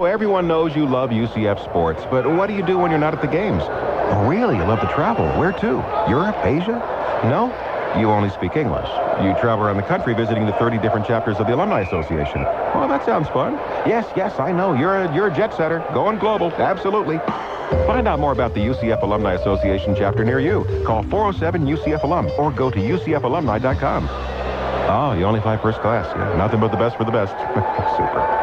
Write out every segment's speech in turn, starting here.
Well, everyone knows you love UCF sports, but what do you do when you're not at the games? Oh, really? You love to travel. Where to? Europe? Asia? No? You only speak English. You travel around the country visiting the 30 different chapters of the Alumni Association. Well, that sounds fun. Yes, I know. You're a jet setter. Going global. Absolutely. Find out more about the UCF Alumni Association chapter near you. Call 407-UCF-ALUM or go to UCFalumni.com. Oh, you only fly first class. Yeah, nothing but the best for the best. Super.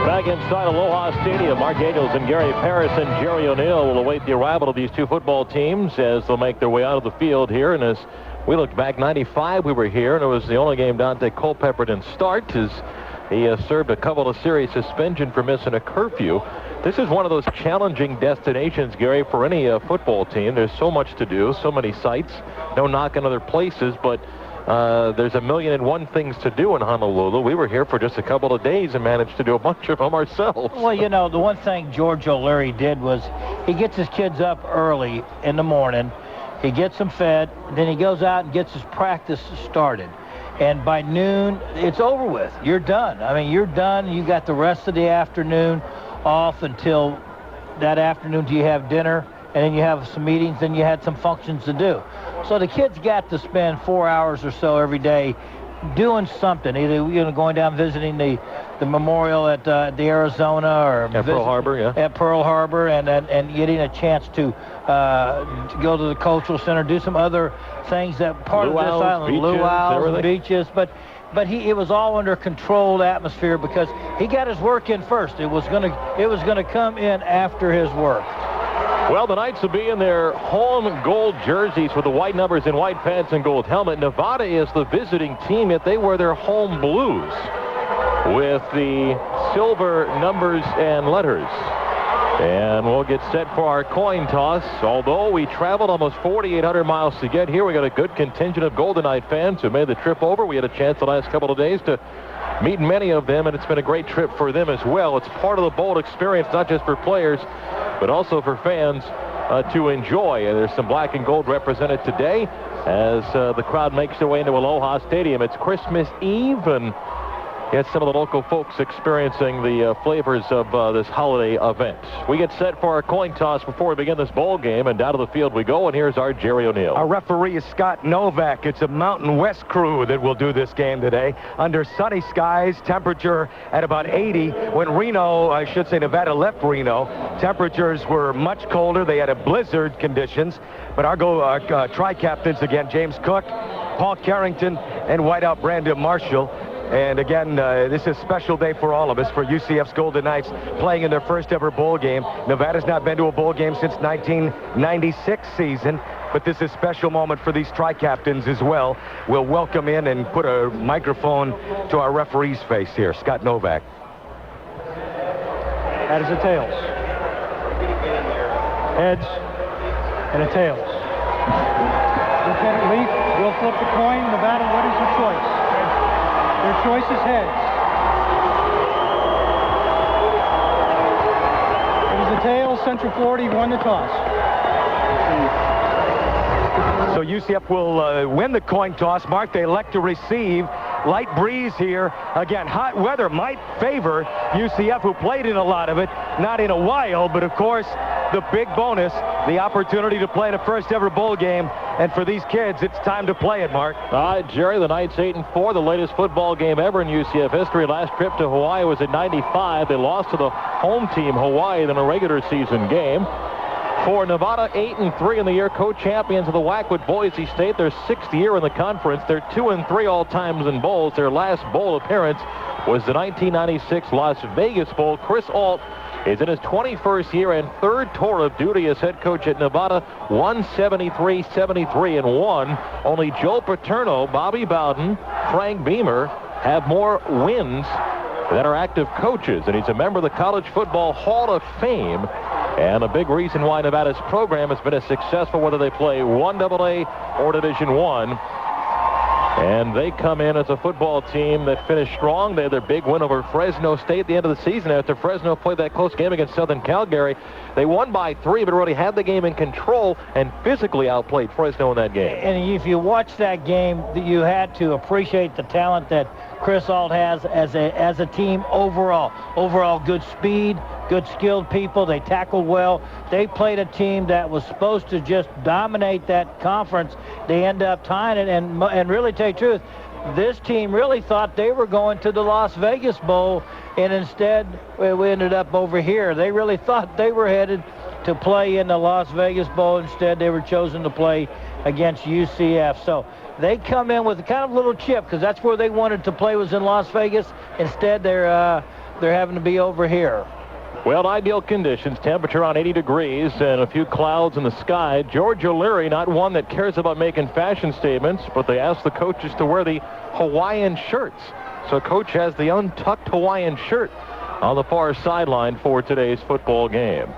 Back inside Aloha Stadium, Mark Daniels and Gary Parris and Jerry O'Neill will await the arrival of these two football teams as they'll make their way out of the field here. And as we looked back, 95 we were here, and it was the only game Dante Culpepper didn't start as he served a couple of series suspension for missing a curfew. This is one of those challenging destinations, Gary, for any football team. There's so much to do, so many sites. No knock on other places, but there's 1,000,001 things to do in Honolulu. We were here for just a couple of days and managed to do a bunch of them ourselves. Well, you know, the one thing George O'Leary did was he gets his kids up early in the morning. He gets them fed, then he goes out and gets his practice started. And by noon, it's over with. You're done. I mean, you're done. You got the rest of the afternoon off until that afternoon till you have dinner, and then you have some meetings, and you had some functions to do. So the kids got to spend 4 hours or so every day doing something, either going down visiting the memorial at the Arizona or at Pearl Harbor, at Pearl Harbor, and getting a chance to go to the cultural center, do some other things that part of this island, luau's, beaches, but it was all under controlled atmosphere because he got his work in first. It was gonna come in after his work. Well, the Knights will be in their home gold jerseys with the white numbers and white pants and gold helmet. Nevada is the visiting team, yet they wear their home blues with the silver numbers and letters. And we'll get set for our coin toss. Although we traveled almost 4,800 miles to get here, we got a good contingent of Golden Knight fans who made the trip over. We had a chance the last couple of days to meet many of them, and it's been a great trip for them as well. It's part of the bowl experience, not just for players, but also for fans to enjoy. And there's some black and gold represented today as the crowd makes their way into Aloha Stadium. It's Christmas Eve, and get some of the local folks experiencing the flavors of this holiday event. We get set for our coin toss before we begin this bowl game, and down to the field we go, and here's our Jerry O'Neill. Our referee is Scott Novak. It's a Mountain West crew that will do this game today. Under sunny skies, temperature at about 80. When Nevada left Reno, temperatures were much colder. They had a blizzard conditions, but our tri-captains again, James Cook, Paul Carrington, and wideout Brandon Marshall. And again, this is a special day for all of us, for UCF's Golden Knights playing in their first ever bowl game. Nevada's not been to a bowl game since 1996 season, but this is a special moment for these tri-captains as well. We'll welcome in and put a microphone to our referee's face here, Scott Novak. That is a tails. Heads and a tails. Lieutenant Leaf will flip the coin. Nevada, what is your choice? Their choice is heads. It is a tail. Central Florida won the toss. So UCF will win the coin toss. Mark, they elect to receive. Light breeze here. Again, hot weather might favor UCF, who played in a lot of it. Not in a while, but of course, the big bonus, the opportunity to play in a first ever bowl game. And for these kids, it's time to play it, Mark. Jerry, the Knights 8-4, the latest football game ever in UCF history. Last trip to Hawaii was in '95. They lost to the home team, Hawaii, in a regular season game. For Nevada, 8-3 in the year, co-champions of the WAC with Boise State. Their 6th year in the conference. They're 2-3 all times in bowls. Their last bowl appearance was the 1996 Las Vegas Bowl. Chris Ault is in his 21st year and 3rd tour of duty as head coach at Nevada. 173-73-1. Only Joe Paterno, Bobby Bowden, Frank Beamer have more wins than are active coaches, and he's a member of the College Football Hall of Fame. And a big reason why Nevada's program has been as successful, whether they play 1AA or Division I. And they come in as a football team that finished strong. They had their big win over Fresno State at the end of the season after Fresno played that close game against Southern Calgary. They won by 3, but really had the game in control and physically outplayed Fresno in that game. And if you watch that game, you had to appreciate the talent that Chris Ault has as a team overall. Overall, good speed, good skilled people. They tackled well. They played a team that was supposed to just dominate that conference. They end up tying it, and really, tell you the truth, this team really thought they were going to the Las Vegas Bowl, and instead we ended up over here. They really thought they were headed to play in the Las Vegas Bowl. Instead, they were chosen to play against UCF. So they come in with a kind of little chip because that's where they wanted to play, was in Las Vegas. Instead, they're having to be over here. Well, ideal conditions, temperature around 80 degrees and a few clouds in the sky. George O'Leary, not one that cares about making fashion statements, but they asked the coaches to wear the Hawaiian shirts. So Coach has the untucked Hawaiian shirt on the far sideline for today's football game.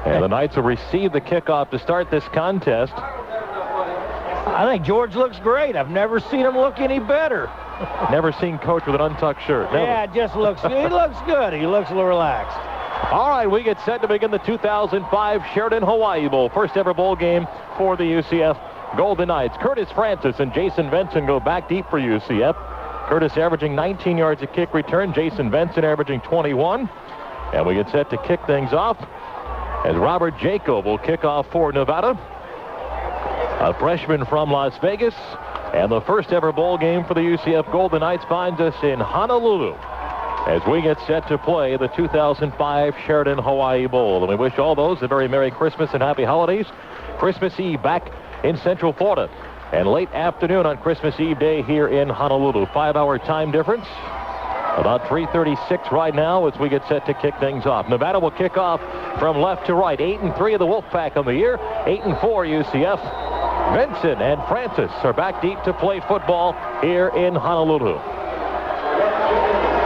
And the Knights will receive the kickoff to start this contest. I think George looks great. I've never seen him look any better. Never seen Coach with an untucked shirt. Never. Yeah, it just looks, he looks good. He looks a little relaxed. All right, we get set to begin the 2005 Sheridan Hawaii Bowl. First ever bowl game for the UCF Golden Knights. Curtis Francis and Jason Benson go back deep for UCF. Curtis averaging 19 yards a kick return. Jason Benson averaging 21. And we get set to kick things off as Robert Jacob will kick off for Nevada. A freshman from Las Vegas. And the first ever bowl game for the UCF Golden Knights finds us in Honolulu as we get set to play the 2005 Sheridan Hawaii Bowl. And we wish all those a very Merry Christmas and Happy Holidays. Christmas Eve back in Central Florida. And late afternoon on Christmas Eve day here in Honolulu. 5-hour time difference. About 3:36 right now as we get set to kick things off. Nevada will kick off from left to right. 8-3 of the Wolfpack on the year. 8-4 UCF. Benson and Francis are back deep to play football here in Honolulu.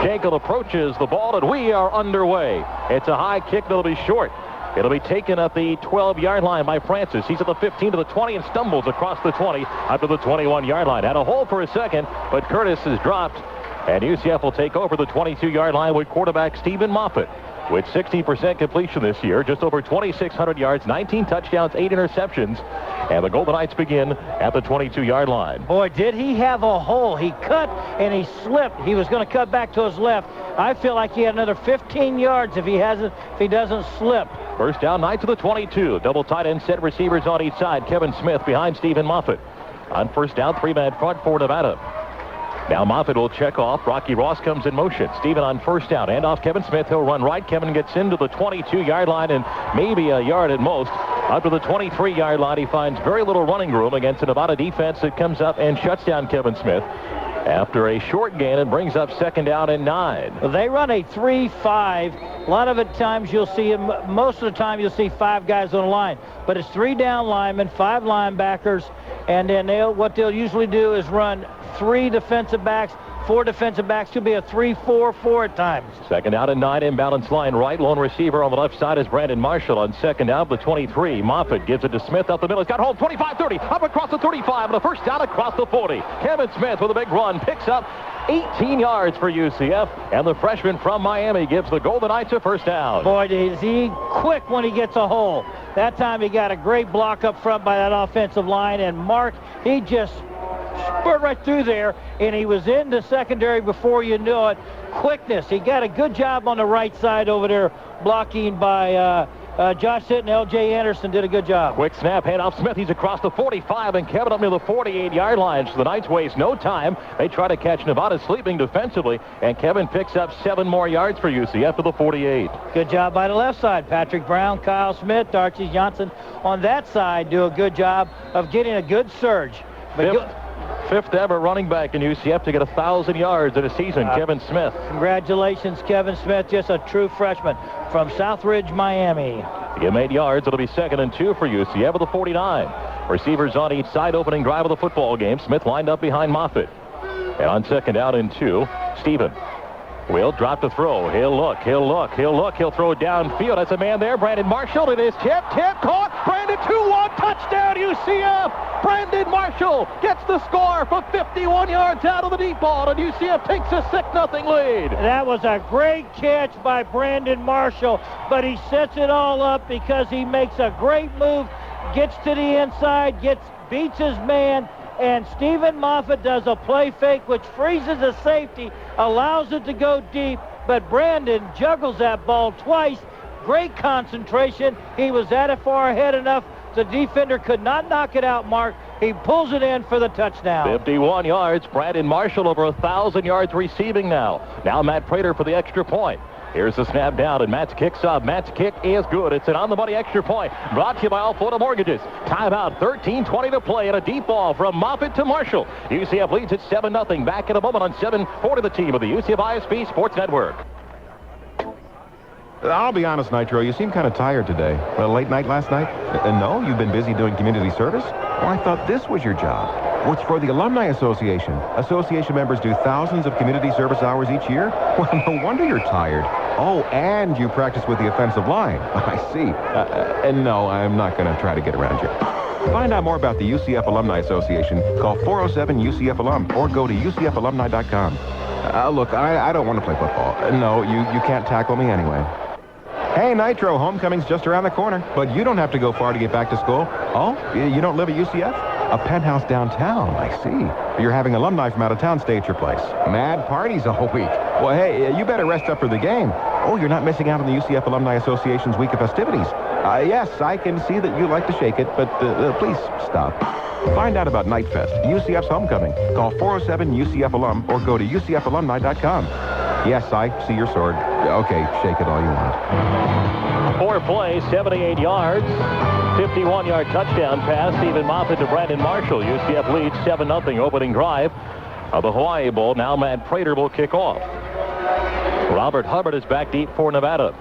Jacob approaches the ball, and we are underway. It's a high kick that'll be short. It'll be taken at the 12-yard line by Francis. He's at the 15 to the 20 and stumbles across the 20 up to the 21-yard line. Had a hole for a second, but Curtis is dropped, and UCF will take over the 22-yard line with quarterback Stephen Moffitt. With 60% completion this year, just over 2,600 yards, 19 touchdowns, 8 interceptions. And the Golden Knights begin at the 22-yard line. Boy, did he have a hole. He cut and he slipped. He was going to cut back to his left. I feel like he had another 15 yards if he doesn't slip. First down, Knights to the 22. Double tight end set, receivers on each side. Kevin Smith behind Stephen Moffitt. On first down, 3-man front for Nevada. Now Moffitt will check off. Rocky Ross comes in motion. Stephen on first down. And off Kevin Smith. He'll run right. Kevin gets into the 22-yard line and maybe a yard at most. Up to the 23-yard line, he finds very little running room against a Nevada defense that comes up and shuts down Kevin Smith after a short gain and brings up second down and 9. Well, they run a 3-5. A lot of the times you'll see him, most of the time you'll see 5 guys on the line. But it's 3 down linemen, 5 linebackers, and then what they'll usually do is run 3 defensive backs, 4 defensive backs. Could be a 3-4-4 at times. Second out and 9, imbalanced line right. Lone receiver on the left side is Brandon Marshall on second out, the 23. Moffitt gives it to Smith up the middle. He's got home, 25-30, up across the 35, and the first down across the 40. Kevin Smith with a big run, picks up 18 yards for UCF, and the freshman from Miami gives the Golden Knights a first down. Boy, is he quick when he gets a hole. That time he got a great block up front by that offensive line, and Mark, he just spurred right through there, and he was in the secondary before you knew it. Quickness. He got a good job on the right side over there, blocking by Josh Sitton. L.J. Anderson did a good job. Quick snap, handoff Smith. He's across the 45, and Kevin up near the 48-yard line. So the Knights waste no time. They try to catch Nevada sleeping defensively, and Kevin picks up 7 more yards for UCF to the 48. Good job by the left side. Patrick Brown, Kyle Smith, Darcy Johnson on that side do a good job of getting a good surge. But Fifth ever running back in UCF to get 1,000 yards in a season, Kevin Smith. Congratulations, Kevin Smith, just a true freshman from Southridge, Miami. To give him 8 yards, it'll be 2nd and 2 for UCF at the 49. Receivers on each side, opening drive of the football game. Smith lined up behind Moffitt. And on 2nd out and 2, Stephen. Will drop to throw. He'll look. He'll throw downfield. That's a man there. Brandon Marshall. It is tip, caught. Brandon 2-1, touchdown UCF. Brandon Marshall gets the score for 51 yards out of the deep ball, and UCF takes a 6-0 lead. That was a great catch by Brandon Marshall, but he sets it all up because he makes a great move, gets to the inside, beats his man, and Stephen Moffitt does a play fake which freezes the safety, allows it to go deep, but Brandon juggles that ball twice. Great concentration. He was at it far ahead enough. The defender could not knock it out, Mark. He pulls it in for the touchdown. 51 yards. Brandon Marshall over 1,000 yards receiving now. Now Matt Prater for the extra point. Here's the snap down, and Matt's kick's up. Matt's kick is good. It's an on-the-money extra point. Brought to you by All Florida Mortgages. Timeout, 13:20 to play, and a deep ball from Moffitt to Marshall. UCF leads at 7-0. Back in a moment on 7:40, the team of the UCF ISP Sports Network. I'll be honest, Nitro, you seem kind of tired today. A late night last night? No, you've been busy doing community service? Well, I thought this was your job. Well, it's for the Alumni Association. Association members do thousands of community service hours each year. Well, no wonder you're tired. Oh, and you practice with the offensive line. I see. And no, I'm not going to try to get around you. To find out more about the UCF Alumni Association, call 407-UCF-ALUM or go to UCFalumni.com. Look, I don't want to play football. No, you can't tackle me anyway. Hey, Nitro, homecoming's just around the corner, but you don't have to go far to get back to school. Oh, you don't live at UCF? A penthouse downtown, I see. You're having alumni from out of town stay at your place. Mad parties all week. Well, hey, you better rest up for the game. Oh, you're not missing out on the UCF Alumni Association's week of festivities. Yes, I can see that you like to shake it, but please stop. Find out about Nightfest, UCF's homecoming. Call 407-UCF-ALUM or go to UCFalumni.com. Yes, I see your sword. Okay, shake it all you want. 4 plays, 78 yards, 51-yard touchdown pass. Stephen Moffitt to Brandon Marshall. UCF leads 7-0 opening drive of the Hawaii Bowl. Now Matt Prater will kick off. Robert Hubbard is back deep for Nevada.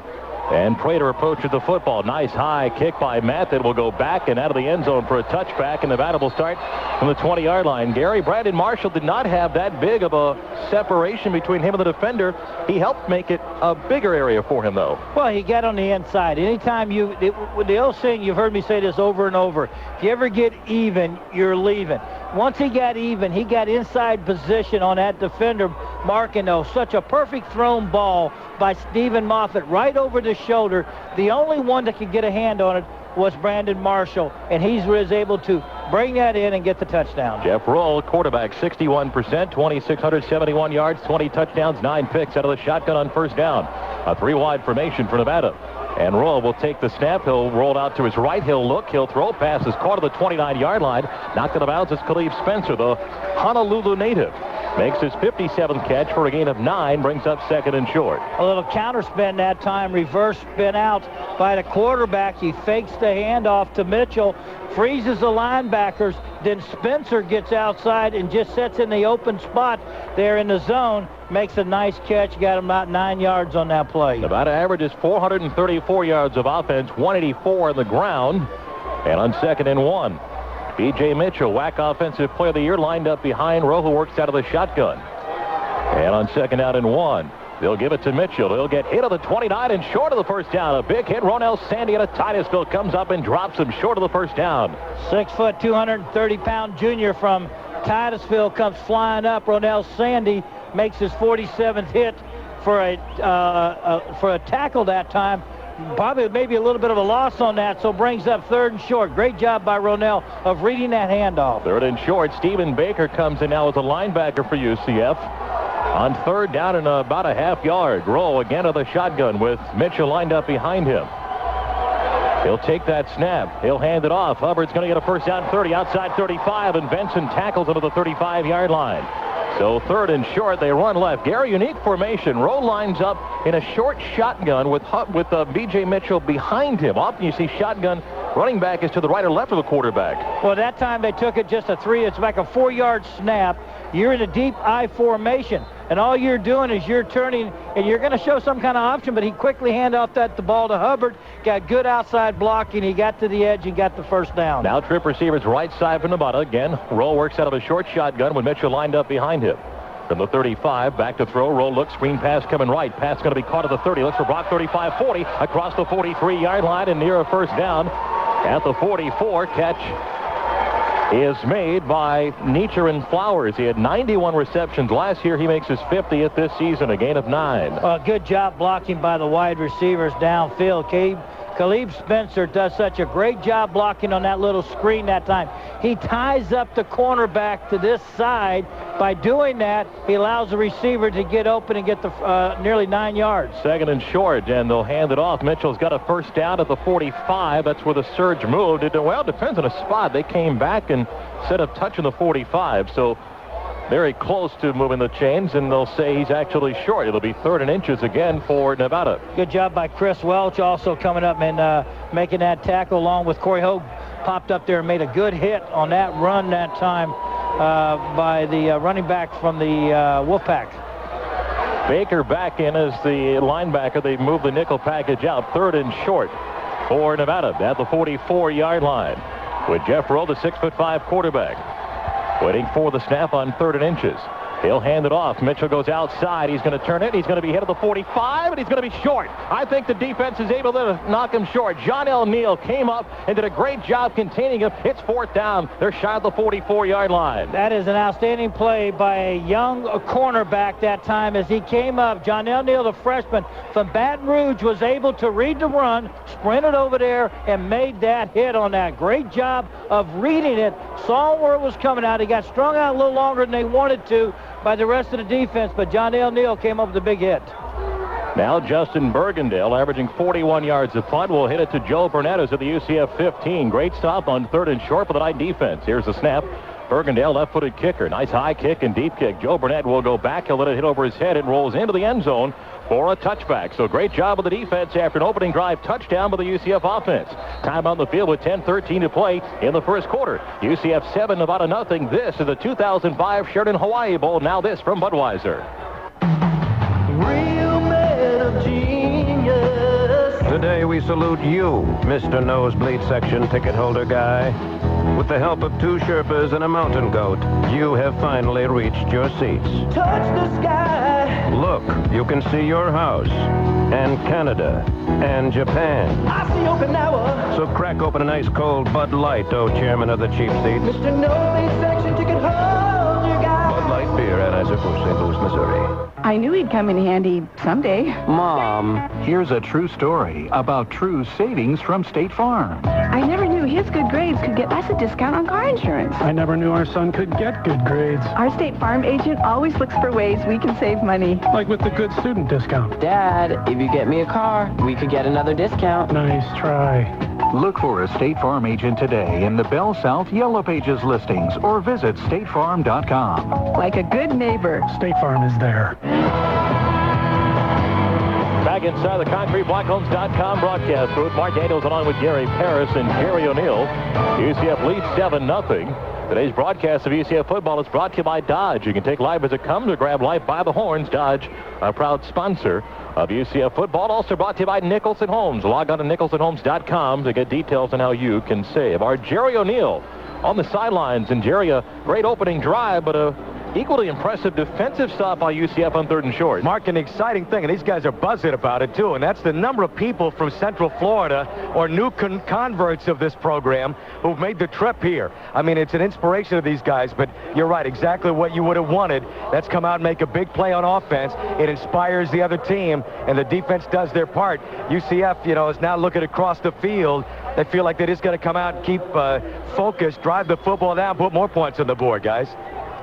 And Prater approaches the football. Nice high kick by Matt that will go back and out of the end zone for a touchback. And Nevada will start from the 20-yard line. Gary, Brandon Marshall did not have that big of a separation between him and the defender. He helped make it a bigger area for him, though. Well, he got on the inside. Anytime the old saying, you've heard me say this over and over, if you ever get even, you're leaving. Once he got even, he got inside position on that defender, marking such a perfect thrown ball by Stephen Moffitt right over the shoulder. The only one that could get a hand on it was Brandon Marshall, and he was able to bring that in and get the touchdown. Jeff Roll, quarterback, 61%, 2,671 yards, 20 touchdowns, 9 picks out of the shotgun on first down. A 3-wide formation for Nevada. And Roll will take the snap. He'll roll out to his right. He'll look. He'll throw. Pass is caught at the 29-yard line. Knocked out of bounds is Khalif Spencer, the Honolulu native. Makes his 57th catch for a gain of 9. Brings up second and short. A little counter spin that time. Reverse spin out by the quarterback. He fakes the handoff to Mitchell. Freezes the linebackers. Then Spencer gets outside and just sets in the open spot there in the zone. Makes a nice catch. Got him about 9 yards on that play. Nevada averages 434 yards of offense, 184 on the ground. And on second and 1. B.J. Mitchell, WAC Offensive Player of the Year, lined up behind Rowe, who works out of the shotgun. And on second out and 1, they'll give it to Mitchell. He'll get hit of the 29 and short of the first down. A big hit. Ronell Sandy out of Titusville comes up and drops him short of the first down. 6 foot, 230-pound junior from Titusville comes flying up. Ronell Sandy makes his 47th hit for a tackle that time. Probably maybe a little bit of a loss on that, so brings up third and short. Great job by Ronell of reading that handoff. Third and short. Stephen Baker comes in now as a linebacker for UCF. On third down and about a half-yard. Roll again to the shotgun with Mitchell lined up behind him. He'll take that snap. He'll hand it off. Hubbard's going to get a first down 30, outside 35, and Benson tackles him to the 35-yard line. So third and short, they run left. Gary, unique formation. Rowe lines up in a short shotgun with B.J. Mitchell behind him. Often you see shotgun running back is to the right or left of the quarterback. Well, that time they took it just a 3. It's like a 4-yard snap. You're in a deep I formation, and all you're doing is you're turning, and you're going to show some kind of option, but he quickly handed off the ball to Hubbard, got good outside blocking, he got to the edge and got the first down. Now trip receivers right side for Nevada. Again, Rowe works out of a short shotgun with Mitchell lined up behind him. From the 35, back to throw, roll, look, screen pass coming right. Pass going to be caught at the 30. Looks for Brock, 35-40, across the 43-yard line and near a first down at the 44. Catch is made by Nietzsche and Flowers. He had 91 receptions last year. He makes his 50th this season, a gain of 9. Good job blocking by the wide receivers downfield. Khalib Spencer does such a great job blocking on that little screen that time. He ties up the cornerback to this side. By doing that, he allows the receiver to get open and get the nearly 9 yards. Second and short, and they'll hand it off. Mitchell's got a first down at the 45. That's where the surge moved. It depends on a spot. They came back and set up touching the 45, so very close to moving the chains, and they'll say he's actually short. It'll be 3rd and inches again for Nevada. Good job by Chris Welch also coming up and making that tackle along with Corey Hogue. Popped up there and made a good hit on that run that time by the running back from the Wolfpack. Baker back in as the linebacker. They move the nickel package out. 3rd and short for Nevada at the 44-yard line with Jeff Rowe, the 6'5" quarterback. Waiting for the snap on 3rd and inches. He'll hand it off. Mitchell goes outside. He's going to turn it. He's going to be hit at the 45, and he's going to be short. I think the defense is able to knock him short. John L. Neal came up and did a great job containing him. It's 4th down. They're shy of the 44-yard line. That is an outstanding play by a young cornerback that time as he came up. John L. Neal, the freshman from Baton Rouge, was able to read the run, sprinted over there, and made that hit on that. Great job of reading it. Saw where it was coming out. He got strung out a little longer than they wanted to by the rest of the defense, but John L. Neal came up with a big hit. Now Justin Bergendale, averaging 41 yards a punt, will hit it to Joe Burnett, who's at the UCF 15. Great stop on 3rd and short for the night defense. Here's the snap. Bergendale, left-footed kicker. Nice high kick and deep kick. Joe Burnett will go back. He'll let it hit over his head. It rolls into the end zone for a touchback. So great job of the defense after an opening drive touchdown by the UCF offense. Time on the field with 10:13 to play in the first quarter. UCF 7, Nevada nothing. This is the 2005 Sheridan Hawaii Bowl. Now this from Budweiser. Real man of genius. Today we salute you, Mr. Nosebleed Section ticket holder guy. With the help of 2 Sherpas and a mountain goat, you have finally reached your seats. Touch the sky. Look, you can see your house, and Canada, and Japan. I see Okinawa. So crack open a nice cold Bud Light, oh Chairman of the Cheap Seats. Mr. Nosebleed Section ticket holder guy. Bud Light beer, Anheuser-Busch, St. Louis, Missouri. I knew he'd come in handy someday. Mom, here's a true story about true savings from State Farm. I never knew his good grades could get us a discount on car insurance. I never knew our son could get good grades. Our State Farm agent always looks for ways we can save money. Like with the good student discount. Dad, if you get me a car, we could get another discount. Nice try. Look for a State Farm agent today in the Bell South Yellow Pages listings or visit statefarm.com. Like a good neighbor. State Farm is there. Back inside the ConcreteBlockHomes.com broadcast booth. Mark Daniels along with Gary Parris and Jerry O'Neill. UCF leads 7-0. Today's broadcast of UCF football is brought to you by Dodge. You can take life as it comes or grab life by the horns. Dodge, a proud sponsor of UCF football. Also brought to you by Nicholson Homes. Log on to NicholsonHomes.com to get details on how you can save. Our Jerry O'Neill on the sidelines. And Jerry, a great opening drive, but a equally impressive defensive stop by UCF on 3rd and short. Mark, an exciting thing, and these guys are buzzing about it, too, and that's the number of people from Central Florida or new converts of this program who've made the trip here. I mean, it's an inspiration of these guys, but you're right, exactly what you would have wanted. Let's come out and make a big play on offense. It inspires the other team, and the defense does their part. UCF, is now looking across the field. They feel like they're just going to come out and keep focused, drive the football down, put more points on the board, guys.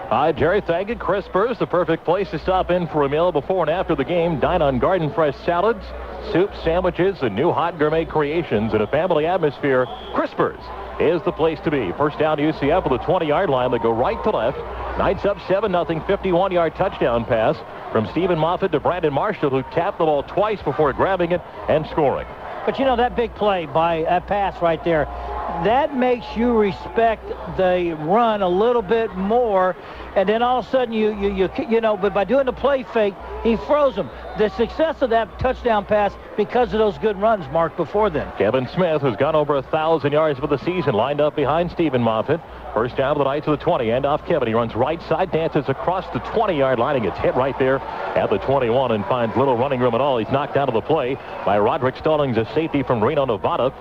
Hi, Jerry. Thank you. Crispers, the perfect place to stop in for a meal before and after the game. Dine on garden fresh salads, soups, sandwiches, and new hot gourmet creations in a family atmosphere. Crispers is the place to be. First down to UCF with a 20-yard line. They go right to left. Knights up 7-0. 51-yard touchdown pass from Stephen Moffitt to Brandon Marshall, who tapped the ball twice before grabbing it and scoring. But that big play by that pass right there, that makes you respect the run a little bit more. And then all of a sudden, you know, but by doing the play fake, he froze him. The success of that touchdown pass because of those good runs, Mark, before then. Kevin Smith, who's gone over 1,000 yards for the season, lined up behind Stephen Moffitt. First down of the night to the 20. End off Kevin. He runs right side, dances across the 20-yard line, and gets hit right there at the 21 and finds little running room at all. He's knocked out of the play by Roderick Stallings, a safety from Reno, Nevada.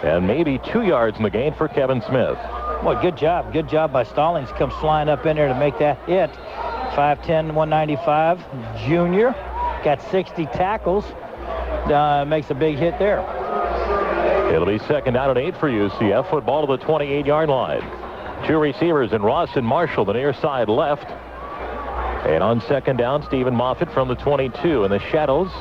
And maybe 2 yards in the gain for Kevin Smith. Well, good job. Good job by Stallings. Comes flying up in there to make that hit. 5'10", 195, junior. Got 60 tackles. Makes a big hit there. It'll be second down and 8 for UCF. Football to the 28-yard line. Two receivers in Ross and Marshall, the near side left. And on second down, Stephen Moffitt from the 22 in the shadows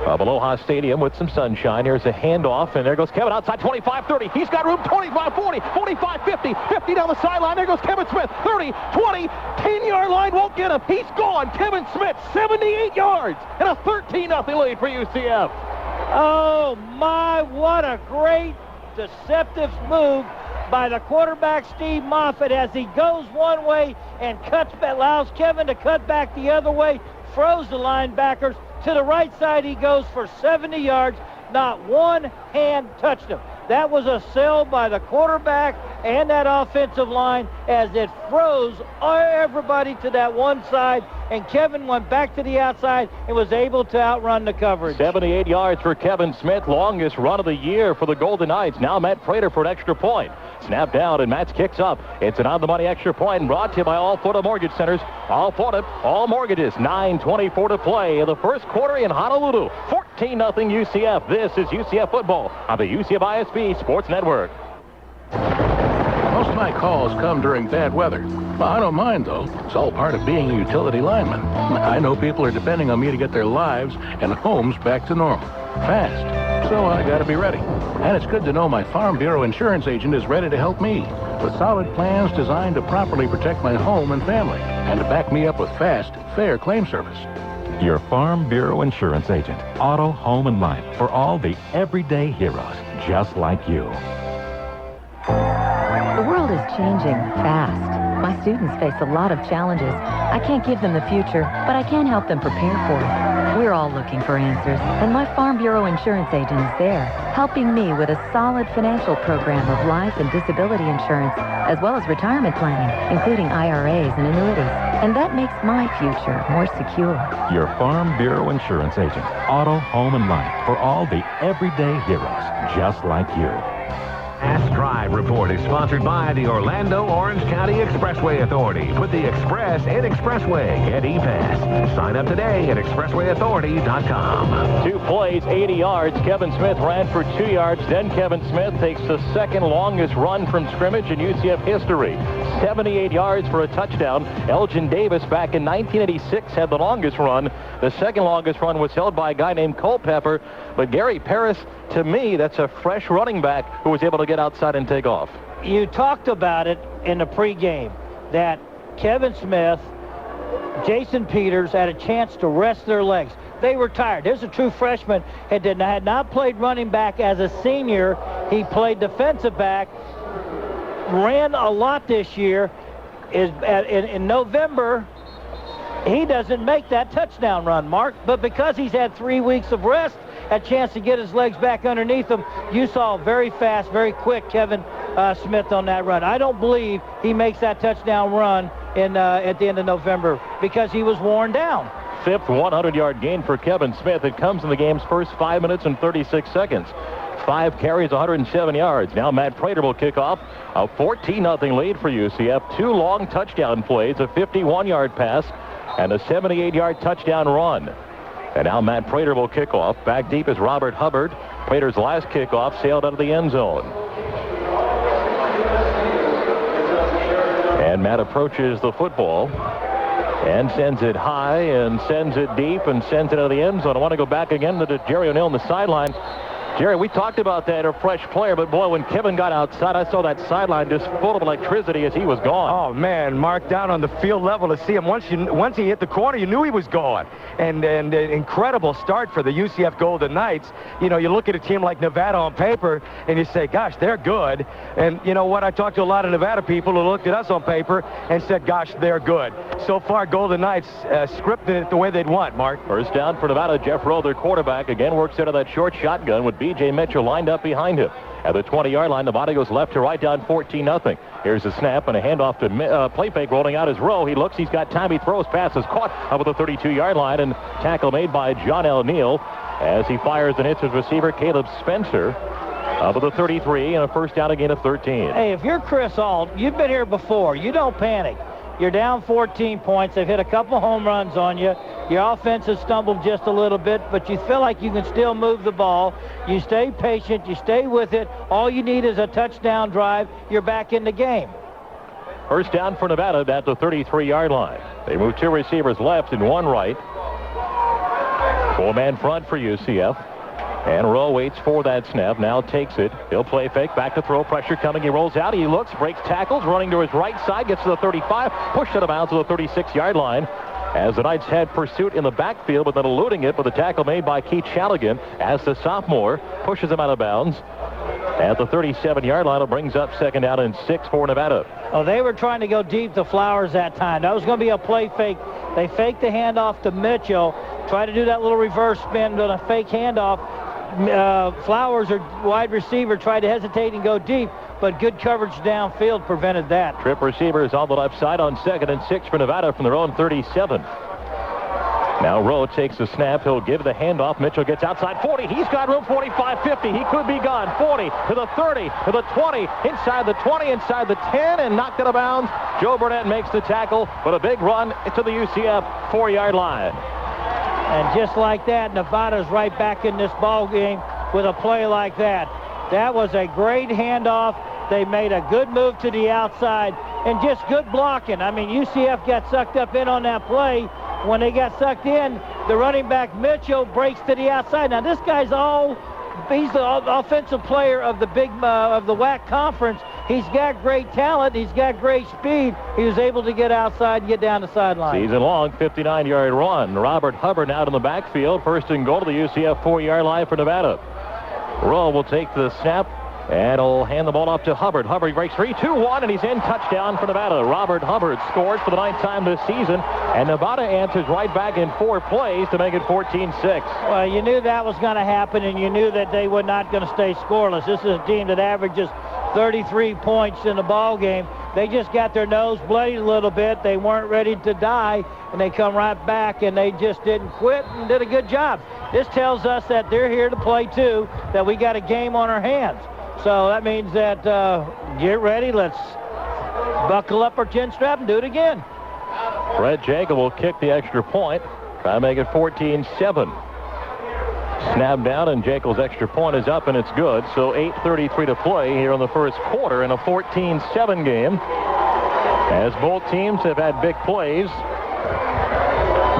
of Aloha Stadium with some sunshine. Here's a handoff, and there goes Kevin outside 25-30. He's got room 25-40, 45-50, 50 down the sideline. There goes Kevin Smith, 30, 20, 10-yard line won't get him. He's gone. Kevin Smith, 78 yards, and a 13-0 lead for UCF. Oh, my, what a great deceptive move by the quarterback, Steve Moffitt, as he goes one way and allows Kevin to cut back the other way, froze the linebackers. To the right side, he goes for 70 yards. Not one hand touched him. That was a sell by the quarterback and that offensive line as it froze everybody to that one side, and Kevin went back to the outside and was able to outrun the coverage. 78 yards for Kevin Smith, longest run of the year for the Golden Knights. Now Matt Prater for an extra point. Snap down, and Matz kicks up. It's an on-the-money extra point brought to you by All Florida Mortgage Centers. All Florida, all mortgages. 9:24 to play in the first quarter in Honolulu. 14-0 UCF. This is UCF football on the UCF ISB Sports Network. Most of my calls come during bad weather. Well, I don't mind, though. It's all part of being a utility lineman. I know people are depending on me to get their lives and homes back to normal. Fast. So I got to be ready. And it's good to know my Farm Bureau insurance agent is ready to help me with solid plans designed to properly protect my home and family and to back me up with fast, fair claim service. Your Farm Bureau insurance agent. Auto, home, and life for all the everyday heroes just like you. The world is changing fast. My students face a lot of challenges. I can't give them the future, but I can help them prepare for it. We're all looking for answers, and my Farm Bureau insurance agent is there, helping me with a solid financial program of life and disability insurance, as well as retirement planning, including IRAs and annuities. And that makes my future more secure. Your Farm Bureau insurance agent. Auto, home, and life for all the everyday heroes just like you. Fast Drive Report is sponsored by the Orlando-Orange County Expressway Authority. Put the Express in Expressway. Get E-Pass. Sign up today at expresswayauthority.com. 2 plays, 80 yards. Kevin Smith ran for 2 yards. Then Kevin Smith takes the second longest run from scrimmage in UCF history. 78 yards for a touchdown. Elgin Davis back in 1986 had the longest run. The second longest run was held by a guy named Culpepper. But Gary Paris, to me, that's a fresh running back who was able to get outside and take off. You talked about it in the pregame that Kevin Smith, Jason Peters had a chance to rest their legs. They were tired. There's a true freshman had not played running back as a senior. He played defensive back, ran a lot this year. In November, he doesn't make that touchdown run, Mark, but because he's had 3 weeks of rest, a chance to get his legs back underneath him, you saw very fast, very quick Kevin Smith on that run. I don't believe he makes that touchdown run at the end of November because he was worn down. Fifth 100-yard gain for Kevin Smith. It comes in the game's first 5 minutes and 36 seconds. 5 carries, 107 yards. Now Matt Prater will kick off a 14-0 lead for UCF. 2 long touchdown plays, a 51-yard pass, and a 78-yard touchdown run. And now Matt Prater will kick off. Back deep is Robert Hubbard. Prater's last kickoff sailed out of the end zone. And Matt approaches the football and sends it high and sends it deep and sends it out of the end zone. I want to go back again to Jerry O'Neill on the sideline. Jerry, we talked about that, a fresh player, but boy, when Kevin got outside, I saw that sideline just full of electricity as he was gone. Oh, man, Mark, down on the field level to see him. Once he hit the corner, you knew he was gone. And an incredible start for the UCF Golden Knights. You know, you look at a team like Nevada on paper, and you say, gosh, they're good. And you know what? I talked to a lot of Nevada people who looked at us on paper and said, gosh, they're good. So far, Golden Knights scripted it the way they'd want, Mark. First down for Nevada. Jeff Rowe, their quarterback, again works out of that short shotgun with B.J. Mitchell lined up behind him. At the 20-yard line, Nevada goes left to right, down 14-0. Here's a snap and a handoff to play fake, rolling out his Rowe. He looks, he's got time, he throws, pass is caught up at the 32-yard line, and tackle made by John L. Neal as he fires and hits his receiver, Caleb Spencer, up at the 33, and a first down, a gain of 13. Hey, if you're Chris Ault, you've been here before. You don't panic. You're down 14 points. They've hit a couple home runs on you. Your offense has stumbled just a little bit, but you feel like you can still move the ball. You stay patient. You stay with it. All you need is a touchdown drive. You're back in the game. First down for Nevada at the 33-yard line. They move 2 receivers left and 1 right. 4-man front for UCF. And Rowe waits for that snap, now takes it. He'll play fake, back to throw, pressure coming. He rolls out, he looks, breaks tackles, running to his right side, gets to the 35, pushed out of bounds to the 36-yard line. As the Knights had pursuit in the backfield, but then eluding it with a tackle made by Keith Shaligan as the sophomore pushes him out of bounds. At the 37-yard line, it brings up second down and 6 for Nevada. Oh, they were trying to go deep to Flowers that time. That was going to be a play fake. They faked the handoff to Mitchell, tried to do that little reverse spin on a fake handoff. Flowers, or wide receiver, tried to hesitate and go deep, but good coverage downfield prevented that. Trip receivers on the left side on 2nd and 6 for Nevada from their own 37. Now Rowe takes the snap. He'll give the handoff. Mitchell gets outside 40. He's got room. 45, 50. He could be gone. 40 to the 30 to the 20. Inside the 20, inside the 10, and knocked out of bounds. Joe Burnett makes the tackle, but a big run to the UCF 4-yard line. And just like that, Nevada's right back in this ball game with a play like that. That was a great handoff. They made a good move to the outside and just good blocking. I mean, UCF got sucked up in on that play. When they got sucked in, the running back Mitchell breaks to the outside. Now this guy's he's the offensive player of the of the WAC conference. He's got great talent. He's got great speed. He was able to get outside and get down the sideline. Season-long 59-yard run. Robert Hubbard out in the backfield. First and goal to the UCF 4-yard line for Nevada. Rowe will take the snap, and he'll hand the ball off to Hubbard. Hubbard breaks 3-2-1, and he's in. Touchdown for Nevada. Robert Hubbard scores for the 9th time this season, and Nevada answers right back in 4 plays to make it 14-6. Well, you knew that was going to happen, and you knew that they were not going to stay scoreless. This is a team that averages 33 points in the ball game. They just got their nose bloodied a little bit. They weren't ready to die, and they come right back, and they just didn't quit and did a good job. This tells us that they're here to play, too, that we got a game on our hands. So that means that get ready. Let's buckle up our chin strap and do it again. Fred Jacob will kick the extra point. Try to make it 14-7. Snap down, and Jekyll's extra point is up, and it's good. So 8:33 to play here in the first quarter in a 14-7 game. As both teams have had big plays.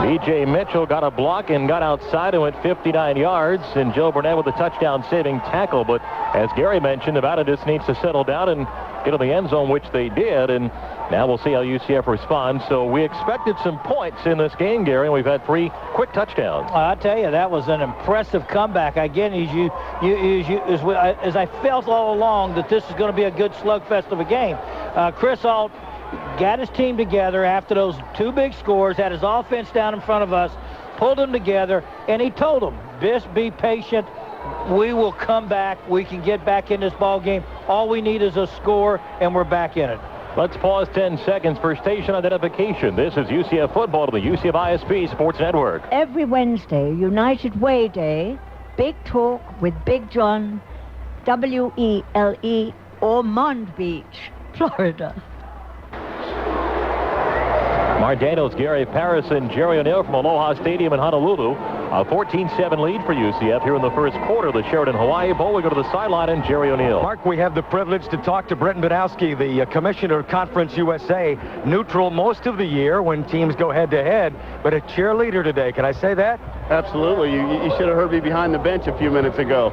B.J. Mitchell got a block and got outside and went 59 yards, and Joe Burnett with a touchdown-saving tackle. But as Gary mentioned, Nevada just needs to settle down and get in the end zone, which they did, and now we'll see how UCF responds. So we expected some points in this game, Gary, and we've had 3 quick touchdowns. I tell you, that was an impressive comeback. Again, as I felt all along that this is going to be a good slugfest of a game. Chris Ault got his team together after those 2 big scores, had his offense down in front of us, pulled them together, and he told them, just be patient. We will come back. We can get back in this ball game. All we need is a score, and we're back in it. Let's pause 10 seconds for station identification. This is UCF football to the UCF ISP Sports Network. Every Wednesday, United Way Day, Big Talk with Big John, WELE, Ormond Beach, Florida. Mardanos, Gary Paris, and Jerry O'Neill from Aloha Stadium in Honolulu. A 14-7 lead for UCF here in the first quarter of the Sheraton Hawaii Bowl. We go to the sideline and Jerry O'Neill. Mark, we have the privilege to talk to Brenton Badowski, the commissioner of Conference USA. Neutral most of the year when teams go head-to-head, but a cheerleader today. Can I say that? Absolutely. You should have heard me behind the bench a few minutes ago.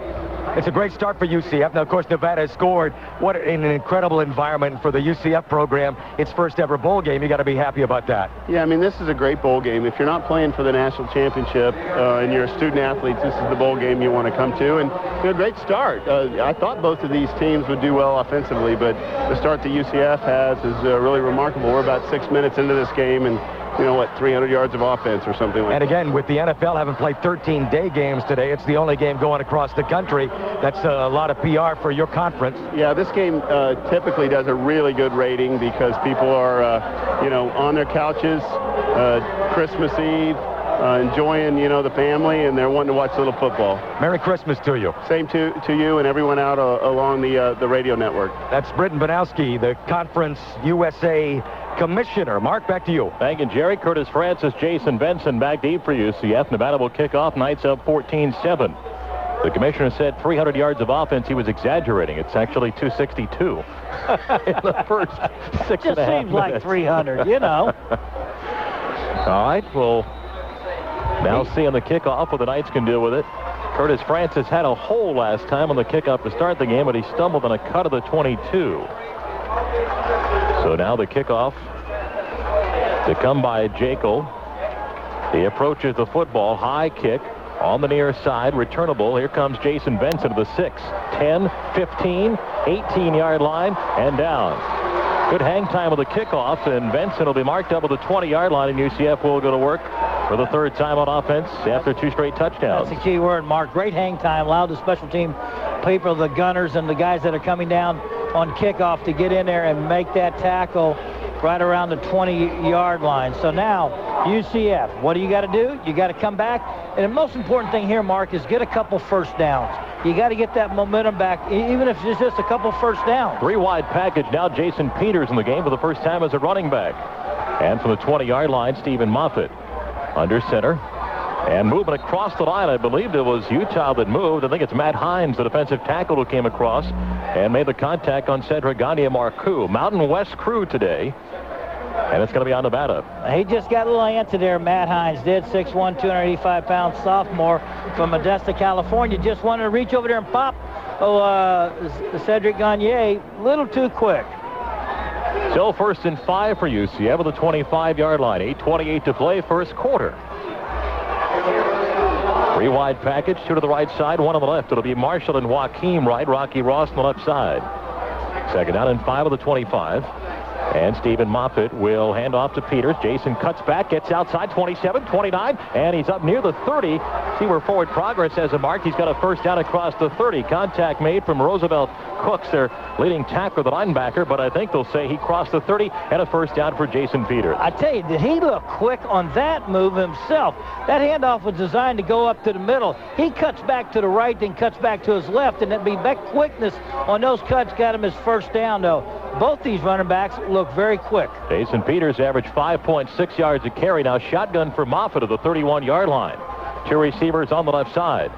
It's a great start for UCF. Now, of course, Nevada has scored. What an incredible environment for the UCF program. Its first ever bowl game. You got to be happy about that. Yeah, I mean, this is a great bowl game. If you're not playing for the national championship and you're a student athlete, this is the bowl game you want to come to. And a great start. I thought both of these teams would do well offensively, but the start that UCF has is really remarkable. We're about 6 minutes into this game, and 300 yards of offense or something like that. And again, with the NFL having played 13 day games today, it's the only game going across the country. That's a lot of PR for your conference. Yeah, this game typically does a really good rating because people are, on their couches, Christmas Eve, enjoying, the family, and they're wanting to watch a little football. Merry Christmas to you. Same to you and everyone out along the radio network. That's Britton Banowski, the Conference USA Commissioner. Mark, back to you. Thank you, Jerry. Curtis Francis, Jason Benson back deep for UCF. Nevada will kick off. Knights up 14-7. The commissioner said 300 yards of offense. He was exaggerating. It's actually 262 in the first 6.5 minutes. Just seems like 300, All right, we'll now see on the kickoff what the Knights can do with it. Curtis Francis had a hole last time on the kickoff to start the game, but he stumbled on a cut of the 22. So now the kickoff to come by Jekyll. He approaches the football. High kick on the near side. Returnable. Here comes Jason Benson to the 6, 10, 15, 18-yard line, and down. Good hang time of the kickoff, and Benson will be marked up at the 20-yard line, and UCF will go to work for the third time on offense after 2 straight touchdowns. That's the key word, Mark. Great hang time. Allowed the special team people, the gunners, and the guys that are coming down on kickoff to get in there and make that tackle right around the 20-yard line. So now, UCF, what do you got to do? You got to come back. And the most important thing here, Mark, is get a couple first downs. You got to get that momentum back, even if it's just a couple first downs. 3 wide package. Now Jason Peters in the game for the first time as a running back. And from the 20-yard line, Stephen Moffitt under center. And movement across the line, I believe it was Utah that moved. I think it's Matt Hines, the defensive tackle, who came across and made the contact on Cedric Gagne-Marcoux. Mountain West crew today, and it's going to be on Nevada. He just got a little antsy there, Matt Hines did. 6'1", 285-pound sophomore from Modesto, California. Just wanted to reach over there and pop Cedric Gagne a little too quick. Still 1st and 5 for UCF at the 25-yard line. 8:28 to play, first quarter. 3 wide package, 2 to the right side, 1 on the left. It'll be Marshall and Joaquim right, Rocky Ross on the left side. 2nd down and 5 of the 25. And Stephen Moffitt will hand off to Peters. Jason cuts back, gets outside, 27, 29, and he's up near the 30. See where forward progress has a mark. He's got a first down across the 30. Contact made from Roosevelt Cooks, their leading tackler, the linebacker, but I think they'll say he crossed the 30 and a first down for Jason Peters. I tell you, did he look quick on that move himself? That handoff was designed to go up to the middle. He cuts back to the right, then cuts back to his left, and that quickness on those cuts got him his first down, though. Both these running backs look very quick. Jason Peters averaged 5.6 yards a carry. Now shotgun for Moffitt at the 31-yard line. 2 receivers on the left side.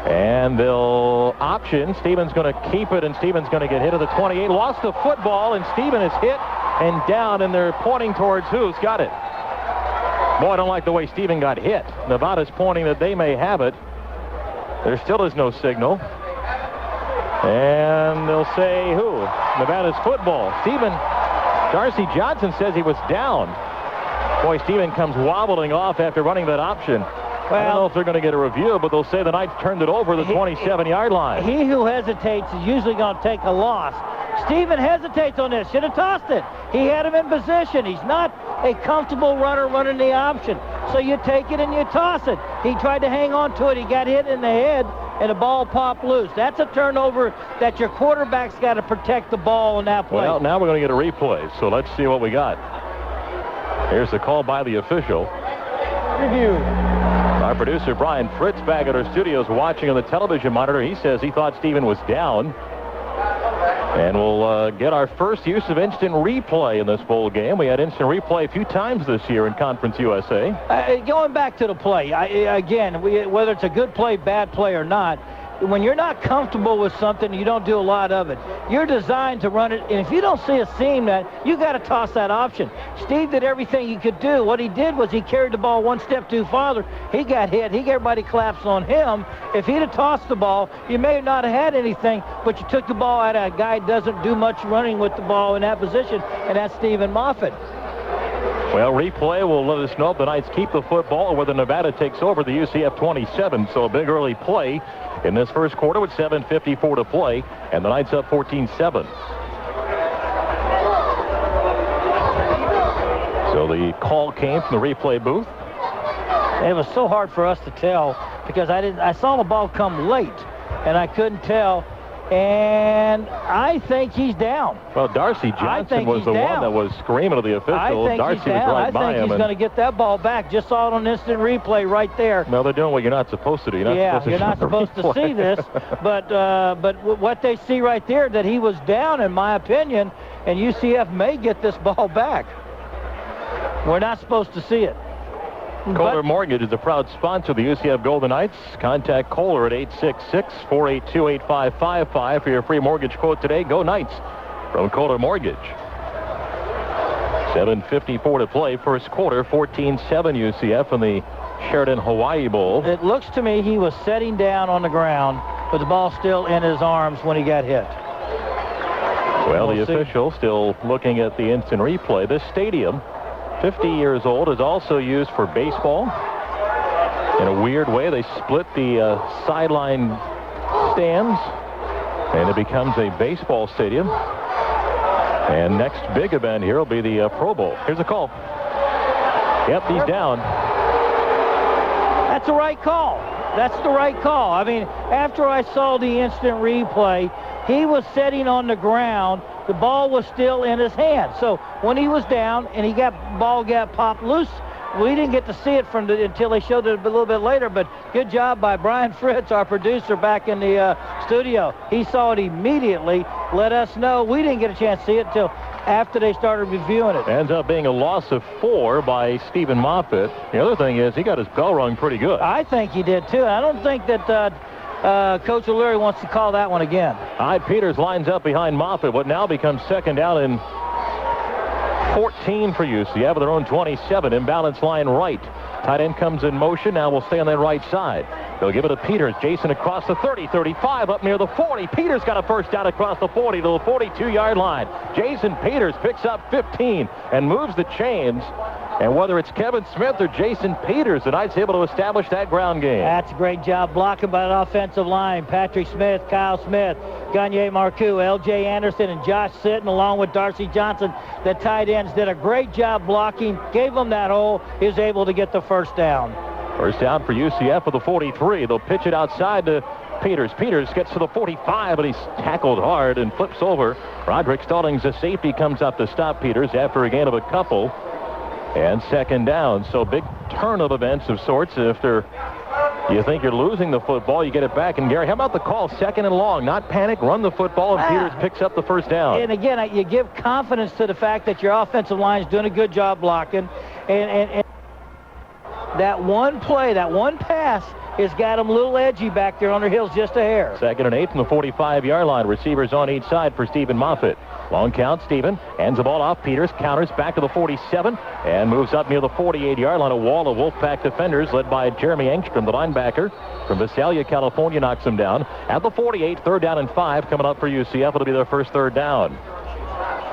And they'll option. Stevens going to keep it, and Stevens going to get hit at the 28. Lost the football, and Stevens is hit and down, and they're pointing towards who's got it. Boy, I don't like the way Steven got hit. Nevada's pointing that they may have it. There still is no signal. And they'll say who? Nevada's football. Darcy Johnson says he was down. Boy, Steven comes wobbling off after running that option. Well, I don't know if they're going to get a review, but they'll say the Knights turned it over the 27-yard line. He who hesitates is usually going to take a loss. Steven hesitates on this. Should have tossed it. He had him in position. He's not a comfortable runner running the option. So you take it and you toss it. He tried to hang on to it. He got hit in the head, and the ball popped loose. That's a turnover that your quarterback's got to protect the ball on that play. Well, now we're going to get a replay, so let's see what we got. Here's the call by the official. Review. Our producer, Brian Fritz, back at our studios watching on the television monitor. He says he thought Steven was down. And we'll get our first use of instant replay in this bowl game. We had instant replay a few times this year in Conference USA. Going back to the play, again, whether it's a good play, bad play or not, when you're not comfortable with something, you don't do a lot of it. You're designed to run it, and if you don't see a seam, you got to toss that option. Steve did everything he could do. What he did was he carried the ball one step too farther. He got hit. Everybody collapsed on him. If he'd have tossed the ball, you may not have had anything, but you took the ball out of a guy who doesn't do much running with the ball in that position, and that's Stephen Moffitt. Well, replay will let us know if the Knights keep the football or whether Nevada takes over the UCF 27. So a big early play in this first quarter with 7:54 to play, and the Knights up 14-7. So the call came from the replay booth. It was so hard for us to tell because I saw the ball come late, and I couldn't tell. And I think he's down. Well, Darcy Johnson was the one that was screaming at the official. Darcy was right by him. I think he's going to get that ball back. Just saw it on instant replay right there. No, they're doing what you're not supposed to do. You're not supposed to see this. But what they see right there, that he was down, in my opinion, and UCF may get this ball back. We're not supposed to see it. Kohler Mortgage is a proud sponsor of the UCF Golden Knights. Contact Kohler at 866-482-8555 for your free mortgage quote today. Go Knights from Kohler Mortgage. 7:54 to play, first quarter, 14-7 UCF in the Sheridan Hawaii Bowl. It looks to me he was setting down on the ground with the ball still in his arms when he got hit. Well, the official still looking at the instant replay. This stadium, 50 years old, is also used for baseball. In a weird way, they split the sideline stands, and it becomes a baseball stadium. And next big event here will be the Pro Bowl. Here's a call. Yep, he's down. That's the right call. That's the right call. I mean, after I saw the instant replay, he was sitting on the ground. The ball was still in his hand. So when he was down and ball got popped loose, we didn't get to see it until they showed it a little bit later. But good job by Brian Fritz, our producer back in the studio. He saw it immediately, let us know. We didn't get a chance to see it until after they started reviewing it. Ends up being a loss of 4 by Stephen Moffitt. The other thing is he got his bell rung pretty good. I think he did too. I don't think that Coach O'Leary wants to call that one again. Hyde Peters lines up behind Moffitt. What now becomes second down and 14 for UCF with their own 27. Imbalance line right. Tight end comes in motion. Now will stay on that right side. They'll give it to Peters. Jason across the 30, 35, up near the 40. Peters got a first down across the 40 to the 42-yard line. Jason Peters picks up 15 and moves the chains. And whether it's Kevin Smith or Jason Peters, the Knights able to establish that ground game. That's a great job blocking by the offensive line. Patrick Smith, Kyle Smith, Gagne Marcoux, L.J. Anderson, and Josh Sitton, along with Darcy Johnson. The tight ends did a great job blocking, gave them that hole. He was able to get the first down. First down for UCF with the 43. They'll pitch it outside to Peters. Peters gets to the 45, but he's tackled hard and flips over. Roderick Stallings, the safety, comes up to stop Peters after a gain of a couple. And second down. So big turn of events of sorts. After you think you're losing the football, you get it back. And Gary, how about the call? Second and long. Not panic, run the football, and Peters picks up the first down. And again, you give confidence to the fact that your offensive line is doing a good job blocking. And that one play, that one pass has got them a little edgy back there on their heels, just a hair. Second and 8 from the 45-yard line. Receivers on each side for Stephen Moffitt. Long count, Stephen hands the ball off. Peters counters back to the 47 and moves up near the 48-yard line. A wall of Wolfpack defenders led by Jeremy Engstrom, the linebacker from Visalia, California, knocks him down. At the 48, third down and 5 coming up for UCF. It'll be their first third down.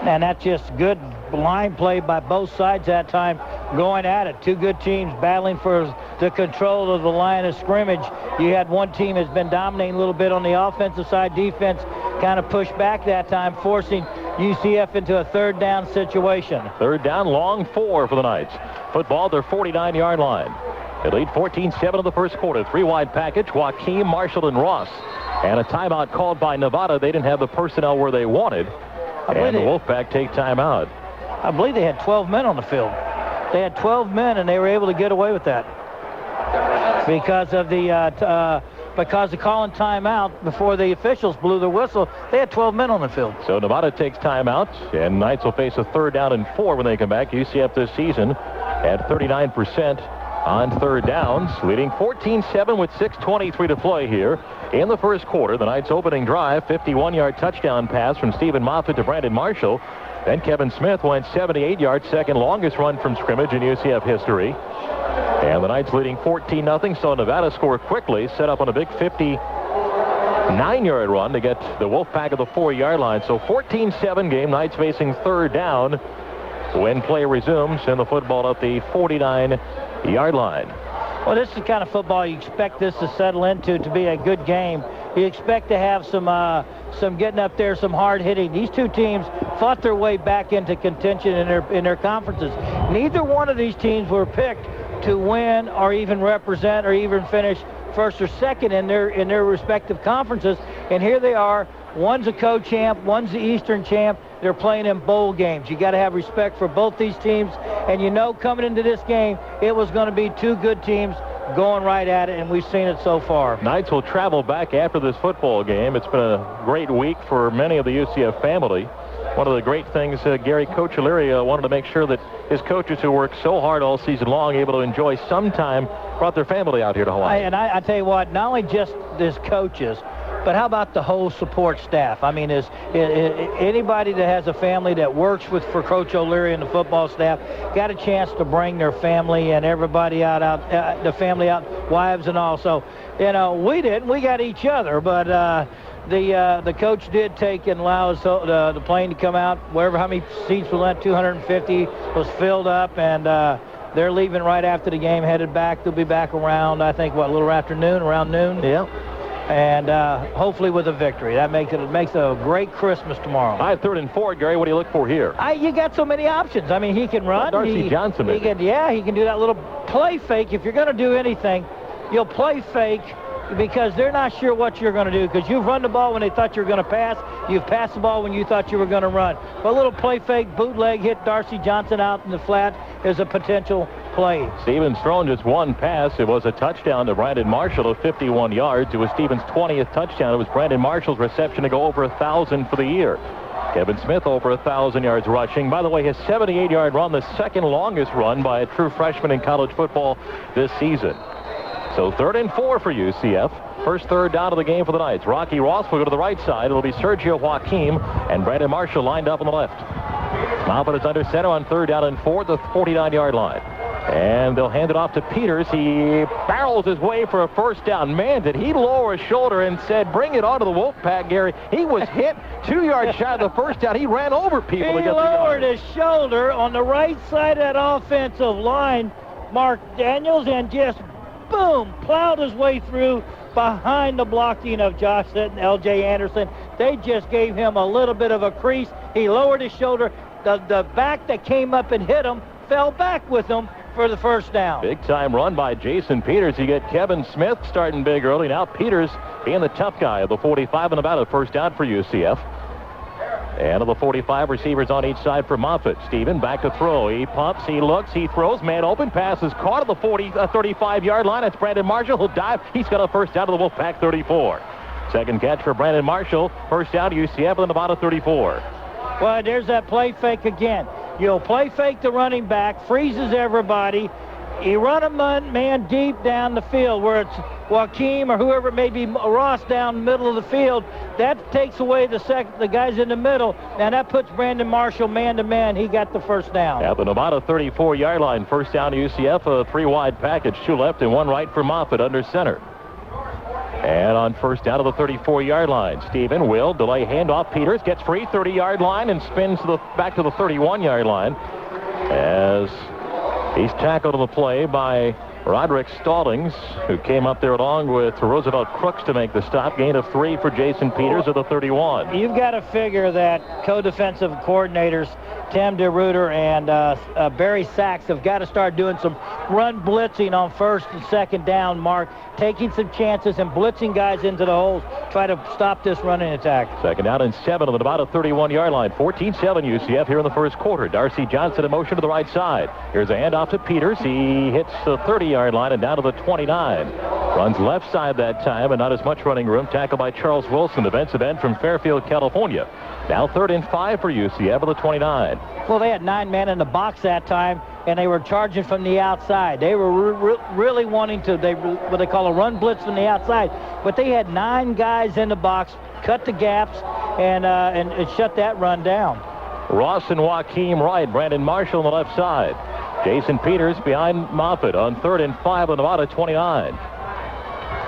And that's just good line play by both sides that time, going at it. Two good teams battling for the control of the line of scrimmage. You had one team that's been dominating a little bit on the offensive side. Defense kind of pushed back that time, forcing UCF into a third down situation. Third down, long 4 for the Knights. Football, their 49-yard line. They lead 14-7 in the first quarter. 3-wide package, Joaquim, Marshall, and Ross. And a timeout called by Nevada. They didn't have the personnel where they wanted. And the Wolfpack take timeout. I believe they had 12 men on the field. They had 12 men, and they were able to get away with that because of calling timeout before the officials blew the whistle. They had 12 men on the field. So Nevada takes timeout, and Knights will face a third down and 4 when they come back. UCF this season at 39% on third downs, leading 14-7 with 6:23 to play here in the first quarter. The Knights' opening drive, 51-yard touchdown pass from Stephen Moffitt to Brandon Marshall. Then Kevin Smith went 78 yards, second longest run from scrimmage in UCF history. And the Knights leading 14-0, so Nevada score quickly, set up on a big 59-yard run to get the Wolfpack of the 4-yard line. So 14-7 game, Knights facing third down when play resumes in the football at the 49-yard line. Well, this is the kind of football you expect this to settle into to be a good game. You expect to have some getting up there, some hard hitting. These two teams fought their way back into contention in their conferences. Neither one of these teams were picked to win or even represent or even finish first or second in their respective conferences. And here they are. One's a co-champ, one's the Eastern champ. They're playing in bowl games. You got to have respect for both these teams. And you know, coming into this game, it was going to be two good teams going right at it, and we've seen it so far. Knights will travel back after this football game. It's been a great week for many of the UCF family. One of the great things, Coach O'Leary wanted to make sure that his coaches who worked so hard all season long, able to enjoy some time, brought their family out here to Hawaii. I tell you what, not only just his coaches, but how about the whole support staff? I mean, is anybody that has a family that works for Coach O'Leary and the football staff got a chance to bring their family and everybody out, the family out, wives and all. So, you know, we didn't. We got each other, but the coach did take and allow us the plane to come out. How many seats was that? 250 was filled up, and they're leaving right after the game, headed back. They'll be back around, I think, a little afternoon, around noon. Yeah. And hopefully with a victory. That makes a great Christmas tomorrow. All right, 3rd and 4, Gary. What do you look for here? You got so many options. I mean, he can run. Darcy Johnson. He can do that little play fake. If you're going to do anything, you'll play fake because they're not sure what you're going to do, because you've run the ball when they thought you were going to pass. You've passed the ball when you thought you were going to run. But a little play fake, bootleg, hit Darcy Johnson out in the flat is a potential play. Stevens thrown just one pass. It was a touchdown to Brandon Marshall of 51 yards. It was Stevens' 20th touchdown. It was Brandon Marshall's reception to go over 1,000 for the year. Kevin Smith over 1,000 yards rushing. By the way, his 78-yard run, the second longest run by a true freshman in college football this season. So 3rd and 4 for UCF. First third down of the game for the Knights. Rocky Ross will go to the right side. It'll be Sergio Joaquim and Brandon Marshall lined up on the left. Moffitt is under center on 3rd down and 4 at the 49-yard line. And they'll hand it off to Peters. He barrels his way for a first down. Man, did he lower his shoulder and said, bring it on to the Wolfpack, Gary. He was hit 2 yards shy of the first down. He ran over people to get the yard. He lowered his shoulder on the right side of that offensive line, Mark Daniels, and just, boom, plowed his way through behind the blocking of Josh Sitton, L.J. Anderson. They just gave him a little bit of a crease. He lowered his shoulder. The back that came up and hit him fell back with him for the first down. Big time run by Jason Peters. You get Kevin Smith starting big early. Now Peters being the tough guy of the 45 and about a first down for UCF. And of the 45 receivers on each side for Moffitt. Steven back to throw. He pumps, he looks, he throws. Man open, pass is caught at the 35-yard line. It's Brandon Marshall. He'll dive. He's got a first down to the Wolfpack 34. Second catch for Brandon Marshall. First down to UCF in about a 34. Well, there's that play fake again. You'll play fake the running back, freezes everybody. You run a man deep down the field where it's Joaquim or whoever it may be, Ross down the middle of the field. That takes away the guys in the middle. Now that puts Brandon Marshall man-to-man. He got the first down. At the Nevada 34-yard line, first down to UCF, a 3-wide package, 2 left and 1 right for Moffitt under center. And on first down to the 34-yard line, Steven will delay handoff. Peters gets free, 30-yard line, and spins back to the 31-yard line as he's tackled on the play by Roderick Stallings, who came up there along with Roosevelt Crooks to make the stop. Gain of 3 for Jason Peters at the 31. You've got to figure that co-defensive coordinators Tim DeRuiter and Barry Sachs have got to start doing some run blitzing on first and second down, Mark, taking some chances and blitzing guys into the holes, try to stop this running attack. Second down and 7 on the Nevada 31-yard line. 14-7 UCF here in the first quarter. Darcy Johnson in motion to the right side. Here's a handoff to Peters. He hits the 30-yard line and down to the 29. Runs left side that time and not as much running room. Tackled by Charles Wilson, defensive end from Fairfield, California. Now 3rd and 5 for UCF at the 29. Well, they had 9 men in the box that time. and they were charging from the outside. They were really wanting to, what they call a run blitz from the outside. But they had 9 guys in the box, cut the gaps, and shut that run down. Ross and Joaquim right, Brandon Marshall on the left side. Jason Peters behind Moffitt on 3rd and 5 on Nevada 29.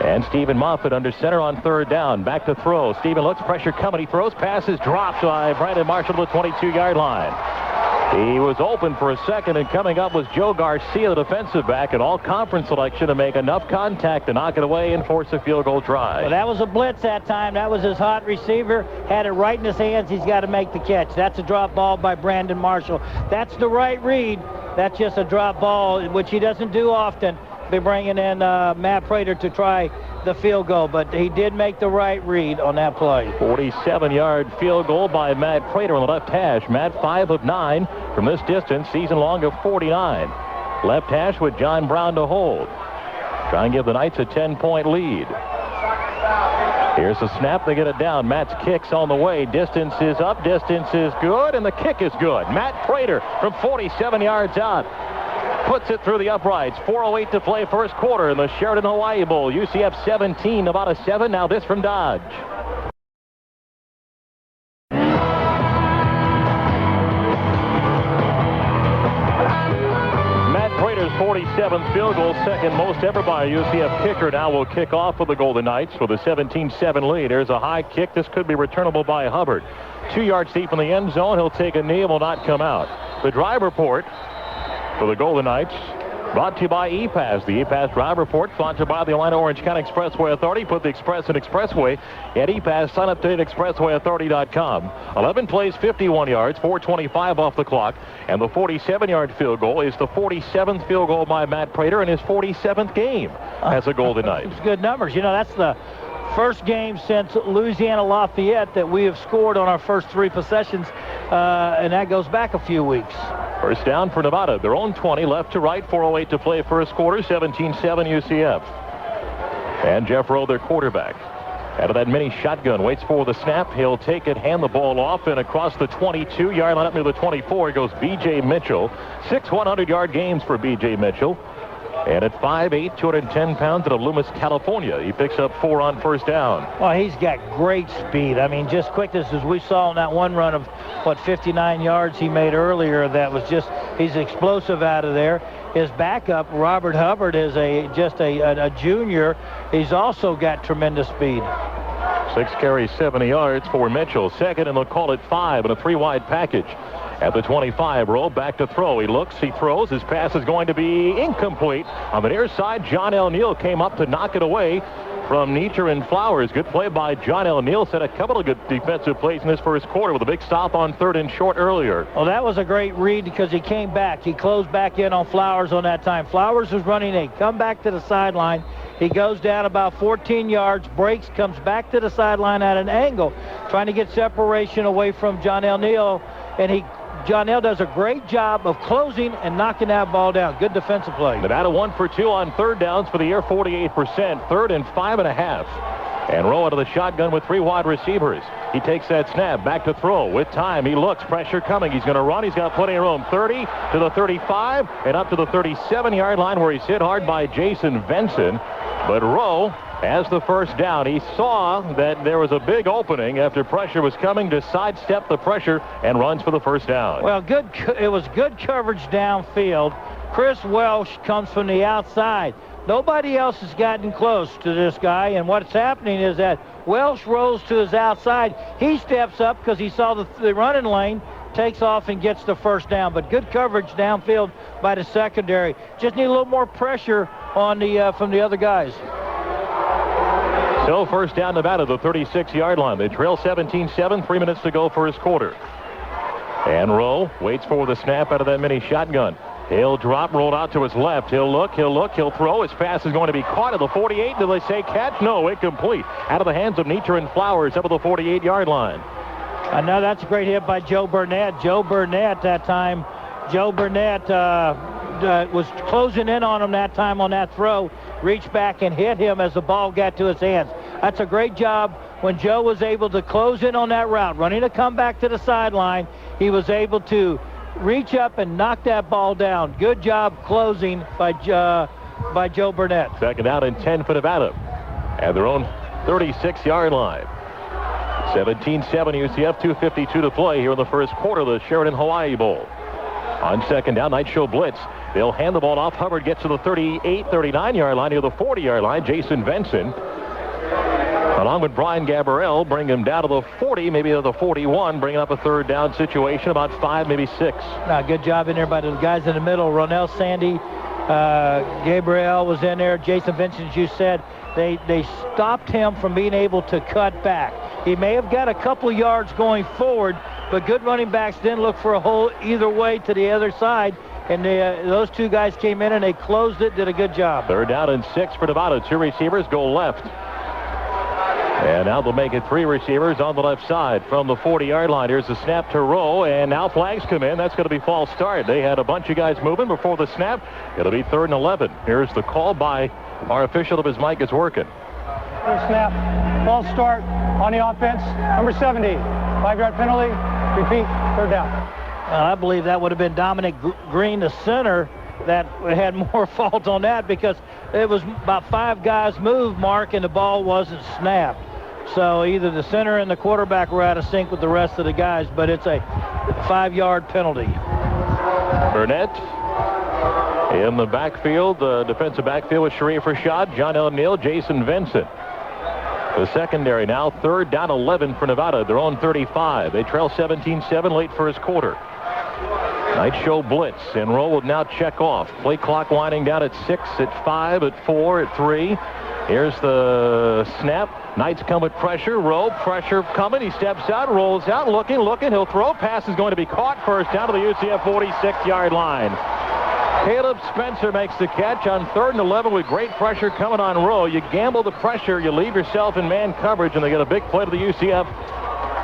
And Stephen Moffitt under center on 3rd down. Back to throw. Stephen looks, pressure coming. He throws, passes, drops by Brandon Marshall to the 22-yard line. He was open for a second, and coming up was Joe Garcia, the defensive back, an all-conference selection to make enough contact to knock it away and force a field goal try. Well, that was a blitz that time. That was his hot receiver. Had it right in his hands. He's got to make the catch. That's a drop ball by Brandon Marshall. That's the right read. That's just a drop ball, which he doesn't do often. They're bringing in Matt Prater to try the field goal, but he did make the right read on that play. 47-yard field goal by Matt Prater on the left hash. Matt 5 of 9 from this distance, season long of 49. Left hash with John Brown to hold. Try and give the Knights a 10-point lead. Here's the snap. They get it down. Matt's kick's on the way. Distance is up. Distance is good, and the kick is good. Matt Prater from 47 yards out puts it through the uprights. 4:08 to play first quarter in the Sheridan Hawaii Bowl. UCF 17, Nevada 7. Now this from Dodge. Matt Prater's 47th field goal, second most ever by a UCF kicker. Now will kick off for the Golden Knights with a 17-7 lead. There's a high kick. This could be returnable by Hubbard. 2 yards deep in the end zone. He'll take a knee and will not come out. The drive report for the Golden Knights, brought to you by E-Pass. The E-Pass drive report sponsored by the Atlanta Orange County Expressway Authority. Put the Express in Expressway at E-Pass. Sign up today at expresswayauthority.com. 11 plays, 51 yards, 4:25 off the clock, and the 47-yard field goal is the 47th field goal by Matt Prater in his 47th game as a Golden Knight. It's good numbers. You know, that's the first game since Louisiana Lafayette that we have scored on our first 3 possessions, and that goes back a few weeks. First down for Nevada. Their own 20, left to right, 4:08 to play first quarter, 17-7 UCF. And Jeff Rowe, their quarterback. Out of that mini shotgun, waits for the snap. He'll take it, hand the ball off, and across the 22-yard line up near the 24 goes B.J. Mitchell. 6 100-yard games for B.J. Mitchell. And at 5'8", 210 pounds out of Loomis, California, he picks up 4 on first down. Well, he's got great speed. I mean, just quickness, as we saw in that one run of, 59 yards he made earlier. That was just, he's explosive out of there. His backup, Robert Hubbard, is just a junior. He's also got tremendous speed. 6 carries, 70 yards for Mitchell. Second, and they'll call it 5 in a 3-wide package. At the 25, Rowe back to throw. He looks, he throws. His pass is going to be incomplete. On the near side, John L. Neal came up to knock it away from Nietzsche and Flowers. Good play by John L. Neal. Set a couple of good defensive plays in this first quarter with a big stop on 3rd and short earlier. Well, that was a great read because he came back. He closed back in on Flowers on that time. Flowers was running a comeback to the sideline. He goes down about 14 yards, breaks, comes back to the sideline at an angle, trying to get separation away from John L. Neal, and John L. does a great job of closing and knocking that ball down. Good defensive play. Nevada 1 for 2 on 3rd downs for the year, 48%. 3rd and 5.5. And Rowe out of the shotgun with 3 wide receivers. He takes that snap, back to throw. With time, he looks, pressure coming. He's going to run. He's got plenty of room. 30 to the 35 and up to the 37-yard line where he's hit hard by Jason Venson. But Rowe has the first down. He saw that there was a big opening after pressure was coming to sidestep the pressure and runs for the first down. Well, it was good coverage downfield. Chris Welsh comes from the outside. Nobody else has gotten close to this guy, and what's happening is that Welsh rolls to his outside. He steps up because he saw the running lane, takes off and gets the first down. But good coverage downfield by the secondary. Just need a little more pressure on from the other guys. So first down Nevada, the 36-yard line. They trail 17-7, 3 minutes to go first quarter. And Rowe waits for the snap out of that mini shotgun. He'll drop, rolled out to his left. He'll look, he'll throw. His pass is going to be caught at the 48. Do they say catch? No, incomplete. Out of the hands of Nietzsche and Flowers up at the 48-yard line. I know that's a great hit by Joe Burnett. Joe Burnett that time. Joe Burnett was closing in on him that time on that throw. Reached back and hit him as the ball got to his hands. That's a great job when Joe was able to close in on that route. Running a comeback to the sideline, he was able to reach up and knock that ball down. Good job closing by Joe Burnett. Second down and 10 for Nevada at their own 36-yard line. 17-7 UCF, 2:52 to play here in the first quarter of the Sheridan Hawaii Bowl. On second down, Night Show blitz. They'll hand the ball off. Hubbard gets to the 38, 39-yard line, near the 40-yard line. Jason Benson, along with Brian Gabrielle, bring him down to the 40, maybe to the 41, bringing up a third down situation, about 5, maybe 6. Good job in there by the guys in the middle. Ronell Sandy, Gabrielle was in there. Jason Vincent, as you said, they stopped him from being able to cut back. He may have got a couple yards going forward, but good running backs didn't look for a hole either way to the other side. And those two guys came in and they closed it, did a good job. Third down and 6 for Nevada. 2 receivers go left. And now they'll make it 3 receivers on the left side from the 40-yard line. Here's the snap to Rowe, and now flags come in. That's going to be false start. They had a bunch of guys moving before the snap. It'll be 3rd and 11. Here's the call by our official if his mic is working. First snap, false start on the offense. Number 70, 5-yard penalty. Repeat, 3rd down. I believe that would have been Dominic Green, the center, that had more fault on that because it was about 5 guys moved, Mark, and the ball wasn't snapped. So either the center and the quarterback were out of sync with the rest of the guys, but it's a 5-yard penalty. Burnett in the backfield, the defensive backfield with Sharif Rashad, John O'Neill, Jason Vincent. The secondary now, 3rd down 11 for Nevada, their own 35. They trail 17-7 late first quarter. Night Show blitz, and Rowe will now check off. Play clock winding down at 6, at 5, at 4, at 3. Here's the snap. Knights come with pressure. Rowe, pressure coming. He steps out, rolls out, looking. He'll throw. Pass is going to be caught first down to the UCF 46-yard line. Caleb Spencer makes the catch on 3rd and 11 with great pressure coming on Rowe. You gamble the pressure, you leave yourself in man coverage, and they get a big play to the UCF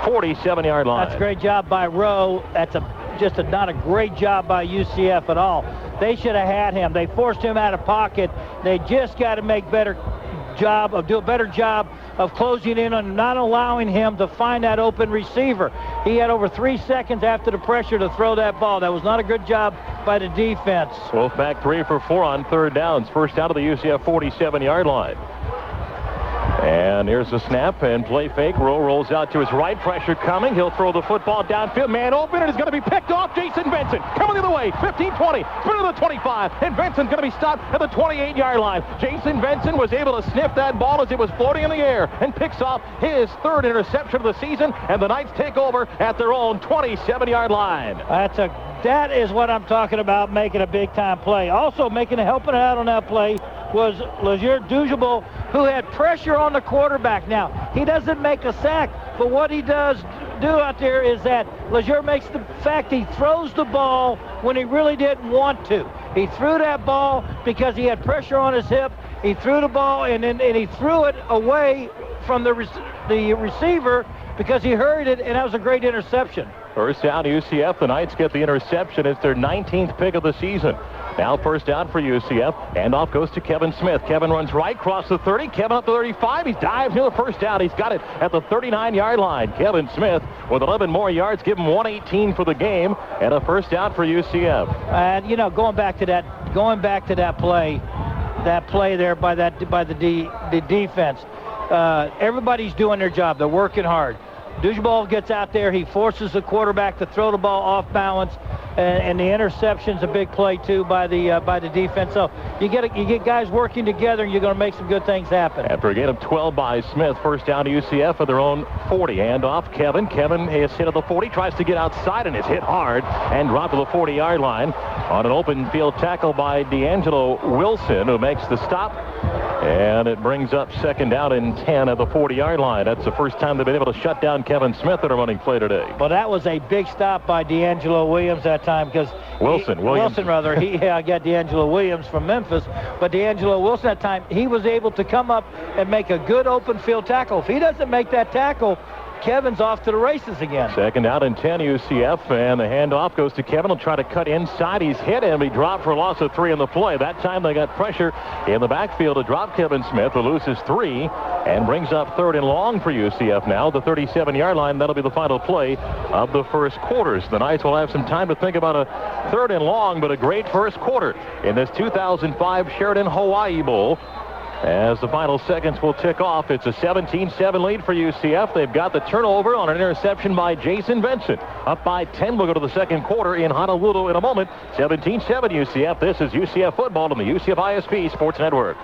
47-yard line. That's a great job by Rowe. That's not a great job by UCF at all. They should have had him. They forced him out of pocket. They just got to do a better job of closing in on not allowing him to find that open receiver. He had over 3 seconds after the pressure to throw that ball. That was not a good job by the defense. Wolfpack 3 for 4 on 3rd downs. First out of the UCF 47-yard line. And here's the snap and play fake. Rowe rolls out to his right. Pressure coming. He'll throw the football downfield. Man open. It is going to be picked off. Jason Benson coming the other way. 15-20. Put to the 25. And Benson's going to be stopped at the 28-yard line. Jason Benson was able to sniff that ball as it was floating in the air and picks off his 3rd interception of the season. And the Knights take over at their own 27-yard line. That is what I'm talking about, making a big-time play. Also helping out on that play was Leger Dujable, who had pressure on the quarterback. Now, he doesn't make a sack, but what he does do out there is that Leger makes the fact he throws the ball when he really didn't want to. He threw that ball because he had pressure on his hip. He threw the ball, and he threw it away from the receiver because he hurried it, and that was a great interception. First down, UCF. The Knights get the interception. It's their 19th pick of the season. Now first down for UCF. Handoff goes to Kevin Smith. Kevin runs right, across the 30. Kevin up to 35. He's dived to the first down. He's got it at the 39-yard line. Kevin Smith with 11 more yards. Give him 118 for the game and a first down for UCF. And going back to that play there by the defense. Everybody's doing their job. They're working hard. Dujabal gets out there. He forces the quarterback to throw the ball off balance, and the interception's a big play too by the defense. So you get guys working together, and you're going to make some good things happen. After a gain of 12 by Smith, first down to UCF at their own 40. Handoff, Kevin. Kevin is hit at the 40, tries to get outside, and is hit hard and dropped to the 40-yard line on an open field tackle by D'Angelo Wilson, who makes the stop. And it brings up second down and 10 at the 40-yard line. That's the first time they've been able to shut down Kevin Smith in a running play today. Well, that was a big stop by D'Angelo Williams that time because Wilson, I got D'Angelo Williams from Memphis, but D'Angelo Wilson that time, he was able to come up and make a good open field tackle. If he doesn't make that tackle, Kevin's off to the races again. Second down and 10 UCF, and the handoff goes to Kevin. He'll try to cut inside. He's hit and he dropped for a loss of 3 in the play. That time they got pressure in the backfield to drop Kevin Smith, who loses 3 and brings up 3rd and long for UCF now. The 37-yard line, that'll be the final play of the first quarters. The Knights will have some time to think about a 3rd and long, but a great first quarter in this 2005 Sheridan Hawaii Bowl. As the final seconds will tick off, it's a 17-7 lead for UCF. They've got the turnover on an interception by Jason Vincent. Up by 10. We'll go to the second quarter in Honolulu in a moment. 17-7 UCF. This is UCF football on the UCF ISP Sports Network.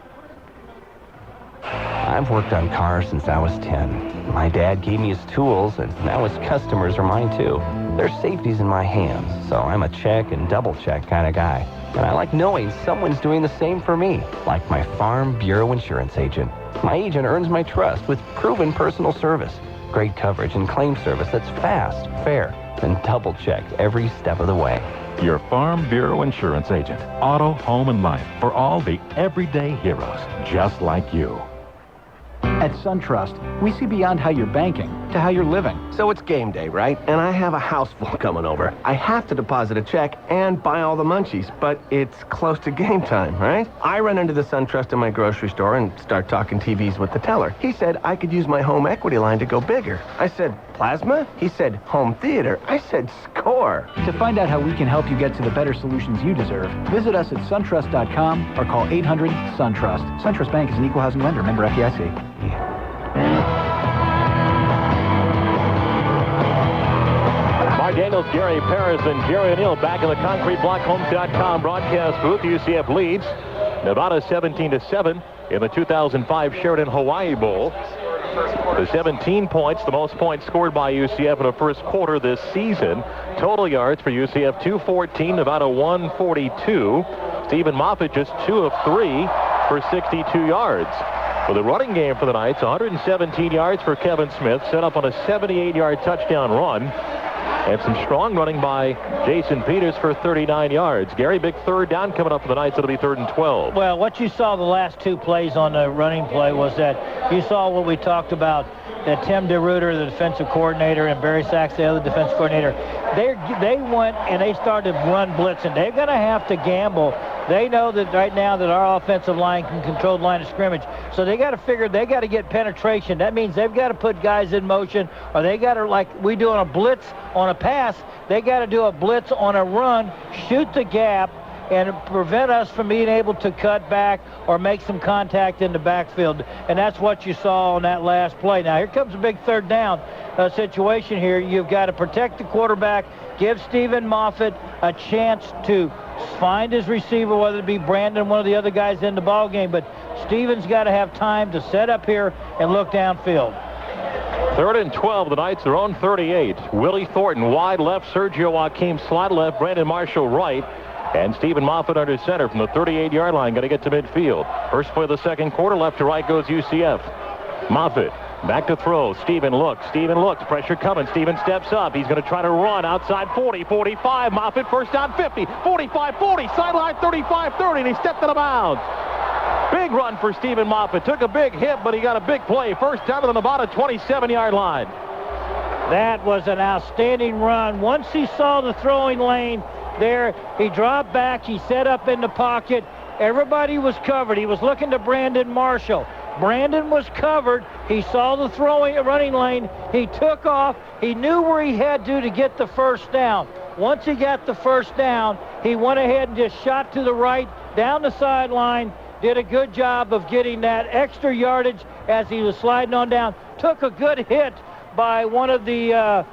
I've worked on cars since I was 10. My dad gave me his tools, and now his customers are mine too. Their safety's in my hands, so I'm a check and double check kind of guy. And I like knowing someone's doing the same for me, like my Farm Bureau insurance agent. My agent earns my trust with proven personal service, great coverage and claim service that's fast, fair, and double checked every step of the way. Your Farm Bureau insurance agent. Auto, home, and life for all the everyday heroes, just like you. At SunTrust, we see beyond how you're banking to how you're living. So it's game day, right? And I have a house full coming over. I have to deposit a check and buy all the munchies, but it's close to game time, right? I run into the SunTrust in my grocery store and start talking TVs with the teller. He said I could use my home equity line to go bigger. I said, plasma? He said, home theater. I said, score. To find out how we can help you get to the better solutions you deserve, visit us at suntrust.com or call 800-SunTrust. SunTrust Bank is an equal housing lender, member FDIC. Mark Daniels, Gary Paris, and Jerry O'Neill back in the ConcreteBlockHomes.com broadcast booth. UCF leads Nevada 17-7 in the 2005 Sheridan Hawaii Bowl. The 17 points, the most points scored by UCF in the first quarter this season. Total yards for UCF 214, Nevada 142. Stephen Moffitt just 2 of 3 for 62 yards. For the running game for the Knights, 117 yards for Kevin Smith, set up on a 78-yard touchdown run. And some strong running by Jason Peters for 39 yards. Gary, big 3rd down coming up for the Knights. It'll be 3rd and 12. Well, what you saw the last 2 plays on the running play was that you saw what we talked about, that Tim DeRuiter, the defensive coordinator, and Barry Sachs, the other defensive coordinator, they went and they started run blitzing. They're going to have to gamble. They know that right now that our offensive line can control the line of scrimmage. So they got to figure they got to get penetration. That means they've got to put guys in motion, or they got to, like we do on a blitz on a pass, they got to do a blitz on a run, shoot the gap, and prevent us from being able to cut back or make some contact in the backfield. And that's what you saw on that last play. Now, here comes a big 3rd down situation here. You've got to protect the quarterback, give Stephen Moffitt a chance to find his receiver, whether it be Brandon, one of the other guys in the ball game. But Stephen's got to have time to set up here and look downfield. 3rd and 12, the Knights, their own 38. Willie Thornton wide left, Sergio Joaquim slot left, Brandon Marshall right. And Stephen Moffitt under center from the 38-yard line. Got to get to midfield. First play of the second quarter. Left to right goes UCF. Moffitt back to throw. Stephen looks. Pressure coming. Stephen steps up. He's going to try to run outside 40, 45. Moffitt first down 50, 45, 40. Sideline 35, 30. And he stepped out of bounds. Big run for Stephen Moffitt. Took a big hit, but he got a big play. First down to the Nevada 27-yard line. That was an outstanding run. Once he saw the throwing lane there, he dropped back, he set up in the pocket. Everybody was covered. He was looking to Brandon Marshall. Brandon was covered. He saw the running lane. He took off. He knew where he had to get the first down. Once he got the first down, he went ahead and just shot to the right, down the sideline, did a good job of getting that extra yardage as he was sliding on down. Took a good hit by one of the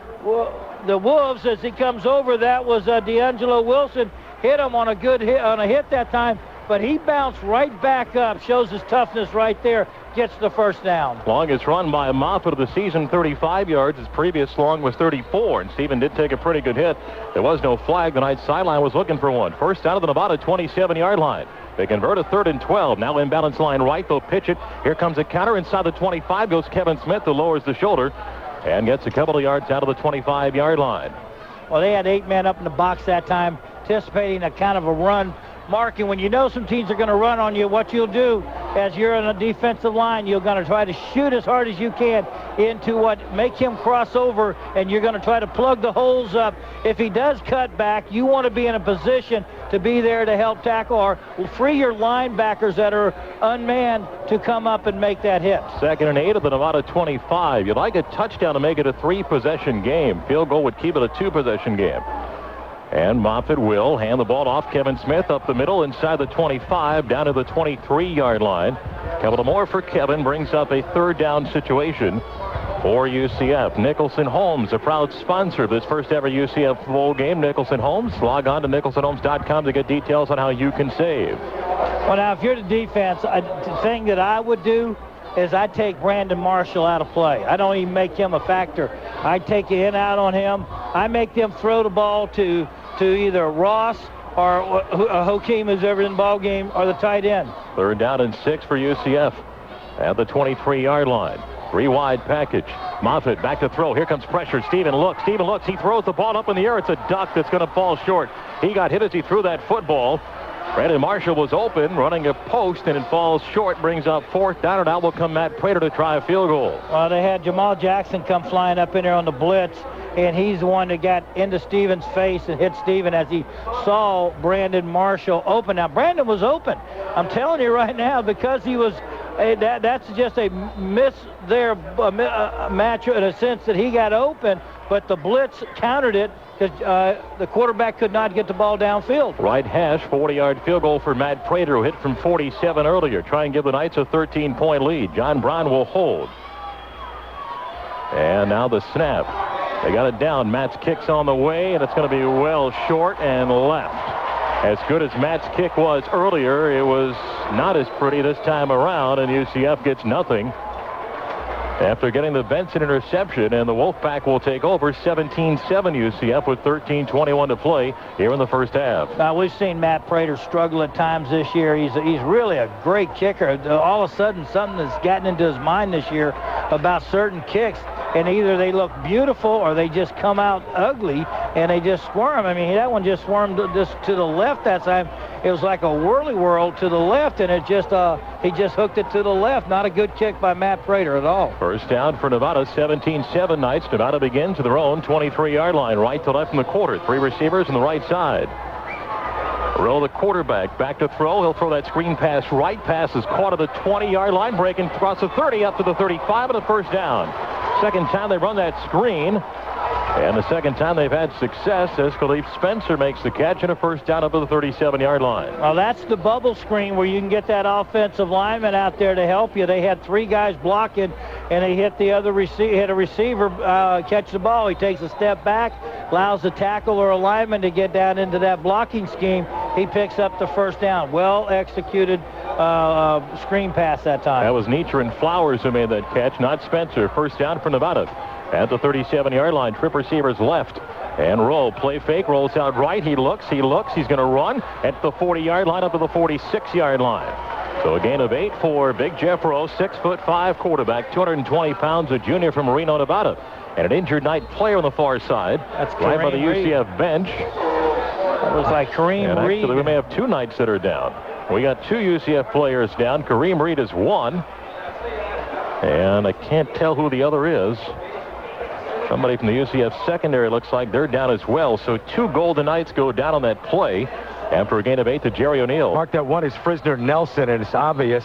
Wolves as he comes over. That was D'Angelo Wilson. Hit him on a good hit, on a hit that time, but he bounced right back up. Shows his toughness right there. Gets the first down. Longest run by Moffitt of the season, 35 yards. His previous long was 34, and Stephen did take a pretty good hit. There was no flag. The Knights sideline was looking for one. First out of the Nevada 27-yard line. They convert a 3rd and 12. Now imbalance line right. They'll pitch it. Here comes a counter. Inside the 25 goes Kevin Smith, who lowers the shoulder and gets a couple of yards out of the 25-yard line. Well, they had 8 men up in the box that time, anticipating a kind of a run marking. When you know some teams are going to run on you, what you'll do as you're on a defensive line, you're going to try to shoot as hard as you can into make him cross over, and you're going to try to plug the holes up. If he does cut back, you want to be in a position to be there to help tackle or free your linebackers that are unmanned to come up and make that hit. 2nd and 8 at the Nevada 25. You'd like a touchdown to make it a 3-possession game. Field goal would keep it a 2-possession game. And Moffitt will hand the ball off. Kevin Smith up the middle inside the 25 down to the 23-yard line. Couple more for Kevin brings up a 3rd down situation for UCF. Nicholson Homes, a proud sponsor of this first ever UCF bowl game. Nicholson Homes, log on to nicholsonhomes.com to get details on how you can save. Well, now, if you're the defense, the thing that I would do is I'd take Brandon Marshall out of play. I don't even make him a factor. I'd take it in out on him. I make them throw the ball to either Ross or Hakeem, who's ever in the ball game, or the tight end. 3rd down and 6 for UCF at the 23-yard line. 3-wide package. Moffitt back to throw. Here comes pressure. Steven looks. He throws the ball up in the air. It's a duck that's going to fall short. He got hit as he threw that football. Brandon Marshall was open, running a post, and it falls short, brings up 4th down, and out will come Matt Prater to try a field goal. Well, they had Jamal Jackson come flying up in there on the blitz, and he's the one that got into Steven's face and hit Steven as he saw Brandon Marshall open. Now, Brandon was open. I'm telling you right now, because he was, that's just a miss there, a match in a sense that he got open, but the blitz countered it because the quarterback could not get the ball downfield. Right hash, 40-yard field goal for Matt Prater, who hit from 47 earlier. Try and give the Knights a 13-point lead. John Brown will hold. And now the snap. They got it down. Matt's kick's on the way, and it's going to be well short and left. As good as Matt's kick was earlier, it was not as pretty this time around, and UCF gets nothing after getting the Benson interception, and the Wolfpack will take over 17-7 UCF with 13:21 to play here in the first half. Now, we've seen Matt Prater struggle at times this year. He's really a great kicker. All of a sudden, something has gotten into his mind this year about certain kicks, and either they look beautiful or they just come out ugly, and they just squirm. I mean, that one just squirmed just to the left that time. It was like a whirly-whirl to the left, and he just hooked it to the left. Not a good kick by Matt Prater at all. First down for Nevada, 17-7 Knights. Nevada begins to their own 23-yard line, right to left in the quarter. 3 receivers on the right side. Rowe, the quarterback, back to throw. He'll throw that screen pass right. Pass is caught at the 20-yard line, breaking across the 30 up to the 35 and a first down. Second time they run that screen. And the second time they've had success as Khalif Spencer makes the catch and a first down up to the 37-yard line. Well, that's the bubble screen where you can get that offensive lineman out there to help you. They had 3 guys blocking, and they hit the other hit a receiver catch the ball. He takes a step back, allows the tackle or a lineman to get down into that blocking scheme. He picks up the first down. Well executed screen pass that time. That was Nietzsche and Flowers who made that catch, not Spencer. First down for Nevada. At the 37-yard line, trip receivers left. And Rowe, play fake, rolls out right. He looks, he's going to run at the 40-yard line up to the 46-yard line. So a gain of 8 for Big Jeff Rowe, 6'5" quarterback, 220 pounds, a junior from Reno, Nevada. And an injured Knight player on the far side. That's right by the Kareem UCF Reed. bench. That was like Kareem and Reed. Actually, we may have 2 Knights that are down. We got 2 UCF players down. Kareem Reed is 1. And I can't tell who the other is. Somebody from the UCF secondary looks like they're down as well. So 2 Golden Knights go down on that play after a gain of 8 to Jerry O'Neal. Mark, that one is Frisner Nelson, and it's obvious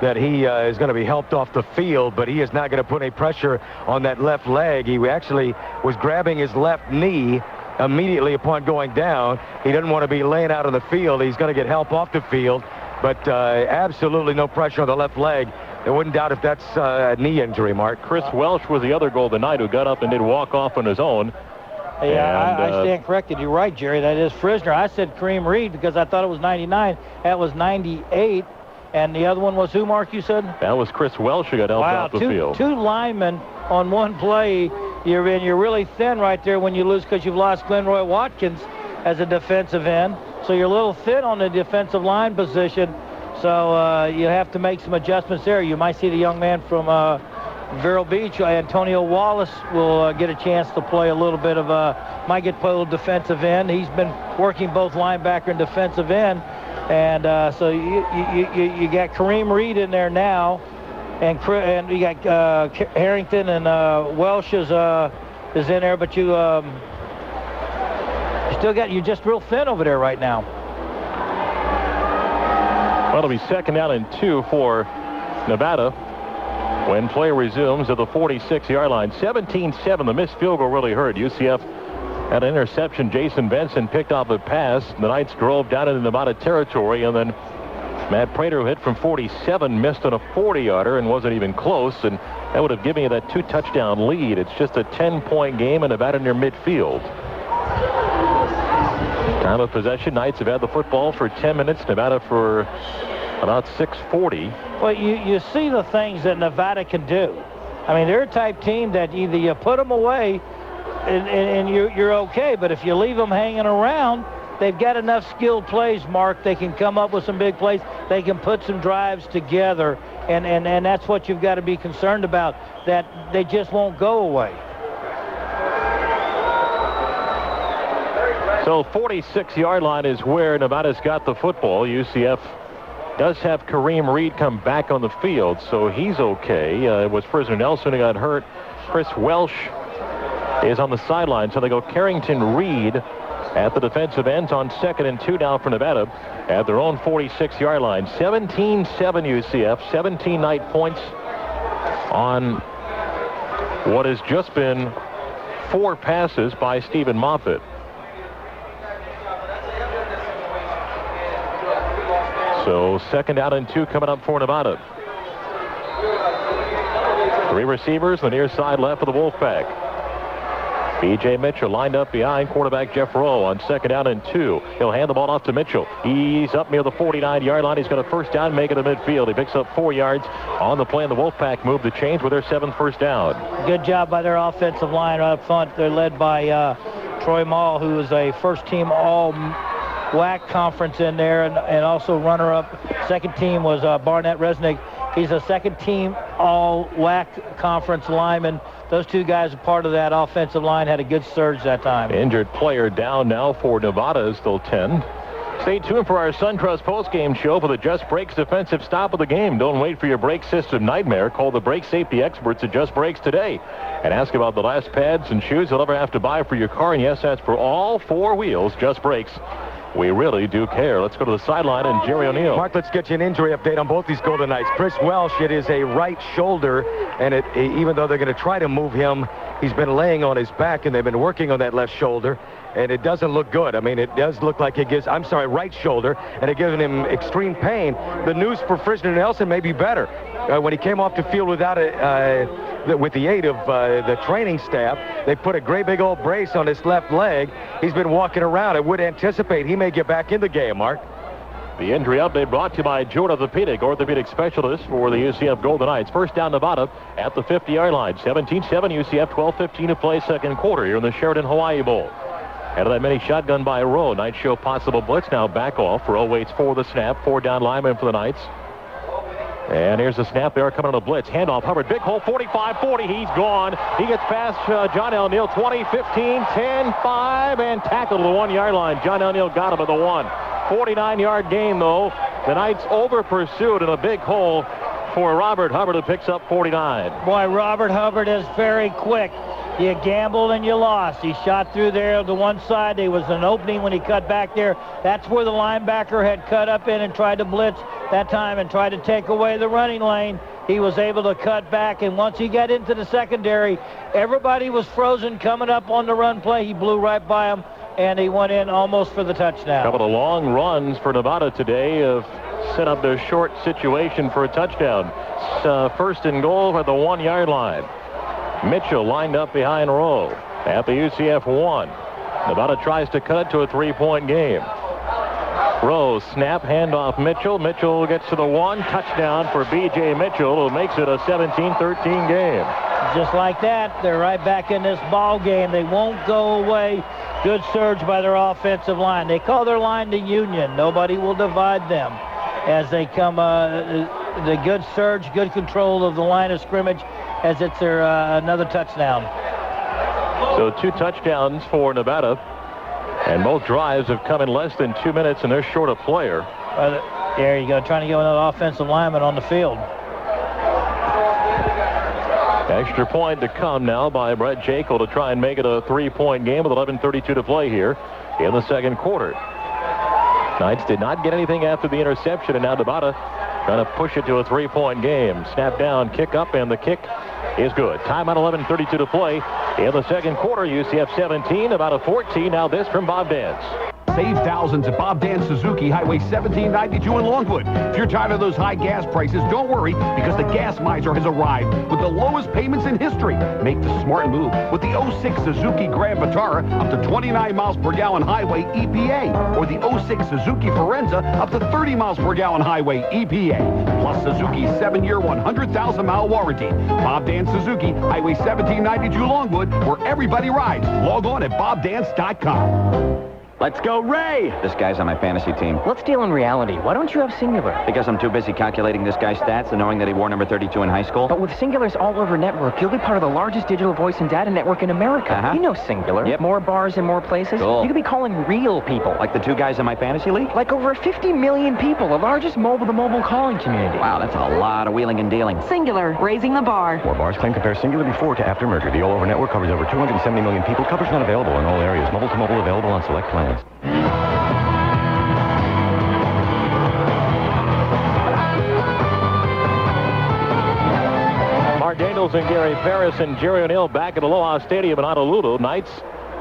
that he is going to be helped off the field, but he is not going to put any pressure on that left leg. He actually was grabbing his left knee immediately upon going down. He doesn't want to be laying out on the field. He's going to get help off the field, but absolutely no pressure on the left leg. I wouldn't doubt if that's a knee injury, Mark. Chris Welch was the other Golden Knight who got up and did walk off on his own. Yeah, I stand corrected. You're right, Jerry. That is Frisner. I said Kareem Reed because I thought it was 99. That was 98. And the other one was who, Mark, you said? That was Chris Welch who got helped off the field. 2 linemen on one play. You're really thin right there when you lose because you've lost Glenroy Watkins as a defensive end. So you're a little thin on the defensive line position. So you have to make some adjustments there. You might see the young man from Vero Beach, Antonio Wallace, will get a chance to play a little bit of might get played a little defensive end. He's been working both linebacker and defensive end. And so you got Kareem Reed in there now, and you got Harrington and Welsh is in there, but you're just real thin over there right now. Well, it'll be 2nd down and 2 for Nevada when play resumes at the 46-yard line. 17-7. The missed field goal really hurt. UCF had an interception. Jason Benson picked off a pass. The Knights drove down into Nevada territory, and then Matt Prater, who hit from 47, missed on a 40-yarder and wasn't even close, and that would have given you that 2-touchdown lead. It's just a 10-point game, and Nevada near midfield. Time of possession, Knights have had the football for 10 minutes, Nevada for about 6:40. Well, you see the things that Nevada can do. I mean, they're a type team that either you put them away and you're okay, but if you leave them hanging around, they've got enough skilled plays, Mark. They can come up with some big plays. They can put some drives together, and that's what you've got to be concerned about, that they just won't go away. So 46-yard line is where Nevada's got the football. UCF does have Kareem Reed come back on the field, so he's okay. It was Prisoner Nelson who got hurt. Chris Welsh is on the sideline, so they go Carrington Reed at the defensive ends on 2nd and 2 now for Nevada at their own 46-yard line. 17-7 UCF, 17 Knight points on what has just been 4 passes by Stephen Moffitt. So 2nd down and 2 coming up for Nevada. 3 receivers on the near side left of the Wolfpack. B.J. Mitchell lined up behind quarterback Jeff Rowe on 2nd down and 2. He'll hand the ball off to Mitchell. He's up near the 49-yard line. He's got a 1st down, make it to midfield. He picks up 4 yards on the play, and the Wolfpack move the chains with their 7th first down. Good job by their offensive line right up front. They're led by Troy Mall, who is a first-team All-WAC conference in there, and also runner-up. 2nd team was Barnett Resnick. He's a 2nd-team All-WAC conference lineman. Those 2 guys are part of that offensive line, had a good surge that time. Injured player down now for Nevada is still 10. Stay tuned for our SunTrust postgame show for the Just Brakes defensive stop of the game. Don't wait for your brake system nightmare. Call the brake safety experts at Just Brakes today and ask about the last pads and shoes you'll ever have to buy for your car. And yes, that's for all 4 wheels. Just Brakes. We really do care. Let's go to the sideline and Jerry O'Neill. Mark, let's get you an injury update on both these Golden Knights. Chris Welsh, it is a right shoulder, and even though they're going to try to move him, he's been laying on his back, and they've been working on that left shoulder, and it doesn't look good. I mean, it does look like it gives, right shoulder, and it gives him extreme pain. The news for Frisner Nelson may be better. When he came off the field without with the aid of the training staff, they put a great big old brace on his left leg. He's been walking around. I would anticipate he may get back in the game, Mark. The injury update brought to you by Jordan orthopedic specialist for the UCF Golden Knights. 1st down Nevada at the 50-yard line. 17-7 UCF, 12:15 to play 2nd quarter here in the Sheridan Hawaii Bowl. Out of that mini shotgun by Rowe. Knights show possible blitz. Now back off. Rowe waits for the snap. 4 down lineman for the Knights. And here's the snap. They are coming on a blitz. Handoff. Hubbard. Big hole. 45-40. He's gone. He gets past John O'Neill. 20, 15, 10, 5, and tackled to the 1-yard line. John O'Neill got him at the 1. 49-yard gain, though. The Knights over-pursued in a big hole for Robert Hubbard, who picks up 49. Boy, Robert Hubbard is very quick. You gambled and you lost. He shot through there to one side. There was an opening when he cut back there. That's where the linebacker had cut up in and tried to blitz that time and tried to take away the running lane. He was able to cut back, and once he got into the secondary, everybody was frozen coming up on the run play. He blew right by him, and he went in almost for the touchdown. A couple of long runs for Nevada today have set up their short situation for a touchdown. 1st and goal at the 1-yard line. Mitchell lined up behind Rowe at the UCF 1. Nevada tries to cut it to a 3-point game. Rowe, snap, handoff Mitchell. Mitchell gets to the 1. Touchdown for B.J. Mitchell, who makes it a 17-13 game. Just like that, they're right back in this ball game. They won't go away. Good surge by their offensive line. They call their line the Union. Nobody will divide them as they come. The good surge, good control of the line of scrimmage as it's their another touchdown. So 2 touchdowns for Nevada, and both drives have come in less than 2 minutes, and they're short a player. There you go, trying to get another offensive lineman on the field. Extra point to come now by Brett Jekyll to try and make it a 3-point game with 11:32 to play here in the second quarter. Knights did not get anything after the interception, and now Nevada trying to push it to a 3-point game. Snap down, kick up, and the kick is good. Timeout, 11:32 to play in the second quarter. UCF 17, about a 14. Now this from Bob Dance. Save thousands at Bob Dan Suzuki, Highway 1792 in Longwood. If you're tired of those high gas prices, don't worry, because the gas miser has arrived with the lowest payments in history. Make the smart move with the 06 Suzuki Grand Vitara up to 29 miles per gallon highway EPA, or the 06 Suzuki Forenza up to 30 miles per gallon highway EPA, plus Suzuki's 7-year, 100,000-mile warranty. Bob Dan Suzuki, Highway 1792 Longwood, where everybody rides. Log on at bobdance.com. Let's go, Ray! This guy's on my fantasy team. Let's deal in reality. Why don't you have Singular? Because I'm too busy calculating this guy's stats and knowing that he wore number 32 in high school. But with Singular's all-over network, you'll be part of the largest digital voice and data network in America. You know Singular. Yep. More bars in more places. Cool. You could be calling real people. Like the two guys in my fantasy league? Like over 50 million people, the largest mobile-to-mobile calling community. Wow, that's a lot of wheeling and dealing. Singular, raising the bar. More bars claim compare Singular before to after merger. The all-over network covers over 270 million people. Coverage not available in all areas. Mobile-to-mobile available on select plans. Mark Daniels and Gary Ferris and Jerry O'Neill back at Aloha Stadium in Honolulu. Knights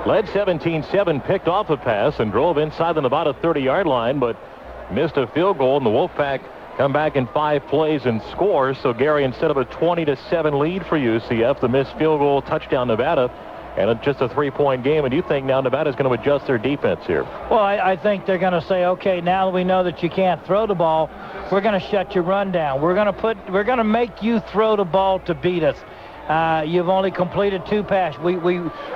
led 17-7, picked off a pass and drove inside the Nevada 30-yard line, but missed a field goal, and the Wolfpack come back in 5 plays and score. So, Gary, instead of a 20-7 lead for UCF, the missed field goal, touchdown Nevada, and just a 3-point game. And do you think now Nevada's going to adjust their defense here? Well, I think they're going to say, okay, now that we know that you can't throw the ball, we're going to shut your run down. We're going to make you throw the ball to beat us. You've only completed 2 passes. We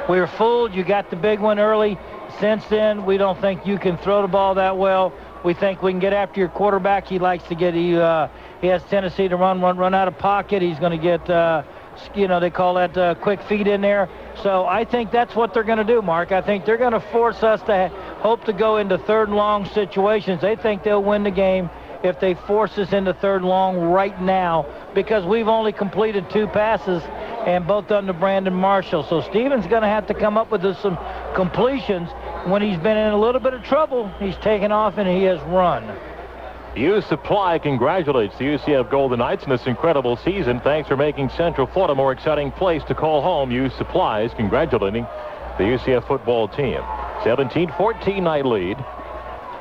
were fooled. You got the big one early. Since then, we don't think you can throw the ball that well. We think we can get after your quarterback. He likes to get, he has tendency to run out of pocket. He's going to get, they call that quick feet in there. So I think that's what they're going to do, Mark. I think they're going to force us to hope to go into 3rd and long situations. They think they'll win the game if they force us into 3rd and long right now, because we've only completed 2 passes, and both under Brandon Marshall. So Stevens going to have to come up with some completions. When he's been in a little bit of trouble, he's taken off and he has run. U Supply congratulates the UCF Golden Knights in this incredible season. Thanks for making Central Florida a more exciting place to call home. U Supply is congratulating the UCF football team. 17-14 Knight lead.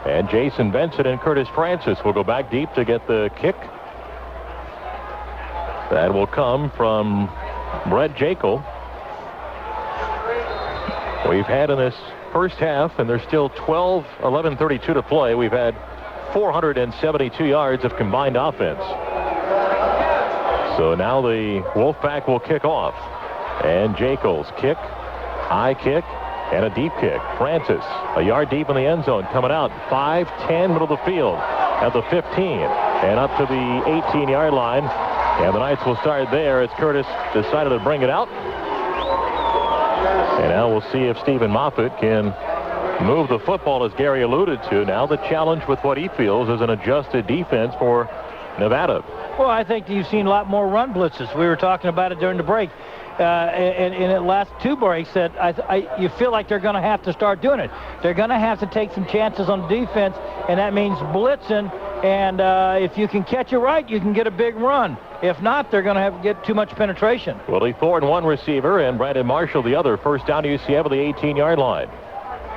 And Jason Benson and Curtis Francis will go back deep to get the kick. That will come from Brett Jekyll. We've had in this first half, and there's still 11:32 to play, we've had 472 yards of combined offense. So now the Wolfpack will kick off. And Jekyll's kick, high kick, and a deep kick. Francis, a yard deep in the end zone, coming out 5-10, middle of the field at the 15, and up to the 18-yard line. And the Knights will start there as Curtis decided to bring it out. And now we'll see if Stephen Moffitt can move the football, as Gary alluded to. Now the challenge with what he feels is an adjusted defense for Nevada. Well, I think you've seen a lot more run blitzes. We were talking about it during the break. In the last 2 breaks, that you feel like they're going to have to start doing it. They're going to have to take some chances on defense, and that means blitzing. And if you can catch it right, you can get a big run. If not, they're going to have to get too much penetration. Willie Thornton, one receiver, and Brandon Marshall, the other. First down to UCF at the 18-yard line.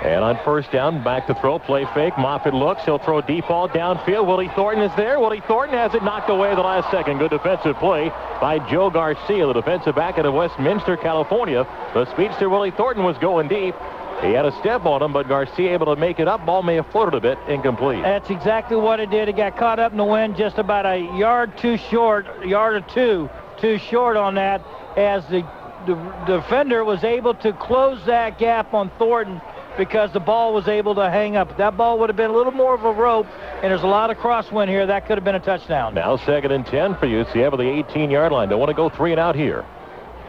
And on first down, back to throw, play fake. Moffitt looks. He'll throw deep ball downfield. Willie Thornton is there. Willie Thornton has it knocked away at the last second. Good defensive play by Joe Garcia, the defensive back out of Westminster, California. The speedster Willie Thornton was going deep. He had a step on him, but Garcia able to make it up. Ball may have floated a bit, incomplete. That's exactly what it did. It got caught up in the wind, just about a yard too short, yard or two too short on that, as the defender was able to close that gap on Thornton, because the ball was able to hang up. If that ball would have been a little more of a rope, and there's a lot of crosswind here, that could have been a touchdown. Now 2nd and 10 for UCF at the 18-yard line. They want to go 3 and out here.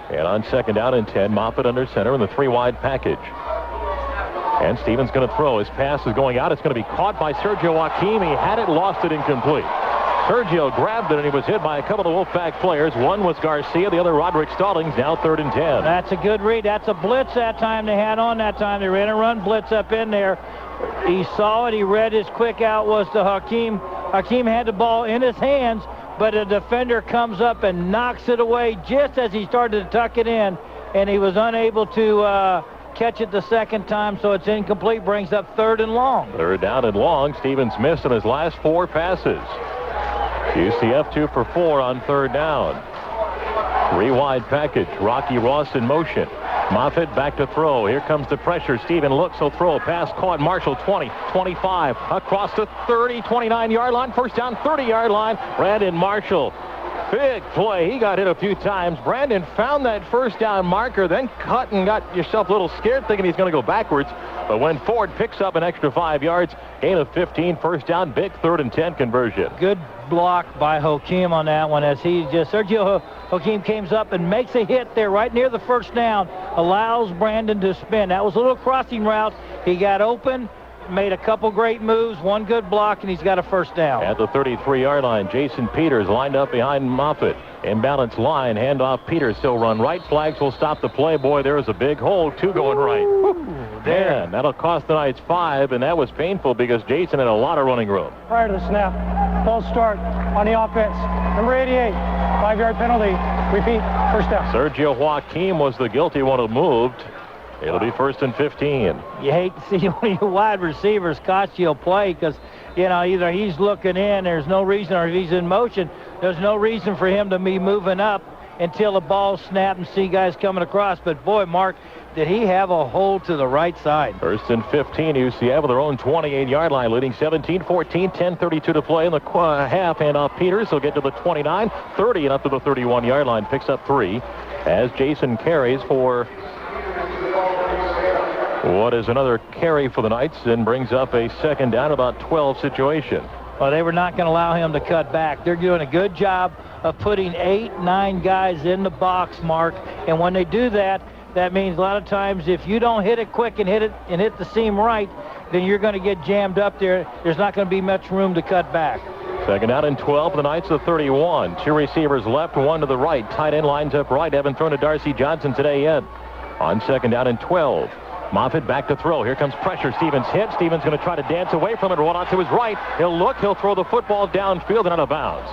And on 2nd down and 10, Moffitt under center in the 3 wide package. And Stevens going to throw. His pass is going out. It's going to be caught by Sergio Joaquim. He had it, lost it, incomplete. Sergio grabbed it, and he was hit by a couple of Wolfpack players. One was Garcia, the other Roderick Stallings. Now 3rd and 10. That's a good read. That's a blitz that time they had on that time. They ran a run blitz up in there. He saw it. He read his quick out was to Joaquim. Joaquim had the ball in his hands, but a defender comes up and knocks it away just as he started to tuck it in, and he was unable to catch it the second time, so it's incomplete. Brings up 3rd and long. 3rd down and long. Stevens missed in his last 4 passes. UCF 2 for 4 on 3rd down. 3 wide package. Rocky Ross in motion. Moffitt back to throw. Here comes the pressure. Steven looks. He'll throw a pass caught. Marshall 20, 25, across the 30, 29-yard line. First down, 30-yard line. Brandon Marshall. Big play. He got hit a few times. Brandon found that first down marker, then cut and got yourself a little scared thinking he's going to go backwards. But when Ford picks up an extra 5 yards, gain of 15, first down, big 3rd and 10 conversion. Good block by Joaquim on that one as Sergio Joaquim comes up and makes a hit there right near the first down, allows Brandon to spin. That was a little crossing route. He got open, made a couple great moves, one good block, and he's got a first down. At the 33-yard line, Jason Peters lined up behind Moffitt. Imbalanced line, handoff. Peters still run right. Flags will stop the play. Boy, there is a big hole. 2 going right. There. That'll cost the Knights 5, and that was painful because Jason had a lot of running room. Prior to the snap, false start on the offense. Number 88, 5-yard penalty. Repeat, first down. Sergio Joaquim was the guilty one who moved. It'll be 1st and 15. You hate to see one of your wide receivers cost you a play because, you know, either he's looking in, there's no reason, or if he's in motion, there's no reason for him to be moving up until the ball snapped and see guys coming across. But, boy, Mark, did he have a hole to the right side. 1st and 15, UCF with their own 28-yard line, leading 17-14, 10:32 to play in the half. Handoff Peters. He'll get to the 29, 30, and up to the 31-yard line. Picks up 3 as Jason carries for what is another carry for the Knights and brings up a 2nd down, about 12 situation. Well, they were not going to allow him to cut back. They're doing a good job of putting 8, 9 guys in the box, Mark. And when they do that, that means a lot of times if you don't hit it quick and hit the seam right, then you're going to get jammed up there. There's not going to be much room to cut back. 2nd down and 12. The Knights of 31. 2 receivers left, 1 to the right. Tight end lines up right. Haven't thrown to Darcy Johnson today yet. On 2nd down and 12. Moffitt back to throw. Here comes pressure. Stevens hit. Stevens going to try to dance away from it. Roll out to his right. He'll look. He'll throw the football downfield and out of bounds.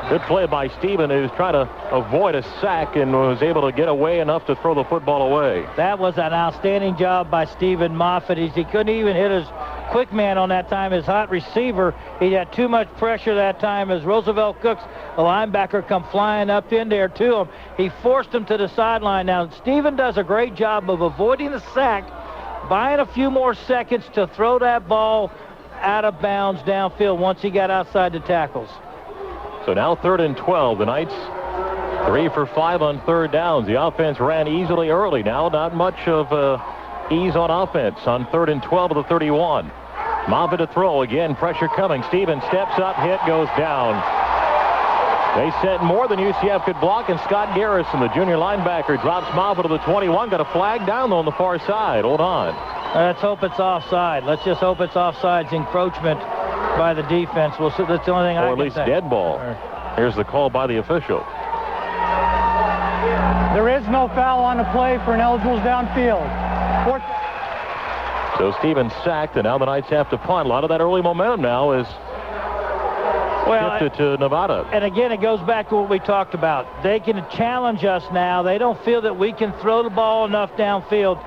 Good play by Steven, who's trying to avoid a sack and was able to get away enough to throw the football away. That was an outstanding job by Stephen Moffitt. He couldn't even hit his quick man on that time, his hot receiver. He had too much pressure that time as Roosevelt Cooks, the linebacker, come flying up in there to him. He forced him to the sideline. Now, Stephen does a great job of avoiding the sack, buying a few more seconds to throw that ball out of bounds downfield once he got outside the tackles. So now 3rd and 12. The Knights 3 for 5 on 3rd downs. The offense ran easily early. Now not much of ease on offense on 3rd and 12 of the 31. Moffitt to throw. Again, pressure coming. Stevens steps up, hit, goes down. They sent more than UCF could block, and Scott Garrison, the junior linebacker, drops Moffitt to the 21. Got a flag down, though, on the far side. Hold on. Let's hope it's offside. Let's just hope it's offsides encroachment by the defense. That's the only thing I can say. Or at least dead ball. Here's the call by the official. There is no foul on the play for ineligibles downfield. So Stevens sacked, and now the Knights have to punt. A lot of that early momentum now is shifted to Nevada. And again, it goes back to what we talked about. They can challenge us now. They don't feel that we can throw the ball enough downfield.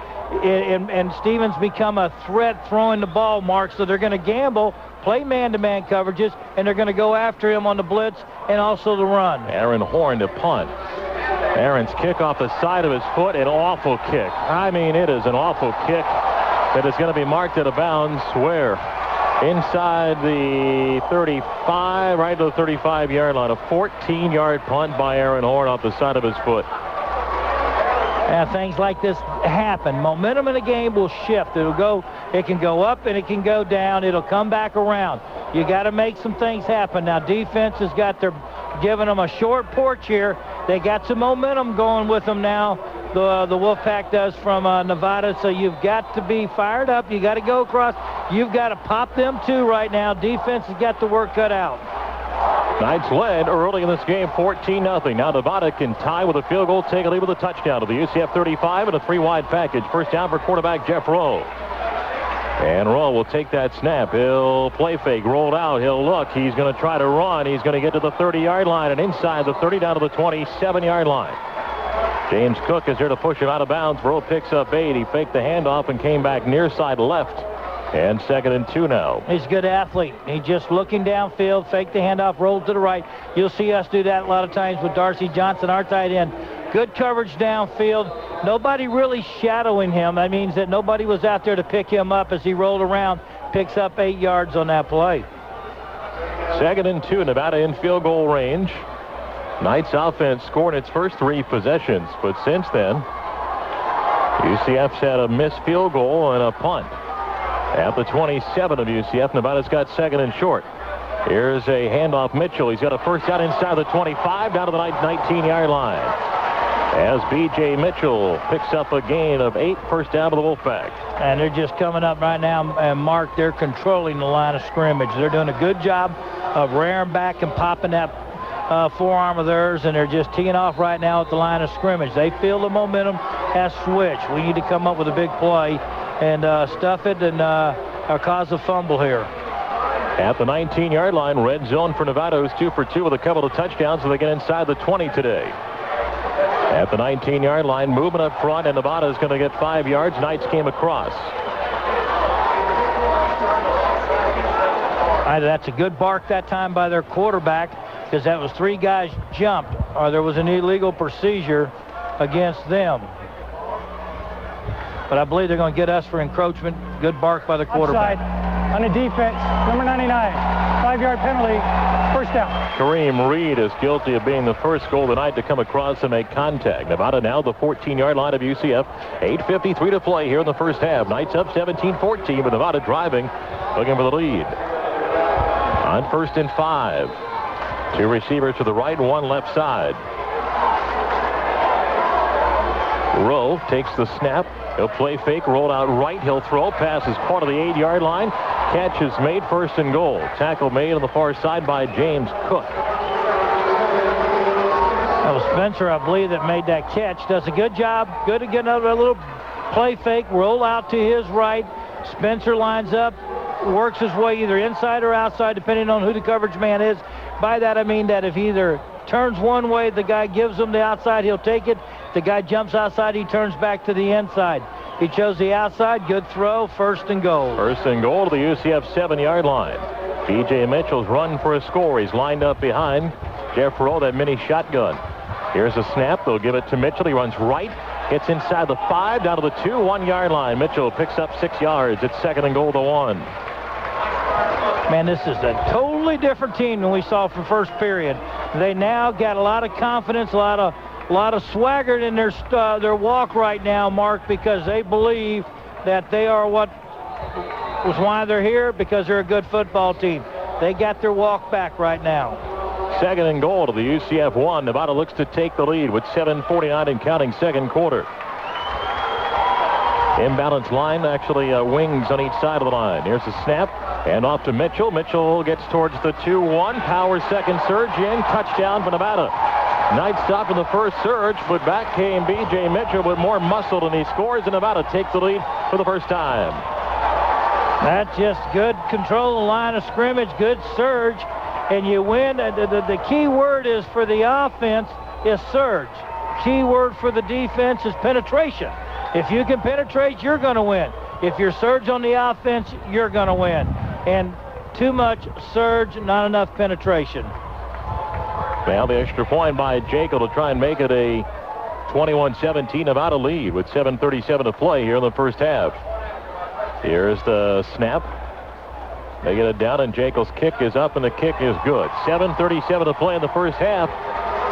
And Stevens become a threat throwing the ball, Mark, so they're going to gamble, play man-to-man coverages, and they're going to go after him on the blitz and also the run. Aaron Horn to punt. Aaron's kick off the side of his foot, an awful kick. I mean, it is an awful kick that is going to be marked out of bounds where? Inside the 35, right to the 35-yard line. A 14-yard punt by Aaron Horn off the side of his foot. And things like this happen. Momentum in the game will shift. It can go up and it can go down. It'll come back around. You got to make some things happen. Now, defense has got giving them a short porch here. They got some momentum going with them now. the Wolfpack does from Nevada. So you've got to be fired up. You got to go across. You've got to pop them too right now. Defense has got the work cut out. Knights led early in this game 14-0. Now Nevada can tie with a field goal, take a lead with a touchdown to the UCF 35 and a 3-wide package. First down for quarterback Jeff Rowe. And Rowe will take that snap. He'll play fake, rolled out. He'll look. He's going to try to run. He's going to get to the 30-yard line and inside the 30 down to the 27-yard line. James Cook is there to push him out of bounds. Rowe picks up 8. He faked the handoff and came back near side left. And 2nd and 2 now. He's a good athlete. He's just looking downfield, fake the handoff, roll to the right. You'll see us do that a lot of times with Darcy Johnson, our tight end. Good coverage downfield. Nobody really shadowing him. That means that nobody was out there to pick him up as he rolled around. Picks up 8 yards on that play. 2nd and 2, Nevada in field goal range. Knights offense scored its first 3 possessions, but since then, UCF's had a missed field goal and a punt. At the 27 of UCF, Nevada's got 2nd and short. Here's a handoff. Mitchell. He's got a first down inside the 25, down to the 19-yard line. As B.J. Mitchell picks up a gain of 8, first down to the Wolfpack. And they're just coming up right now, and Mark, they're controlling the line of scrimmage. They're doing a good job of rearing back and popping that forearm of theirs, and they're just teeing off right now at the line of scrimmage. They feel the momentum has switched. We need to come up with a big play and stuff it and cause a fumble here. At the 19-yard line, red zone for Nevada, who's 2 for 2 with a couple of touchdowns, so they get inside the 20 today. At the 19-yard line, movement up front, and Nevada is going to get 5 yards. Knights came across. That's a good bark that time by their quarterback, because that was 3 guys jumped, or there was an illegal procedure against them. But I believe they're going to get us for encroachment. Good bark by the quarterback. Offside on the defense, number 99, 5-yard penalty, first down. Kareem Reed is guilty of being the first goal tonight to come across and make contact. Nevada now the 14-yard line of UCF. 8:53 to play here in the first half. Knights up 17-14, but Nevada driving, looking for the lead. On 1st and 5. 2 receivers to the right, 1 left side. Rowe takes the snap. He'll play fake, rolled out right. He'll throw. Pass is caught to the 8-yard line. Catch is made, 1st and goal. Tackle made on the far side by James Cook. That was Spencer, I believe, that made that catch. Does a good job. Good to get another little play fake, roll out to his right. Spencer lines up, works his way either inside or outside, depending on who the coverage man is. By that, I mean that if he either turns one way, the guy gives him the outside, he'll take it. The guy jumps outside, he turns back to the inside. He chose the outside. Good throw. 1st and goal. 1st and goal to the UCF 7-yard line. B.J. Mitchell's run for a score. He's lined up behind Jeff Rowe, that mini shotgun. Here's a snap. They'll give it to Mitchell. He runs right. Gets inside the 5, down to the 1-yard line. Mitchell picks up 6 yards. It's 2nd and goal to 1. Man, this is a totally different team than we saw from first period. They now got a lot of confidence, a lot of swagger in their walk right now, Mark, because they believe that they are what was why they're here, because they're a good football team. They got their walk back right now. 2nd and goal to the UCF 1. Nevada looks to take the lead with 7:49 and counting, 2nd quarter. Imbalanced line, actually wings on each side of the line. Here's the snap, and off to Mitchell. Mitchell gets towards the 2-1. Power second surge in. Touchdown for Nevada. Knights stop in the first surge, but back came B.J. Mitchell with more muscle, and he scores, and Nevada takes the lead for the first time. That's just good control of the line of scrimmage, good surge, and you win. The key word is for the offense is surge. Key word for the defense is penetration. If you can penetrate, you're going to win. If you're surge on the offense, you're going to win. And too much surge, not enough penetration. Well, the extra point by Jacob to try and make it a 21-17 Nevada lead with 7:37 to play here in the first half. Here's the snap. They get it down, and Jacob's kick is up, and the kick is good. 7:37 to play in the first half.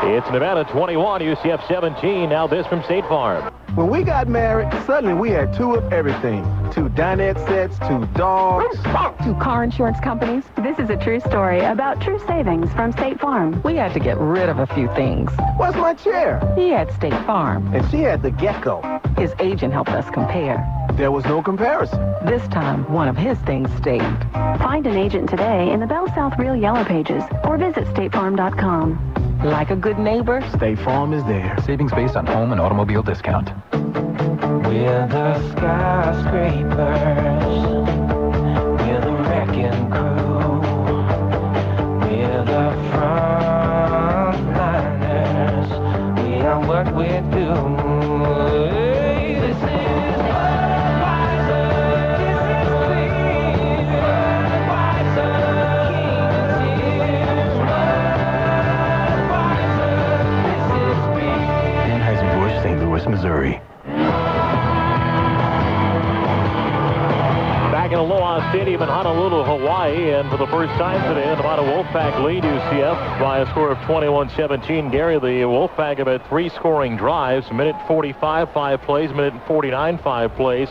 It's Nevada 21, UCF 17. Now this from State Farm. When we got married, suddenly we had 2 of everything. 2 dinette sets, 2 dogs. 2 car insurance companies. This is a true story about true savings from State Farm. We had to get rid of a few things. What's my chair? He had State Farm. And she had the gecko. His agent helped us compare. There was no comparison. This time, one of his things stayed. Find an agent today in the Bell South Real Yellow Pages or visit statefarm.com. Like a good neighbor, State Farm is there. Savings based on home and automobile discount. We're the skyscrapers. We're the wrecking crew. We're the frontliners. We are what we do. This is Budweiser. This is clean. Budweiser. King is here. Budweiser. This is big. Anheuser-Busch, St. Louis, Missouri. Back in Aloha Stadium in Honolulu, Hawaii, and for the first time today, the Nevada Wolfpack lead UCF by a score of 21-17. Gary, the Wolfpack have had 3 scoring drives, minute 45, 5 plays, minute 49, 5 plays,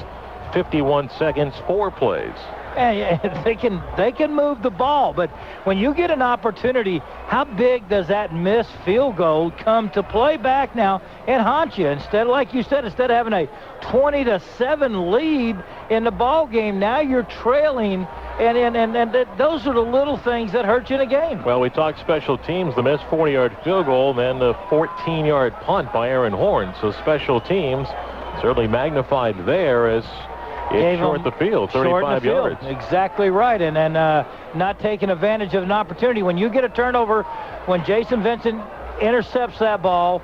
51 seconds, 4 plays. And they can move the ball, but when you get an opportunity, how big does that missed field goal come to play back now and haunt you? Instead, like you said, instead of having a 20-7 lead in the ball game, now you're trailing, and those are the little things that hurt you in a game. Well, we talked special teams, the missed 40-yard field goal, then the 14-yard punt by Aaron Horn. So special teams certainly magnified there as it short the field, 35 yards. Exactly right, and then not taking advantage of an opportunity. When you get a turnover, when Jason Vincent intercepts that ball,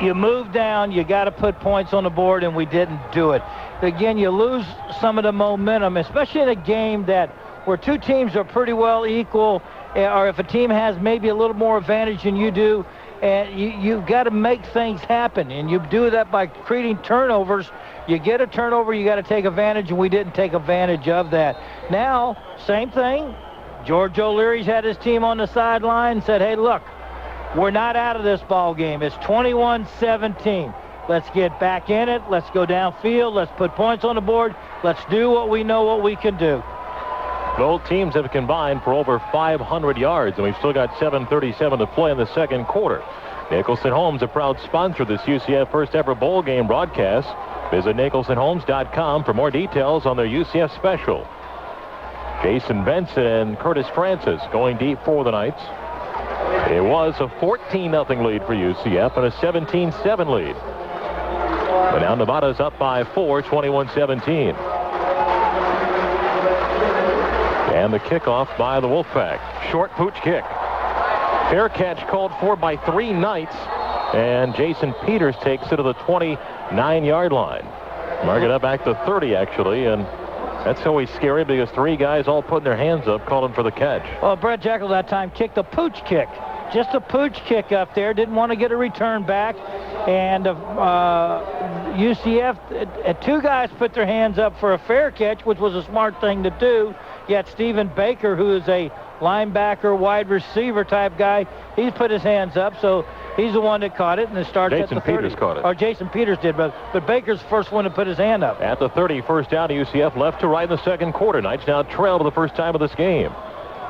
you move down, you got to put points on the board, and we didn't do it. Again, you lose some of the momentum, especially in a game where 2 teams are pretty well equal, or if a team has maybe a little more advantage than you do, and you've got to make things happen, and you do that by creating turnovers. You get a turnover, you got to take advantage, and we didn't take advantage of that. Now, same thing. George O'Leary's had his team on the sideline and said, hey, look, we're not out of this ball game. It's 21-17. Let's get back in it. Let's go downfield. Let's put points on the board. Let's do what we know what we can do. Both teams have combined for over 500 yards, and we've still got 7:37 to play in the second quarter. Nicholson Homes, a proud sponsor of this UCF first ever bowl game broadcast. Visit NicholsonHomes.com for more details on their UCF special. Jason Benson and Curtis Francis going deep for the Knights. It was a 14-0 lead for UCF and a 17-7 lead. But now Nevada's up by 4, 21-17. And the kickoff by the Wolfpack. Short pooch kick. Fair catch called for by 3 Knights. And Jason Peters takes it to the 29-yard line. Mark it up back to 30, actually. And that's always scary because 3 guys all putting their hands up, calling for the catch. Well, Brett Jekyll that time kicked a pooch kick. Just a pooch kick up there. Didn't want to get a return back. And UCF, 2 guys put their hands up for a fair catch, which was a smart thing to do. Yet Stephen Baker, who is a linebacker, wide receiver type guy, he's put his hands up. So he's the one that caught it, and it starts at the 30. Jason Peters caught it. Or Jason Peters did, but Baker's the first one to put his hand up. At the 30, first down to UCF, left to right in the second quarter. Knights now trail for the first time of this game.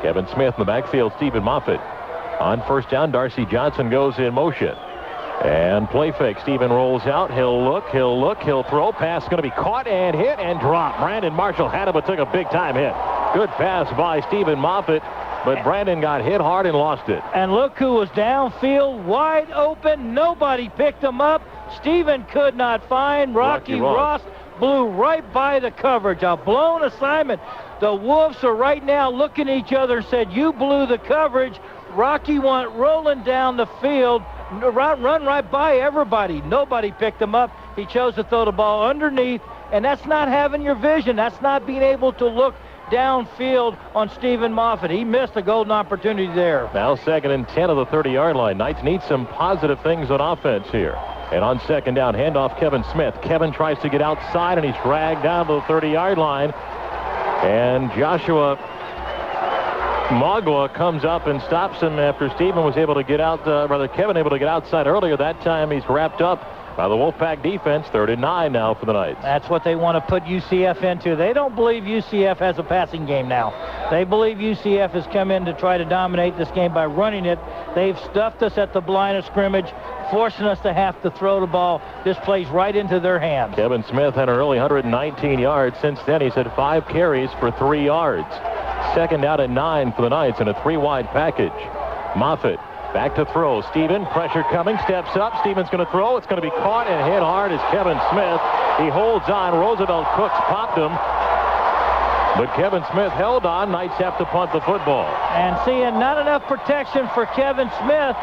Kevin Smith in the backfield, Stephen Moffitt. On first down, Darcy Johnson goes in motion. And play fake. Stephen rolls out. He'll look, he'll throw. Pass going to be caught and hit and dropped. Brandon Marshall had it, but took a big-time hit. Good pass by Stephen Moffitt, but Brandon got hit hard and lost it. And look who was downfield, wide open. Nobody picked him up. Stephen could not find. Rocky Ross blew right by the coverage. A blown assignment. The Wolves are right now looking at each other and said, you blew the coverage. Rocky went rolling down the field, run right by everybody. Nobody picked him up. He chose to throw the ball underneath, and that's not having your vision. That's not being able to look downfield on Stephen Moffitt. He missed a golden opportunity there. Now 2nd and 10 of the 30-yard line. Knights need some positive things on offense here. And on 2nd down, handoff Kevin Smith. Kevin tries to get outside, and he's dragged down to the 30-yard line. And Joshua Magua comes up and stops him after Stephen was able to get out, Kevin able to get outside earlier. That time he's wrapped up by the Wolfpack defense. 3rd and 9 now for the Knights. That's what they want to put UCF into. They don't believe UCF has a passing game now. They believe UCF has come in to try to dominate this game by running it. They've stuffed us at the line of scrimmage, forcing us to have to throw the ball. This plays right into their hands. Kevin Smith had an early 119 yards. Since then, he's had 5 carries for 3 yards. 2nd out and 9 for the Knights in a 3-wide package. Moffitt back to throw. Steven, pressure coming, steps up. Steven's going to throw. It's going to be caught and hit hard as Kevin Smith. He holds on. Roosevelt Cooks popped him. But Kevin Smith held on. Knights have to punt the football. And seeing not enough protection for Kevin Smith.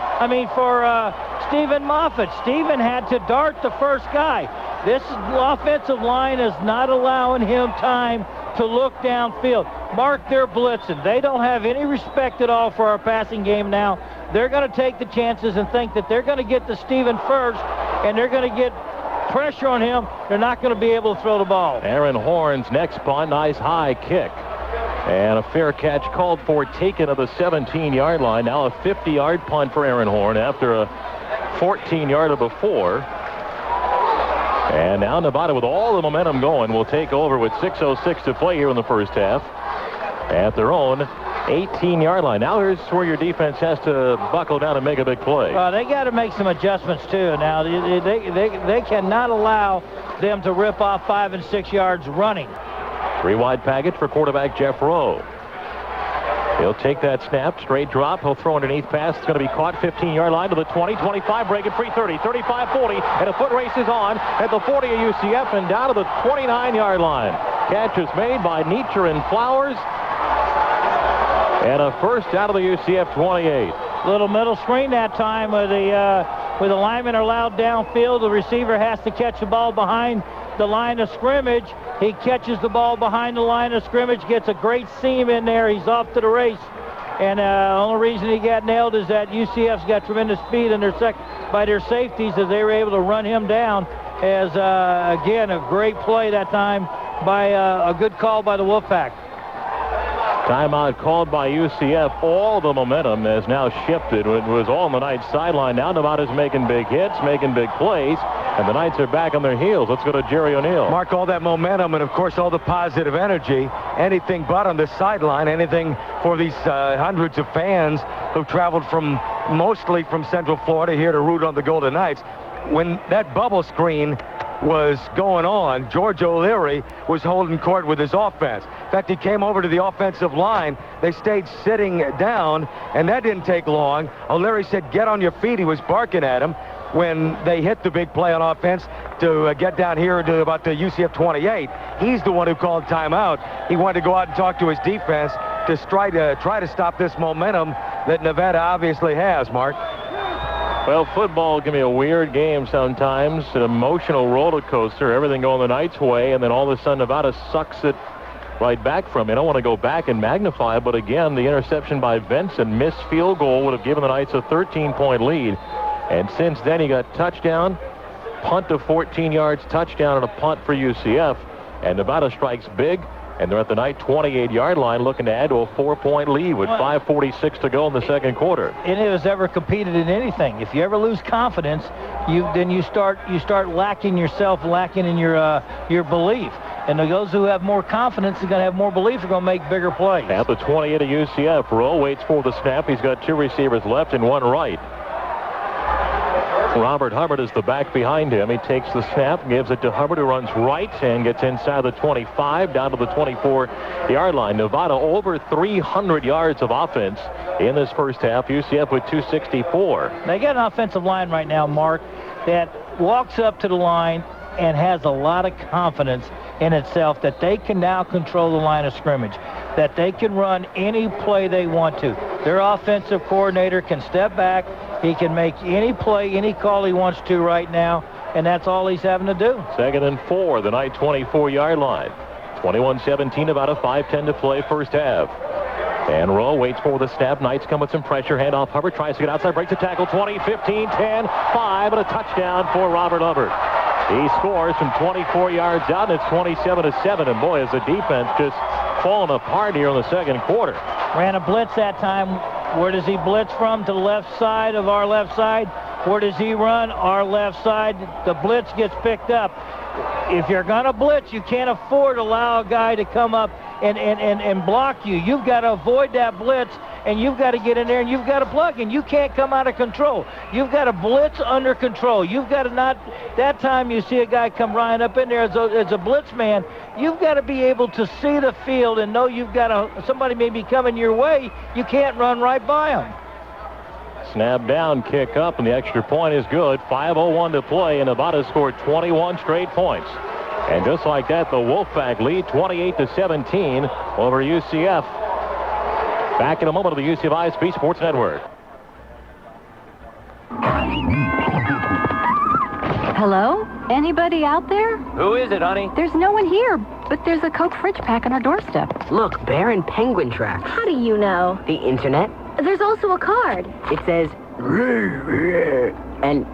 For Stephen Moffitt. Stephen had to dart the first guy. This offensive line is not allowing him time to look downfield. Mark, they're blitzing. They don't have any respect at all for our passing game now. They're going to take the chances and think that they're going to get to Stephen first, and they're going to get pressure on him. They're not going to be able to throw the ball. Aaron Horn's next punt, nice high kick. And a fair catch called for, taken at the 17-yard line. Now a 50-yard punt for Aaron Horn after a 14-yarder before. And now Nevada, with all the momentum going, will take over with 6:06 to play here in the first half at their own 18-yard line. Now here's where your defense has to buckle down and make a big play. They got to make some adjustments too. Now they cannot allow them to rip off 5 and 6 yards running. 3-wide package for quarterback Jeff Rowe. He'll take that snap, straight drop. He'll throw underneath pass. It's going to be caught 15-yard line to the 20, 25, breaking free 30, 35, 40, and a foot race is on at the 40 of UCF and down to the 29-yard line. Catch is made by Nietzsche and Flowers. And a first out of the UCF 28. Little middle screen that time where the linemen are allowed downfield. The receiver has to catch the ball behind the line of scrimmage. He catches the ball behind the line of scrimmage, gets a great seam in there. He's off to the race. And the only reason he got nailed is that UCF's got tremendous speed in by their safeties as they were able to run him down. As, again, a great play that time by a good call by the Wolfpack. Timeout called by UCF. All the momentum has now shifted. It was all on the Knights sideline. Now Nevada's making big hits, making big plays, and the Knights are back on their heels. Let's go to Jerry O'Neill. Mark, all that momentum and, of course, all the positive energy. Anything but on the sideline. Anything for these hundreds of fans who traveled mostly from Central Florida here to root on the Golden Knights. When that bubble screen was going on, George O'Leary was holding court with his offense. In fact, he came over to the offensive line. They stayed sitting down, and that didn't take long. O'Leary said, "Get on your feet." He was barking at him when they hit the big play on offense to get down here to about the UCF 28. He's the one who called timeout. He wanted to go out and talk to his defense to try to stop this momentum that Nevada obviously has, Mark. Well, football can be a weird game sometimes, an emotional roller coaster, everything going the Knights' way, and then all of a sudden Nevada sucks it right back from you. I don't want to go back and magnify it, but again, the interception by Benson, missed field goal, would have given the Knights a 13-point lead. And since then, he got touchdown, punt to 14 yards, touchdown, and a punt for UCF. And Nevada strikes big, and they're at the Knight 28-yard line looking to add to a 4-point lead with 5:46 to go in the second quarter. It has ever competed in anything. If you ever lose confidence, then you start lacking in your belief. And those who have more confidence are going to have more belief, are going to make bigger plays. At the 28 of UCF, Rowe waits for the snap. He's got 2 receivers left and 1 right. Robert Hubbard is the back behind him. He takes the snap, gives it to Hubbard, who runs right and gets inside the 25, down to the 24-yard line. Nevada over 300 yards of offense in this first half. UCF with 264. They got an offensive line right now, Mark, that walks up to the line and has a lot of confidence in itself that they can now control the line of scrimmage, that they can run any play they want to. Their offensive coordinator can step back. He can make any play, any call he wants to right now, and that's all he's having to do. 2nd and 4, the Knight 24-yard line. 21-17, about a 5:10 to play first half. And Rowe waits for the snap. Knights come with some pressure. Handoff. Hubbard tries to get outside, breaks a tackle. 20, 15, 10, 5, and a touchdown for Robert Hubbard. He scores from 24 yards out, and it's 27-7. And boy, is the defense just falling apart here in the second quarter. Ran a blitz that time. Where does he blitz from? To the left side of our left side. Where does he run? Our left side. The blitz gets picked up. If you're going to blitz, you can't afford to allow a guy to come up and block you. You've got to avoid that blitz, and you've got to get in there, and you've got to plug, and you can't come out of control. You've got to blitz under control. You've got to not, that time you see a guy come running up in there as a blitz man, you've got to be able to see the field and know you've got somebody may be coming your way. You can't run right by him. Snap down, kick up, and the extra point is good. 5:01 to play, and Nevada scored 21 straight points. And just like that, the Wolfpack lead 28-17 over UCF. Back in a moment of the UCF ISP Sports Network. Hello? Anybody out there? Who is it, honey? There's no one here, but there's a Coke fridge pack on our doorstep. Look, bear and penguin tracks. How do you know? The internet. There's also a card. It says, and...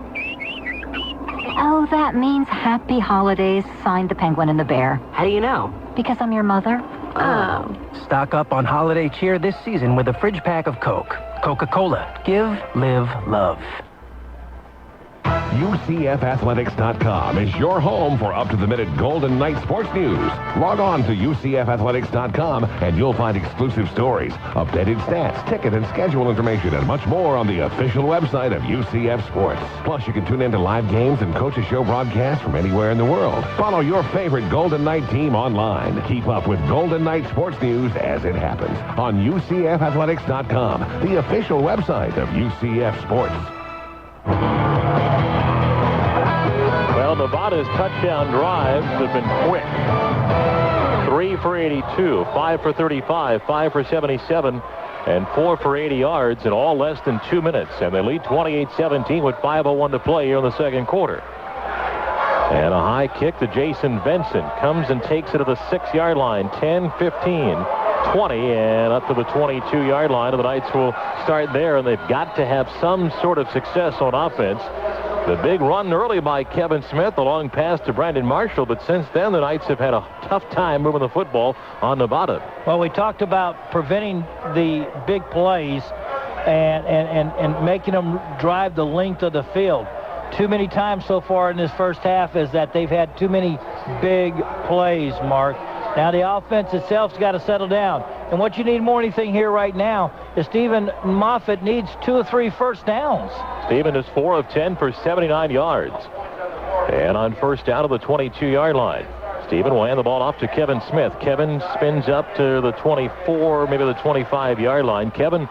Oh, that means Happy Holidays, signed the Penguin and the Bear. How do you know? Because I'm your mother. Oh. Stock up on holiday cheer this season with a fridge pack of Coke. Coca-Cola. Give, live, love. UCFathletics.com is your home for up-to-the-minute Golden Knight sports news. Log on to UCFathletics.com and you'll find exclusive stories, updated stats, ticket and schedule information, and much more on the official website of UCF Sports. Plus, you can tune into live games and coach a show broadcasts from anywhere in the world. Follow your favorite Golden Knight team online. Keep up with Golden Knight sports news as it happens on UCFathletics.com, the official website of UCF Sports. Well, Nevada's touchdown drives have been quick. 3 for 82, 5 for 35, 5 for 77, and 4 for 80 yards in all less than 2 minutes. And they lead 28-17 with 5:01 to play here in the second quarter. And a high kick to Jason Benson. Comes and takes it to the 6-yard line. 10, 15, 20, and up to the 22-yard line. And the Knights will start there, and they've got to have some sort of success on offense. The big run early by Kevin Smith, a long pass to Brandon Marshall, but since then the Knights have had a tough time moving the football on Nevada. Well, we talked about preventing the big plays and making them drive the length of the field. Too many times so far in this first half is that they've had too many big plays, Mark. Now the offense itself's got to settle down. And what you need more than anything here right now is Stephen Moffitt needs 2 or 3 first downs. Stephen is 4 of 10 for 79 yards. And on first down to the 22-yard line. Stephen will hand the ball off to Kevin Smith. Kevin spins up to the 24, maybe the 25-yard line. Kevin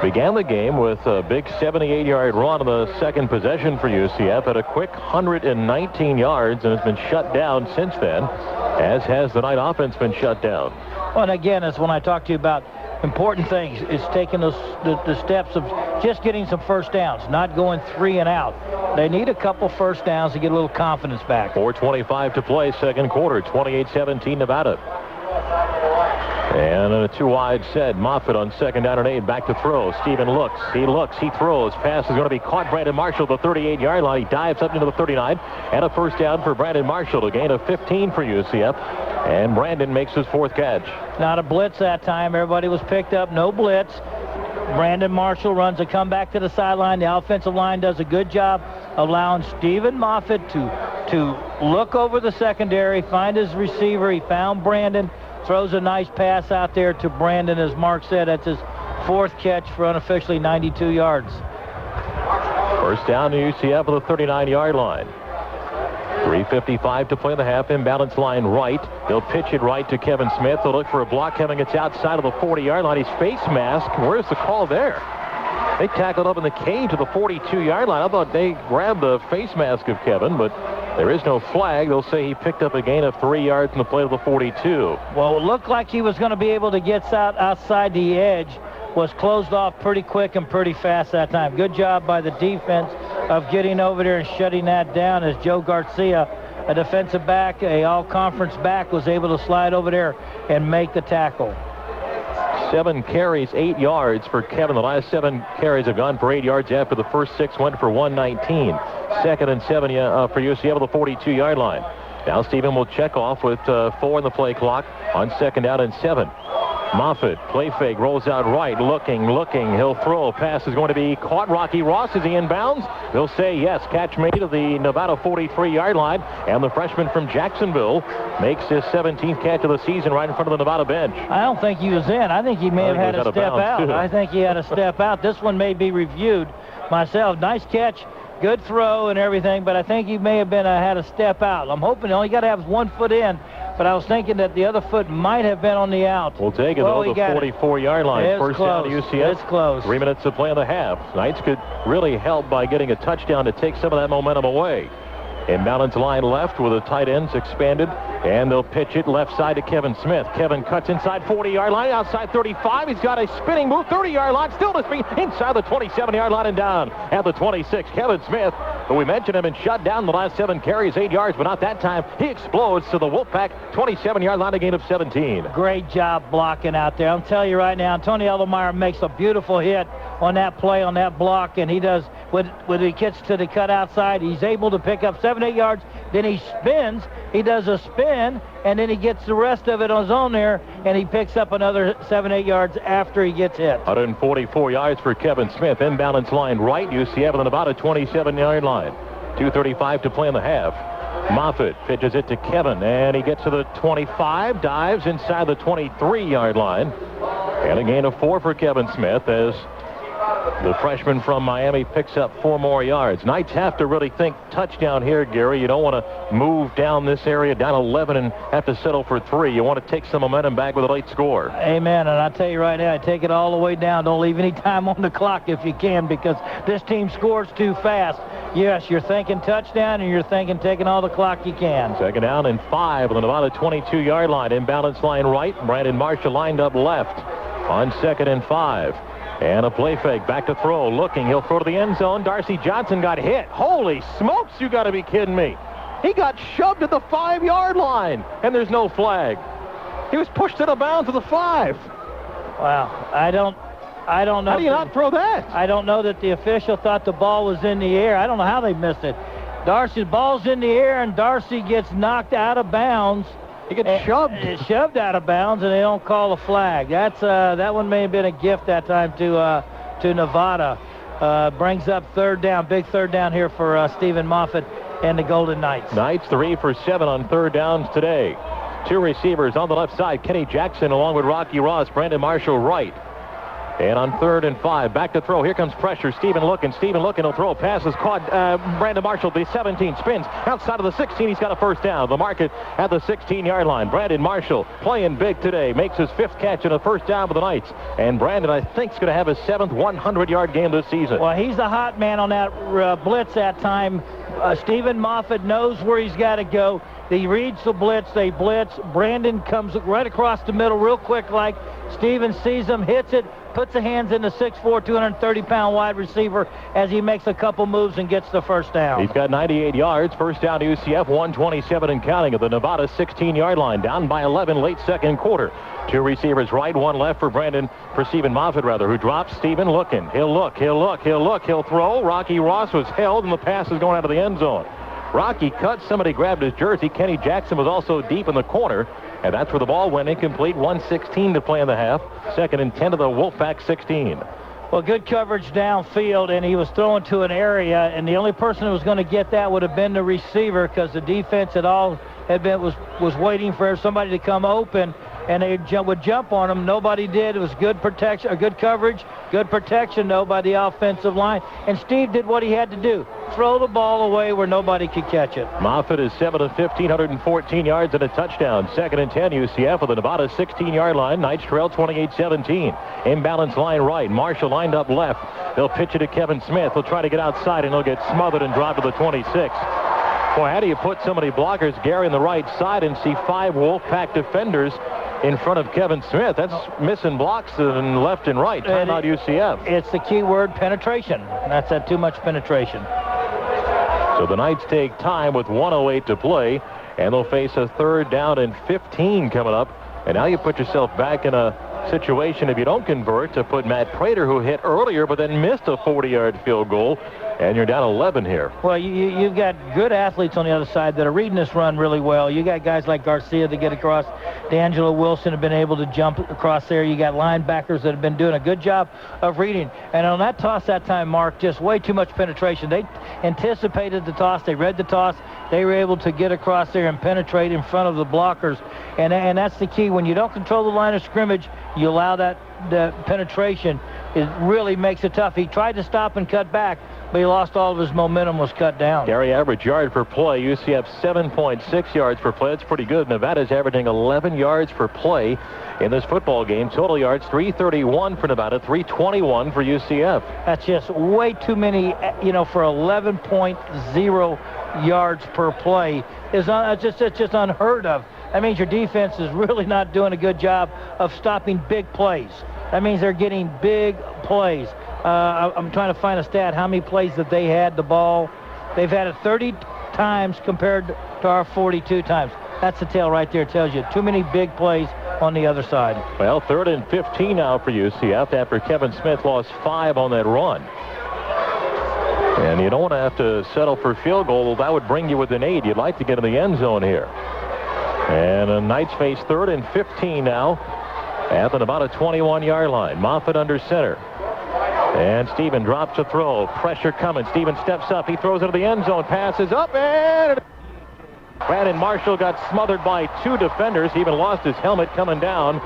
began the game with a big 78-yard run on the second possession for UCF at a quick 119 yards and has been shut down since then, as has the Knight offense been shut down. Well, and again, that's when I talk to you about important things. It's taking the steps of just getting some first downs, not going 3 and out. They need a couple first downs to get a little confidence back. 4:25 to play, second quarter, 28-17 Nevada. And a 2-wide set. Moffitt on second down and 8, back to throw. Stephen looks, he throws. Pass is going to be caught. Brandon Marshall, the 38-yard line. He dives up into the 39. And a first down for Brandon Marshall, a gain of 15 for UCF. And Brandon makes his 4th catch. Not a blitz that time. Everybody was picked up. No blitz. Brandon Marshall runs a comeback to the sideline. The offensive line does a good job allowing Stephen Moffitt to look over the secondary, find his receiver. He found Brandon. Throws a nice pass out there to Brandon. As Mark said, that's his 4th catch for unofficially 92 yards. First down to UCF at the 39-yard line. 3:55 to play in the half. Imbalance line right. They'll pitch it right to Kevin Smith. They'll look for a block. Kevin gets outside of the 40-yard line. He's face masked. Where's the call there? They tackled up in the cage to the 42-yard line. I thought they grabbed the face mask of Kevin, but there is no flag. They'll say he picked up a gain of 3 yards in the play to the 42. Well, it looked like he was going to be able to get outside the edge. Was closed off pretty quick and pretty fast that time. Good job by the defense of getting over there and shutting that down, as Joe Garcia, a defensive back, a all-conference back, was able to slide over there and make the tackle. 7 carries, 8 yards for Kevin. The last 7 carries have gone for 8 yards after the first 6 went for 119. 2nd and 7 for UCF at the 42-yard line. Now Stephen will check off with 4 in the play clock on second down and 7. Moffitt, play fake, rolls out right, looking. He'll throw. Pass is going to be caught. Rocky Ross, is he inbounds? They'll say yes. Catch made at the Nevada 43-yard line. And the freshman from Jacksonville makes his 17th catch of the season right in front of the Nevada bench. I don't think he was in. I think he may have had a step out. I think he had a step out. This one may be reviewed myself. Nice catch. Good throw and everything, but I think he may have been had a step out. I'm hoping all you got to have is 1 foot in, but I was thinking that the other foot might have been on the out. We'll take it to the 44-yard line. It's First close. down to UCF. It's close. 3 minutes to play in the half. Knights could really help by getting a touchdown to take some of that momentum away. Imbalance line left with the tight ends expanded, and they'll pitch it left side to Kevin Smith. Kevin cuts inside 40-yard line, outside 35. He's got a spinning move, 30-yard line, still to spin inside the 27-yard line and down at the 26. Kevin Smith, who we mentioned him and shut down the last 7 carries, 8 yards, but not that time. He explodes to the Wolfpack 27-yard line, a gain of 17. Great job blocking out there. I'm telling you right now, Tony Eldermeyer makes a beautiful hit on that play, on that block, and he does, when he gets to the cut outside, he's able to pick up 7, 8 yards, then he spins, he does a spin, and then he gets the rest of it on his own there, and he picks up another 7, 8 yards after he gets hit. 144 yards for Kevin Smith. Imbalance line right, UCF at about a 27-yard line. 2:35 to play in the half. Moffitt pitches it to Kevin, and he gets to the 25, dives inside the 23-yard line. And a gain of 4 for Kevin Smith as the freshman from Miami picks up 4 more yards. Knights have to really think touchdown here, Gary. You don't want to move down this area, down 11, and have to settle for 3. You want to take some momentum back with a late score. Amen. And I tell you right now, I take it all the way down. Don't leave any time on the clock if you can, because this team scores too fast. Yes, you're thinking touchdown, and you're thinking taking all the clock you can. Second down and 5 on the Nevada 22-yard line. Imbalance line right. Brandon Marshall lined up left on 2nd and 5. And a play fake, back to throw, looking, he'll throw to the end zone. Darcy Johnson got hit. Holy smokes, you got to be kidding me. He got shoved at the 5-yard line, and there's no flag. He was pushed out of bounds to the 5. Wow, I don't know. How do you not throw that? I don't know that the official thought the ball was in the air. I don't know how they missed it. Darcy's ball's in the air, and Darcy gets knocked out of bounds. He gets shoved out of bounds, and they don't call a flag. That's that one may have been a gift that time to Nevada. Brings up 3rd down, big 3rd down here for Stephen Moffitt and the Golden Knights. Knights 3 for 7 on 3rd downs today. 2 receivers on the left side. Kenny Jackson along with Rocky Ross. Brandon Marshall right. And on 3rd and 5, back to throw. Here comes pressure. Stephen looking. He'll throw. Pass is caught. Brandon Marshall, the 17, spins outside of the 16. He's got a 1st down. The market at the 16-yard line. Brandon Marshall playing big today. Makes his 5th catch and a 1st down for the Knights. And Brandon, I think, is going to have his 7th 100-yard game this season. Well, he's the hot man on that blitz that time. Stephen Moffitt knows where he's got to go. He reads the blitz. They blitz. Brandon comes right across the middle real quick like. Stephen sees him, hits it, puts the hands in the 6'4", 230-pound wide receiver as he makes a couple moves and gets the 1st down. He's got 98 yards. 1st down to UCF, 127 and counting at the Nevada 16-yard line. Down by 11 late 2nd quarter. 2 receivers right, 1 left for Stephen Moffitt, who drops. Stephen looking. He'll look. He'll throw. Rocky Ross was held, and the pass is going out of the end zone. Rocky cut. Somebody grabbed his jersey. Kenny Jackson was also deep in the corner. And that's where the ball went incomplete. 1:16 to play in the half. 2nd and 10 to the Wolfpack 16. Well, good coverage downfield, and he was throwing to an area, and the only person who was going to get that would have been the receiver, because the defense was waiting for somebody to come open, and they would jump on him. Nobody did. It was good protection, good coverage, good protection, though, by the offensive line. And Steve did what he had to do. Throw the ball away where nobody could catch it. Moffitt is 7 of 15, 114 yards and a touchdown. 2nd and 10, UCF with the Nevada 16-yard line. Knights trail 28-17. Imbalance line right. Marshall lined up left. They'll pitch it to Kevin Smith. He'll try to get outside, and he'll get smothered and drop to the 26. Boy, how do you put so many blockers, Gary, on the right side and see 5 Wolfpack defenders in front of Kevin Smith? That's missing blocks and left and right. Timeout UCF. It's the key word, penetration. That's too much penetration. So the Knights take time with 1:08 to play, and they'll face a 3rd down and 15 coming up. And now you put yourself back in a situation, if you don't convert, to put Matt Prater, who hit earlier but then missed a 40-yard field goal. And you're down 11 here. Well, you've got good athletes on the other side that are reading this run really well. You got guys like Garcia that get across. D'Angelo Wilson have been able to jump across there. You got linebackers that have been doing a good job of reading. And on that toss that time, Mark, just way too much penetration. They anticipated the toss. They read the toss. They were able to get across there and penetrate in front of the blockers. And that's the key. When you don't control the line of scrimmage, you allow that penetration. It really makes it tough. He tried to stop and cut back, but he lost all of his momentum, was cut down. Gary, average yard per play. UCF 7.6 yards per play. That's pretty good. Nevada's averaging 11 yards per play in this football game. Total yards 331 for Nevada, 321 for UCF. That's just way too many, for 11.0 yards per play. It's just unheard of. That means your defense is really not doing a good job of stopping big plays. That means they're getting big plays. I'm trying to find a stat, how many plays that they had the ball. They've had it 30 times compared to our 42 times. That's the tale right there. It tells you too many big plays on the other side. Well, 3rd and 15 now for UCF after Kevin Smith lost 5 on that run. And you don't want to have to settle for field goal. That would bring you within 8. You'd like to get in the end zone here. And a Knights face 3rd and 15 now at the Nevada 21-yard line. Moffitt under center. And Steven drops a throw. Pressure coming. Steven steps up. He throws into the end zone. Passes up and Brandon Marshall got smothered by 2 defenders. He even lost his helmet coming down.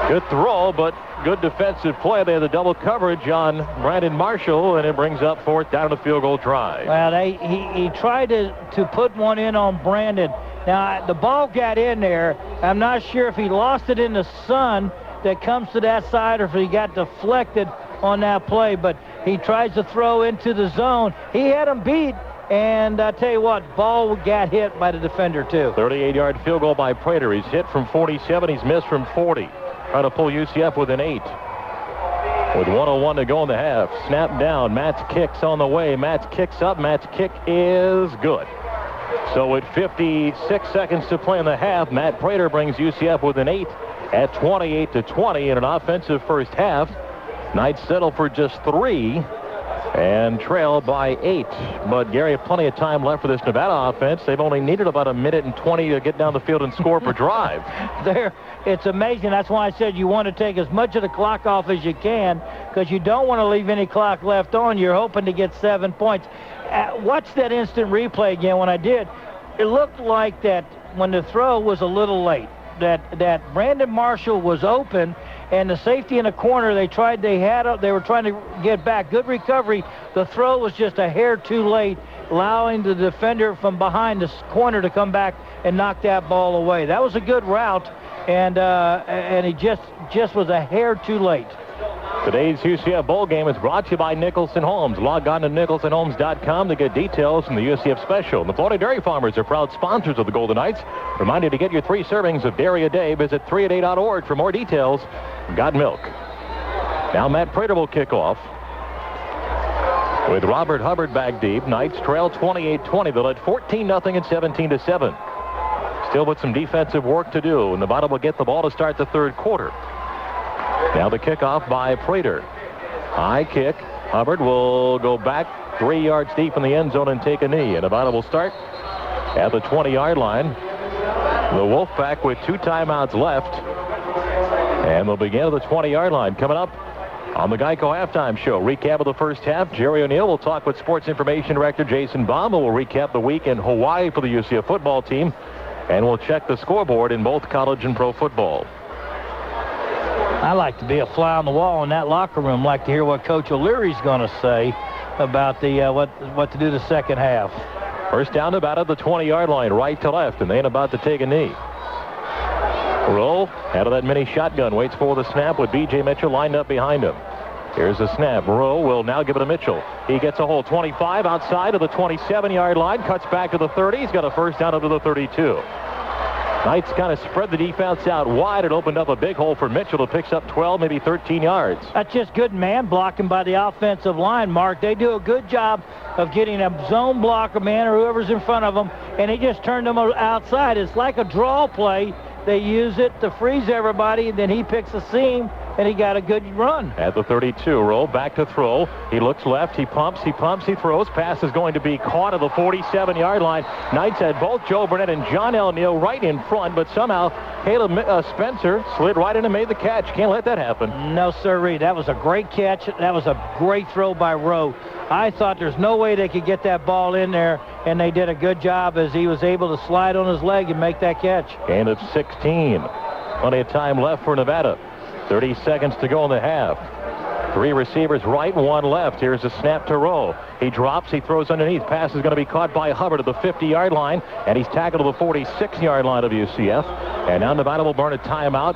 Good throw, but good defensive play. They had the double coverage on Brandon Marshall, and it brings up 4th down to the field goal try. Well, he tried to put one in on Brandon. Now, the ball got in there. I'm not sure if he lost it in the sun that comes to that side or if he got deflected on that play, but he tries to throw into the zone. He had him beat, and I tell you what, ball got hit by the defender, too. 38-yard field goal by Prater. He's hit from 47. He's missed from 40. Trying to pull UCF within 8. With 1:01 to go in the half. Snap down. Matt's kick's on the way. Matt's kick's up. Matt's kick is good. So with 56 seconds to play in the half, Matt Prater brings UCF within 8 at 28-20 in an offensive first half. Knights settle for just 3 and trail by 8. But Gary, plenty of time left for this Nevada offense. They've only needed about 1:20 to get down the field and score per drive. It's amazing. That's why I said you want to take as much of the clock off as you can, because you don't want to leave any clock left on. You're hoping to get 7 points. Watch that instant replay again. When I did, it looked like that when the throw was a little late, that Brandon Marshall was open, and the safety in the corner, they were trying to get back. Good recovery. The throw was just a hair too late, allowing the defender from behind the corner to come back and knock that ball away. That was a good route, and he just was a hair too late. Today's UCF Bowl game is brought to you by Nicholson Homes. Log on to nicholsonhomes.com to get details from the UCF special. And the Florida Dairy Farmers are proud sponsors of the Golden Knights. Remind you to get your 3 servings of dairy a day. Visit 3at8.org for more details. Got milk. Now Matt Prater will kick off. With Robert Hubbard back deep, Knights trail 28-20. They led 14-0 and 17-7. Still with some defensive work to do. Nevada will get the ball to start the 3rd quarter. Now the kickoff by Prater. High kick. Hubbard will go back 3 yards deep in the end zone and take a knee. And Nevada will start at the 20-yard line. The Wolfpack with 2 timeouts left. And they'll begin at the 20-yard line. Coming up on the Geico Halftime Show. Recap of the first half. Jerry O'Neill will talk with Sports Information Director Jason Baum, who will recap the week in Hawaii for the UCF football team. And we'll check the scoreboard in both college and pro football. I like to be a fly on the wall in that locker room. Like to hear what Coach O'Leary's going to say about the what to do the second half. First down about at the 20-yard line, right to left, and they ain't about to take a knee. Rowe out of that mini shotgun, waits for the snap with B.J. Mitchell lined up behind him. Here's the snap. Rowe will now give it to Mitchell. He gets a hole 25 outside of the 27-yard line, cuts back to the 30. He's got a first down up to the 32. Knights kind of spread the defense out wide. It opened up a big hole for Mitchell, who picks up 12, maybe 13 yards. That's just good man blocking by the offensive line, Mark. They do a good job of getting a zone blocker, man, or whoever's in front of them, and he just turned them outside. It's like a draw play. They use it to freeze everybody, and then he picks a seam and he got a good run. At the 32, roll back to throw. He looks left, he pumps, he throws. Pass is going to be caught at the 47-yard line. Knights had both Joe Burnett and John L. Neal right in front, but somehow Caleb Spencer slid right in and made the catch. Can't let that happen. No, sirree. That was a great catch. That was a great throw by Rowe. I thought there's no way they could get that ball in there, and they did a good job as he was able to slide on his leg and make that catch. Gain of 16. Plenty of time left for Nevada. 30 seconds to go in the half. 3 receivers right, 1 left. Here's a snap to Rowe. He drops, he throws underneath. Pass is going to be caught by Hubbard at the 50-yard line, and he's tackled to the 46-yard line of UCF. And now Nevada will burn a timeout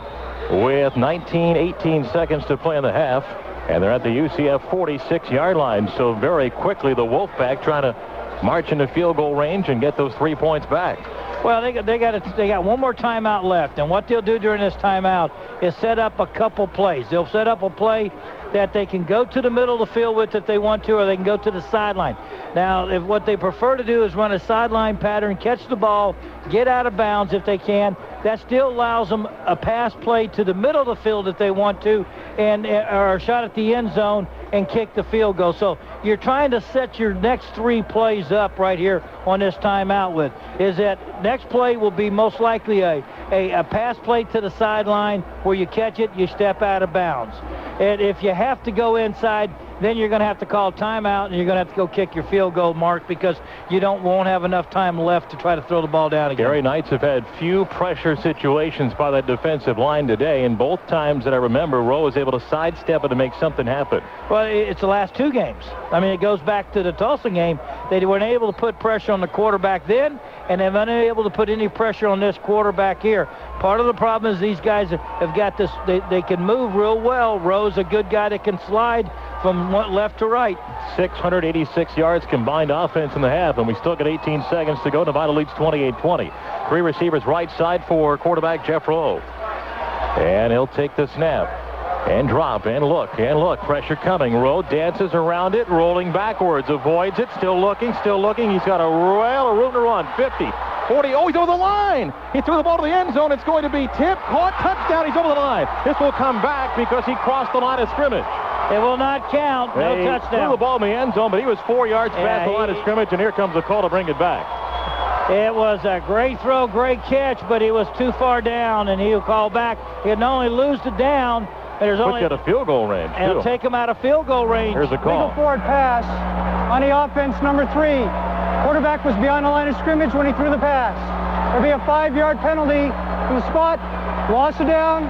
with 18 seconds to play in the half. And they're at the UCF 46-yard line. So very quickly, the Wolfpack trying to march into field goal range and get those 3 points back. Well, they got one more timeout left, and what they'll do during this timeout is set up a couple plays. They'll set up a play that they can go to the middle of the field with if they want to, or they can go to the sideline. Now, if what they prefer to do is run a sideline pattern, catch the ball, get out of bounds if they can, that still allows them a pass play to the middle of the field if they want to, or a shot at the end zone and kick the field goal. So you're trying to set your next 3 plays up right here on this timeout with, is that next play will be most likely a pass play to the sideline where you catch it, you step out of bounds. And if you have to go inside, then you're going to have to call timeout, and you're going to have to go kick your field goal mark because you won't have enough time left to try to throw the ball down again. Gary, Knights have had few pressure situations by that defensive line today, and both times that I remember, Rowe was able to sidestep it to make something happen. Well, it's the last 2 games. I mean, it goes back to the Tulsa game. They weren't able to put pressure on the quarterback then, and they've been unable to put any pressure on this quarterback here. Part of the problem is these guys have got this, they can move real well. Rowe's a good guy that can slide from left to right. 686 yards combined offense in the half, and we still got 18 seconds to go. Nevada leads 28-20. 3 receivers right side for quarterback Jeff Rowe. And he'll take the snap and drop and look. Pressure coming. Rowe dances around it, rolling backwards, avoids it, still looking. He's got a room to run. 50, 40. Oh, he's over the line. He threw the ball to the end zone. It's going to be tipped, caught, touchdown. He's over the line. This will come back because he crossed the line of scrimmage. It will not count. No touchdown. Threw the ball in the end zone, but he was 4 yards past the line of scrimmage, and here comes a call to bring it back. It was a great throw, great catch, but he was too far down, and he'll call back. He'll not only lose the down, but there's only... Put you at a field goal range, and it'll take him out of field goal range. Here's a call. Legal forward pass on the offense, number 3. Quarterback was beyond the line of scrimmage when he threw the pass. There'll be a 5-yard penalty from the spot. Loss of down,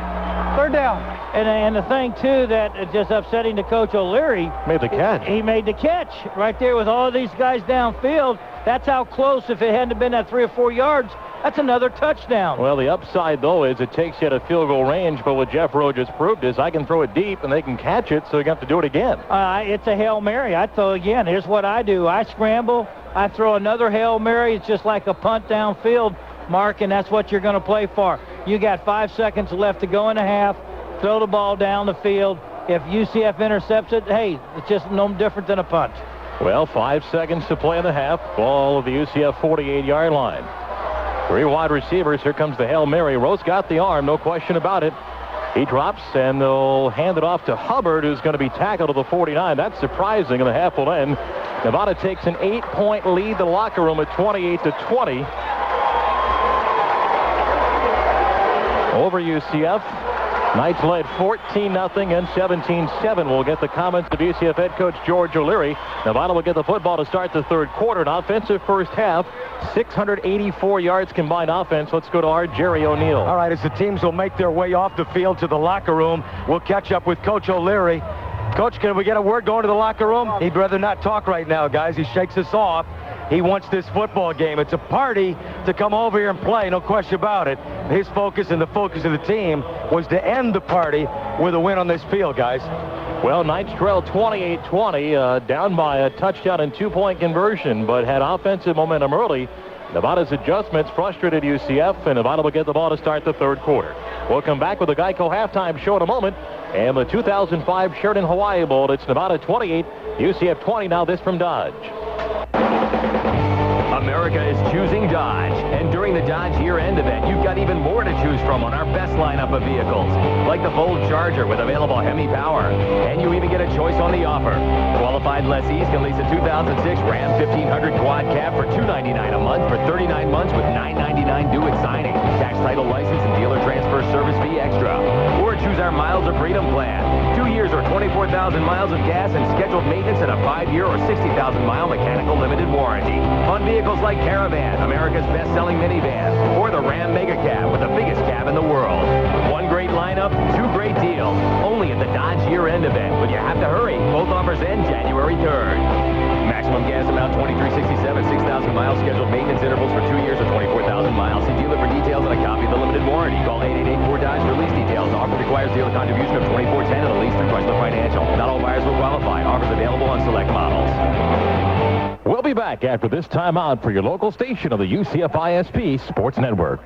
3rd down. And the thing, too, that is just upsetting to Coach O'Leary. Made the catch. He made the catch right there with all of these guys downfield. That's how close, if it hadn't been that 3 or 4 yards, that's another touchdown. Well, the upside, though, is it takes you at a field goal range, but what Jeff Rowe just proved is I can throw it deep, and they can catch it, so you have to do it again. It's a Hail Mary. I throw again. Here's what I do. I scramble. I throw another Hail Mary. It's just like a punt downfield, Mark, and that's what you're going to play for. You got 5 seconds left to go in the half. Throw the ball down the field. If UCF intercepts it, hey, it's just no different than a punt. Well, 5 seconds to play in the half. Ball of the UCF 48-yard line. 3 wide receivers. Here comes the Hail Mary. Rowe's got the arm, no question about it. He drops, and they'll hand it off to Hubbard, who's going to be tackled to the 49. That's surprising, and the half will end. Nevada takes an 8-point lead. The locker room at 28-20 over UCF. Knights led 14-0 and 17-7. We'll get the comments of UCF head coach George O'Leary. Nevada will get the football to start the 3rd quarter. An offensive first half, 684 yards combined offense. Let's go to our Jerry O'Neal. All right, as the teams will make their way off the field to the locker room, we'll catch up with Coach O'Leary. Coach, can we get a word going to the locker room? He'd rather not talk right now, guys. He shakes us off. He wants this football game. It's a party to come over here and play, no question about it. His focus and the focus of the team was to end the party with a win on this field, guys. Well, Knights trailed 28-20, down by a touchdown and 2-point conversion, but had offensive momentum early. Nevada's adjustments frustrated UCF, and Nevada will get the ball to start the 3rd quarter. We'll come back with the Geico halftime show in a moment, and the 2005 Sheridan Hawaii Bowl. It's Nevada 28, UCF 20. Now this from Dodge. America is choosing Dodge. And during the Dodge year-end event, you've got even more to choose from on our best lineup of vehicles, like the Bold Charger with available Hemi power. And you even get a choice on the offer. Qualified lessees can lease a 2006 Ram 1500 quad cab for $299 a month for 39 months with $999 due at signing. Tax, title, license, and dealer transfer service fee extra. Or choose our Miles of Freedom plan. 2 years or 24,000 miles of gas and scheduled maintenance and a 5-year or 60,000-mile mechanical limited warranty. On vehicles like Caravan, America's best-selling minivan, or the Ram Mega Cab with the biggest cab in the world. One great lineup, 2 great deals. Only at the Dodge year-end event, but you have to hurry. Both offers end January 3rd. Maximum gas amount 2367, 6,000 miles, scheduled maintenance intervals for 2 years or 24,000 miles. See dealer for details and a copy of the limited warranty. Call 888-4DODGE for lease details. Offer requires dealer contribution of $24.10 and a lease through Chrysler Financial. Not all buyers will qualify. Offers available on select models. We'll be back after this timeout for your local station of the UCF ISP Sports Network.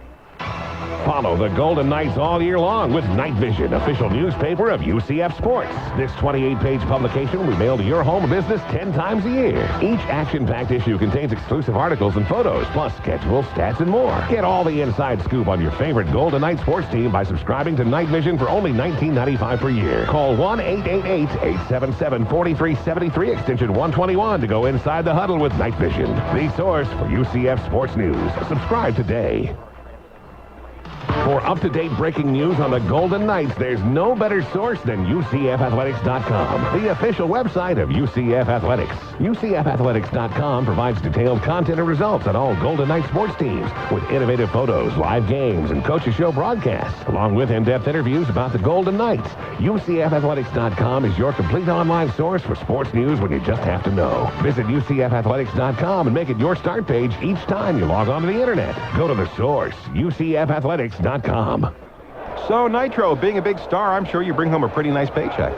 Follow the Golden Knights all year long with Night Vision, official newspaper of UCF Sports. This 28-page publication will be mailed to your home business 10 times a year. Each action-packed issue contains exclusive articles and photos, plus schedules, stats, and more. Get all the inside scoop on your favorite Golden Knights sports team by subscribing to Night Vision for only $19.95 per year. Call 1-888-877-4373, extension 121 to go inside the huddle with Night Vision, the source for UCF sports news. Subscribe today. For up-to-date breaking news on the Golden Knights, there's no better source than UCFathletics.com, the official website of UCF Athletics. UCFathletics.com provides detailed content and results on all Golden Knights sports teams with innovative photos, live games, and coaches show broadcasts, along with in-depth interviews about the Golden Knights. UCFathletics.com is your complete online source for sports news when you just have to know. Visit UCFathletics.com and make it your start page each time you log on to the internet. Go to the source, UCFathletics.com. So, Nitro, being a big star, I'm sure you bring home a pretty nice paycheck.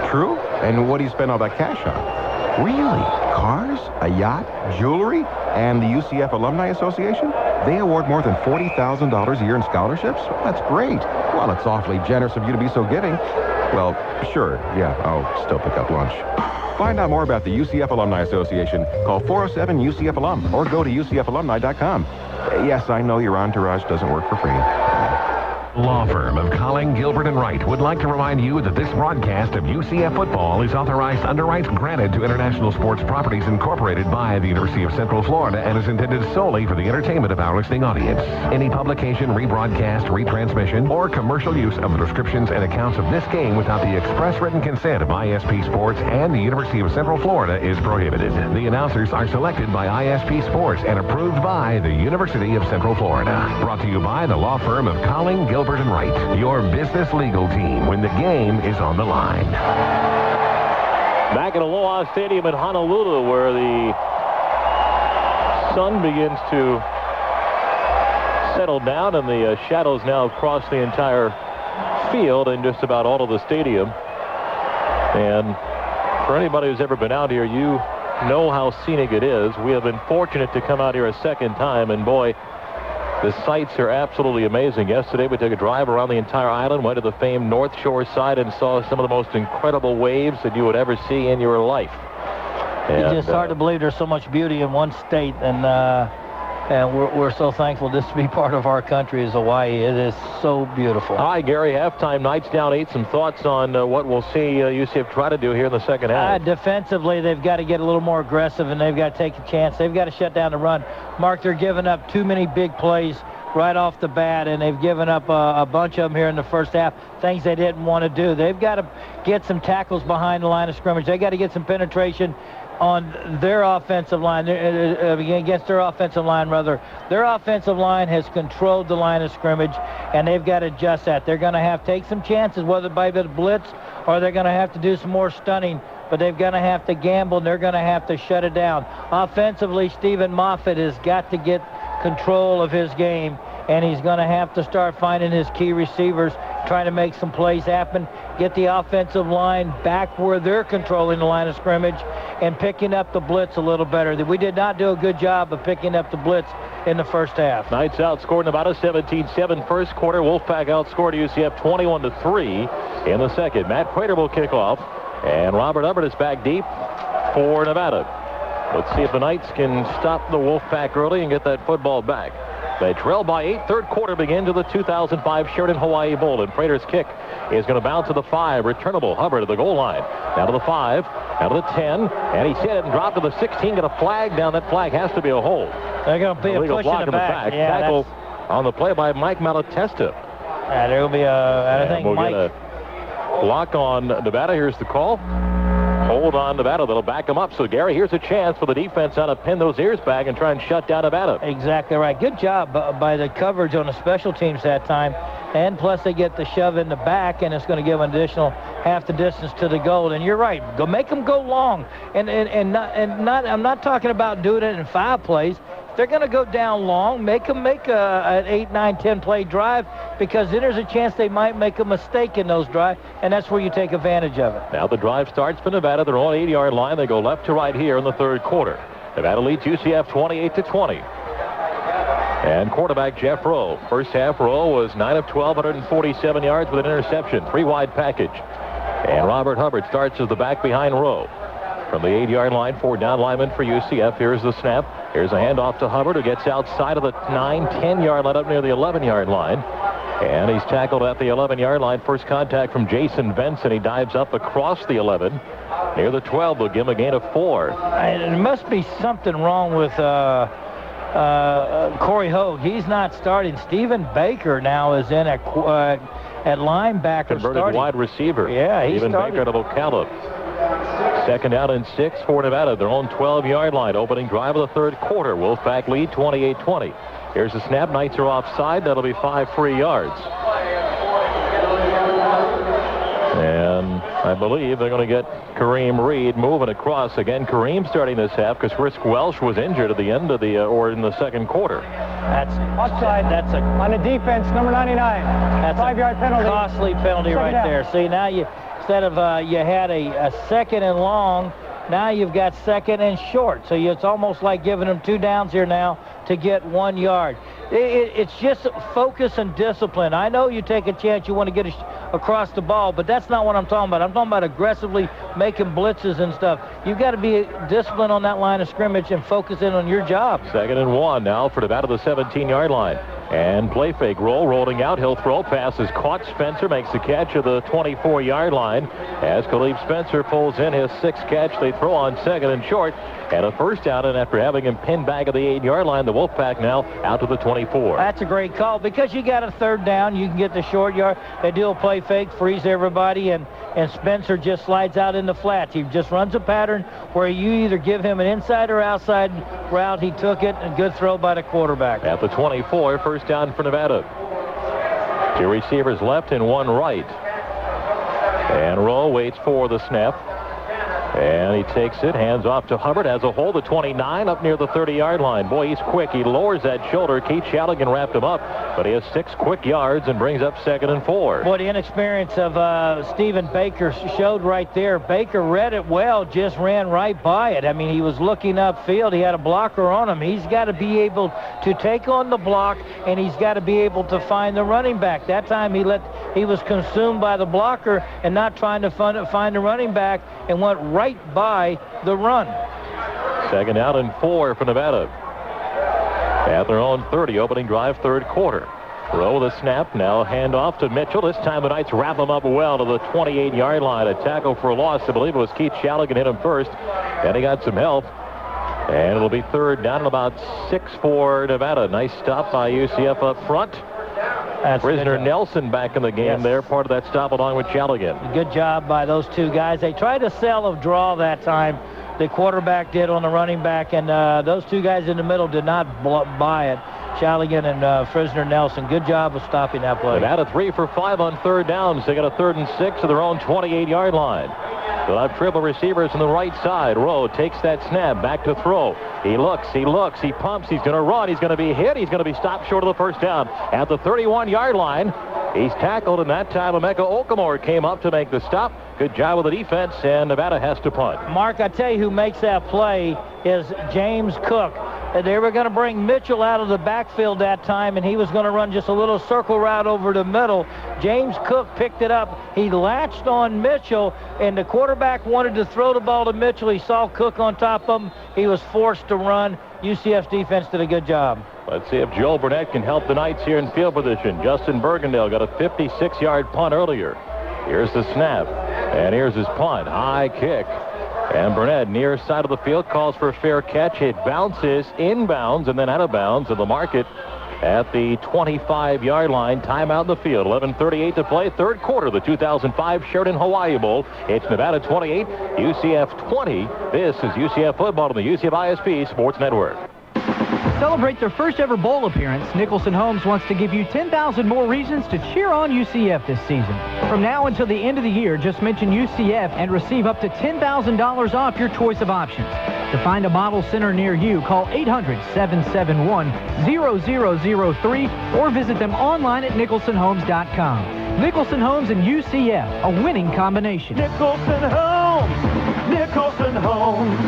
True? And what do you spend all that cash on? Really? Cars? A yacht? Jewelry? And the UCF Alumni Association? They award more than $40,000 a year in scholarships? That's great. Well, it's awfully generous of you to be so giving. Well, sure, yeah, I'll still pick up lunch. Find out more about the UCF Alumni Association. Call 407-UCF-ALUM or go to UCFalumni.com. Yes, I know your entourage doesn't work for free. Law firm of Colling, Gilbert, and Wright would like to remind you that this broadcast of UCF football is authorized under rights granted to International Sports Properties Incorporated by the University of Central Florida and is intended solely for the entertainment of our listening audience. Any publication, rebroadcast, retransmission, or commercial use of the descriptions and accounts of this game without the express written consent of ISP Sports and the University of Central Florida is prohibited. The announcers are selected by ISP Sports and approved by the University of Central Florida. Brought to you by the law firm of Colling, Gilbert, and Wright, your business legal team when the game is on the line. Back at Aloha Stadium in Honolulu, where the sun begins to settle down and the shadows now across the entire field and just about all of the stadium. And for anybody who's ever been out here, you know how scenic it is. We have been fortunate to come out here a second time, and boy, the sights are absolutely amazing. Yesterday, we took a drive around the entire island, went to the famed North Shore side, and saw some of the most incredible waves that you would ever see in your life. It's just hard to believe there's so much beauty in one state, and we're so thankful this to be part of our country is Hawaii. It is so beautiful. Hi, Gary. Halftime, Knights down 8. Some thoughts on what we'll see UCF try to do here in the second half? Defensively, they've got to get a little more aggressive, and they've got to take a chance. They've got to shut down the run. Mark, they're giving up too many big plays right off the bat, and they've given up a bunch of them here in the first half, things they didn't want to do. They've got to get some tackles behind the line of scrimmage. They got to get some penetration on their offensive line, against their offensive line, rather. Their offensive line has controlled the line of scrimmage, and they've got to adjust that. They're going to have to take some chances, whether by the blitz or they're going to have to do some more stunning, but they're going to have to gamble, and they're going to have to shut it down. Offensively, Stephen Moffitt has got to get control of his game, and he's going to have to start finding his key receivers, trying to make some plays happen, get the offensive line back where they're controlling the line of scrimmage and picking up the blitz a little better. We did not do a good job of picking up the blitz in the first half. Knights outscored Nevada 17-7 first quarter. Wolfpack outscored UCF 21-3 in the second. Matt Prater will kick off, and Robert Hubbard is back deep for Nevada. Let's see if the Knights can stop the Wolfpack early and get that football back. They trail by 8. Third quarter begins to the 2005 Sheridan Hawaii Bowl. And Prater's kick is going to bounce to the 5. Returnable. Hubbard to the goal line. Down to the 5. Down to the 10. And he's hit it and dropped to the 16. Got a flag down. That flag has to be a hold. They're going to be a push in the back. Yeah, tackle on the play by Mike Malatesta. Yeah, there will be I think we'll Mike. Get a block on Nevada. Here's the call. Hold on Nevada. That'll back them up. So, Gary, here's a chance for the defense now to pin those ears back and try and shut down Nevada. Exactly right. Good job by the coverage on the special teams that time. And plus they get the shove in the back, and it's going to give an additional half the distance to the goal. And you're right. Go make them go long. And not I'm not talking about doing it in 5 plays. They're going to go down long. Make them make an 8, 9, 10 play drive, because then there's a chance they might make a mistake in those drives, and that's where you take advantage of it. Now the drive starts for Nevada. They're on 8-yard line. They go left to right here in the third quarter. Nevada leads UCF 28-20. And quarterback Jeff Rowe. First half, Rowe was 9 of 12, 147 yards with an interception. 3 wide package. And Robert Hubbard starts as the back behind Rowe. From the 8-yard line, 4 down linemen for UCF. Here's the snap. Here's a handoff to Hubbard, who gets outside of the 9, 10-yard line up near the 11-yard line. And he's tackled at the 11-yard line. First contact from Jason Benson. He dives up across the 11. Near the 12, they'll give him a gain of 4. There must be something wrong with Corey Hogue. He's not starting. Stephen Baker now is in at linebacker. Converted starting. Wide receiver. Yeah, he's Stephen Baker to Ocala. Second down and 6 for Nevada. Their own 12-yard line. Opening drive of the third quarter. Wolfpack lead 28-20. Here's the snap. Knights are offside. That'll be 5 free yards. And I believe they're going to get Kareem Reed moving across. Again, Kareem starting this half because Risk Welsh was injured at the end of or in the second quarter. That's offside. That's on the defense, number 99. That's 5-yard penalty. Costly penalty right there. See, now instead of you had a second and long, now you've got second and short. So it's almost like giving them 2 downs here now to get 1 yard. It's just focus and discipline. I know you take a chance, you want to get across the ball, but that's not what I'm talking about. I'm talking about aggressively making blitzes and stuff. You've got to be disciplined on that line of scrimmage and focus in on your job. Second and 1 now for Nevada, the 17-yard line. And play fake roll, rolling out. He'll throw. Pass is caught. Spencer makes the catch at the 24-yard line. As Khalif Spencer pulls in his 6th catch, they throw on second and short. And a first down, and after having him pinned back at the 8-yard line, the Wolfpack now out to the 24. That's a great call because you got a third down. You can get the short yard. They do a play fake, freeze everybody, and Spencer just slides out in the flats. He just runs a pattern where you either give him an inside or outside route. He took it, and good throw by the quarterback. At the 24, first down for Nevada. 2 receivers left and 1 right. And Rowe waits for the snap. And he takes it, hands off to Hubbard, has a hold at 29 up near the 30-yard line. Boy, he's quick. He lowers that shoulder. Keith Shaligan wrapped him up, but he has 6 quick yards and brings up second and 4. Boy, the inexperience of Stephen Baker showed right there. Baker read it well, just ran right by it. I mean, he was looking upfield. He had a blocker on him. He's got to be able to take on the block, and he's got to be able to find the running back. That time he was consumed by the blocker and not trying to find the running back, and went right by the run. Second out and 4 for Nevada. At their own 30, opening drive, third quarter. Rowe the snap, now hand off to Mitchell. This time the Knights wrap him up well to the 28-yard line. A tackle for a loss. I believe it was Keith Shaligan hit him first. Then he got some help. And it'll be third down and about 6 for Nevada. Nice stop by UCF up front. Prisoner Nelson back in the game there, part of that stop along with Shaligan. Good job by those 2 guys. They tried to sell a draw that time. The quarterback did on the running back, and those 2 guys in the middle did not buy it. Shaligan and Prisoner Nelson. Good job of stopping that play. Nevada 3 for 5 on third downs. They got a 3rd and 6 to their own 28-yard line. They'll have triple receivers on the right side. Rowe takes that snap, back to throw. He looks, he pumps, he's going to run, he's going to be hit, he's going to be stopped short of the first down. At the 31-yard line, he's tackled, and that time Emeka Okamore came up to make the stop. Good job with the defense, and Nevada has to punt. Mark, I tell you who makes that play is James Cook. They were going to bring Mitchell out of the backfield that time, and he was going to run just a little circle route over the middle. James Cook picked it up. He latched on Mitchell, and the quarterback wanted to throw the ball to Mitchell. He saw Cook on top of him. He was forced to run. UCF's defense did a good job. Let's see if Joe Burnett can help the Knights here in field position. Justin Bergendale got a 56-yard punt earlier. Here's the snap, and here's his punt. High kick. And Burnett, near side of the field, calls for a fair catch. It bounces inbounds and then out of bounds to the market at the 25-yard line. Timeout in the field. 11:38 to play. Third quarter of the 2005 Sheridan Hawaii Bowl. It's Nevada 28, UCF 20. This is UCF football on the UCF ISP Sports Network. Celebrate their first ever bowl appearance. Nicholson Homes wants to give you 10,000 more reasons to cheer on UCF this season. From now until the end of the year, just mention UCF and receive up to $10,000 off your choice of options. To find a model center near you, call 800-771-0003 or visit them online at nicholsonhomes.com. Nicholson Homes and UCF, a winning combination. Nicholson Homes! Nicholson Homes!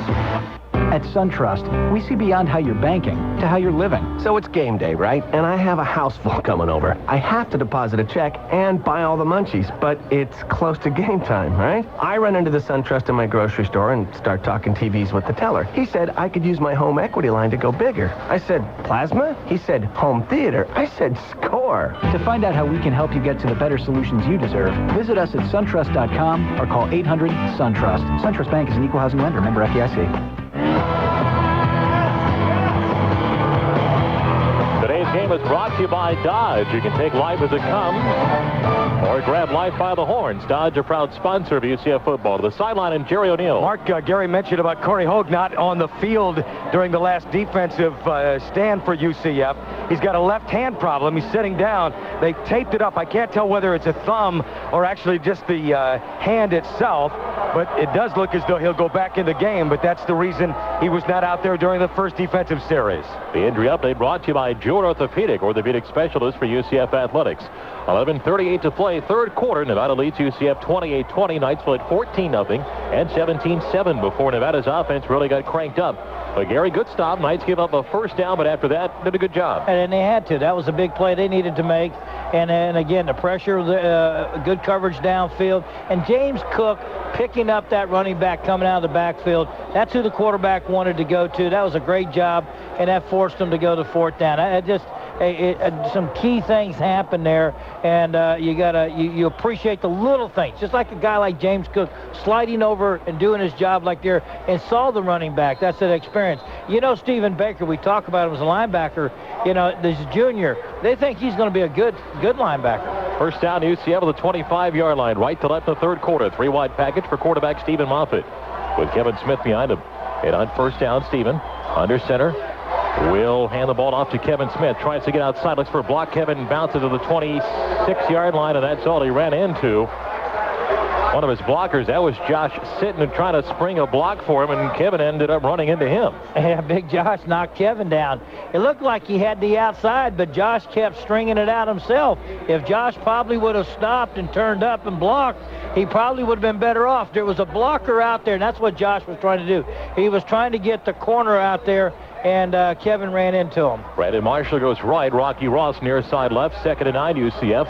At SunTrust, we see beyond how you're banking to how you're living. So it's game day, right? And I have a house full coming over. I have to deposit a check and buy all the munchies, but it's close to game time, right? I run into the SunTrust in my grocery store and start talking TVs with the teller. He said I could use my home equity line to go bigger. I said, plasma? He said, home theater. I said, score. To find out how we can help you get to the better solutions you deserve, visit us at suntrust.com or call 800-SUNTRUST. SunTrust Bank is an equal housing lender, member FDIC. Today's game is brought to you by Dodge. You can take life as it comes or grab life by the horns. Dodge, a proud sponsor of UCF football. To the sideline and Jerry O'Neill. Mark, Gary mentioned about Corey Hogue not on the field during the last defensive stand for UCF. He's got a left-hand problem. He's sitting down. They taped it up. I can't tell whether it's a thumb or actually just the hand itself, but it does look as though he'll go back in the game, but that's the reason he was not out there during the first defensive series. The injury update brought to you by Jewel Orthopedic specialist for UCF Athletics. 11:38 to play, third quarter. Nevada leads UCF 28-20. Knightsville at 14-0 and 17-7 before Nevada's offense really got cranked up. But Gary, good stop. Knights give up a first down, but after that, did a good job. And they had to. That was a big play they needed to make. And again, the pressure, good coverage downfield. And James Cook picking up that running back coming out of the backfield. That's who the quarterback wanted to go to. That was a great job, and that forced him to go to fourth down. Some key things happen there, and you appreciate the little things. Just like a guy like James Cook sliding over and doing his job like there and saw the running back. That's an experience. You know, Stephen Baker, we talk about him as a linebacker. You know, this junior. They think he's going to be a good linebacker. First down, UCF at the 25-yard line, right to left in the third quarter. Three-wide package for quarterback Stephen Moffitt with Kevin Smith behind him. And on first down, Stephen under center will hand the ball off to Kevin Smith. Tries to get outside, looks for a block. Kevin bounces to the 26-yard line, and that's all he ran into. One of his blockers, that was Josh Sitton, trying to spring a block for him, and Kevin ended up running into him. Yeah, Big Josh knocked Kevin down. It looked like he had the outside, but Josh kept stringing it out himself. If Josh probably would have stopped and turned up and blocked, he probably would have been better off. There was a blocker out there, and that's what Josh was trying to do. He was trying to get the corner out there, and Kevin ran into him. Brandon Marshall goes right. Rocky Ross near side left. 2nd and 9, UCF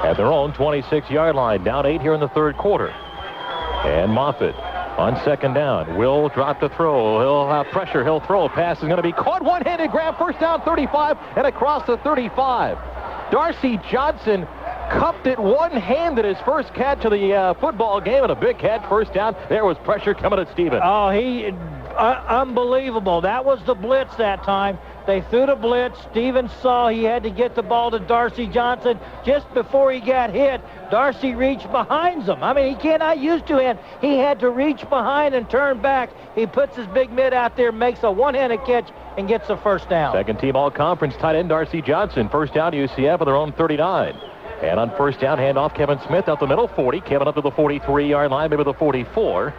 at their own 26-yard line. Down 8 here in the third quarter. And Moffitt on second down will drop the throw. He'll have pressure. He'll throw. Pass is going to be caught. One-handed grab. First down, 35, and across the 35. Darcy Johnson cupped it one-handed, his first catch of the football game, and a big catch. First down. There was pressure coming at Stevens. Oh, unbelievable. That was the blitz that time. They threw the blitz. Stevens saw he had to get the ball to Darcy Johnson. Just before he got hit, Darcy reached behind him. I mean, he cannot use two hands. He had to reach behind and turn back. He puts his big mid out there, makes a one-handed catch, and gets the first down. Second team all-conference tight end Darcy Johnson. First down to UCF at their own 39. And on first down, handoff Kevin Smith out the middle, 40. Kevin up to the 43-yard line, maybe the 44.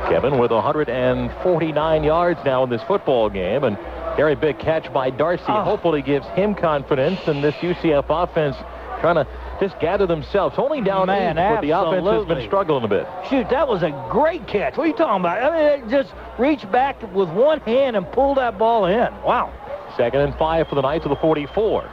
Kevin with 149 yards now in this football game, and very big catch by Darcy. Hopefully gives him confidence, and this UCF offense trying to just gather themselves. Only down 8, but the offense has been struggling a bit. Shoot, that was a great catch. What are you talking about? I mean, just reached back with one hand and pulled that ball in. Wow. 2nd and 5 for the Knights of the 44.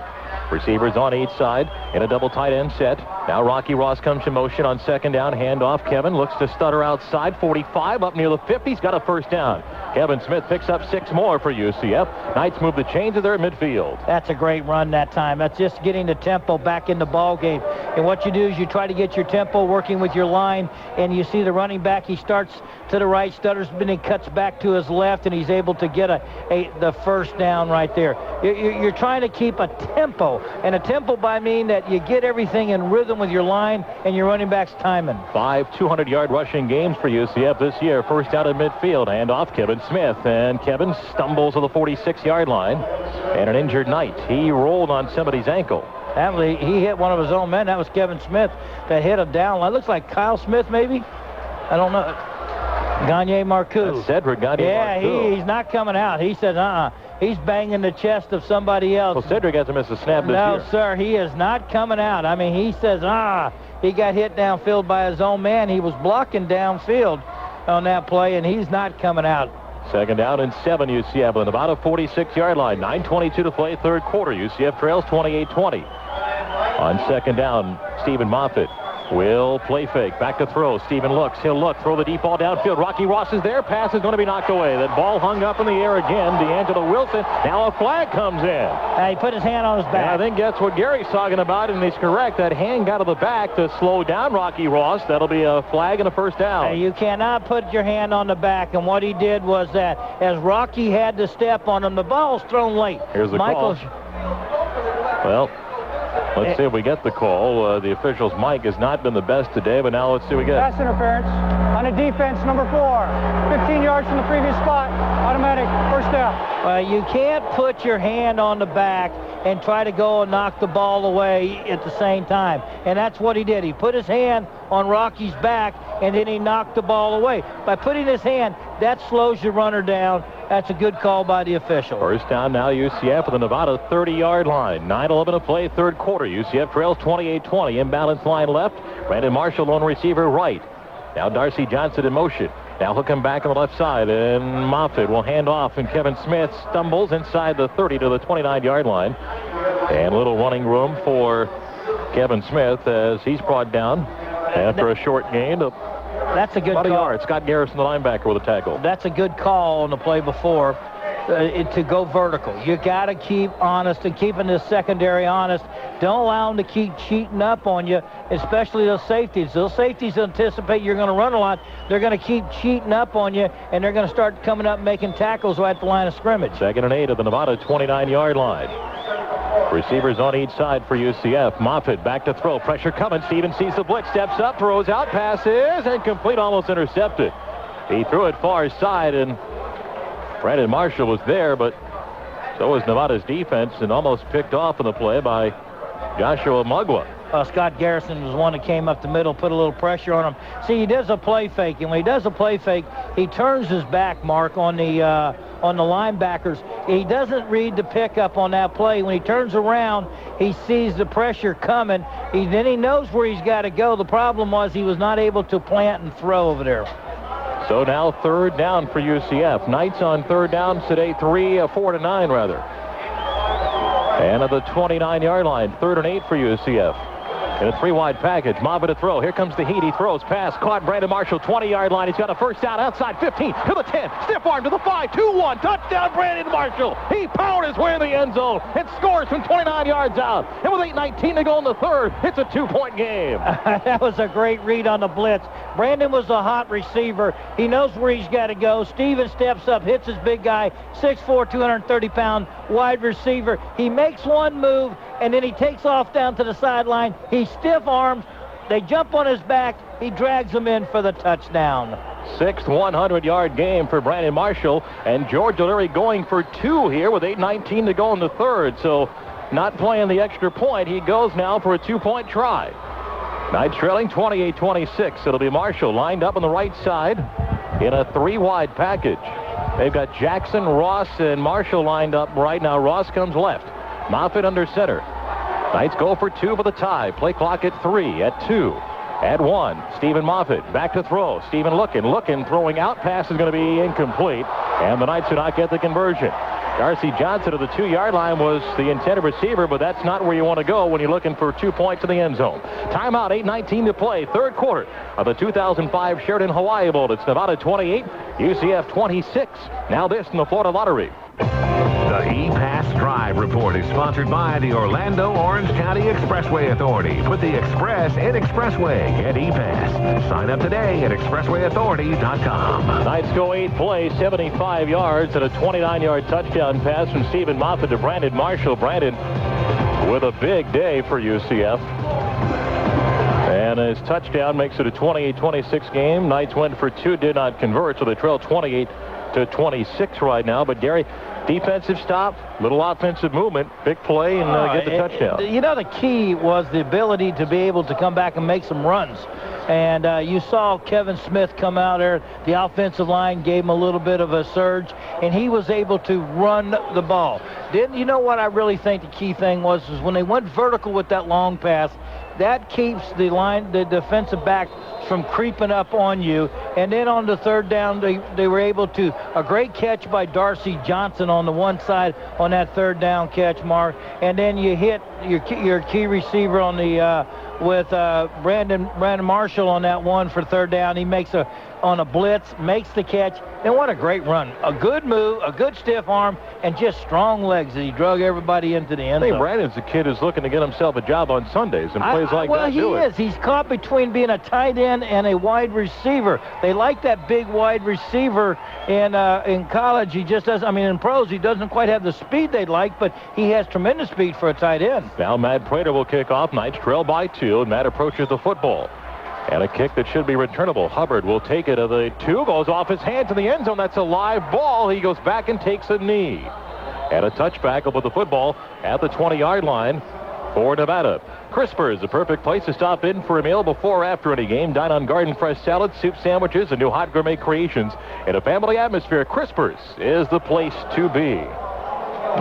Receivers on each side in a double tight end set. Now Rocky Ross comes to motion on 2nd down. Handoff. Kevin looks to stutter outside. 45 up near the 50. He's got a first down. Kevin Smith picks up 6 more for UCF. Knights move the chains of their midfield. That's a great run that time. That's just getting the tempo back in the ball game. And what you do is you try to get your tempo working with your line, and you see the running back. He starts to the right, stutters, then he cuts back to his left, and he's able to get the first down right there. You're trying to keep a tempo, and a tempo by mean that you get everything in rhythm with your line and your running back's timing. 5 200-yard rushing games for UCF this year. First out of midfield. Handoff Kevin Smith, and Kevin stumbles to the 46-yard line. And an injured Knight. He rolled on somebody's ankle. He hit one of his own men. That was Kevin Smith that hit him down. It looks like Kyle Smith, maybe? I don't know. Gagne Marcoux. That's Cedric Gagne Marcoux. Yeah, he's not coming out. He said, he's banging the chest of somebody else. Well, Cedric hasn't missed a snap this year. No, sir, he is not coming out. I mean, he says, he got hit downfield by his own man. He was blocking downfield on that play, and he's not coming out. 2nd down and 7, UCF on about a 46-yard line. 9:22 to play, 3rd quarter. UCF trails 28-20. On 2nd down, Stephen Moffitt will play fake. Back to throw. Stephen looks. He'll look. Throw the deep ball downfield. Rocky Ross is there. Pass is going to be knocked away. That ball hung up in the air again. D'Angelo Wilson. Now a flag comes in. He put his hand on his back. And I think that's what Gary's talking about, and he's correct. That hand got to the back to slow down Rocky Ross. That'll be a flag and a first down. You cannot put your hand on the back, and what he did was that as Rocky had to step on him, the ball's thrown late. Here's the call. Well, let's see if we get the call. The official's mic has not been the best today, but now let's see what we get. Pass interference on a defense, number 4. 15 yards from the previous spot. Automatic first down. You can't put your hand on the back and try to go and knock the ball away at the same time. And that's what he did. He put his hand on Rocky's back, and then he knocked the ball away. By putting his hand, that slows your runner down. That's a good call by the official. First down now, UCF at the Nevada 30-yard line. 9:11 to play, 3rd quarter. UCF trails 28-20. Imbalance line left. Brandon Marshall, lone receiver right. Now Darcy Johnson in motion. Now he'll come back on the left side, and Moffitt will hand off, and Kevin Smith stumbles inside the 30 to the 29-yard line. And a little running room for Kevin Smith as he's brought down after a short gain. That's a good call. Yard. Scott Garrison, the linebacker, with a tackle. That's a good call on the play before to go vertical. You got to keep honest and keeping this secondary honest. Don't allow them to keep cheating up on you, especially those safeties. Those safeties anticipate you're going to run a lot. They're going to keep cheating up on you, and they're going to start coming up making tackles right at the line of scrimmage. 2nd and 8 at the Nevada 29-yard line. Receivers on each side for UCF. Moffitt back to throw. Pressure coming. Stevens sees the blitz. Steps up. Throws out. Passes. Incomplete. Almost intercepted. He threw it far side, and Brandon Marshall was there, but so was Nevada's defense, and almost picked off in the play by Joshua Mugwa. Scott Garrison was one that came up the middle, put a little pressure on him. See, he does a play fake, and when he does a play fake, he turns his back, Mark, on the linebackers. He doesn't read the pickup on that play. When he turns around, he sees the pressure coming. Then he knows where he's got to go. The problem was he was not able to plant and throw over there. So now 3rd down for UCF. Knights on 3rd down today, 4 to 9 rather. And at the 29-yard line, 3rd and 8 for UCF. In a 3-wide package, Moffitt to throw. Here comes the heat. He throws. Pass caught. Brandon Marshall, 20-yard line. He's got a first down outside 15 to the 10. Stiff arm to the 5. 2-1. Touchdown, Brandon Marshall. He powered his way in the end zone and scores from 29 yards out. And with 8:19 to go in the 3rd, it's a 2-point game. That was a great read on the blitz. Brandon was a hot receiver. He knows where he's got to go. Steven steps up, hits his big guy, 6'4", 230-pound wide receiver. He makes one move, and then he takes off down to the sideline. He stiff arms. They jump on his back. He drags them in for the touchdown. 6th 100-yard game for Brandon Marshall, and George O'Leary going for 2 here with 8:19 to go in the 3rd. So not playing the extra point. He goes now for a 2-point try. Knights trailing 28-26. It'll be Marshall lined up on the right side in a 3-wide package. They've got Jackson, Ross, and Marshall lined up right now. Ross comes left. Moffitt under center. Knights go for 2 for the tie. Play clock at 3 at 2. at 1. Stephen Moffitt back to throw. Stephen looking, throwing out. Pass is going to be incomplete, and the Knights do not get the conversion. Darcy Johnson of the 2-yard line was the intended receiver, but that's not where you want to go when you're looking for 2 points in the end zone. Timeout, 8:19 to play. Third quarter of the 2005 Sheridan Hawaii Bowl. It's Nevada 28, UCF 26. Now this in the Florida Lottery. The E-Pass Drive Report is sponsored by the Orlando Orange County Expressway Authority. Put the Express in Expressway. Get E-Pass. Sign up today at expresswayauthority.com. Knights go 8 plays, 75 yards, and a 29-yard touchdown pass from Stephen Moffitt to Brandon Marshall. Brandon with a big day for UCF. And his touchdown makes it a 28-26 game. Knights went for 2, did not convert, so they trail 28-26 right now. But Gary, defensive stop, little offensive movement, big play, and get the touchdown. You know, the key was the ability to be able to come back and make some runs. And you saw Kevin Smith come out there. The offensive line gave him a little bit of a surge, and he was able to run the ball. Then, you know what I really think the key thing was is when they went vertical with that long pass, that keeps the defensive back from creeping up on you. And then on the third down, they were able to, a great catch by Darcy Johnson on the one side on that third down catch, Mark. And then you hit your key receiver on the with Brandon Marshall on that one for third down. He makes on a blitz, makes the catch, and what a great run. A good move, a good stiff arm, and just strong legs as he drug everybody into the end zone. I think Brandon's a kid who's looking to get himself a job on Sundays, and plays like that. Well, he is. He's caught between being a tight end and a wide receiver. They like that big wide receiver in college. He just doesn't, I mean, in pros, he doesn't quite have the speed they'd like, but he has tremendous speed for a tight end. Now Matt Prater will kick off. Knights trail by 2, and Matt approaches the football. And a kick that should be returnable. Hubbard will take it at the 2, goes off his hand to the end zone. That's a live ball. He goes back and takes a knee. And a touchback up with the football at the 20-yard line for Nevada. Crispers, the perfect place to stop in for a meal before or after any game. Dine on garden fresh salads, soup sandwiches, and new hot gourmet creations. In a family atmosphere, Crispers is the place to be.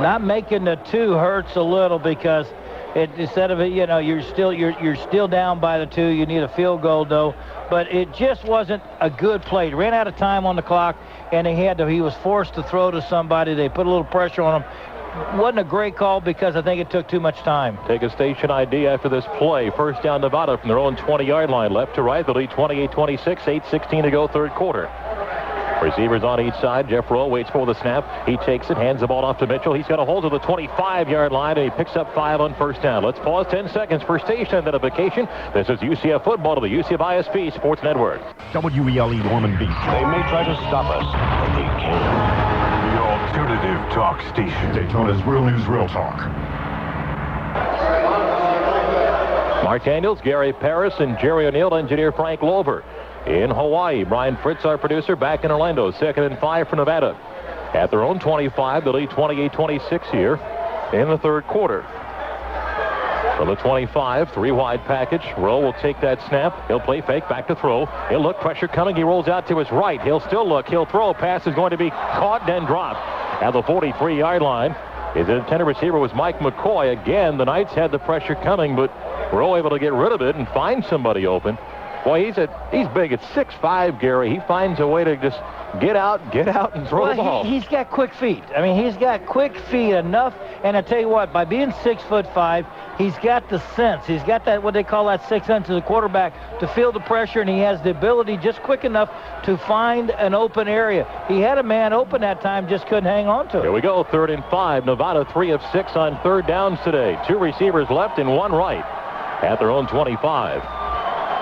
Not making the 2 hurts a little because instead of it, you know, you're still down by the 2. You need a field goal though, but it just wasn't a good play. Ran out of time on the clock, and he was forced to throw to somebody. They put a little pressure on him. Wasn't a great call because I think it took too much time. Take a station ID after this play. First down Nevada from their own 20-yard line, left to right. They'll lead 28-26. 8:16 to go, third quarter. Receivers on each side. Jeff Rowe waits for the snap. He takes it, hands the ball off to Mitchell. He's got a hold of the 25-yard line, and he picks up 5 on first down. Let's pause 10 seconds for station identification. This is UCF football to the UCF ISP Sports Network. WELE Norman Beach. They may try to stop us, but they can't. The alternative talk station. Daytona's Real News, Real Talk. Mark Daniels, Gary Paris, and Jerry O'Neill, engineer Frank Lover. In Hawaii, Brian Fritz, our producer, back in Orlando. 2nd and 5 for Nevada. At their own 25, they lead 28-26 here in the third quarter. From the 25, 3 wide package. Rowe will take that snap. He'll play fake, back to throw. He'll look, pressure coming. He rolls out to his right. He'll still look. He'll throw. Pass is going to be caught, then dropped at the 43-yard line. His intended receiver was Mike McCoy. Again, the Knights had the pressure coming, but Rowe able to get rid of it and find somebody open. Boy, he's big. It's 6'5", Gary. He finds a way to just get out, and throw the ball. He's got quick feet. I mean, he's got quick feet enough. And I tell you what, by being 6'5", he's got the sense. He's got that, what they call that 6th sense as a quarterback, to feel the pressure, and he has the ability just quick enough to find an open area. He had a man open that time, just couldn't hang on to it. Here we go, 3rd and 5. Nevada 3 of 6 on third downs today. 2 receivers left and 1 right at their own 25.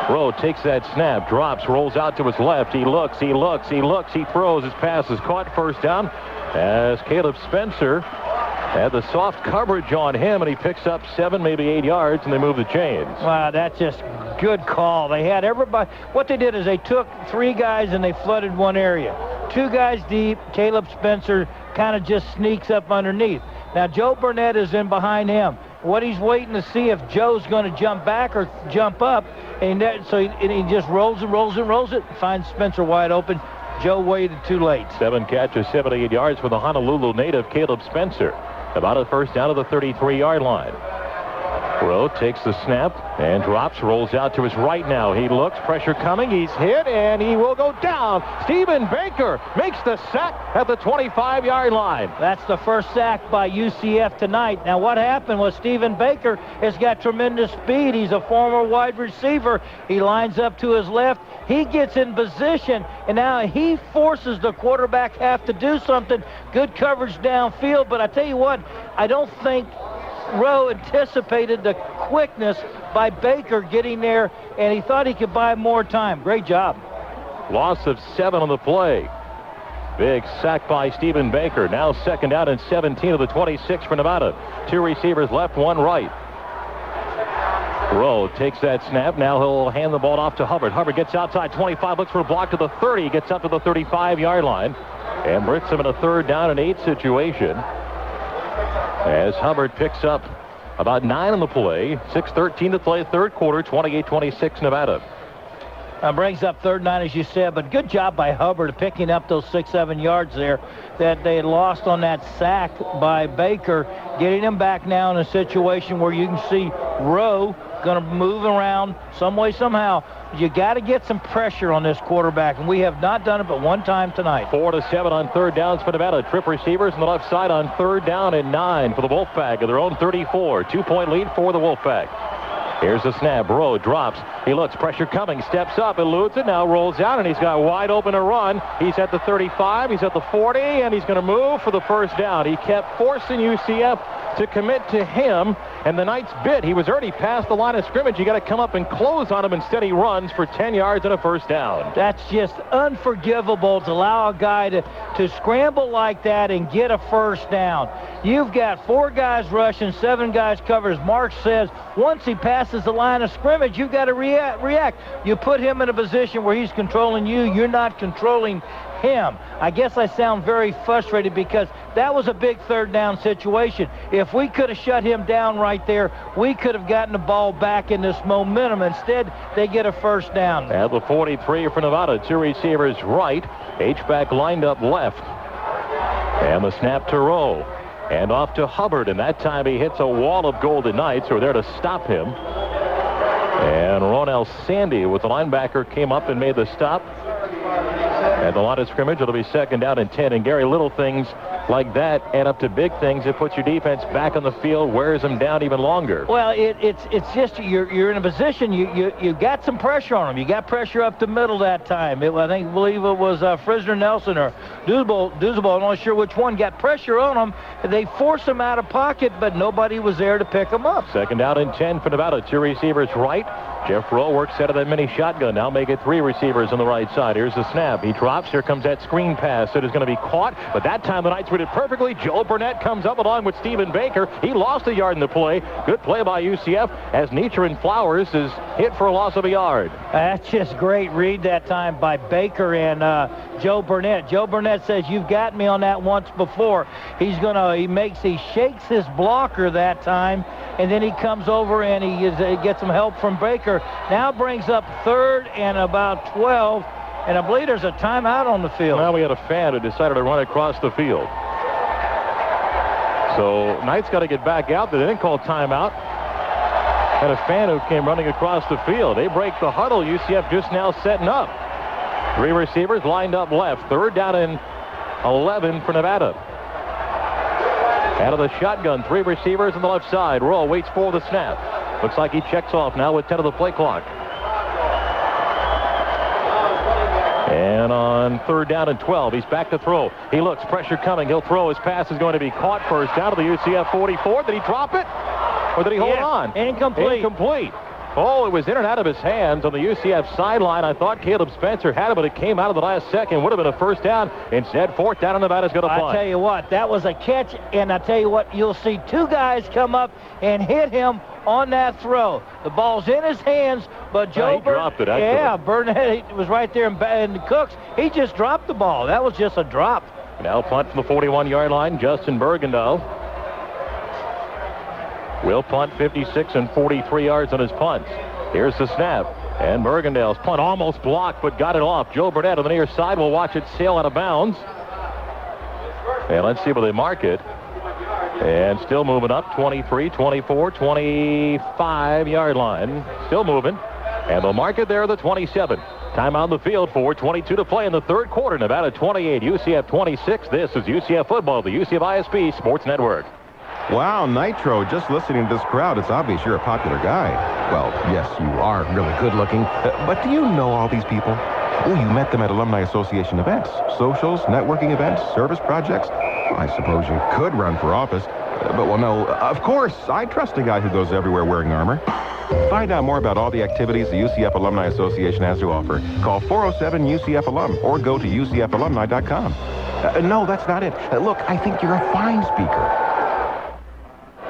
Rowe takes that snap, drops, rolls out to his left. He looks, he throws. His pass is caught, first down, as Caleb Spencer had the soft coverage on him, and he picks up 7, maybe 8 yards, and they move the chains. Wow, that's just good call. They had everybody. What they did is they took 3 guys and they flooded one area. 2 guys deep. Caleb Spencer kind of just sneaks up underneath. Now, Joe Burnett is in behind him. What he's waiting to see if Joe's going to jump back or jump up, and he just rolls it, finds Spencer wide open. Joe waited too late. 7 catches, 78 yards for the Honolulu native Caleb Spencer. About a first down to the 33-yard line. Rowe takes the snap and drops, rolls out to his right now. He looks, pressure coming, he's hit, and he will go down. Stephen Baker makes the sack at the 25-yard line. That's the first sack by UCF tonight. Now, what happened was Stephen Baker has got tremendous speed. He's a former wide receiver. He lines up to his left. He gets in position, and now he forces the quarterback have to do something. Good coverage downfield, but I tell you what, I don't think Rowe anticipated the quickness by Baker getting there, and he thought he could buy more time. Great job. Loss of 7 on the play. Big sack by Stephen Baker. Now second out and 17 of the 26 for Nevada. 2 receivers left, 1 right. Rowe takes that snap. Now he'll hand the ball off to Hubbard. Hubbard gets outside 25, looks for a block to the 30, gets up to the 35-yard line, and brings him in a 3rd down and 8 situation. As Hubbard picks up about 9 on the play, 6:13 to play, 3rd quarter, 28-26 Nevada. Brings up 3rd down, as you said, but good job by Hubbard picking up those 6-7 yards there that they had lost on that sack by Baker, getting him back now in a situation where you can see Rowe going to move around some way, somehow. You got to get some pressure on this quarterback, and we have not done it but one time tonight. 4-7 on 3rd downs for Nevada. Trip receivers on the left side on 3rd down and 9 for the Wolfpack at their own 34. 2-point lead for the Wolfpack. Here's the snap. Rowe drops. He looks. Pressure coming. Steps up. Eludes it. Now rolls out, and he's got wide open to run. He's at the 35. He's at the 40, and he's going to move for the 1st down. He kept forcing UCF to commit to him, and the Knights bit. He was already past the line of scrimmage. You got to come up and close on him. Instead, he runs for 10 yards and a 1st down. That's just unforgivable to allow a guy to scramble like that and get a 1st down. You've got 4 guys rushing, 7 guys covered. As Mark says, once he passes the line of scrimmage, you've got to react. You put him in a position where he's controlling you. You're not controlling him. I guess I sound very frustrated because that was a big 3rd down situation. If we could have shut him down right there, we could have gotten the ball back in this momentum. Instead, they get a 1st down. At the 43 for Nevada, 2 receivers right, H-back lined up left. And the snap to Rowe. And off to Hubbard, and that time he hits a wall of Golden Knights who are there to stop him. And Ronell Sandy with the linebacker came up and made the stop. At the line of scrimmage, it'll be 2nd down and 10. And Gary, little things like that add up to big things. It puts your defense back on the field, wears them down even longer. Well, it's just you're in a position, you got some pressure on them. You got pressure up the middle that time. I believe it was Frisner Nelson or Duzable, I'm not sure which one, got pressure on them. They forced them out of pocket, but nobody was there to pick them up. 2nd down and 10 for Nevada. 2 receivers right. Jeff Rowe works out of that mini shotgun. Now make it 3 receivers on the right side. Here's the snap. He drops. Here comes that screen pass. It is going to be caught, but that time the Knights read it perfectly. Joe Burnett comes up along with Stephen Baker. He lost a yard in the play. Good play by UCF as Nietzsche Flowers is hit for a loss of a yard. That's just great read that time by Baker and Joe Burnett. Joe Burnett says, you've got me on that once before. He shakes his blocker that time, and then he comes over and he gets some help from Baker. Now brings up 3rd and about 12, and I believe there's a timeout on the field. Now we had a fan who decided to run across the field. So Knights got to get back out there. They didn't call timeout. Had a fan who came running across the field. They break the huddle. UCF just now setting up. 3 receivers lined up left. 3rd down and 11 for Nevada. Out of the shotgun, 3 receivers on the left side. Rowe waits for the snap. Looks like he checks off now with 10 of the play clock. And on 3rd down and 12, he's back to throw. He looks, pressure coming. He'll throw. His pass is going to be caught 1st down to the UCF 44. Did he drop it? Or did he hold on? Incomplete. Incomplete. Oh, it was in and out of his hands on the UCF sideline. I thought Caleb Spencer had it, but it came out of the last second. Would have been a 1st down. Instead, 4th down, and Nevada's going to punt. I tell you what, that was a catch, and I tell you what, you'll see 2 guys come up and hit him on that throw. The ball's in his hands, but Joe dropped it, actually. Yeah, Burnett was right there, and Cooks, he just dropped the ball. That was just a drop. Now punt from the 41-yard line, Justin Bergendahl. Will punt 56 and 43 yards on his punts. Here's the snap. And Bergendahl's punt almost blocked, but got it off. Joe Burnett on the near side will watch it sail out of bounds. And let's see where they mark it. And still moving up, 23, 24, 25-yard line. Still moving. And they'll mark it there at the 27. Time on the field, 4:22 to play in the third quarter. Nevada 28, UCF 26. This is UCF football, the UCF ISP Sports Network. Wow, Nitro, just listening to this crowd, it's obvious you're a popular guy. Well, yes, you are really good looking. But do you know all these people? Oh, you met them at Alumni Association events, socials, networking events, service projects. I suppose you could run for office. But, well, no, of course, I trust a guy who goes everywhere wearing armor. Find out more about all the activities the UCF Alumni Association has to offer. Call 407-UCF-ALUM or go to UCFalumni.com. No, that's not it. Look, I think you're a fine speaker.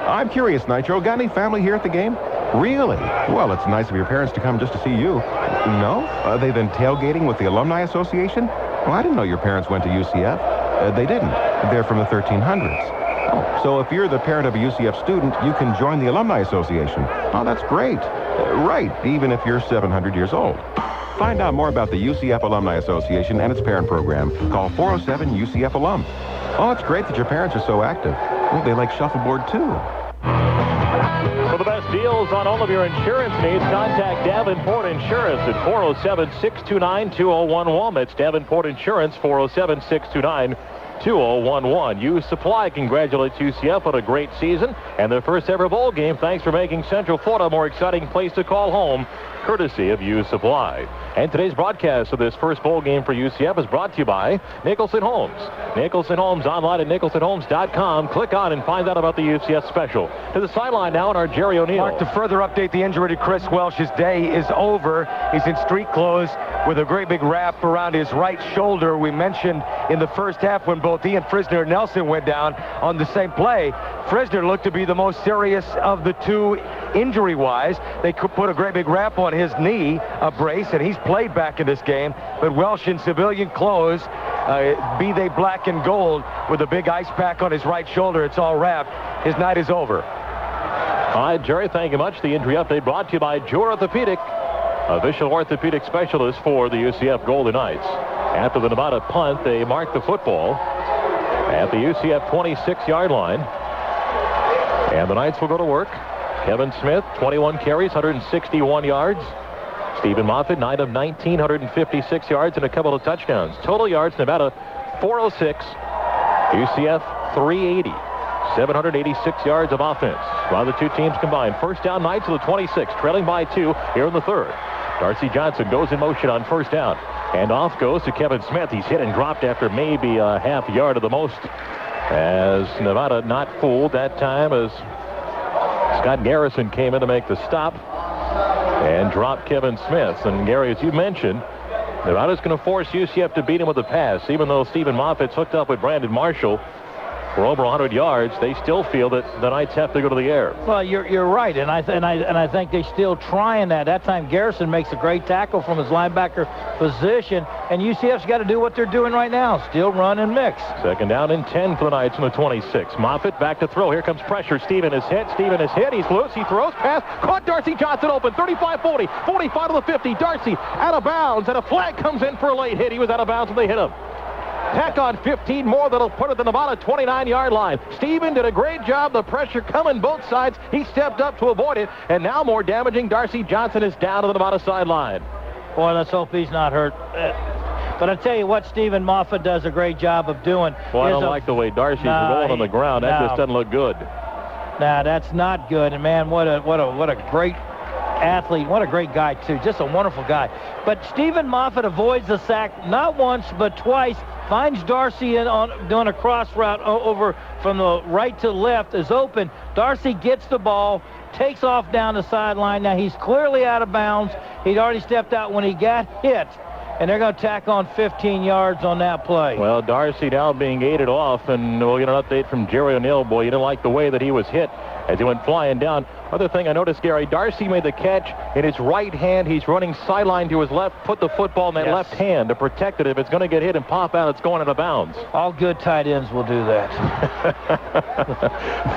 I'm curious, Nitro. Got any family here at the game? Really? Well, it's nice of your parents to come just to see you. No? Are they then tailgating with the Alumni Association? Well, I didn't know your parents went to UCF. They didn't. They're from the 1300s. Oh, so if you're the parent of a UCF student, you can join the Alumni Association. Oh, that's great. Right, even if you're 700 years old. Find out more about the UCF Alumni Association and its parent program. Call 407-UCF-ALUM. Oh, it's great that your parents are so active. Well, they like shuffleboard, too. For the best deals on all of your insurance needs, contact Davenport Insurance at 407-629-2011. That's Davenport Insurance, 407-629-2011. U Supply congratulates UCF on a great season and their first ever bowl game. Thanks for making Central Florida a more exciting place to call home, courtesy of U Supply. And today's broadcast of this first bowl game for UCF is brought to you by Nicholson Homes. Nicholson Homes online at nicholsonhomes.com. Click on and find out about the UCF special. To the sideline now in our Jerry O'Neill. Mark, to further update the injury to Chris Welsh, his day is over. He's in street clothes with a great big wrap around his right shoulder. We mentioned in the first half when both Ian Frisner and Nelson went down on the same play, Frisner looked to be the most serious of the two injury-wise. They could put a great big wrap on his knee, a brace, and he's played back in this game. But Welsh in civilian clothes, be they black and gold, with a big ice pack on his right shoulder. It's all wrapped. His night is over. All right, Jerry, thank you much. The injury update brought to you by Jure Orthopedic, official orthopedic specialist for the UCF Golden Knights. After the Nevada punt, they marked the football at the UCF 26-yard line. And the Knights will go to work. Kevin Smith, 21 carries, 161 yards. Stephen Moffitt, 9 of 19, 156 yards and a couple of touchdowns. Total yards, Nevada, 406. UCF, 380. 786 yards of offense while the two teams combined. First down, Knights to the 26, trailing by 2 here in the third. Darcy Johnson goes in motion on first down. And off goes to Kevin Smith. He's hit and dropped after maybe a half yard at the most. As Nevada not fooled that time as Scott Garrison came in to make the stop and dropped Kevin Smith. And Gary, as you mentioned, Nevada's going to force UCF to beat him with a pass. Even though Stephen Moffitt's hooked up with Brandon Marshall for over 100 yards, they still feel that the Knights have to go to the air. Well, you're right, and I think they're still trying that. That time Garrison makes a great tackle from his linebacker position, and UCF's got to do what they're doing right now, still run and mix. Second down and 10 for the Knights on the 26. Moffitt back to throw. Here comes pressure. Stephen is hit. He's loose. He throws. Pass. Caught Darcy Johnson open. 35-40. 45 to the 50. Darcy out of bounds, and a flag comes in for a late hit. He was out of bounds when they hit him. Tack on 15 more. That'll put it at the Nevada 29-yard line. Stephen did a great job. The pressure coming both sides. He stepped up to avoid it. And now more damaging. Darcy Johnson is down to the Nevada sideline. Boy, let's hope he's not hurt. But I tell you what, Stephen Moffitt does a great job of doing. Well, I don't like the way Darcy's rolling on the ground. That just doesn't look good. Nah, that's not good. And man, what a great athlete. What a great guy, too. Just a wonderful guy. But Stephen Moffitt avoids the sack not once but twice. Finds Darcy doing a cross route over from the right to left, is open. Darcy gets the ball, takes off down the sideline. Now he's clearly out of bounds. He'd already stepped out when he got hit. And they're going to tack on 15 yards on that play. Well, Darcy now being aided off, and we'll get an update from Jerry O'Neill. Boy, you didn't like the way that he was hit as he went flying down. Other thing I noticed, Gary, Darcy made the catch in his right hand. He's running sideline to his left, put the football in that left hand to protect it. If it's going to get hit and pop out, it's going out of bounds. All good tight ends will do that.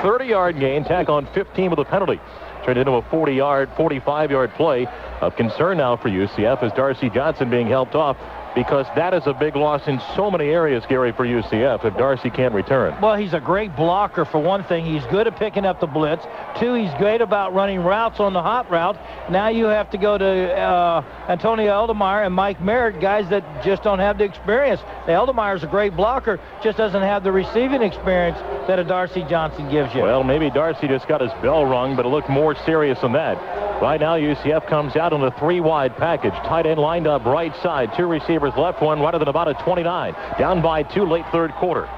30-yard gain, tack on 15 with a penalty. Turned into a 45-yard play. Of concern now for UCF is Darcy Johnson being helped off because that is a big loss in so many areas, Gary, for UCF if Darcy can't return. Well, he's a great blocker, for one thing. He's good at picking up the blitz. Two, he's great about running routes on the hot route. Now you have to go to Antonio Eldemeyer and Mike Merritt, guys that just don't have the experience. Eldemeyer's a great blocker, just doesn't have the receiving experience that a Darcy Johnson gives you. Well, maybe Darcy just got his bell rung, but it looked more serious than that. Right now, UCF comes out on a 3-wide package. Tight end lined up right side. 2 receivers left, one wider than about a 29. Down by 2 late third quarter.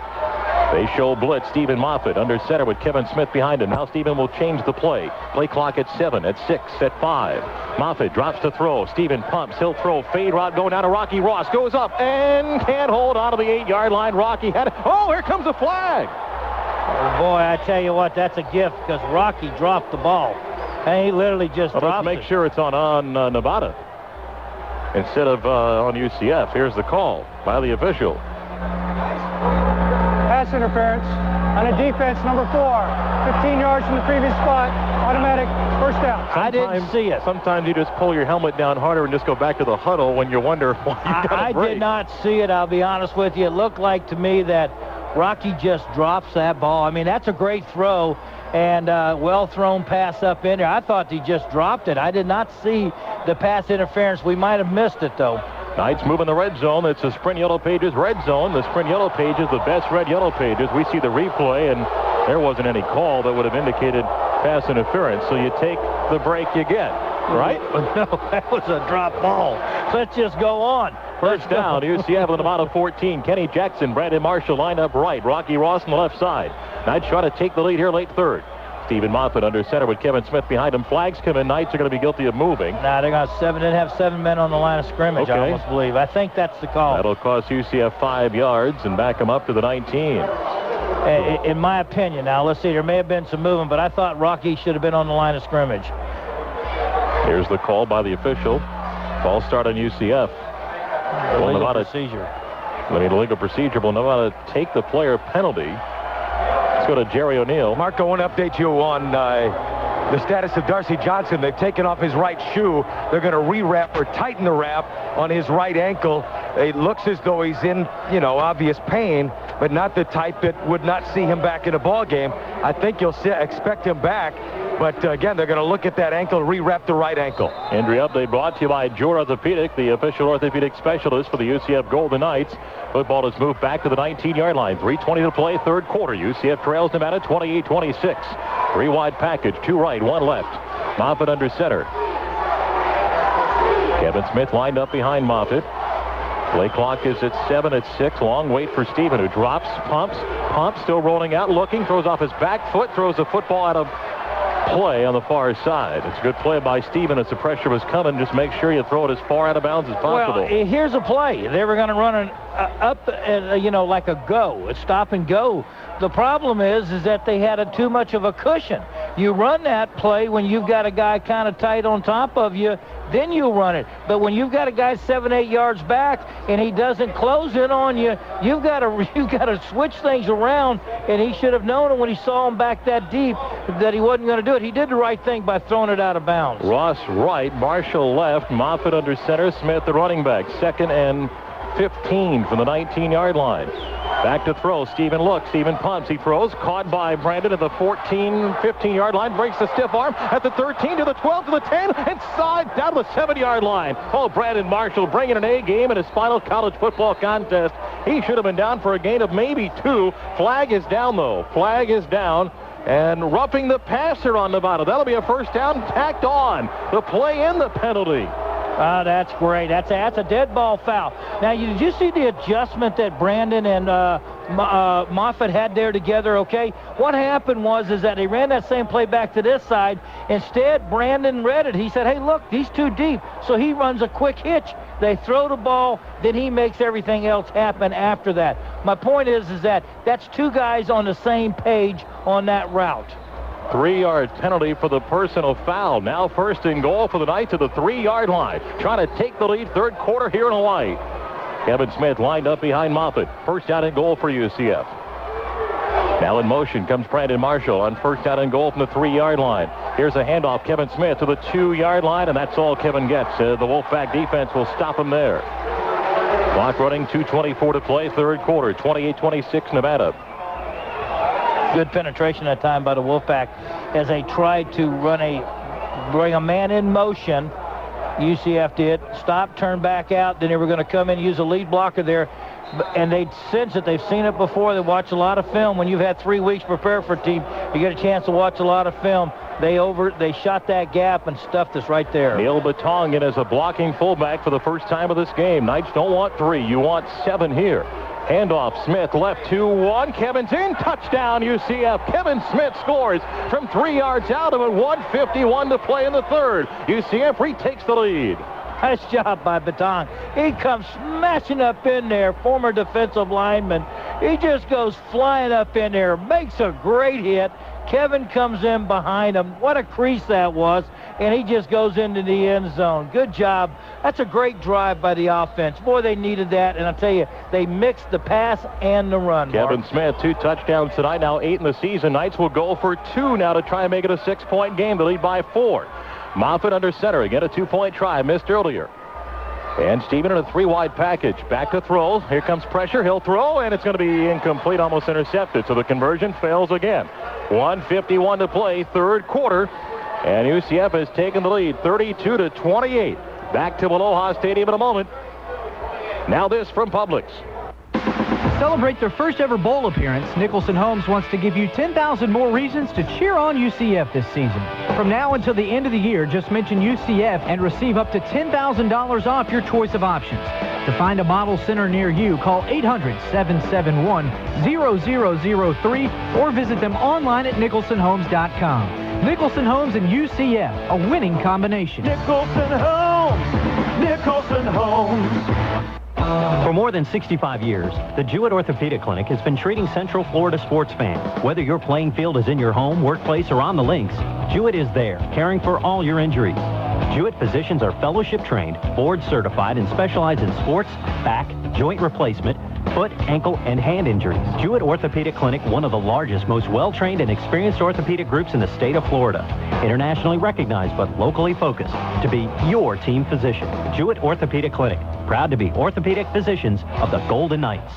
They show blitz. Stephen Moffitt under center with Kevin Smith behind him. Now Stephen will change the play. Play clock at 7, at 6, at 5. Moffitt drops to throw. Stephen pumps. He'll throw. Fade route going down to Rocky Ross. Goes up and can't hold on to the 8-yard line. Rocky had it. Oh, here comes a flag. Oh, boy, I tell you what, that's a gift because Rocky dropped the ball. And he literally just dropped let's make sure it's on Nevada instead of on UCF. Here's the call by the official. Pass interference on a defense, number 4. 15 yards from the previous spot. Automatic first down. I didn't see it. Sometimes you just pull your helmet down harder and just go back to the huddle when you wonder why you got a break. I did not see it, I'll be honest with you. It looked like to me that Rocky just drops that ball. I mean, that's a great throw and well-thrown pass up in there. I thought he just dropped it. I did not see the pass interference. We might have missed it, though. Knights moving the red zone. It's the Sprint Yellow Pages red zone. The Sprint Yellow Pages, the best red Yellow Pages. We see the replay, and there wasn't any call that would have indicated pass interference. So you take the break you get, right? No, that was a drop ball. Let's just go on. First down, UCF with about a 14. Kenny Jackson, Brandon Marshall line up right. Rocky Ross on the left side. Knights try to take the lead here late third. Stephen Moffitt under center with Kevin Smith behind him. Flags come in. Knights are going to be guilty of moving. Nah, they got 7. They have 7 men on the line of scrimmage, okay. I almost believe. I think that's the call. That'll cost UCF 5 yards and back them up to the 19. In my opinion, now, let's see, there may have been some movement, but I thought Rocky should have been on the line of scrimmage. Here's the call by the official. Ball start on UCF. Legal procedure. Legal procedure. Will Nevada take the player penalty. Let's go to Jerry O'Neill. Marco, I want to update you on the status of Darcy Johnson. They've taken off his right shoe. They're going to rewrap or tighten the wrap on his right ankle. It looks as though he's in, obvious pain, but not the type that would not see him back in a ball game. I think you'll expect him back. But again, they're going to look at that ankle, rewrap the right ankle. Injury update brought to you by Jor Orthopedic, the official orthopedic specialist for the UCF Golden Knights. Football has moved back to the 19-yard line. 3:20 to play, third quarter. UCF trails Nevada 28-26. 3-wide package, 2 right, 1 left. Moffitt under center. Kevin Smith lined up behind Moffitt. Play clock is at 7, at 6. Long wait for Stephen, who drops, pumps, still rolling out, looking, throws off his back foot, throws the football out of play on the far side. It's a good play by Stephen as the pressure was coming. Just make sure you throw it as far out of bounds as possible. Well, here's a play. They were going to run up, like a go, a stop and go. The problem is that they had too much of a cushion. You run that play when you've got a guy kind of tight on top of you, then you run it. But when you've got a guy 7-8 yards back and he doesn't close in on you, you've got to switch things around. And he should have known it when he saw him back that deep that he wasn't going to do it. He did the right thing by throwing it out of bounds. Ross right, Marshall left, Moffitt under center, Smith the running back. 2nd and 15 from the 19-yard line. Back to throw. Stephen looks. Stephen punts. He throws. Caught by Brandon at the 14, 15-yard line. Breaks the stiff arm at the 13 to the 12 to the 10 and slides down to the 7-yard line. Oh, Brandon Marshall bringing an A game in his final college football contest. He should have been down for a gain of maybe 2. Flag is down, though. Flag is down. And roughing the passer on Nevada. That'll be a first down tacked on. The play and the penalty. Oh, that's great. That's a dead ball foul. Now, did you see the adjustment that Brandon and Moffitt had there together, okay? What happened was that he ran that same play back to this side. Instead, Brandon read it. He said, hey, look, he's too deep. So he runs a quick hitch. They throw the ball, then he makes everything else happen after that. My point is that that's 2 guys on the same page on that route. 3-yard penalty for the personal foul. Now 1st and goal for the Knights at the 3-yard line. Trying to take the lead third quarter here in Hawaii. Kevin Smith lined up behind Moffitt. First down and goal for UCF. Now in motion comes Brandon Marshall on first down and goal from the 3-yard line. Here's a handoff. Kevin Smith to the 2-yard line, and that's all Kevin gets. The Wolfpack defense will stop him there. Clock running, 2:24 to play, third quarter, 28-26 Nevada. Good penetration that time by the Wolfpack as they tried to bring a man in motion. UCF did. Stop, turn back out. Then they were going to come in and use a lead blocker there. And they'd sense it. They've seen it before. They watch a lot of film. When you've had 3 weeks to prepare for a team, you get a chance to watch a lot of film. They shot that gap and stuffed us right there. Neil Batongan as a blocking fullback for the first time of this game. Knights don't want 3. You want 7 here. Handoff, Smith, left 2-1. Kevin's in, touchdown UCF. Kevin Smith scores from 3 yards out of it. 1:51 to play in the third. UCF retakes the lead. Nice job by Baton. He comes smashing up in there, former defensive lineman. He just goes flying up in there, makes a great hit. Kevin comes in behind him. What a crease that was. And he just goes into the end zone. Good job. That's a great drive by the offense. Boy, they needed that. And I'll tell you, they mixed the pass and the run. Kevin Smith, 2 touchdowns tonight, now 8 in the season. Knights will go for 2 now to try and make it a 6-point game. They lead by 4. Moffitt under center. Again, a 2-point try. Missed earlier. And Steven in a 3-wide package. Back to throw. Here comes pressure. He'll throw, and it's going to be incomplete, almost intercepted. So the conversion fails again. 1:51 to play, third quarter. And UCF has taken the lead, 32-28. Back to Aloha Stadium in a moment. Now this from Publix. Celebrate their first ever bowl appearance. Nicholson Homes wants to give you 10,000 more reasons to cheer on UCF this season. From now until the end of the year, just mention UCF and receive up to $10,000 off your choice of options. To find a model center near you, call 800-771-0003 or visit them online at nicholsonhomes.com. Nicholson Homes and UCF, a winning combination. Nicholson Homes! Nicholson Homes! For more than 65 years, the Jewett Orthopedic Clinic has been treating Central Florida sports fans. Whether your playing field is in your home, workplace, or on the links, Jewett is there, caring for all your injuries. Jewett physicians are fellowship trained, board certified, and specialize in sports, back, joint replacement, foot, ankle, and hand injuries. Jewett Orthopedic Clinic, one of the largest, most well-trained and experienced orthopedic groups in the state of Florida. Internationally recognized but locally focused to be your team physician. Jewett Orthopedic Clinic, proud to be orthopedic physicians of the Golden Knights.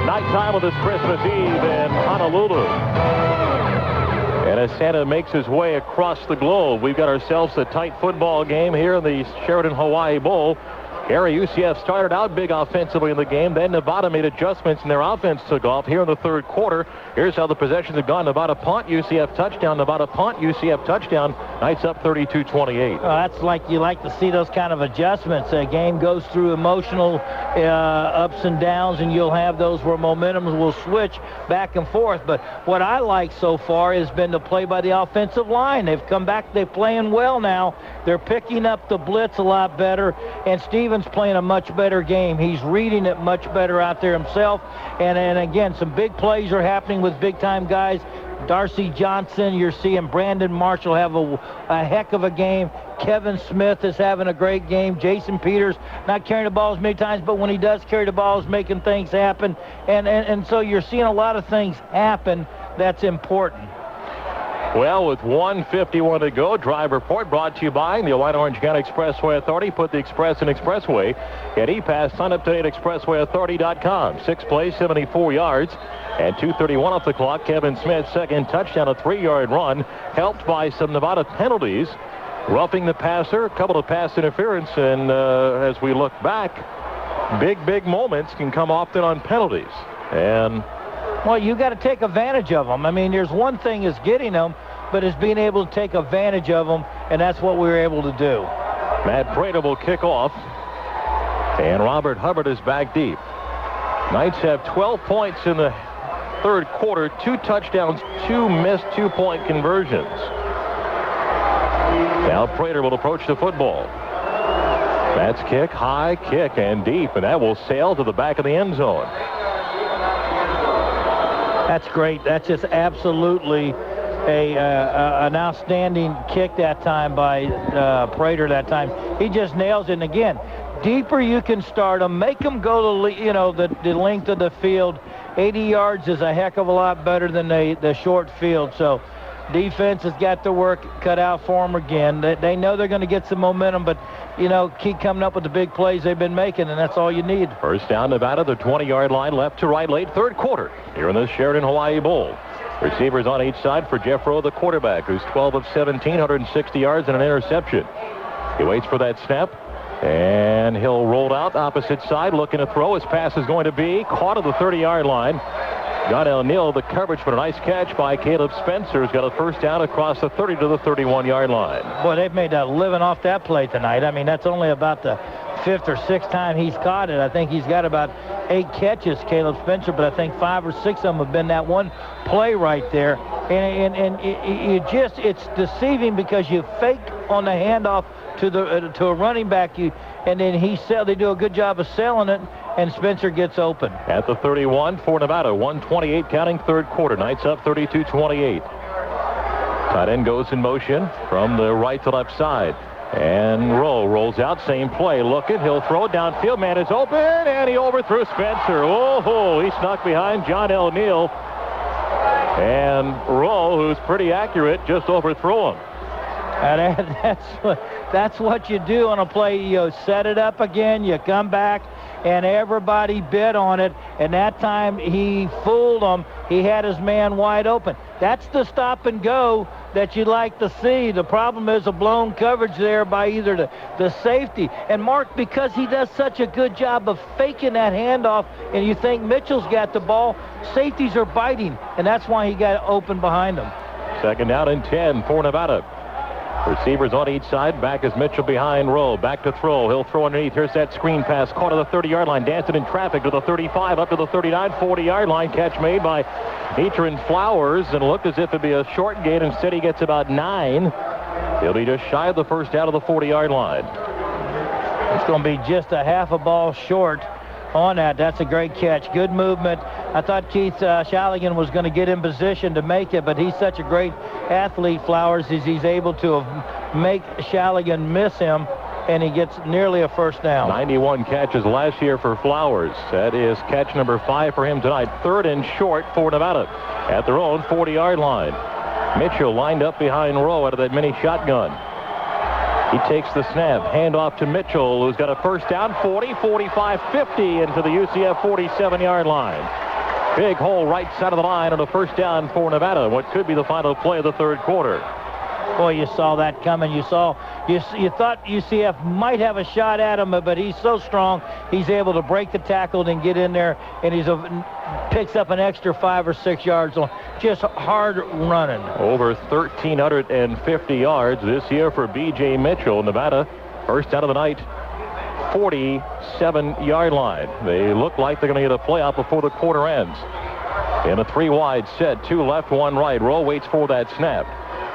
Nighttime of this Christmas Eve in Honolulu. And as Santa makes his way across the globe, we've got ourselves a tight football game here in the Sheraton Hawaii Bowl. Gary, UCF started out big offensively in the game. Then Nevada made adjustments and their offense took off here in the third quarter. Here's how the possessions have gone. Nevada punt, UCF touchdown. Nevada punt, UCF touchdown. Knights up 32-28. That's like you like to see those kind of adjustments. A game goes through emotional ups and downs, and you'll have those where momentum will switch back and forth. But what I like so far has been the play by the offensive line. They've come back. They're playing well now. They're picking up the blitz a lot better, and Stevens playing a much better game. He's reading it much better out there himself. And again, some big plays are happening with big-time guys. Darcy Johnson, you're seeing Brandon Marshall have a heck of a game. Kevin Smith is having a great game. Jason Peters not carrying the ball as many times, but when he does carry the ball, is making things happen. And so you're seeing a lot of things happen that's important. Well, with 1:51 to go, drive report brought to you by the Owina Orange County Expressway Authority. Put the express in expressway. At ePass, sign up today at expresswayauthority.com. 6 plays, 74 yards, and 2:31 off the clock. Kevin Smith's second touchdown, a 3-yard run, helped by some Nevada penalties. Roughing the passer, a couple of pass interference, and as we look back, big moments can come often on penalties. And well, you got to take advantage of them. I mean, there's one thing is getting them, but it's being able to take advantage of them, and that's what we were able to do. Matt Prater will kick off, and Robert Hubbard is back deep. Knights have 12 points in the third quarter, 2 touchdowns, 2 missed 2-point conversions. Now Prater will approach the football. That's kick, high kick, and deep, and that will sail to the back of the end zone. That's great. That's just absolutely an outstanding kick that time by Prater that time. He just nails it. And again, deeper you can start them, make them go the length of the field. 80 yards is a heck of a lot better than the short field. So Defense has got the work cut out for them again. They know they're going to get some momentum, but, keep coming up with the big plays they've been making, and that's all you need. First down, Nevada, the 20-yard line, left to right, late third quarter here in the Sheridan Hawaii Bowl. Receivers on each side for Jeff Rowe, the quarterback, who's 12 of 17, 160 yards and an interception. He waits for that snap, and he'll roll out opposite side, looking to throw. His pass is going to be caught at the 30-yard line. John O'Neill, the coverage, for a nice catch by Caleb Spencer. Has got a first down across the 30 to the 31-yard line. Boy, they've made a living off that play tonight. I mean, that's only about the 5th or 6th time he's caught it. I think he's got about 8 catches, Caleb Spencer, but I think 5 or 6 of them have been that one play right there. And it's deceiving because you fake on the handoff to a running back, and then they do a good job of selling it, and Spencer gets open. At the 31 for Nevada, 1:28 counting third quarter. Knights up 32-28. Tight end goes in motion from the right to left side. And Rowe rolls out, same play, looking, he'll throw downfield, man is open, and he overthrew Spencer. Oh, he snuck behind John O'Neill. And Rowe, who's pretty accurate, just overthrew him. And that's what you do on a play. You set it up again, you come back, and everybody bid on it. And that time he fooled them. He had his man wide open. That's the stop and go that you'd like to see. The problem is a blown coverage there by either the safety. And Mark, because he does such a good job of faking that handoff, and you think Mitchell's got the ball, safeties are biting, and that's why he got open behind him. Second down and 10 for Nevada. Receivers on each side. Back is Mitchell behind Rowe. Back to throw. He'll throw underneath. Here's that screen pass. Caught at the 30-yard line. Dancing in traffic to the 35, up to the 39, 40-yard line. Catch made by Etran Flowers, and looked as if it'd be a short gain. Instead, he gets about 9. He'll be just shy of the first down of the 40-yard line. It's going to be just a half a ball short on that. That's a great catch. Good movement. I thought Keith Shaligan was going to get in position to make it, but he's such a great athlete, Flowers, as he's able to make Shaligan miss him, and he gets nearly a first down. 91 catches last year for Flowers. That is catch number 5 for him tonight. Third and short for Nevada at their own 40-yard line. Mitchell lined up behind Rowe out of that mini shotgun. He takes the snap, handoff to Mitchell, who's got a first down, 40, 45, 50 into the UCF 47-yard line. Big hole right side of the line on a first down for Nevada, what could be the final play of the third quarter. Boy, you saw that coming. You thought UCF might have a shot at him, but he's so strong, he's able to break the tackle and get in there, and he's picks up an extra 5 or 6 yards on just hard running. Over 1,350 yards this year for B.J. Mitchell. Nevada, first out of the night, 47-yard line. They look like they're going to get a playoff before the quarter ends. In a 3-wide set, 2 left, 1 right. Rowe waits for that snap.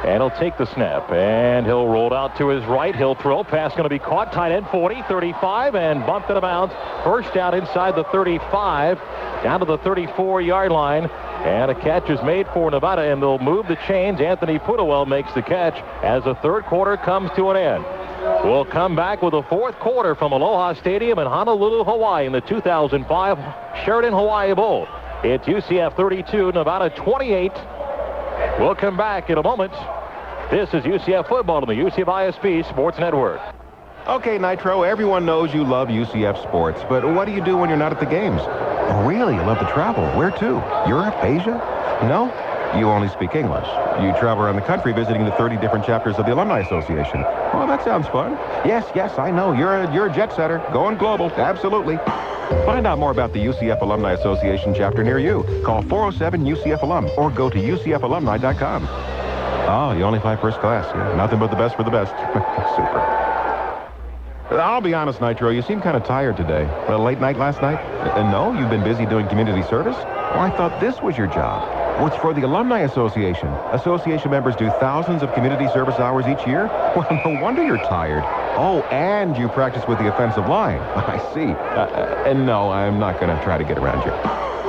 And he'll take the snap, and he'll roll out to his right. He'll throw. Pass going to be caught. Tight end 40, 35, and bumped out of bounds. First down inside the 35, down to the 34-yard line. And a catch is made for Nevada, and they'll move the chains. Anthony Pudawell makes the catch as the third quarter comes to an end. We'll come back with the fourth quarter from Aloha Stadium in Honolulu, Hawaii in the 2005 Sheridan Hawaii Bowl. It's UCF 32, Nevada 28. We'll come back in a moment. This is UCF football on the UCF ISP Sports Network. Okay, Nitro, everyone knows you love UCF sports, but what do you do when you're not at the games? Oh, really? You love to travel. Where to? Europe? Asia? No? You only speak English. You travel around the country visiting the 30 different chapters of the Alumni Association. Well, that sounds fun. Yes, I know. You're a jet setter. Going global. Absolutely. Find out more about the UCF Alumni Association chapter near you. Call 407-UCF-ALUM or go to UCFalumni.com. Oh, you only fly first class. Yeah, nothing but the best for the best. Super. I'll be honest, Nitro, you seem kind of tired today. A late night last night? No, you've been busy doing community service? Well, I thought this was your job. Well, it's for the Alumni Association. Association members do thousands of community service hours each year. Well, no wonder you're tired. Oh, and you practice with the offensive line. I see. And no, I'm not going to try to get around you.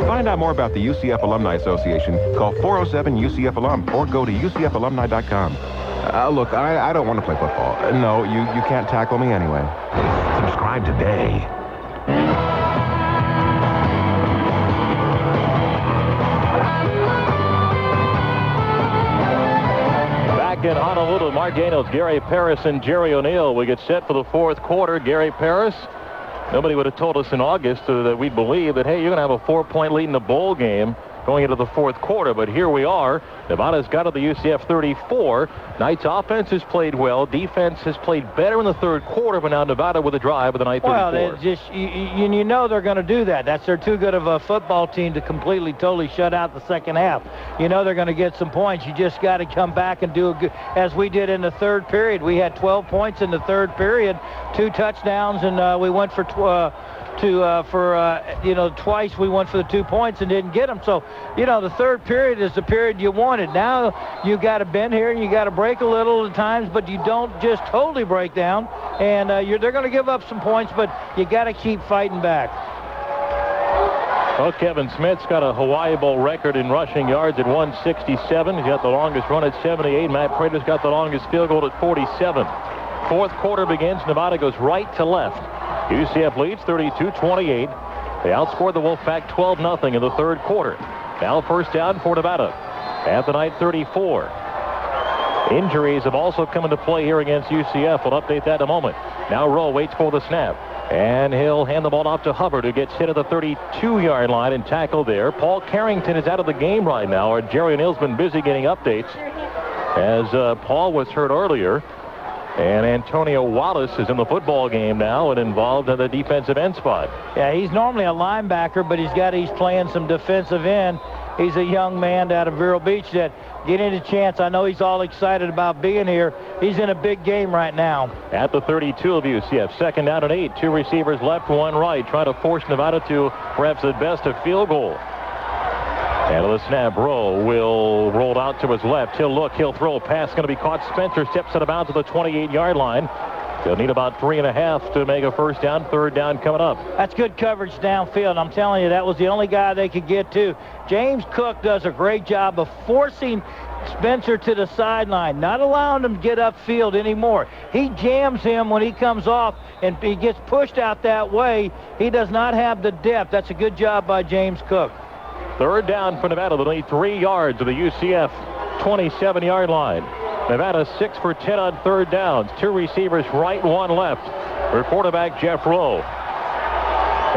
Find out more about the UCF Alumni Association. Call 407-UCF-ALUM or go to UCFalumni.com. Look, I don't want to play football. No, you can't tackle me anyway. Subscribe today. Honolulu. Mark Daniels, Gary Parris, and Jerry O'Neill. We get set for the fourth quarter. Gary Parris, nobody would have told us in August that we'd believe that, hey, you're going to have a 4-point lead in the bowl game going into the fourth quarter, but here we are. Nevada's got to the UCF 34. Knight's offense has played well. Defense has played better in the third quarter, but now Nevada with a drive of the Knight 34. Well, you know they're going to do that. They're too good of a football team to completely, totally shut out the second half. You know they're going to get some points. You just got to come back and do a good, as we did in the third period. We had 12 points in the third period, 2 touchdowns, and we went for twice we went for the 2 points and didn't get them. So, the third period is the period you wanted. Now you got to bend here and you got to break a little at times, but you don't just totally break down. And they're going to give up some points, but you got to keep fighting back. Well, Kevin Smith's got a Hawaii Bowl record in rushing yards at 167. He's got the longest run at 78. Matt Prater's got the longest field goal at 47. Fourth quarter begins. Nevada goes right to left. UCF leads 32-28. They outscored the Wolfpack 12-0 in the third quarter. Now first down for Nevada at the Knight 34. Injuries have also come into play here against UCF. We'll update that in a moment. Now Rowe waits for the snap. And he'll hand the ball off to Hubbard, who gets hit at the 32-yard line and tackled there. Paul Carrington is out of the game right now. Or Jerry O'Neill's been busy getting updates, as Paul was hurt earlier. And Antonio Wallace is in the football game now and involved in the defensive end spot. Yeah, he's normally a linebacker, but he's playing some defensive end. He's a young man out of Vero Beach that getting a chance. I know he's all excited about being here. He's in a big game right now. At the 32 of UCF, second down and 8. 2 receivers left, 1 right, trying to force Nevada to perhaps at best a field goal. And the snap, Rowe will roll out to his left. He'll look, he'll throw a pass, going to be caught. Spencer steps out of bounds at the 28-yard line. They'll need about 3.5 to make a first down. Third down coming up. That's good coverage downfield. I'm telling you, that was the only guy they could get to. James Cook does a great job of forcing Spencer to the sideline, not allowing him to get upfield anymore. He jams him when he comes off, and he gets pushed out that way. He does not have the depth. That's a good job by James Cook. Third down for Nevada. They'll need 3 yards of the UCF 27-yard line. Nevada 6 for 10 on third downs. 2 receivers right, 1 left for quarterback Jeff Rowe.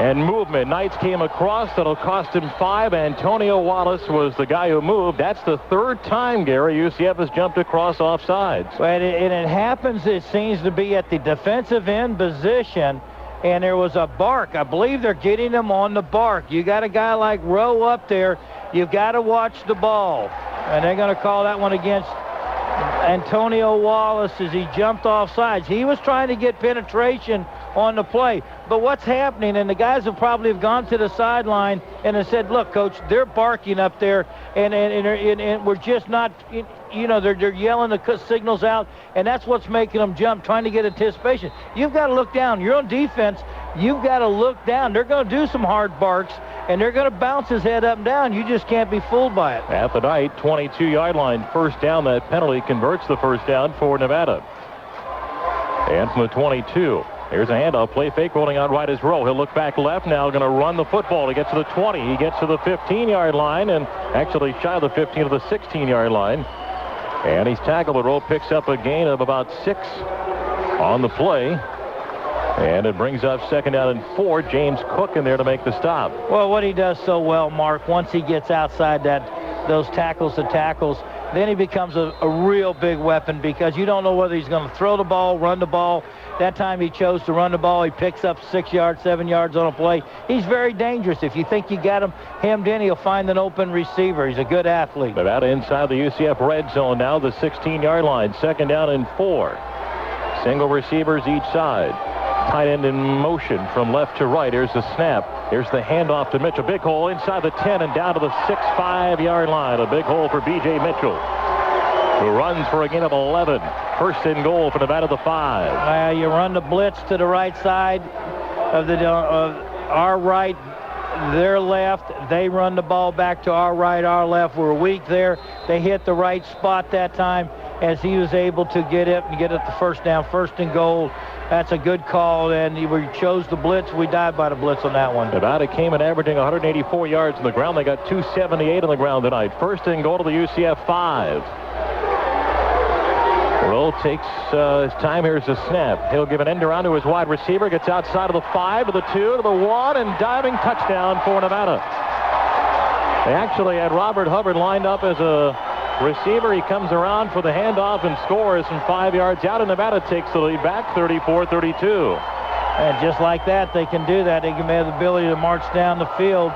And movement. Knights came across. That'll cost him 5. Antonio Wallace was the guy who moved. That's the third time, Gary, UCF has jumped across offsides. And it happens, it seems to be at the defensive end position. And there was a bark. I believe they're getting him on the bark. You got a guy like Rowe up there. You've got to watch the ball. And they're going to call that one against Antonio Wallace as he jumped off sides. He was trying to get penetration on the play. But what's happening, and the guys have probably gone to the sideline and have said, look, Coach, they're barking up there, and we're just not, they're yelling the signals out, and that's what's making them jump, trying to get anticipation. You've got to look down. You're on defense. You've got to look down. They're going to do some hard barks, and they're going to bounce his head up and down. You just can't be fooled by it. At the Knight 22-yard line, first down. That penalty converts the first down for Nevada. And from the 22, here's a handoff. Play fake, rolling out right is Rowe. He'll look back left now, going to run the football. He gets to the 20. He gets to the 15-yard line, and actually shy of the 15 to the 16-yard line. And he's tackled, but Rowe picks up a gain of about 6 on the play. And it brings up second down and 4. James Cook in there to make the stop. Well, what he does so well, Mark, once he gets outside those tackles to tackles, then he becomes a real big weapon, because you don't know whether he's going to throw the ball, run the ball. That time he chose to run the ball. He picks up 6 yards, 7 yards on a play. He's very dangerous. If you think you got him hemmed in, he'll find an open receiver. He's a good athlete. Nevada inside the UCF red zone now, the 16-yard line. Second down and 4. Single receivers each side. Tight end in motion from left to right. Here's the snap. Here's the handoff to Mitchell. Big hole inside the 10 and down to the 6-5-yard line. A big hole for B.J. Mitchell, who runs for a gain of 11. First and goal for Nevada, the 5. You run the blitz to the right side of our right, their left. They run the ball back to our right, our left. We're weak there. They hit the right spot that time, as he was able to get it the first down, first and goal. That's a good call, and we chose the blitz. We died by the blitz on that one. Nevada came in averaging 184 yards on the ground. They got 278 on the ground tonight. First and goal to the UCF 5. Roll takes his time. Here's the snap. He'll give an end around to his wide receiver. Gets outside of the 5 to the 2 to the 1 and diving touchdown for Nevada. They actually had Robert Hubbard lined up as a receiver. He comes around for the handoff and scores from 5 yards out, and Nevada takes the lead back 34-32. And just like that, they can do that. They can have the ability to march down the field.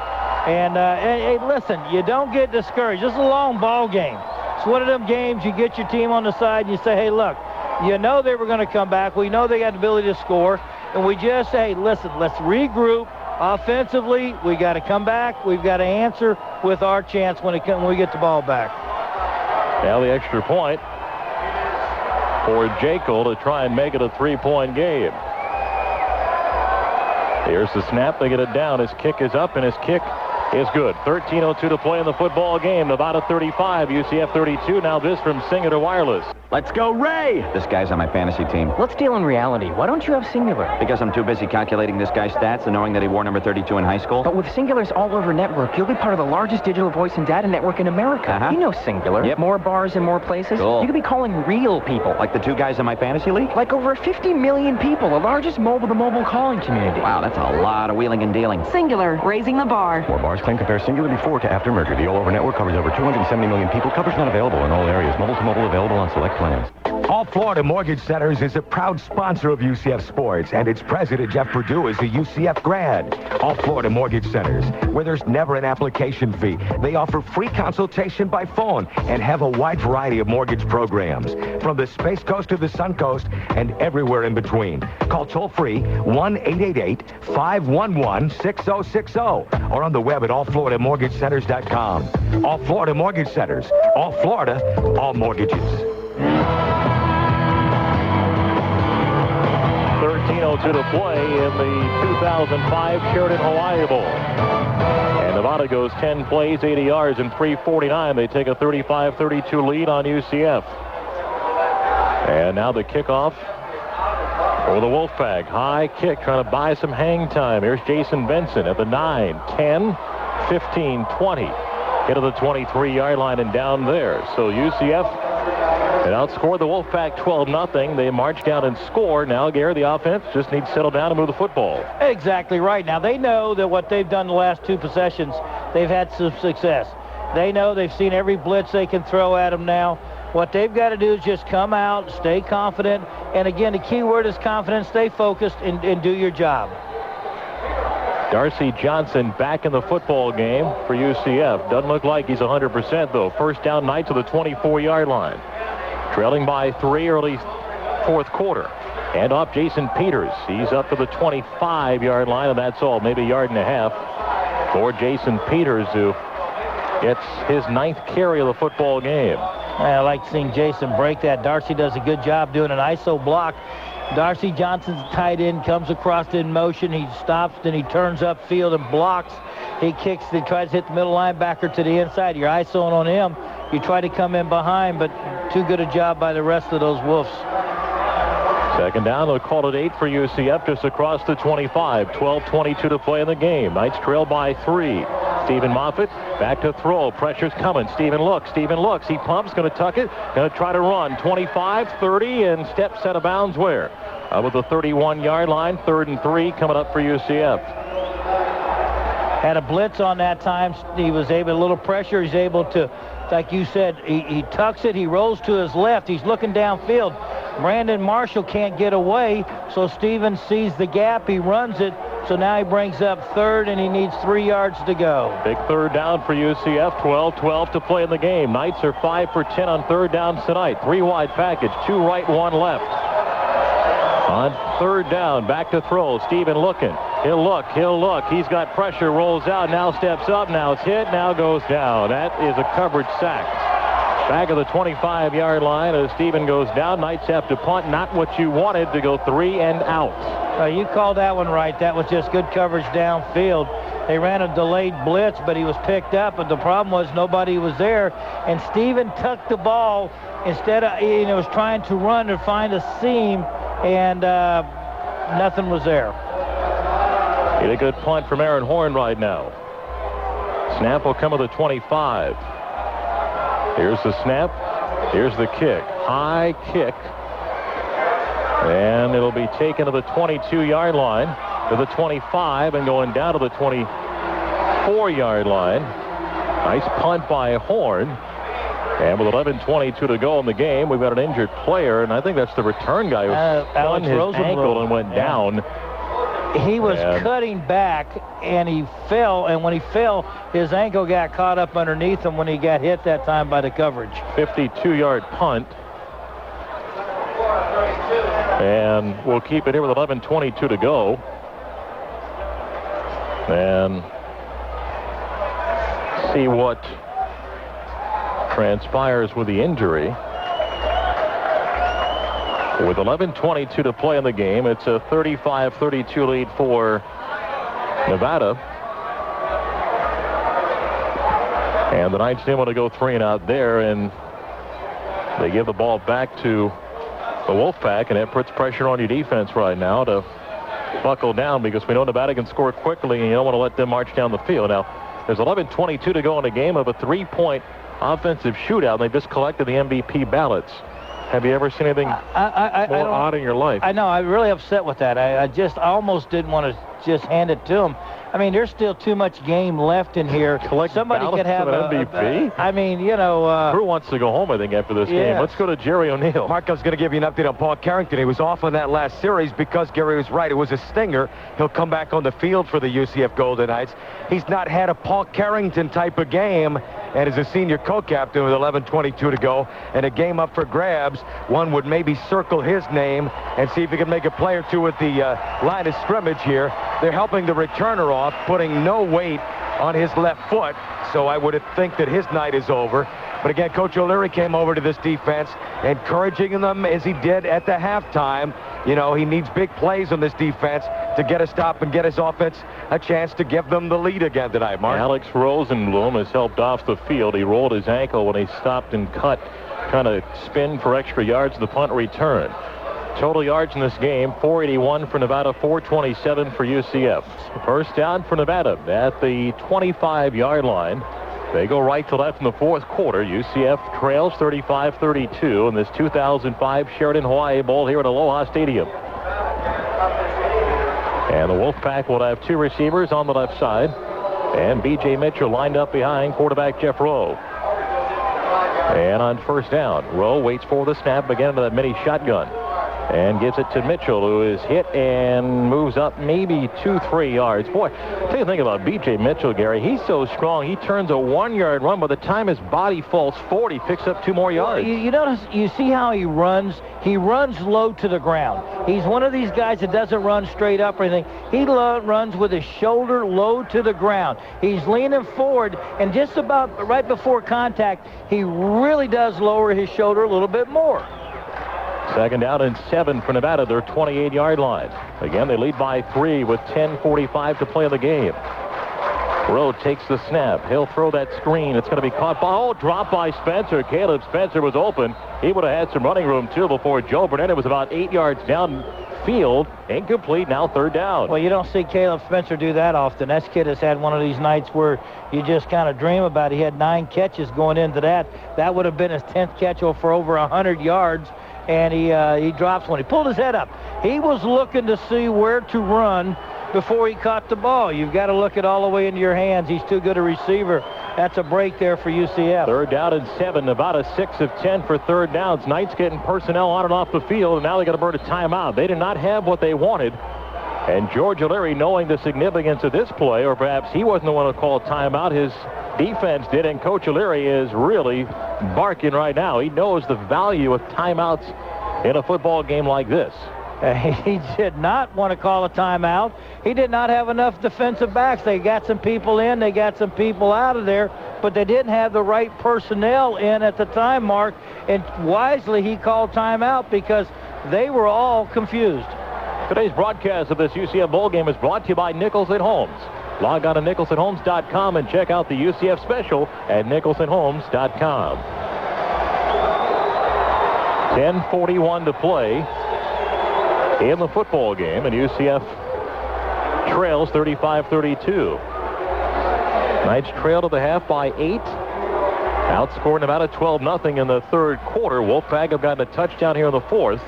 And hey, listen, you don't get discouraged. This is a long ball game. It's one of them games you get your team on the side and you say, hey, look, you know they were going to come back. We know they got the ability to score. And we just say, listen, let's regroup. Offensively, we got to come back. We've got to answer with our chance when we get the ball back. Now the extra point for Jekyll to try and make it a 3-point game. Here's the snap. They get it down. His kick is up, and his kick is good. 13:02 to play in the football game. Nevada 35, UCF 32. Now this from Singular Wireless. Let's go, Ray! This guy's on my fantasy team. Let's deal in reality. Why don't you have Singular? Because I'm too busy calculating this guy's stats and knowing that he wore number 32 in high school. But with Singular's all-over network, you'll be part of the largest digital voice and data network in America. You know Singular. Yep. More bars in more places. Cool. You could be calling real people. Like the 2 guys in my fantasy league? Like over 50 million people, the largest mobile-to-mobile calling community. Wow, that's a lot of wheeling and dealing. Singular, raising the bar. More bars claim compare Singular before to after merger. The all-over network covers over 270 million people. Coverage not available in all areas. Mobile-to-mobile available on select plans. All Florida Mortgage Centers is a proud sponsor of UCF Sports, and its president, Jeff Perdue, is a UCF grad. All Florida Mortgage Centers, where there's never an application fee. They offer free consultation by phone and have a wide variety of mortgage programs, from the Space Coast to the Sun Coast and everywhere in between. Call toll-free 1-888-511-6060 or on the web at allfloridamortgagecenters.com. All Florida Mortgage Centers. All Florida, all mortgages. 13:02 to play in the 2005 Sheridan Hawaii Bowl. And Nevada goes 10 plays, 80 yards, and 3:49. They take a 35-32 lead on UCF. And now the kickoff for the Wolfpack. High kick, trying to buy some hang time. Here's Jason Benson at the 9, 10, 15, 20. Hit to the 23-yard line and down there. So UCF had outscored the Wolfpack 12-0. They march down and score. Now, Gary, the offense just needs to settle down and move the football. Exactly right. Now, they know that what they've done the last 2 possessions, they've had some success. They know they've seen every blitz they can throw at them now. What they've got to do is just come out, stay confident. And, again, the key word is confidence. Stay focused and do your job. Darcy Johnson back in the football game for UCF. Doesn't look like he's 100%, though. First down, Knights to the 24-yard line. Trailing by 3 early fourth quarter. And off Jason Peters. He's up to the 25-yard line, and that's all. Maybe a yard and a half for Jason Peters, who gets his 9th carry of the football game. I like seeing Jason break that. Darcy does a good job doing an ISO block. Darcy Johnson's tight end, comes across in motion. He stops, then he turns upfield and blocks. He kicks, he tries to hit the middle linebacker to the inside. You're ISOing on him. You try to come in behind, but too good a job by the rest of those Wolves. Second down, they'll call it 8 for UCF, just across the 25. 12:22 to play in the game. Knights trail by 3. Stephen Moffitt back to throw. Pressure's coming. Stephen looks. He pumps, going to tuck it, going to try to run. 25, 30, and steps out of bounds where? With the 31-yard line, 3rd and 3 coming up for UCF. Had a blitz on that time. He was able, a little pressure. He's able to, like you said, he tucks it. He rolls to his left. He's looking downfield. Brandon Marshall can't get away, so Stevens sees the gap. He runs it. So now he brings up 3rd, and he needs 3 yards to go. Big 3rd down for UCF. 12-12 to play in the game. Knights are 5 for 10 on 3rd downs tonight. 3 wide package, 2 right, 1 left. On 3rd down, back to throw. Steven looking. He'll look. He's got pressure, rolls out, now steps up. Now it's hit, now goes down. That is a coverage sack. Back of the 25-yard line as Steven goes down. Knights have to punt. Not what you wanted, to go 3 and out. You called that one right. That was just good coverage downfield. They ran a delayed blitz, but he was picked up. But the problem was nobody was there. And Steven tucked the ball instead of, was trying to run to find a seam, and nothing was there. Get a good punt from Aaron Horn right now. Snap will come with a 25. Here's the snap. Here's the kick. high kick. And it'll be taken to the 22-yard line, to the 25, and going down to the 24-yard line. Nice punt by Horn. And with 11:22 to go in the game, we've got an injured player, and I think that's the return guy who spun his ankle and went down. He was cutting back, and he fell, and when he fell, his ankle got caught up underneath him when he got hit that time by the coverage. 52-yard punt. And we'll keep it here with 11:22 to go. And see what transpires with the injury. With 11:22 to play in the game, it's a 35-32 lead for Nevada. And the Knights didn't want to go 3 and out there, and they give the ball back to the Wolfpack, and it puts pressure on your defense right now to buckle down, because we know Nevada can score quickly, and you don't want to let them march down the field. Now, there's 11:22 to go in a game of a 3-point offensive shootout, and they just collected the MVP ballots. Have you ever seen anything more odd in your life? I know. I'm really upset with that. I almost didn't want to just hand it to him. I mean, there's still too much game left in here. Somebody could have an MVP. I mean, you know. Drew wants to go home, I think, after this game. Let's go to Jerry O'Neill. Marco's going to give you an update on Paul Carrington. He was off on that last series because Gary was right. It was a stinger. He'll come back on the field for the UCF Golden Knights. He's not had a Paul Carrington type of game, and is a senior co-captain with 11:22 to go, and a game up for grabs. One would maybe circle his name and see if he can make a play or two at the line of scrimmage here. They're helping the returner off, putting no weight on his left foot, so I would think that his night is over. But again, Coach O'Leary came over to this defense, encouraging them as he did at the halftime. You know, he needs big plays on this defense to get a stop and get his offense a chance to give them the lead again tonight, Mark. Alex Rosenblum has helped off the field. He rolled his ankle when he stopped and cut, trying to spin for extra yards the punt return. Total yards in this game, 481 for Nevada, 427 for UCF. First down for Nevada at the 25-yard line. They go right to left in the fourth quarter. UCF trails 35-32 in this 2005 Sheridan Hawaii Bowl here at Aloha Stadium. And the Wolfpack will have 2 receivers on the left side. And B.J. Mitchell lined up behind quarterback Jeff Rowe. And on first down, Rowe waits for the snap again into that mini shotgun. And gives it to Mitchell, who is hit and moves up maybe 2-3 yards. Boy, tell you the thing about B.J. Mitchell, Gary. He's so strong. He turns a 1-yard run. By the time his body falls forward, he picks up 2 more yards. You notice, you see how he runs? He runs low to the ground. He's one of these guys that doesn't run straight up or anything. He runs with his shoulder low to the ground. He's leaning forward, and just about right before contact, he really does lower his shoulder a little bit more. Second down and 7 for Nevada, their 28-yard line. Again, they lead by 3 with 10:45 to play in the game. Rowe takes the snap. He'll throw that screen. It's going to be caught by, dropped by Spencer. Caleb Spencer was open. He would have had some running room, too, before Joe Burnett was about 8 yards downfield. Incomplete, now third down. Well, you don't see Caleb Spencer do that often. That kid has had one of these nights where you just kind of dream about it. He had 9 catches going into that. That would have been his 10th catch for over 100 yards. And he drops one. He pulled his head up. He was looking to see where to run before he caught the ball. You've got to look it all the way into your hands. He's too good a receiver. That's a break there for UCF. Third down and 7. Nevada 6 of 10 for third downs. Knights getting personnel on and off the field, and now they got to burn a timeout. They did not have what they wanted. And George O'Leary, knowing the significance of this play, or perhaps he wasn't the one to call a timeout, his defense did, and Coach O'Leary is really barking right now. He knows the value of timeouts in a football game like this. He did not want to call a timeout. He did not have enough defensive backs. They got some people in, they got some people out of there, but they didn't have the right personnel in at the time, Mark. And wisely, he called timeout because they were all confused. Today's broadcast of this UCF Bowl game is brought to you by Nichols & Holmes. Log on to nicholsandholmes.com and check out the UCF special at nicholsandholmes.com. 10:41 to play in the football game, and UCF trails 35-32. Knights trail to the half by 8. Outscoring about a 12-0 in the third quarter. Wolfpack have gotten a touchdown here in the fourth.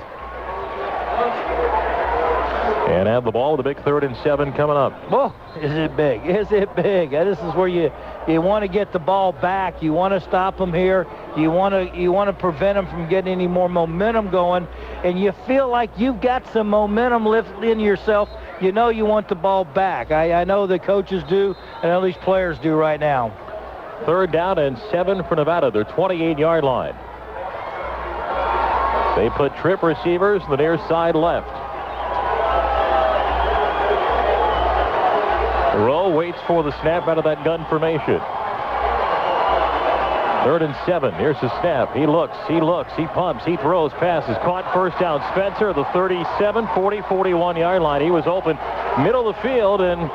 And have the ball with a big 3rd and 7 coming up. Well, is it big? Is it big? This is where you want to get the ball back. You want to stop them here. You want to prevent them from getting any more momentum going. And you feel like you've got some momentum lifted in yourself. You know you want the ball back. I know the coaches do, and at least players do right now. 3rd down and 7 for Nevada. Their 28-yard line. They put trip receivers the near side left. Rowe waits for the snap out of that gun formation. 3rd and 7. Here's the snap. He looks, he pumps, he throws, passes, caught, first down. Spencer, the 37, 40, 41-yard line. He was open middle of the field and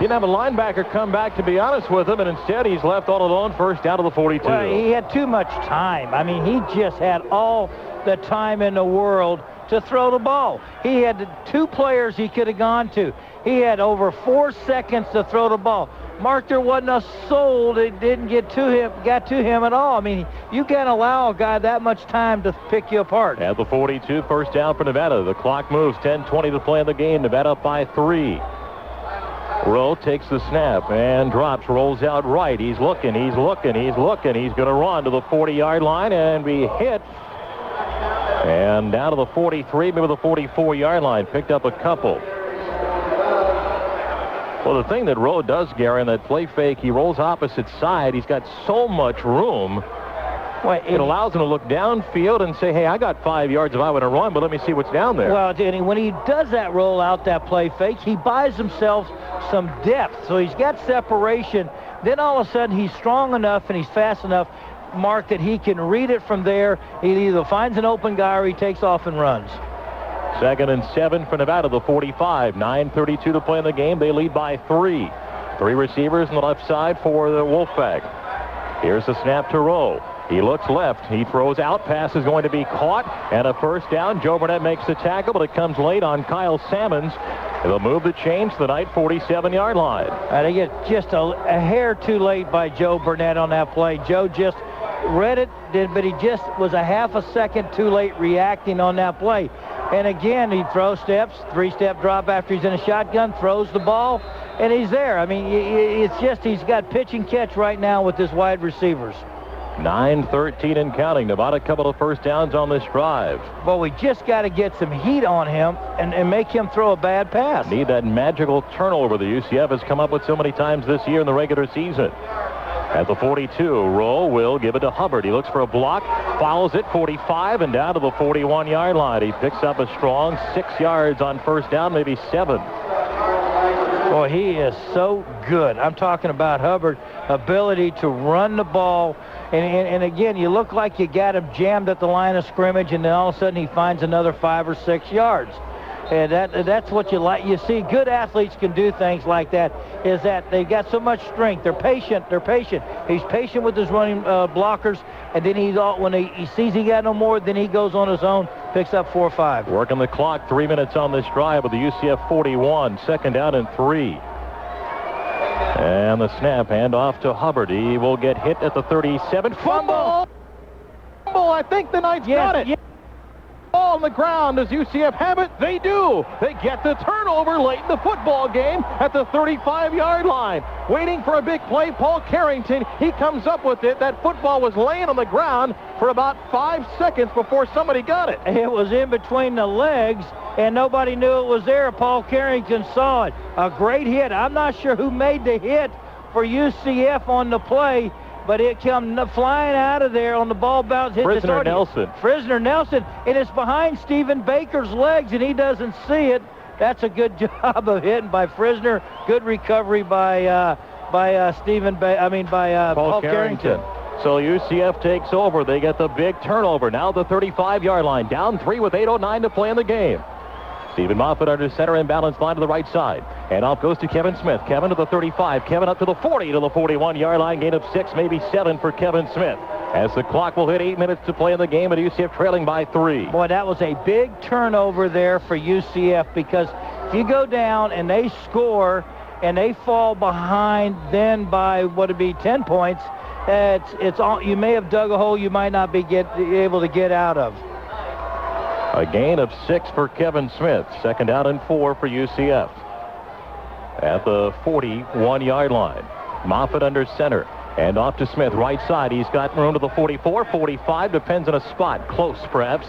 didn't have a linebacker come back, to be honest with him, and instead he's left all alone, first down to the 42. Well, he had too much time. I mean, he just had all the time in the world to throw the ball. He had 2 players he could have gone to. He had over 4 seconds to throw the ball. Mark, there wasn't a soul that didn't got to him at all. I mean, you can't allow a guy that much time to pick you apart. At the 42, first down for Nevada. The clock moves, 10-20 to play in the game. Nevada up by 3. Rowe takes the snap and drops, rolls out right. He's looking. He's going to run to the 40-yard line and be hit. And down to the 43, maybe the 44-yard line. Picked up a couple. Well, the thing that Rowe does, Gary, in that play fake, he rolls opposite side. He's got so much room. Well, it allows him to look downfield and say, hey, I got 5 yards if I want to run, but let me see what's down there. Well, Danny, when he does that roll out, that play fake, he buys himself some depth. So he's got separation. Then all of a sudden he's strong enough and he's fast enough, Mark, that he can read it from there. He either finds an open guy or he takes off and runs. 2nd and 7 for Nevada, the 45. 9:32 to play in the game. They lead by 3. 3 receivers on the left side for the Wolfpack. Here's the snap to Rowe. He looks left. He throws out. Pass is going to be caught. And a first down. Joe Burnett makes the tackle, but it comes late on Kyle Salmons. They'll move the chains to the night 47-yard line. They get just a hair too late by Joe Burnett on that play. Joe just read it, but he just was a half a second too late reacting on that play. And again, he throws steps, 3-step drop after he's in a shotgun, throws the ball, and he's there. I mean, it's just he's got pitch and catch right now with his wide receivers. 9:13 and counting. Nevada, a couple of first downs on this drive. Well, we just got to get some heat on him and make him throw a bad pass. Need that magical turnover the UCF has come up with so many times this year in the regular season. At the 42, Rowe will give it to Hubbard. He looks for a block, follows it, 45, and down to the 41-yard line. He picks up a strong 6 yards on first down, maybe 7. Boy, he is so good. I'm talking about Hubbard's ability to run the ball. And again, you look like you got him jammed at the line of scrimmage, and then all of a sudden he finds another 5 or 6 yards. And that's what you like. You see, good athletes can do things like that, is that they've got so much strength. They're patient. He's patient with his running blockers, and then when he sees he got no more, then he goes on his own, picks up 4 or 5. Working the clock, 3 minutes on this drive with the UCF 41, 2nd down and 3. And the snap, hand off to Hubbard. He will get hit at the 37. Fumble! I think the Knights got it. Ball on the ground. Does UCF have it? They do. They get the turnover late in the football game at the 35-yard line. Waiting for a big play, Paul Carrington. He comes up with it. That football was laying on the ground for about 5 seconds before somebody got it. It was in between the legs, and nobody knew it was there. Paul Carrington saw it. A great hit. I'm not sure who made the hit for UCF on the play, but it came flying out of there on the ball bounce. Frisner Nelson, and it's behind Stephen Baker's legs, and he doesn't see it. That's a good job of hitting by Frisner. Good recovery by Paul Carrington. So UCF takes over. They get the big turnover. Now the 35-yard line. Down 3 with 8:09 to play in the game. Stephen Moffitt under center and balance line to the right side. And off goes to Kevin Smith. Kevin to the 35. Kevin up to the 40 to the 41-yard line. Gain of 6, maybe 7 for Kevin Smith. As the clock will hit 8 minutes to play in the game, and UCF trailing by 3. Boy, that was a big turnover there for UCF, because if you go down and they score and they fall behind then by what would be 10 points, it's all, you may have dug a hole you might not be able to get out of. A gain of 6 for Kevin Smith. 2nd down and 4 for UCF. At the 41-yard line. Moffitt under center. And off to Smith, right side. He's got room to the 44, 45. Depends on a spot. Close, perhaps.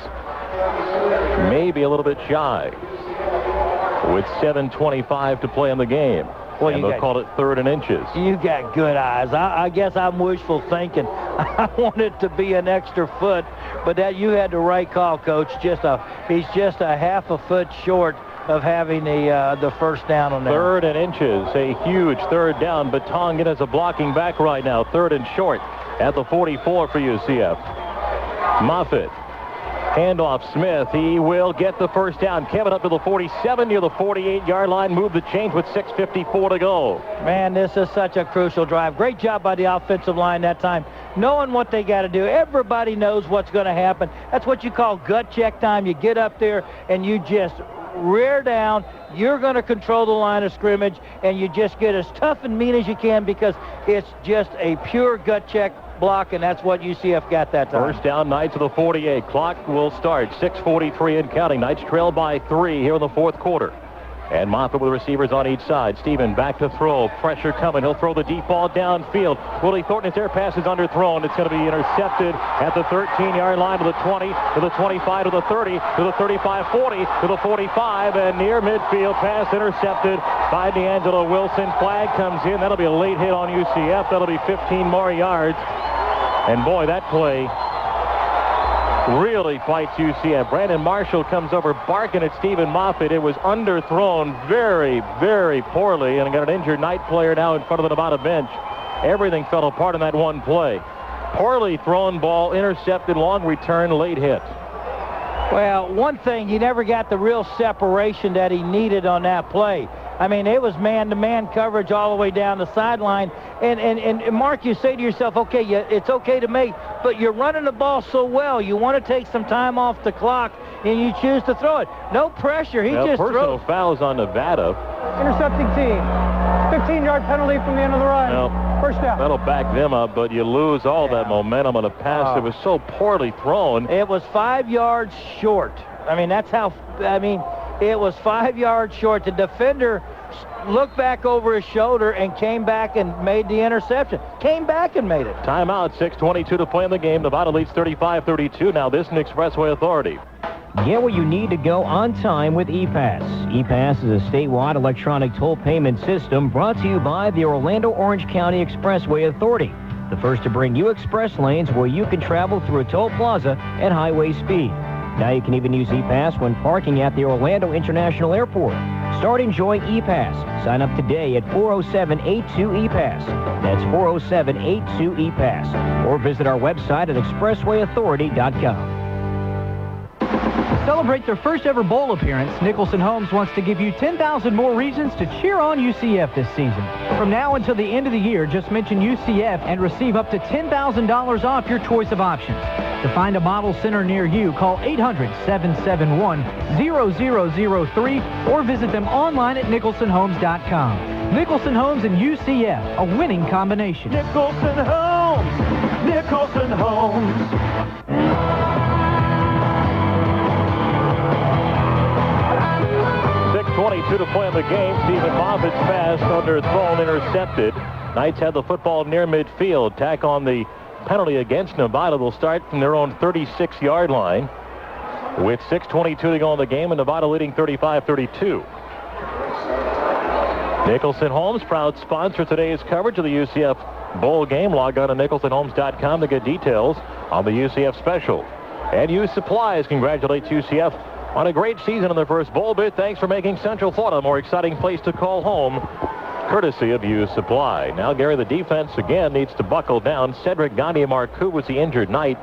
Maybe a little bit shy. With 7:25 to play in the game. Well, and they'll call it 3rd and inches. You got good eyes. I guess I'm wishful thinking. I want it to be an extra foot, but that you had the right call, Coach. He's just a half a foot short of having the first down on there. 3rd and inches, a huge 3rd down. Batongan is a blocking back right now. 3rd and short at the 44 for UCF. Moffitt. Handoff Smith. He will get the first down. Kevin up to the 47 near the 48-yard line. Move the change with 6:54 to go. Man, this is such a crucial drive. Great job by the offensive line that time, knowing what they got to do. Everybody knows what's going to happen. That's what you call gut check time. You get up there and you just rear down. You're going to control the line of scrimmage, and you just get as tough and mean as you can because it's just a pure gut check block, and that's what UCF got that time. First down, Knights to the 48. Clock will start. 6:43 and counting. Knights trail by 3 here in the 4th quarter. And Moffitt with receivers on each side. Steven back to throw. Pressure coming. He'll throw the deep ball downfield. Willie Thornton's air pass is underthrown. It's going to be intercepted at the 13-yard line to the 20, to the 25, to the 30, to the 35, 40, to the 45, and near midfield. Pass intercepted by D'Angelo Wilson. Flag comes in. That'll be a late hit on UCF. That'll be 15 more yards. And boy, that play really fights UCF. Brandon Marshall comes over barking at Stephen Moffitt. It was underthrown very, very poorly, and got an injured Knight player now in front of the Nevada bench. Everything fell apart in that one play. Poorly thrown ball, intercepted, long return, late hit. Well, one thing, he never got the real separation that he needed on that play. I mean, it was man-to-man coverage all the way down the sideline. And Mark, you say to yourself, okay, it's okay to make, but you're running the ball so well. You want to take some time off the clock, and you choose to throw it. No pressure. He just throws. Personal fouls on Nevada. Intercepting team. 15-yard penalty from the end of the run. Well, first down. That'll back them up, but you lose all that momentum on a pass that was so poorly thrown. It was 5 yards short. I mean, that's how, it was 5 yards short. The defender looked back over his shoulder and came back and made the interception. Came back and made it. Timeout, 6:22 to play in the game. Nevada leads 35-32. Now this is an Expressway Authority. Get where you need to go on time with ePass. ePass is a statewide electronic toll payment system brought to you by the Orlando-Orange County Expressway Authority, the first to bring you express lanes where you can travel through a toll plaza at highway speed. Now you can even use ePass when parking at the Orlando International Airport. Start enjoying ePass. Sign up today at 407-82-EPASS. That's 407-82-EPASS. Or visit our website at expresswayauthority.com. To celebrate their first ever bowl appearance, Nicholson Homes wants to give you 10,000 more reasons to cheer on UCF this season. From now until the end of the year, just mention UCF and receive up to $10,000 off your choice of options. To find a model center near you, call 800-771-0003 or visit them online at nicholsonhomes.com. Nicholson Homes and UCF, a winning combination. Nicholson Homes! Nicholson Homes! 6:22 to play in the game. Stephen Moffitt's pass underthrown, intercepted. Knights had the football near midfield. Tack on the penalty against Nevada. They'll start from their own 36-yard line with 6:22 to go in the game, and Nevada leading 35-32. Nicholson Homes, proud sponsor of today's coverage of the UCF Bowl game. Log on to nicholsonhomes.com to get details on the UCF special. And U Supplies congratulates UCF on a great season in their first bowl bid. Thanks for making Central Florida a more exciting place to call home, courtesy of U Supply. Now, Gary, the defense again needs to buckle down. Cedric Gandhi-Marcoux was the injured Knight,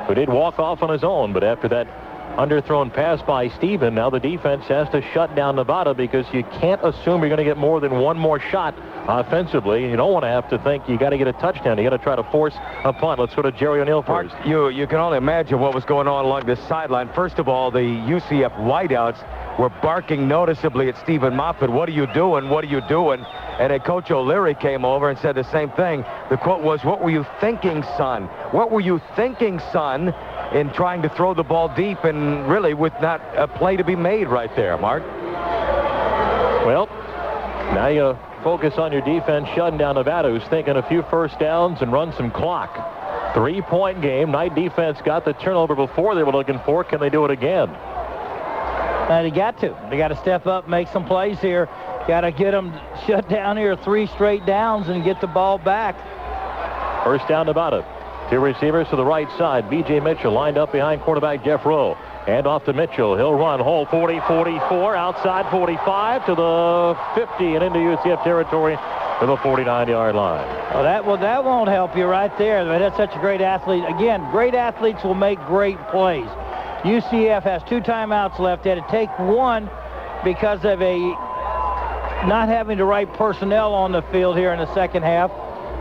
who did walk off on his own, but after that underthrown pass by Steven, now the defense has to shut down Nevada because you can't assume you're going to get more than one more shot offensively. You don't want to have to think you got to get a touchdown. You got to try to force a punt. Let's go to Jerry O'Neill first. You can only imagine what was going on along this sideline. First of all, the UCF wideouts were barking noticeably at Stephen Moffitt. What are you doing? What are you doing? And then Coach O'Leary came over and said the same thing. The quote was, "What were you thinking, son? What were you thinking, son?" in trying to throw the ball deep and really with not a play to be made right there, Mark. Well, now you focus on your defense, shutting down Nevada, who's thinking a few first downs and run some clock. 3-point game. Knight defense got the turnover before they were looking for. Can they do it again? They got to. They got to step up, make some plays here. Got to get them shut down here 3 straight downs and get the ball back. First down, Nevada. 2 receivers to the right side. B.J. Mitchell lined up behind quarterback Jeff Rowe. Hand off to Mitchell. He'll run hole 40, 44, outside 45 to the 50 and into UCF territory to the 49-yard line. Well, that won't help you right there. That's such a great athlete. Again, great athletes will make great plays. UCF has 2 timeouts left. They had to take 1 because of not having the right personnel on the field here in the second half.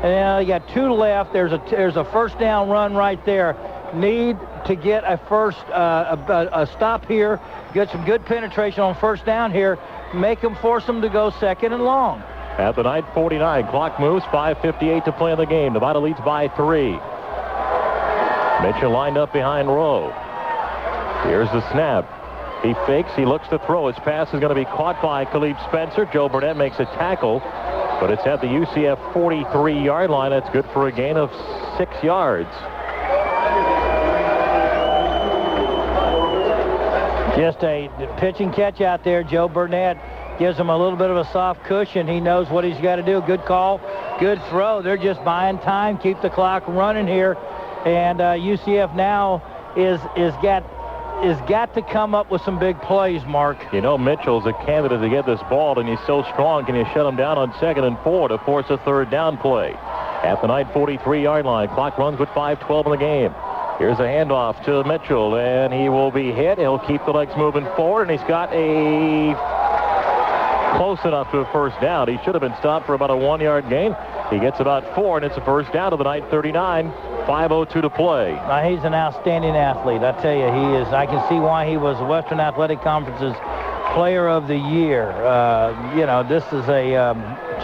And they got 2 left. There's a first down run right there. Need to get a first a stop here. Get some good penetration on first down here. Force them to go second and long. At the 9:49, clock moves. 5:58 to play in the game. Nevada leads by 3. Mitchell lined up behind Rowe. Here's the snap. He fakes. He looks to throw. His pass is going to be caught by Khalif Spencer. Joe Burnett makes a tackle, but it's at the UCF 43-yard line. That's good for a gain of 6 yards. Just a pitch and catch out there. Joe Burnett gives him a little bit of a soft cushion. He knows what he's got to do. Good call, good throw. They're just buying time, keep the clock running here. And UCF now is got to come up with some big plays, Mark. You know, Mitchell's a candidate to get this ball, and he's so strong. Can you shut him down on 2nd and 4 to force a 3rd down play? At the 43-yard line, clock runs with 5:12 in the game. Here's a handoff to Mitchell, and he will be hit. He'll keep the legs moving forward, and he's got a close enough to a first down. He should have been stopped for about a 1-yard gain. He gets about 4, and it's a first down to the 39. 5:02 to play. He's an outstanding athlete. I tell you, he is. I can see why he was Western Athletic Conference's Player of the Year. This is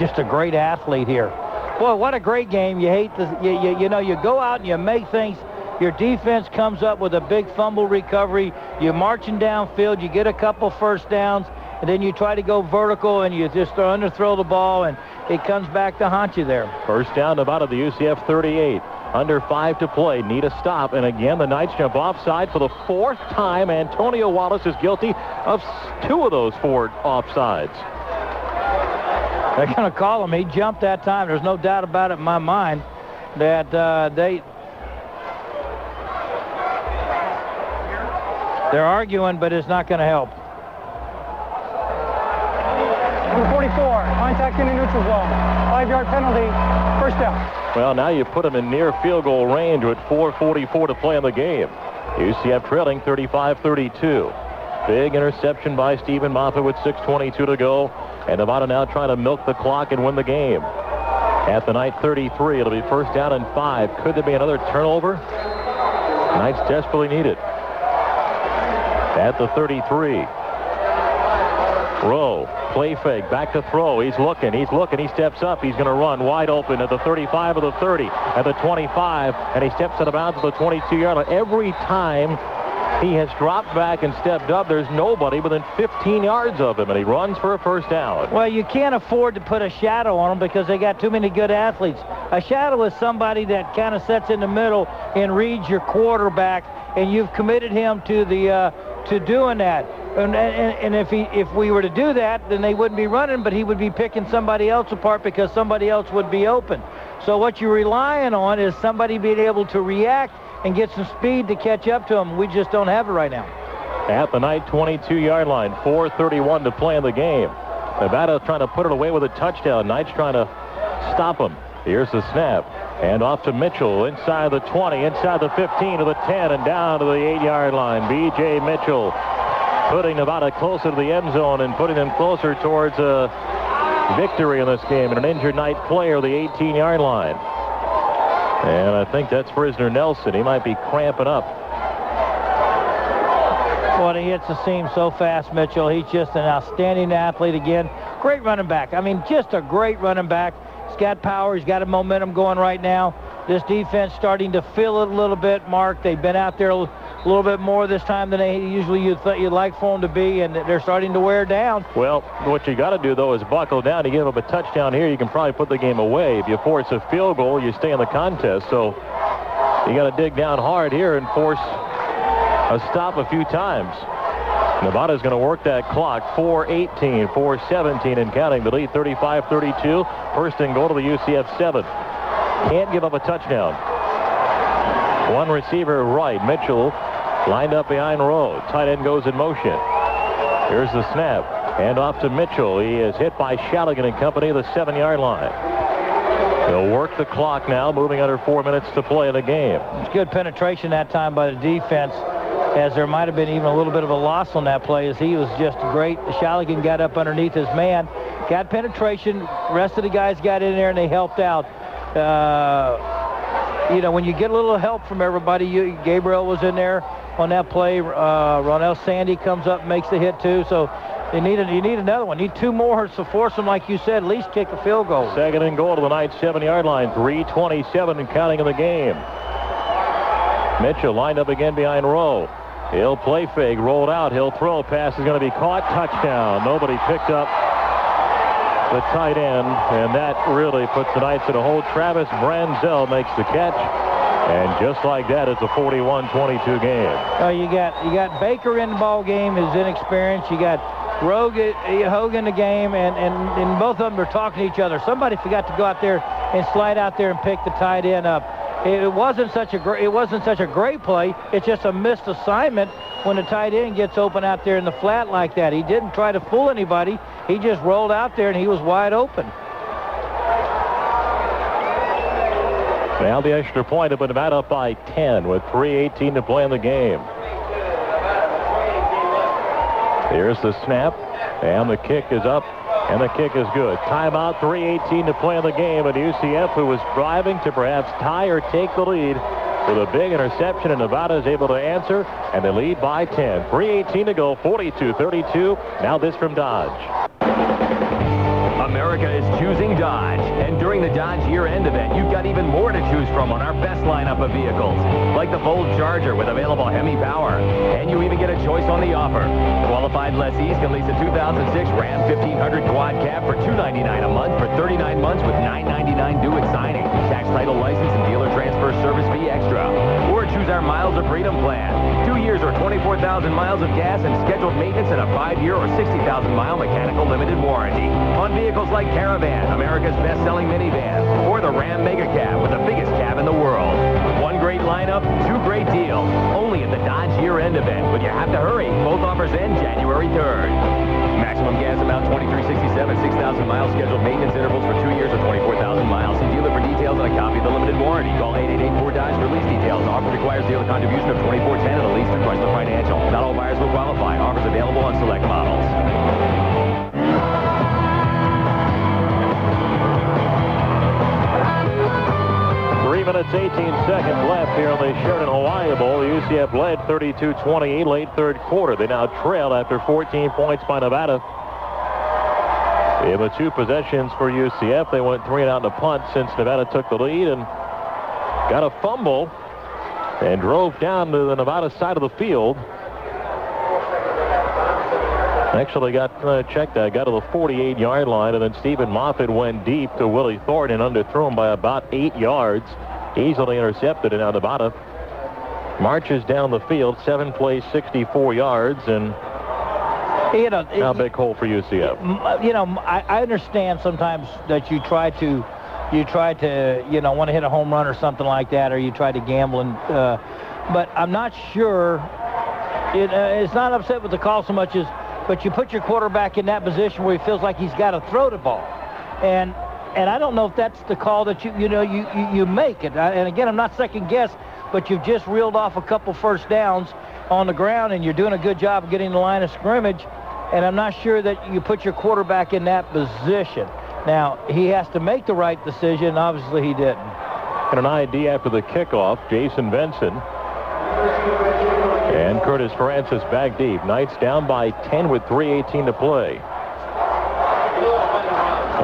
just a great athlete here. Boy, what a great game. You hate this. You go out and you make things. Your defense comes up with a big fumble recovery. You're marching downfield. You get a couple first downs, and then you try to go vertical, and you just underthrow the ball, and it comes back to haunt you there. First down about at the UCF 38. Under 5 to play. Need a stop. And again, the Knights jump offside for the 4th time. Antonio Wallace is guilty of 2 of those 4 offsides. They're going to call him. He jumped that time. There's no doubt about it in my mind that they're arguing, but it's not going to help. Number 44, contact in the neutral zone. 5-yard penalty, first down. Well, now you put them in near field goal range with 4:44 to play in the game. UCF trailing 35-32. Big interception by Stephen Moffitt with 6:22 to go. And Nevada now trying to milk the clock and win the game. At the 33, it'll be first down and 5. Could there be another turnover? Knights desperately need it. At the 33. Rowe, play fake, back to throw. He's looking, he steps up. He's going to run wide open at the 35 of the 30, at the 25, and he steps out of bounds at the 22-yard line. Every time he has dropped back and stepped up, there's nobody within 15 yards of him, and he runs for a first down. Well, you can't afford to put a shadow on them because they got too many good athletes. A shadow is somebody that kind of sits in the middle and reads your quarterback, and you've committed him to doing that. And if we were to do that, then they wouldn't be running, but he would be picking somebody else apart because somebody else would be open. So what you're relying on is somebody being able to react and get some speed to catch up to him. We just don't have it right now. At the 22-yard line, 4:31 to play in the game. Nevada trying to put it away with a touchdown. Knights trying to stop him. Here's the snap. And off to Mitchell, inside the 20, inside the 15 to the 10, and down to the 8-yard line. B.J. Mitchell putting Nevada closer to the end zone and putting them closer towards a victory in this game. And an injured Knight player, the 18-yard line. And I think that's Prisoner Nelson. He might be cramping up. Boy, he hits the seam so fast, Mitchell. He's just an outstanding athlete again. Great running back. I mean, just a great running back. He's got power. He's got a momentum going right now. This defense starting to feel it a little bit, Mark. They've been out there a little bit more this time than they usually you'd like for them to be, and they're starting to wear down. Well, what you got to do, though, is buckle down. You give up a touchdown here, you can probably put the game away. If you force a field goal, you stay in the contest. So you got to dig down hard here and force a stop a few times. Nevada's going to work that clock. 4:18, 4:17 and counting. The lead 35-32. First and goal to the UCF 7. Can't give up a touchdown. One receiver right. Mitchell lined up behind Rowe. Tight end goes in motion. Here's the snap. Hand off to Mitchell. He is hit by Shaligan and company at the 7-yard line. They'll work the clock now, moving under 4 minutes to play in the game. It's good penetration that time by the defense, as there might have been even a little bit of a loss on that play, as he was just great. Shaligan got up underneath his man, got penetration. The rest of the guys got in there and they helped out. You know, when you get a little help from everybody, Gabriel was in there on that play. Ronell Sandy comes up and makes the hit too. So you need another one. Need two more to force them, like you said, at least kick a field goal. Second and goal to the Knights 7-yard line. 3:27 and counting in the game. Mitchell lined up again behind Rowe. He'll play fake, rolled out. He'll throw. Pass is going to be caught. Touchdown. Nobody picked up the tight end, and that really puts the Knights in a hole. Travis Branzell makes the catch, and just like that, it's a 41-22 game. You got Baker in the ball game, his inexperience. You got Hogan in the game, and both of them are talking to each other. Somebody forgot to go out there and slide out there and pick the tight end up. It wasn't such a great play. It's just a missed assignment when the tight end gets open out there in the flat like that. He didn't try to fool anybody. He just rolled out there and he was wide open. Now the extra point has been about up by 10 with 3:18 to play in the game. Here's the snap, and the kick is up, and the kick is good. Timeout, 3:18 to play in the game, and UCF, who was driving to perhaps tie or take the lead with a big interception, and Nevada is able to answer, and they lead by 10. 3:18 to go, 42-32. Now this from Dodge. America is choosing Dodge, and during the Dodge year-end event, you've got even more to choose from on our best lineup of vehicles, like the Bold Charger with available Hemi power, and you even get a choice on the offer. Qualified lessees can lease a 2006 Ram 1500 quad cab for $299 a month for 39 months with $999 due at signing. Tax, title, license, and dealer transfer service fee extra. Or choose our Miles of Freedom plan. 2 years or 24,000 miles of gas and scheduled maintenance and a 5-year or 60,000-mile mechanical limited warranty. On vehicles like Caravan, America's best-selling minivan, or the Ram Mega Cab with the biggest cab in the world. One great lineup, two great deals. Only at the Dodge year-end event, but you have to hurry. Both offers end January 3rd. Maximum gas amount $23.67, 6,000 miles, scheduled maintenance intervals for 2 years or 24,000 miles. See dealer for details and a copy of the limited warranty. Call 888-4DODGE for lease details. Offer requires dealer contribution of $24.10 and a lease through Chrysler Financial. Not all buyers will qualify. Offers available on select models. 3 minutes, 18 seconds left here on the Sheridan Hawaii Bowl. The UCF led 32-28 late third quarter. They now trail after 14 points by Nevada. In the two possessions for UCF, they went 3 and out in a punt since Nevada took the lead and got a fumble and drove down to the Nevada side of the field. Actually got checked out, got to the 48-yard line, and then Stephen Moffitt went deep to Willie Thornton and underthrew him by about 8 yards. Easily intercepted, and now Nevada marches down the field, 7 plays, 64 yards, and now big hole for UCF. You know, I understand sometimes that you try to want to hit a home run or something like that, or you try to gamble, but I'm not sure. It's not upset with the call so much as, but you put your quarterback in that position where he feels like he's got to throw the ball, and I don't know if that's the call that you make it. And again, I'm not second guess, but you've just reeled off a couple first downs on the ground, and you're doing a good job of getting the line of scrimmage. And I'm not sure that you put your quarterback in that position. Now, he has to make the right decision. Obviously, he didn't. And an ID after the kickoff, Jason Benson. And Curtis Francis back deep. Knights down by 10 with 3:18 to play.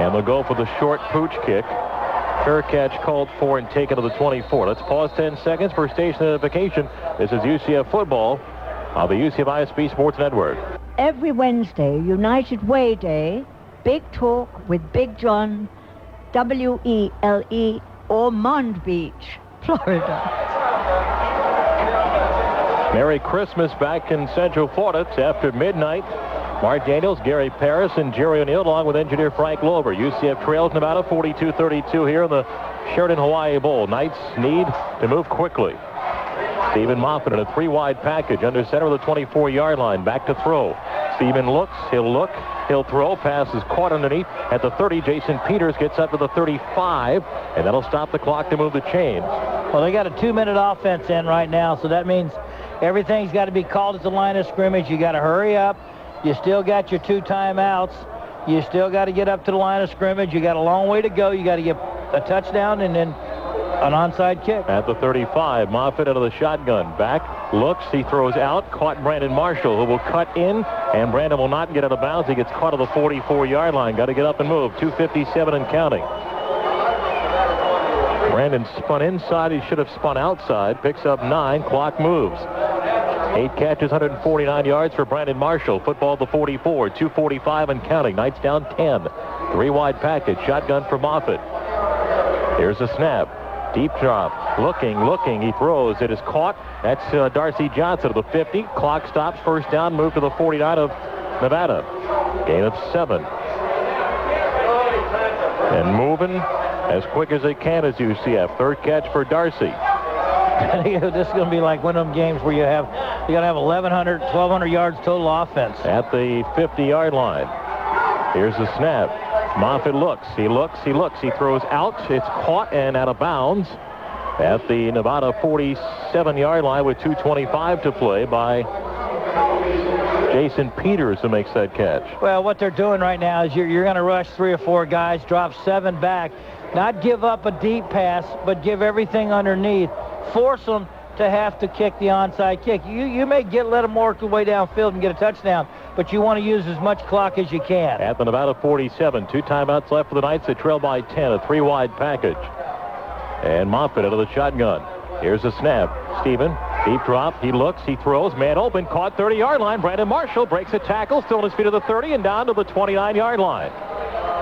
And they'll go for the short pooch kick. Fair catch called for and taken to the 24. Let's pause 10 seconds for station identification. This is UCF football on the UCF ISB Sports Network. Every Wednesday, United Way Day, Big Talk with Big John, WELE, Ormond Beach, Florida. Merry Christmas back in Central Florida. It's after midnight. Mark Daniels, Gary Paris, and Jerry O'Neill, along with engineer Frank Lover. UCF trails Nevada 42-32 here in the Sheridan Hawaii Bowl. Knights need to move quickly. Stephen Moffitt in a 3-wide package under center of the 24-yard line. Back to throw. Stephen looks, he'll throw. Pass is caught underneath at the 30. Jason Peters gets up to the 35, and that'll stop the clock to move the chains. Well, they got a 2-minute offense in right now, so that means everything's got to be called at the line of scrimmage. You got to hurry up. You still got your 2 timeouts. You still got to get up to the line of scrimmage. You got a long way to go. You got to get a touchdown and then an onside kick. At the 35, Moffitt out of the shotgun. Back, looks, he throws out. Caught Brandon Marshall, who will cut in, and Brandon will not get out of bounds. He gets caught at the 44-yard line. Got to get up and move. 2:57 and counting. Brandon spun inside. He should have spun outside. Picks up 9. Clock moves. 8 catches, 149 yards for Brandon Marshall. Football at the 44, 2:45 and counting. Knights down 10. 3-wide package. Shotgun for Moffitt. Here's a snap. Deep drop. Looking. He throws. It is caught. That's Darcy Johnson of the 50. Clock stops. First down. Move to the 49 of Nevada. Gain of 7. And moving as quick as they can is UCF. 3rd catch for Darcy. This is going to be like one of them games where you got to have 1,200 yards total offense. At the 50-yard line. Here's the snap. Moffitt looks. He throws out. It's caught and out of bounds at the Nevada 47-yard line with 2:25 to play by Jason Peters, who makes that catch. Well, what they're doing right now is you're going to rush 3 or 4 guys, drop 7 back, not give up a deep pass, but give everything underneath. Force them to have to kick the onside kick. You may let them work their way downfield and get a touchdown, but you want to use as much clock as you can. At the Nevada 47, 2 timeouts left for the Knights. They trail by 10, a 3-wide package. And Moffitt out of the shotgun. Here's a snap. Stephen, deep drop. He looks, he throws. Man open, caught 30-yard line. Brandon Marshall breaks a tackle, still on his feet at the 30 and down to the 29-yard line.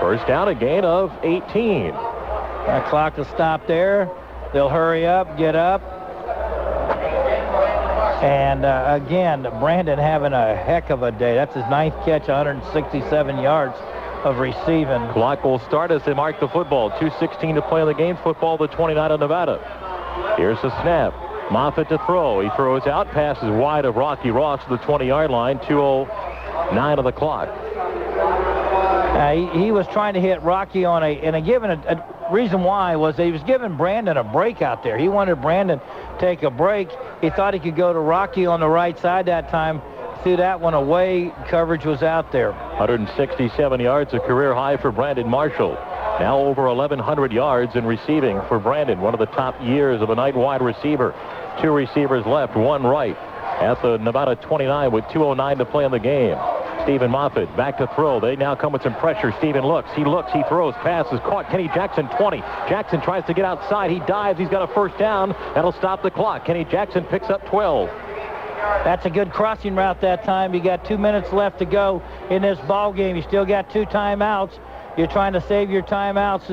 First down, a gain of 18. That clock will stop there. They'll hurry up, get up. And again, Brandon having a heck of a day. That's his 9th catch, 167 yards of receiving. Clock will start as they mark the football. 2:16 to play in the game. Football the 29 of Nevada. Here's the snap. Moffitt to throw. He throws out. Passes wide of Rocky Ross to the 20-yard line. 2:09 of the clock. He was trying to hit Rocky on a reason why was that he was giving Brandon a break out there. He wanted Brandon to take a break. He thought he could go to Rocky on the right side that time. Threw that one away. Coverage was out there. 167 yards, a career high for Brandon Marshall. Now over 1,100 yards in receiving for Brandon. One of the top years of a night wide receiver. 2 receivers left, 1 right. At the Nevada 29 with 2:09 to play in the game. Stephen Moffitt back to throw. They now come with some pressure. Stephen looks, he throws. Pass is caught. Kenny Jackson 20. Jackson tries to get outside. He dives. He's got a first down. That'll stop the clock. Kenny Jackson picks up 12. That's a good crossing route that time. You got 2 minutes left to go in this ball game. You still got 2 timeouts. You're trying to save your timeouts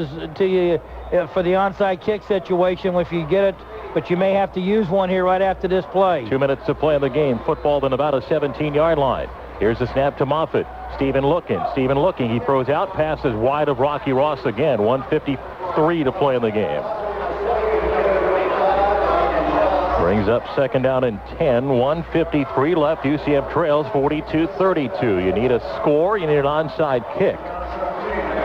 for the onside kick situation if you get it, but you may have to use one here right after this play. 2 minutes to play in the game. Football to Nevada 17-yard line. Here's the snap to Moffitt. Stephen looking. He throws out. Passes wide of Rocky Ross again. 1:53 to play in the game. Brings up second down and 10. 1:53 left. UCF trails 42-32. You need a score. You need an onside kick.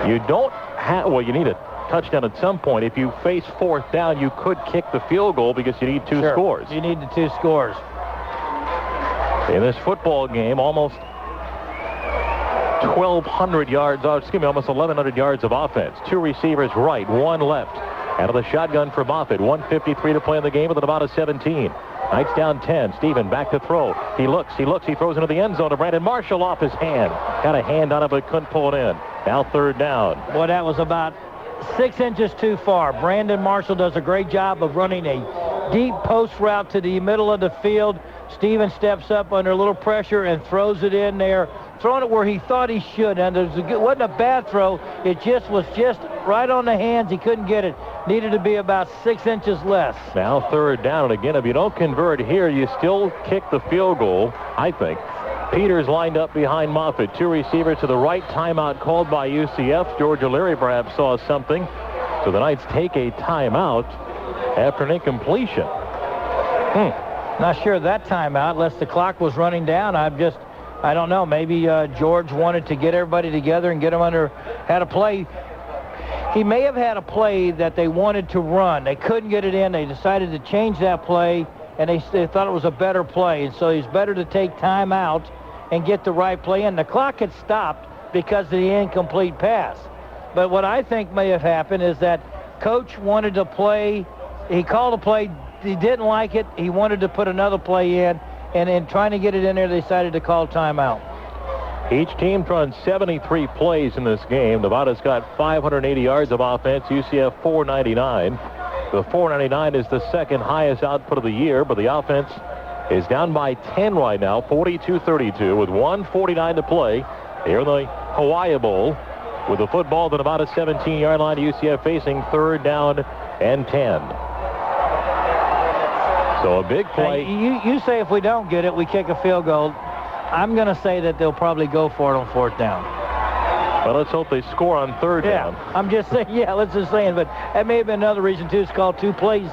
You don't have, well, you need a touchdown at some point. If you face 4th down, you could kick the field goal because you need 2 scores. You need the 2 scores. In this football game, almost 1,200 yards, almost 1,100 yards of offense. 2 receivers right, 1 left. Out of the shotgun for Moffitt. 1:53 to play in the game with the Nevada 17. Knights down 10. Stephen back to throw. He looks. He throws into the end zone to Brandon Marshall off his hand. Got a hand on it, but couldn't pull it in. Now third down. Well, that was about 6 inches too far. Brandon Marshall does a great job of running a deep post route to the middle of the field. Stephen steps up under a little pressure and throws it in there, throwing it where he thought he should. And it wasn't a bad throw. It just was right on the hands. He couldn't get it. Needed to be about 6 inches less. Now third down. And again, if you don't convert here, you still kick the field goal, I think. Peters lined up behind Moffitt. 2 receivers to the right. Timeout called by UCF. George O'Leary perhaps saw something. So the Knights take a timeout after an incompletion. Not sure of that timeout, unless the clock was running down. I don't know. Maybe George wanted to get everybody together and get them had a play. He may have had a play that they wanted to run. They couldn't get it in. They decided to change that play, and they thought it was a better play. And so it's better to take time out and get the right play in. The clock had stopped because of the incomplete pass. But what I think may have happened is that Coach wanted to play. He called a play. He didn't like it. He wanted to put another play in, and in trying to get it in there, they decided to call timeout. Each team run 73 plays in this game. Nevada's got 580 yards of offense. UCF 499. The 499 is the second highest output of the year, but the offense is down by 10 right now, 42-32, with 1:49 to play here in the Hawaii Bowl. With the football, the Nevada 17-yard line, UCF facing third down and 10. So a big play. You say if we don't get it, we kick a field goal. I'm going to say that they'll probably go for it on fourth down. Well, let's hope they score on third down. I'm just saying, let's just saying, but that may have been another reason, too. It's called 2 plays.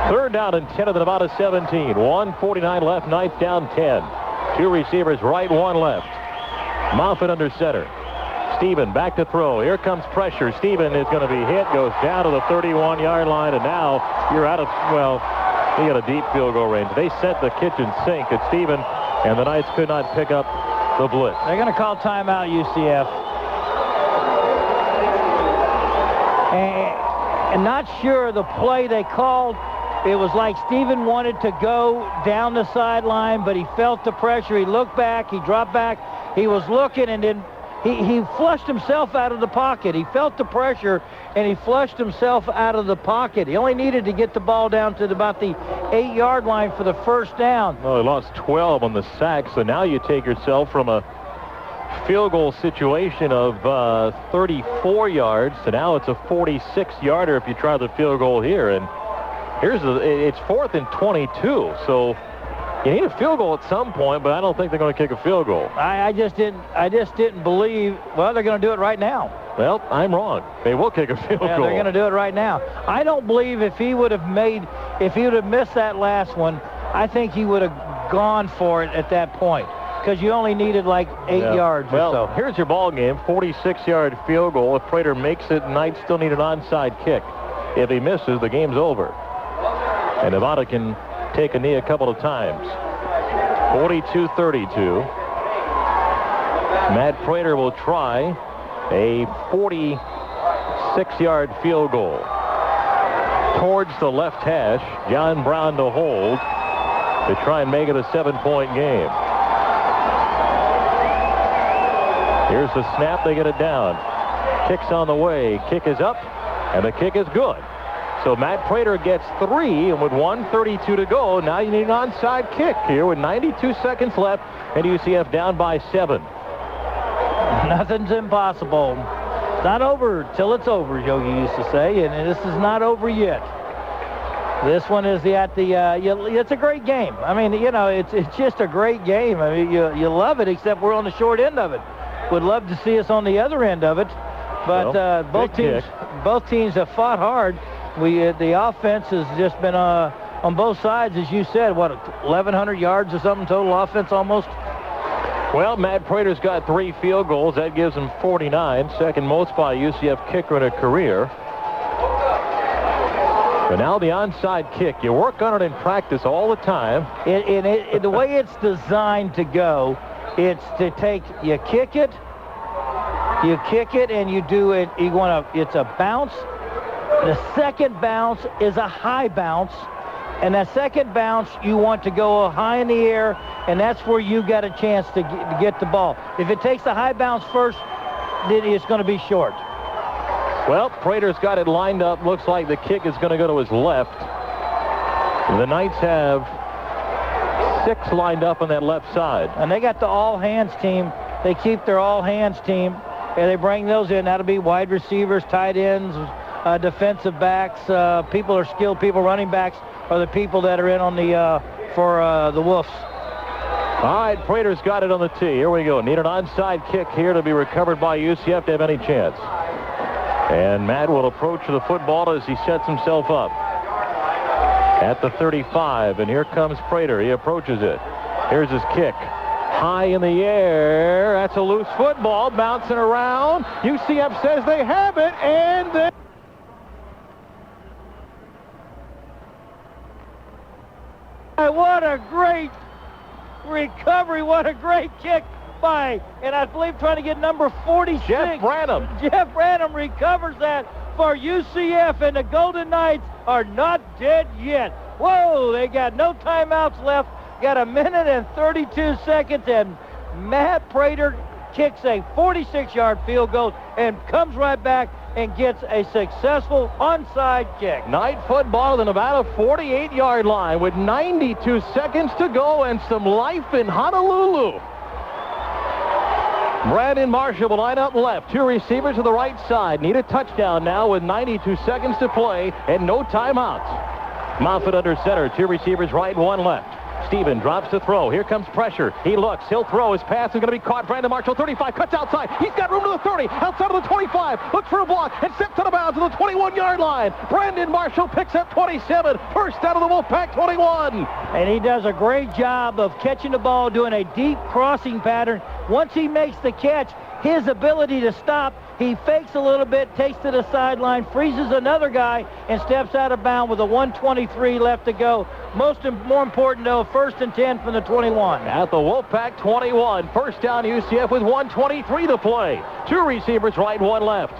Third down and 10 of the Nevada 17. 1:49 left, Knights down 10. 2 receivers right, 1 left. Moffitt under center. Stephen back to throw. Here comes pressure. Stephen is going to be hit, goes down to the 31-yard line, and now you're out of, he got a deep field goal range. They set the kitchen sink at Stephen, and the Knights could not pick up the blitz. They're going to call timeout, UCF. And not sure the play they called. It was like Stephen wanted to go down the sideline, but he felt the pressure. He looked back. He dropped back. He was looking, and then he flushed himself out of the pocket. He felt the pressure, and he flushed himself out of the pocket. He only needed to get the ball down to about the 8-yard line for the first down. Well, he lost 12 on the sack, so now you take yourself from a field goal situation of 34 yards to now it's a 46-yarder if you try the field goal here. And it's 4th and 22, so you need a field goal at some point, but I don't think they're going to kick a field goal. I just didn't believe. Well, they're going to do it right now. Well, I'm wrong. They will kick a field goal. They're going to do it right now. I don't believe if he would have missed that last one, I think he would have gone for it at that point, because you only needed like 8 yards or so. Here's your ball game. 46-yard field goal. If Prater makes it, Knights still need an onside kick. If he misses, the game's over. And Nevada can take a knee a couple of times. 42-32. Matt Prater will try a 46-yard field goal towards the left hash. John Brown to hold to try and make it a 7-point game. Here's the snap. They get it down. Kick's on the way. Kick is up, and the kick is good. So Matt Prater gets 3, and with 1:32 to go, now you need an onside kick here with 92 seconds left, and UCF down by 7. Nothing's impossible. It's not over till it's over, Yogi used to say, and this is not over yet. This one is it's a great game. I mean, it's just a great game. I mean, you love it, except we're on the short end of it. Would love to see us on the other end of it, but both teams have fought hard. The offense has just been on both sides, as you said, 1,100 yards or something total offense almost? Well, Matt Prater's got 3 field goals. That gives him 49, second most by a UCF kicker in a career. But now the onside kick. You work on it in practice all the time. The way it's designed to go, it's to you kick it, and you do it. It's a bounce. The second bounce is a high bounce, And that second bounce, you want to go high in the air, and that's where you got a chance to get the ball. If it takes the high bounce first, then it's going to be short. Well, Prater's got it lined up. Looks like the kick is going to go to his left. The Knights have 6 lined up on that left side. And they got the all-hands team. They keep their all-hands team, and they bring those in. That'll be wide receivers, tight ends, defensive backs, people are skilled people, running backs are the people that are in on the for the Wolves. All right, Prater's got it on the tee. Here we go. Need an onside kick here to be recovered by UCF to have any chance. And Matt will approach the football as he sets himself up at the 35. And here comes Prater. He approaches it. Here's his kick. High in the air. That's a loose football bouncing around. UCF says they have it, and they... What a great recovery. What a great kick by, and I believe trying to get number 46. Jeff Branham. Jeff Branham recovers that for UCF, and the Golden Knights are not dead yet. Whoa, they got no timeouts left. Got 1 minute and 32 seconds, and Matt Prater kicks a 46-yard field goal and comes right back and gets a successful onside kick. Night football, the Nevada 48-yard line with 92 seconds to go and some life in Honolulu. Brandon Marshall will line up left. 2 receivers to the right side. Need a touchdown now with 92 seconds to play and no timeouts. Moffitt under center. 2 receivers right, 1 left. Steven drops to throw. Here comes pressure. He looks. He'll throw. His pass is going to be caught. Brandon Marshall, 35, cuts outside. He's got room to the 30, outside of the 25. Looks for a block and steps out of bounds to the 21-yard line. Brandon Marshall picks up 27. First out of the Wolfpack 21. And he does a great job of catching the ball, doing a deep crossing pattern. Once he makes the catch, his ability to stop, he fakes a little bit, takes to the sideline, freezes another guy, and steps out of bounds with a 1:23 left to go. More important, though, 1st and 10 from the 21. At the Wolfpack 21, first down UCF with 1:23 to play. 2 receivers right, 1 left.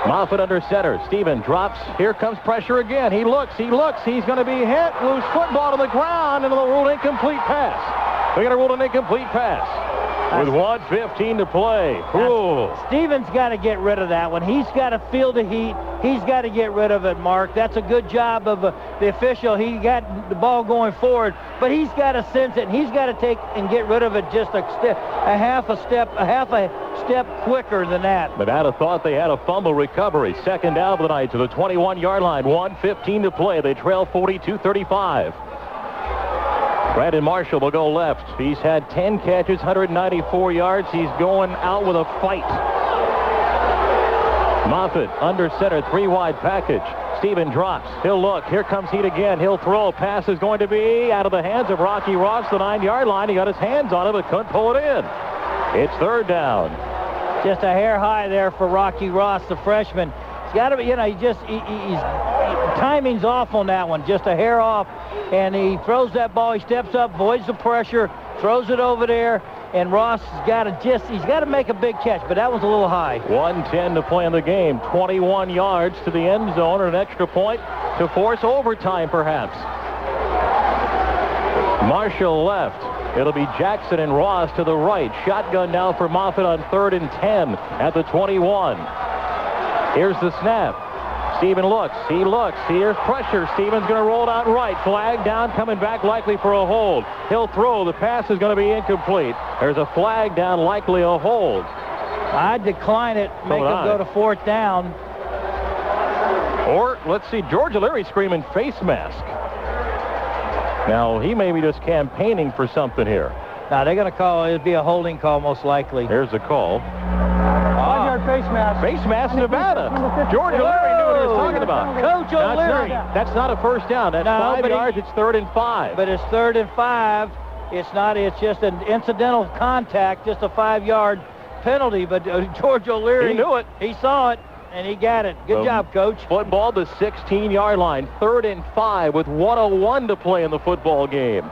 Moffitt under center. Steven drops. Here comes pressure again. He looks. He's going to be hit. Loose football on the ground, and they'll rule an incomplete pass. They're going to rule an incomplete pass. With 1:15 to play. Ooh. Stevens got to get rid of that one. He's got to feel the heat. He's got to get rid of it, Mark. That's a good job of the official. He got the ball going forward, but he's got to sense it, and he's got to take and get rid of it just a half a step quicker than that. Nevada thought they had a fumble recovery. Second down of the night to the 21-yard line. 1:15 to play. They trail 42-35. Brandon Marshall will go left. He's had 10 catches, 194 yards. He's going out with a fight. Moffitt under center, 3-wide package. Steven drops. He'll look. Here comes Heat again. He'll throw. Pass is going to be out of the hands of Rocky Ross, the 9-yard line. He got his hands on it, but couldn't pull it in. It's 3rd down. Just a hair high there for Rocky Ross, the freshman. He's got to be, timing's off on that one, just a hair off, and he throws that ball. He steps up, voids the pressure, throws it over there, and Ross has got to make a big catch, but that was a little high. 1:10 to play in the game. 21 yards to the end zone, or an extra point to force overtime, perhaps. Marshall left. It'll be Jackson and Ross to the right. Shotgun now for Moffitt on 3rd and 10 at the 21. Here's the snap. Steven looks. He looks. Here's pressure. Steven's going to roll it out right. Flag down, coming back likely for a hold. He'll throw. The pass is going to be incomplete. There's a flag down, likely a hold. I'd decline it, make him go to 4th down. Or, let's see, George O'Leary screaming face mask. Now, he may be just campaigning for something here. Now, they're going to call, it'd be a holding call most likely. Here's the call. 5-yard face mask. Face mask, Nevada. George O'Leary knew what he was talking about. Coach O'Leary. That's not a first down. That's 5 yards. It's 3rd and 5. But it's 3rd and 5. It's just an incidental contact, just a 5-yard penalty. But George O'Leary, he knew it. He saw it, and he got it. Good job, Coach. Football, the 16-yard line. 3rd and 5 with 1:01 to play in the football game.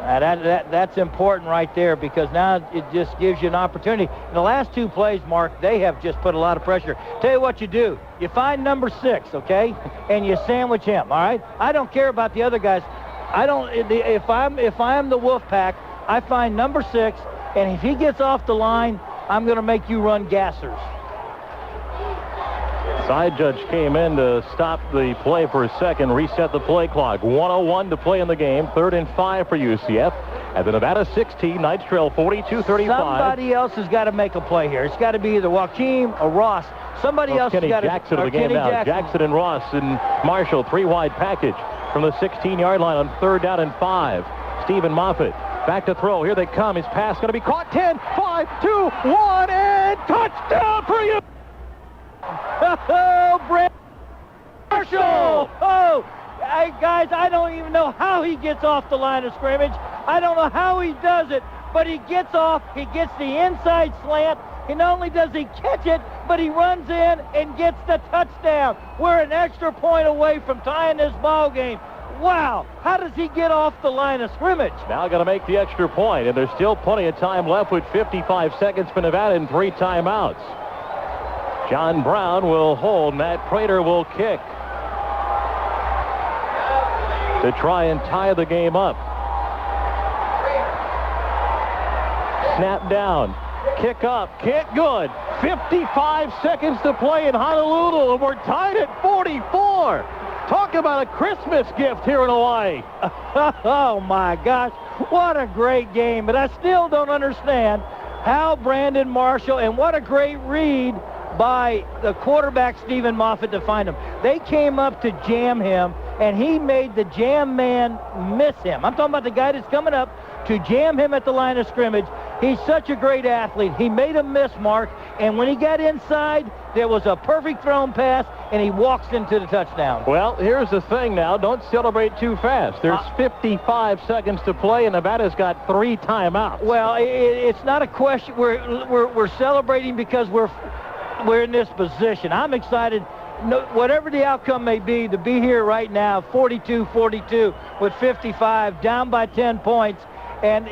That's important right there, because now it just gives you an opportunity. In the last 2 plays, Mark, they have just put a lot of pressure. Tell you what you do. You find number 6, okay, and you sandwich him, all right? I don't care about the other guys. If I'm the Wolfpack, I find number 6, and if he gets off the line, I'm going to make you run gassers. Side judge came in to stop the play for a second, reset the play clock. 1:01 to play in the game. 3rd and 5 for UCF. At the Nevada 16, Knights trail 42-35. Somebody else has got to make a play here. It's got to be either Joaquin or Ross. Somebody else has got to... Jackson of the game now. Jackson and Ross and Marshall, 3-wide package from the 16-yard line on 3rd down and 5. Stephen Moffitt back to throw. Here they come. His pass going to be caught. 10, 5, 2, 1, and touchdown for you. Oh, Brent Marshall! Oh, guys, I don't even know how he gets off the line of scrimmage. I don't know how he does it, but he gets off. He gets the inside slant. And not only does he catch it, but he runs in and gets the touchdown. We're an extra point away from tying this ball game. Wow, how does he get off the line of scrimmage? Now got to make the extra point, and there's still plenty of time left with 55 seconds for Nevada and 3 timeouts. John Brown will hold. Matt Prater will kick to try and tie the game up. Snap down. Kick up. Kick good. 55 seconds to play in Honolulu, and we're tied at 44. Talk about a Christmas gift here in Hawaii. Oh, my gosh. What a great game. But I still don't understand how Brandon Marshall, and what a great read by the quarterback, Stephen Moffitt, to find him. They came up to jam him, and he made the jam man miss him. I'm talking about the guy that's coming up to jam him at the line of scrimmage. He's such a great athlete. He made him miss, Mark, and when he got inside, there was a perfect thrown pass, and he walks into the touchdown. Well, here's the thing now. Don't celebrate too fast. There's 55 seconds to play, and Nevada's got 3 timeouts. Well, it's not a question. We're celebrating because we're in this position. I'm excited, whatever the outcome may be, to be here right now, 42-42 with 55, down by 10 points. And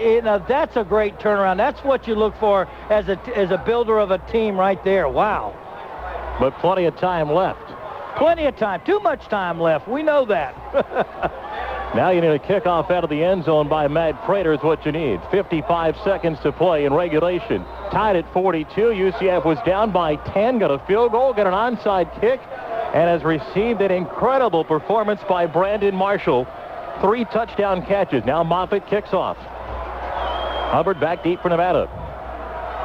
that's a great turnaround. That's what you look for as a builder of a team right there. Wow. But plenty of time left. Plenty of time. Too much time left. We know that. Now you need a kickoff out of the end zone by Matt Prater is what you need. 55 seconds to play in regulation. Tied at 42. UCF was down by 10. Got a field goal, got an onside kick, and has received an incredible performance by Brandon Marshall. 3 touchdown catches. Now Moffitt kicks off. Hubbard back deep for Nevada.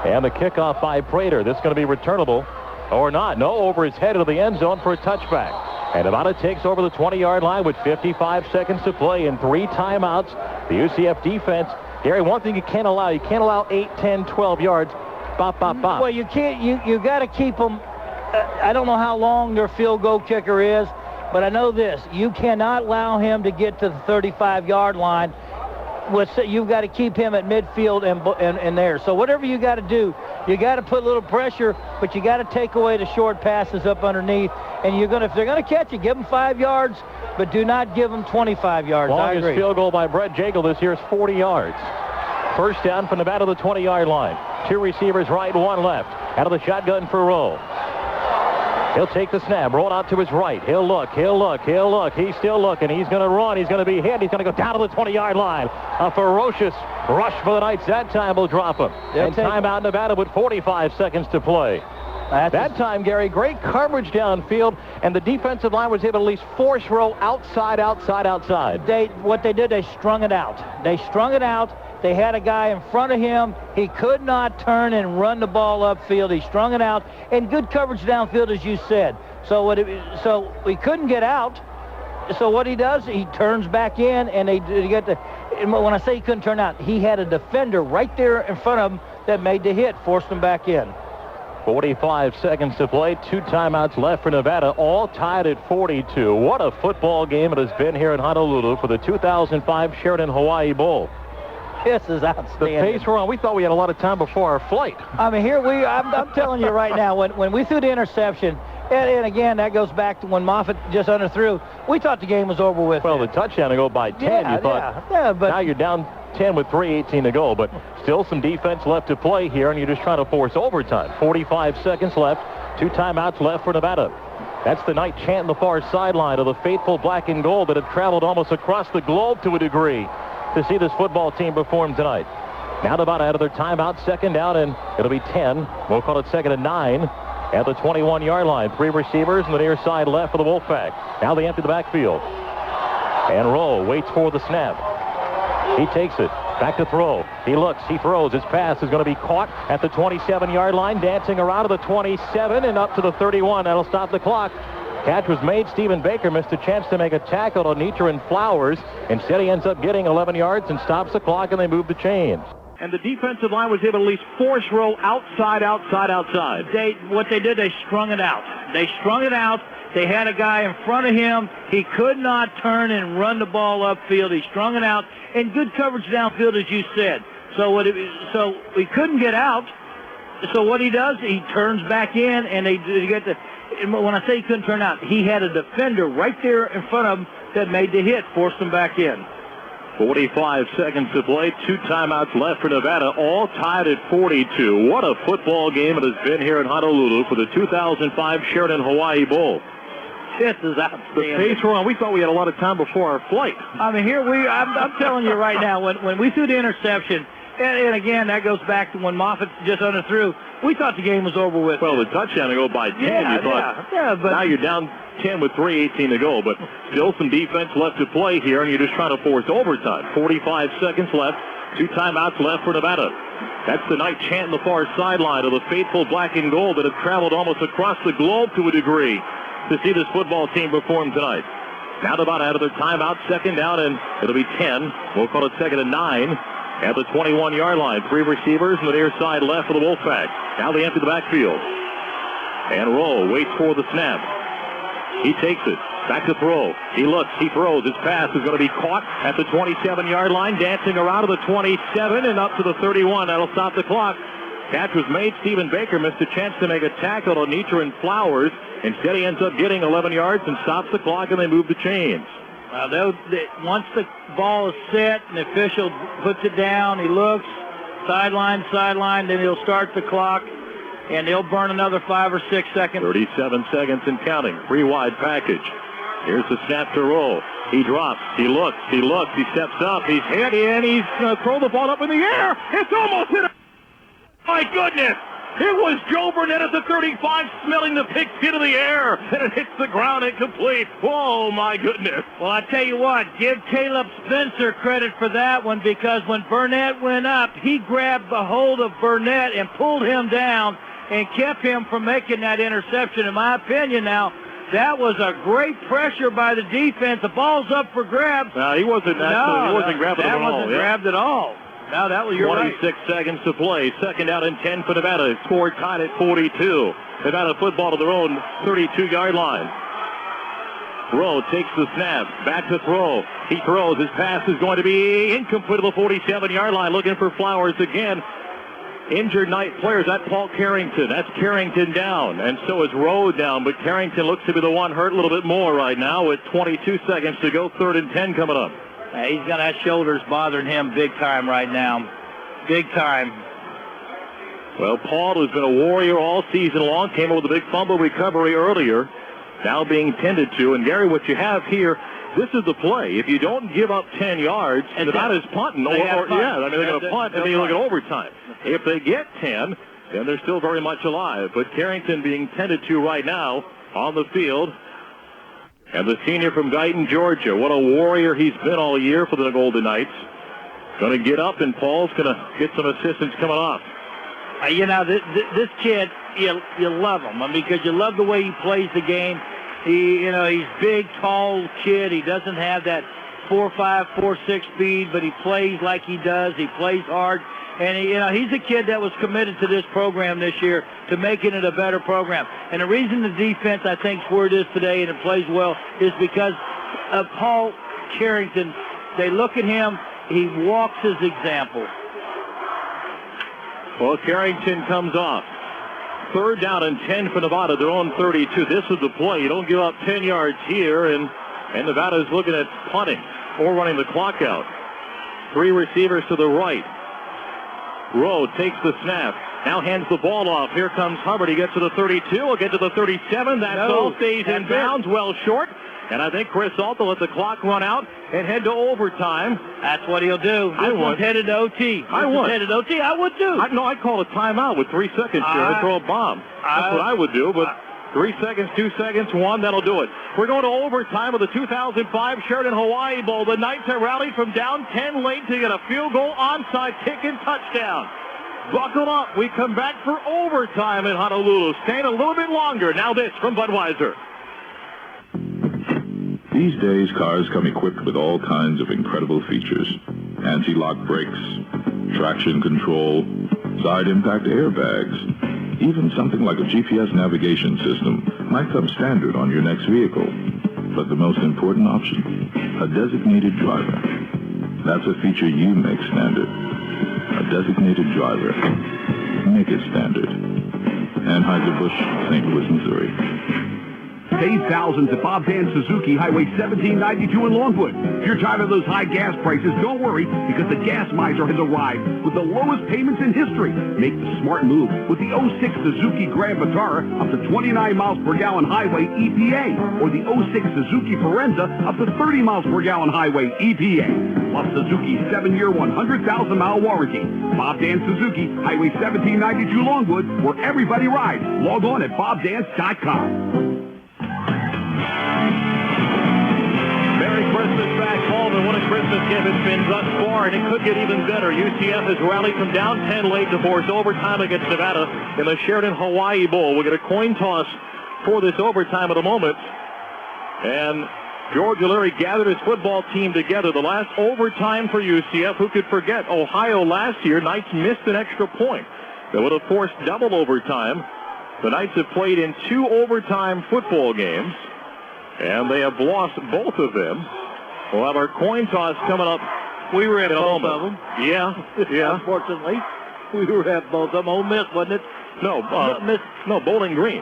And the kickoff by Prater. This is going to be returnable or not. No, over his head into the end zone for a touchback. And Nevada takes over the 20-yard line with 55 seconds to play and 3 timeouts. The UCF defense, Gary, one thing you can't allow 8, 10, 12 yards. Bop, bop, bop. Well, you can't. You got to keep them. I don't know how long their field goal kicker is, but I know this. You cannot allow him to get to the 35-yard line. You've got to keep him at midfield and there. So whatever you got to do, you got to put a little pressure, but you got to take away the short passes up underneath. And if they're going to catch you, give them 5 yards, but do not give them 25 yards. I agree. Longest field goal by Brett Jekyll this year is 40 yards. First down for Nevada, the 20-yard line. 2 receivers right, 1 left. Out of the shotgun for Roll. He'll take the snap, roll out to his right. He'll look. He's still looking. He's going to run. He's going to be hit. He's going to go down to the 20-yard line. A ferocious rush for the Knights. That time will drop him. And timeout Nevada with 45 seconds to play. That time, Gary, great coverage downfield, and the defensive line was able to at least force Roll outside. What they did, they strung it out. They had a guy in front of him. He could not turn and run the ball upfield. He strung it out, and good coverage downfield, as you said. So he couldn't get out. So what he does, he turns back in, and they get the. And when I say he couldn't turn out, he had a defender right there in front of him that made the hit, forced him back in. 45 seconds to play. 2 timeouts left for Nevada, all tied at 42. What a football game it has been here in Honolulu for the 2005 Sheraton Hawaii Bowl. This is outstanding. The pace we're on, we thought we had a lot of time before our flight. I mean, I'm telling you right now, when we threw the interception, And again, that goes back to when Moffitt just underthrew. We thought the game was over with. Well, the touchdown to go by 10, you thought. Yeah, but now you're down 10 with 3:18 to go, but still some defense left to play here, and you're just trying to force overtime. 45 seconds left, 2 timeouts left for Nevada. That's the night chant on the far sideline of the faithful black and gold that have traveled almost across the globe to a degree to see this football team perform tonight. Now Nevada out of their timeout, second down, and it'll be 10. We'll call it second and 9 at the 21-yard line. 3 receivers on the near side left for the Wolfpack. Now they empty the backfield. And Rowe waits for the snap. He takes it. Back to throw. He looks. He throws. His pass is going to be caught at the 27-yard line, dancing around to the 27 and up to the 31. That'll stop the clock. Catch was made. Stephen Baker missed a chance to make a tackle on Nietzsche and Flowers. Instead, he ends up getting 11 yards and stops the clock, and they move the chains. And the defensive line was able to at least force Rowe outside. What they did, they strung it out. They had a guy in front of him. He could not turn and run the ball upfield. He strung it out. And good coverage downfield, as you said. So he couldn't get out. So what he does, he turns back in, and they get the... When I say he couldn't turn out, he had a defender right there in front of him that made the hit, forced him back in. 45 seconds to play. 2 timeouts left for Nevada, all tied at 42. What a football game it has been here in Honolulu for the 2005 Sheraton Hawaii Bowl. This is outstanding. The pace we're on, we thought we had a lot of time before our flight. I mean, I'm telling you right now, when we threw the interception, and again, that goes back to when Moffitt just underthrew, we thought the game was over with. Well, the touchdown to go by 10, but now you're down 10 with 3:18 to go, but still some defense left to play here, and you're just trying to force overtime. 45 seconds left, 2 timeouts left for Nevada. That's the night chant on the far sideline of the faithful black and gold that have traveled almost across the globe to a degree to see this football team perform tonight. Now Nevada out of their timeout, second down, and it'll be 10. We'll call it second and 9 at the 21-yard line. 3 receivers on the near side left for the Wolfpack. Now they empty the backfield. And Rowe waits for the snap. He takes it. Back to throw. He looks. He throws. His pass is going to be caught at the 27-yard line, dancing around to the 27 and up to the 31. That'll stop the clock. Catch was made. Stephen Baker missed a chance to make a tackle on Nietzsche and Flowers. Instead, he ends up getting 11 yards and stops the clock, and they move the chains. Once the ball is set and the official puts it down, he looks, sideline, then he'll start the clock, and they'll burn another 5 or 6 seconds. 37 seconds and counting. 3 wide package. Here's the snap to Rowe. He drops. He looks. He steps up. He's hit in. He's going to throw the ball up in the air. It's almost hit him. My goodness. It was Joe Burnett at the 35 smelling the pick into the air, and it hits the ground incomplete. Oh, my goodness. Well, I tell you what, give Caleb Spencer credit for that one, because when Burnett went up, he grabbed the hold of Burnett and pulled him down and kept him from making that interception. In my opinion now, that was a great pressure by the defense. The ball's up for grabs. No, he wasn't grabbing it at all. That wasn't grabbed at all. No, that was 26 seconds to play. Second down and 10 for Nevada. Score tied at 42. Nevada football to their own 32-yard line. Rowe takes the snap. Back to throw. He throws. His pass is going to be incomplete to the 47-yard line. Looking for Flowers again. Injured night players. That's Paul Carrington. That's Carrington down. And so is Rowe down. But Carrington looks to be the one hurt a little bit more right now with 22 seconds to go. 3rd and 10 coming up. He's got that shoulders bothering him big time right now. Big time. Well, Paul has been a warrior all season long. Came up with a big fumble recovery earlier. Now being tended to. And, Gary, what you have here, this is the play. If you don't give up 10 yards, Nevada's punting. They're going to punt, and then you look at overtime. If they get 10, then they're still very much alive. But Carrington being tended to right now on the field. And the senior from Guyton, Georgia. What a warrior he's been all year for the Golden Knights. Going to get up, and Paul's going to get some assistance coming off. This kid, you love him. Because you love the way he plays the game. He's big, tall kid. He doesn't have that 4.5, 4.6 speed, but he plays like he does. He plays hard. And he's a kid that was committed to this program this year, to making it a better program. And the reason the defense, I think, is where it is today and it plays well is because of Paul Carrington. They look at him, he walks his example. Well, Carrington comes off. 3rd down and 10 for Nevada. Their own 32. This is the play. You don't give up 10 yards here, and Nevada's looking at punting or running the clock out. 3 receivers to the right. Rowe takes the snap. Now hands the ball off. Here comes Hubbard. He gets to the 32. He'll get to the 37. That's all. Stays in bounds. Well short. And I think Chris Ault will let the clock run out and head to overtime. That's what he'll do. I would. Headed to OT. I would. Headed to OT. I would too. I'd call a timeout with 3 seconds here to throw a bomb. That's what I would do, but 3 seconds, 2 seconds, 1, that'll do it. We're going to overtime of the 2005 Sheridan Hawaii Bowl. The Knights have rallied from down 10 late to get a field goal, onside kick, and touchdown. Buckle up. We come back for overtime in Honolulu. Staying a little bit longer. Now this from Budweiser. These days, cars come equipped with all kinds of incredible features. Anti-lock brakes, traction control, side impact airbags. Even something like a GPS navigation system might come standard on your next vehicle. But the most important option, a designated driver. That's a feature you make standard. A designated driver. Make it standard. Anheuser-Busch, St. Louis, Missouri. Save thousands at Bob Dan Suzuki, Highway 1792 in Longwood. If you're tired of those high gas prices, don't worry, because the gas miser has arrived with the lowest payments in history. Make the smart move with the 06 Suzuki Grand Vitara up to 29 miles per gallon highway EPA, or the 06 Suzuki Forenza up to 30 miles per gallon highway EPA. Plus Suzuki's 7-year, 100,000-mile warranty. Bob Dan Suzuki, Highway 1792 Longwood, where everybody rides. Log on at bobdance.com. Merry Christmas back home, and what a Christmas gift it's been thus far, and it could get even better. UCF has rallied from down 10 late to force overtime against Nevada in the Sheridan Hawaii Bowl. We'll get a coin toss for this overtime at the moment. And George O'Leary gathered his football team together. The last overtime for UCF. Who could forget Ohio last year? Knights missed an extra point that would have forced double overtime. The Knights have played in 2 overtime football games, and they have lost both of them. We'll have our coin toss coming up. We were at both of them. Yeah. Unfortunately, we were at both of them. Ole Miss, wasn't it? No, Bowling Green.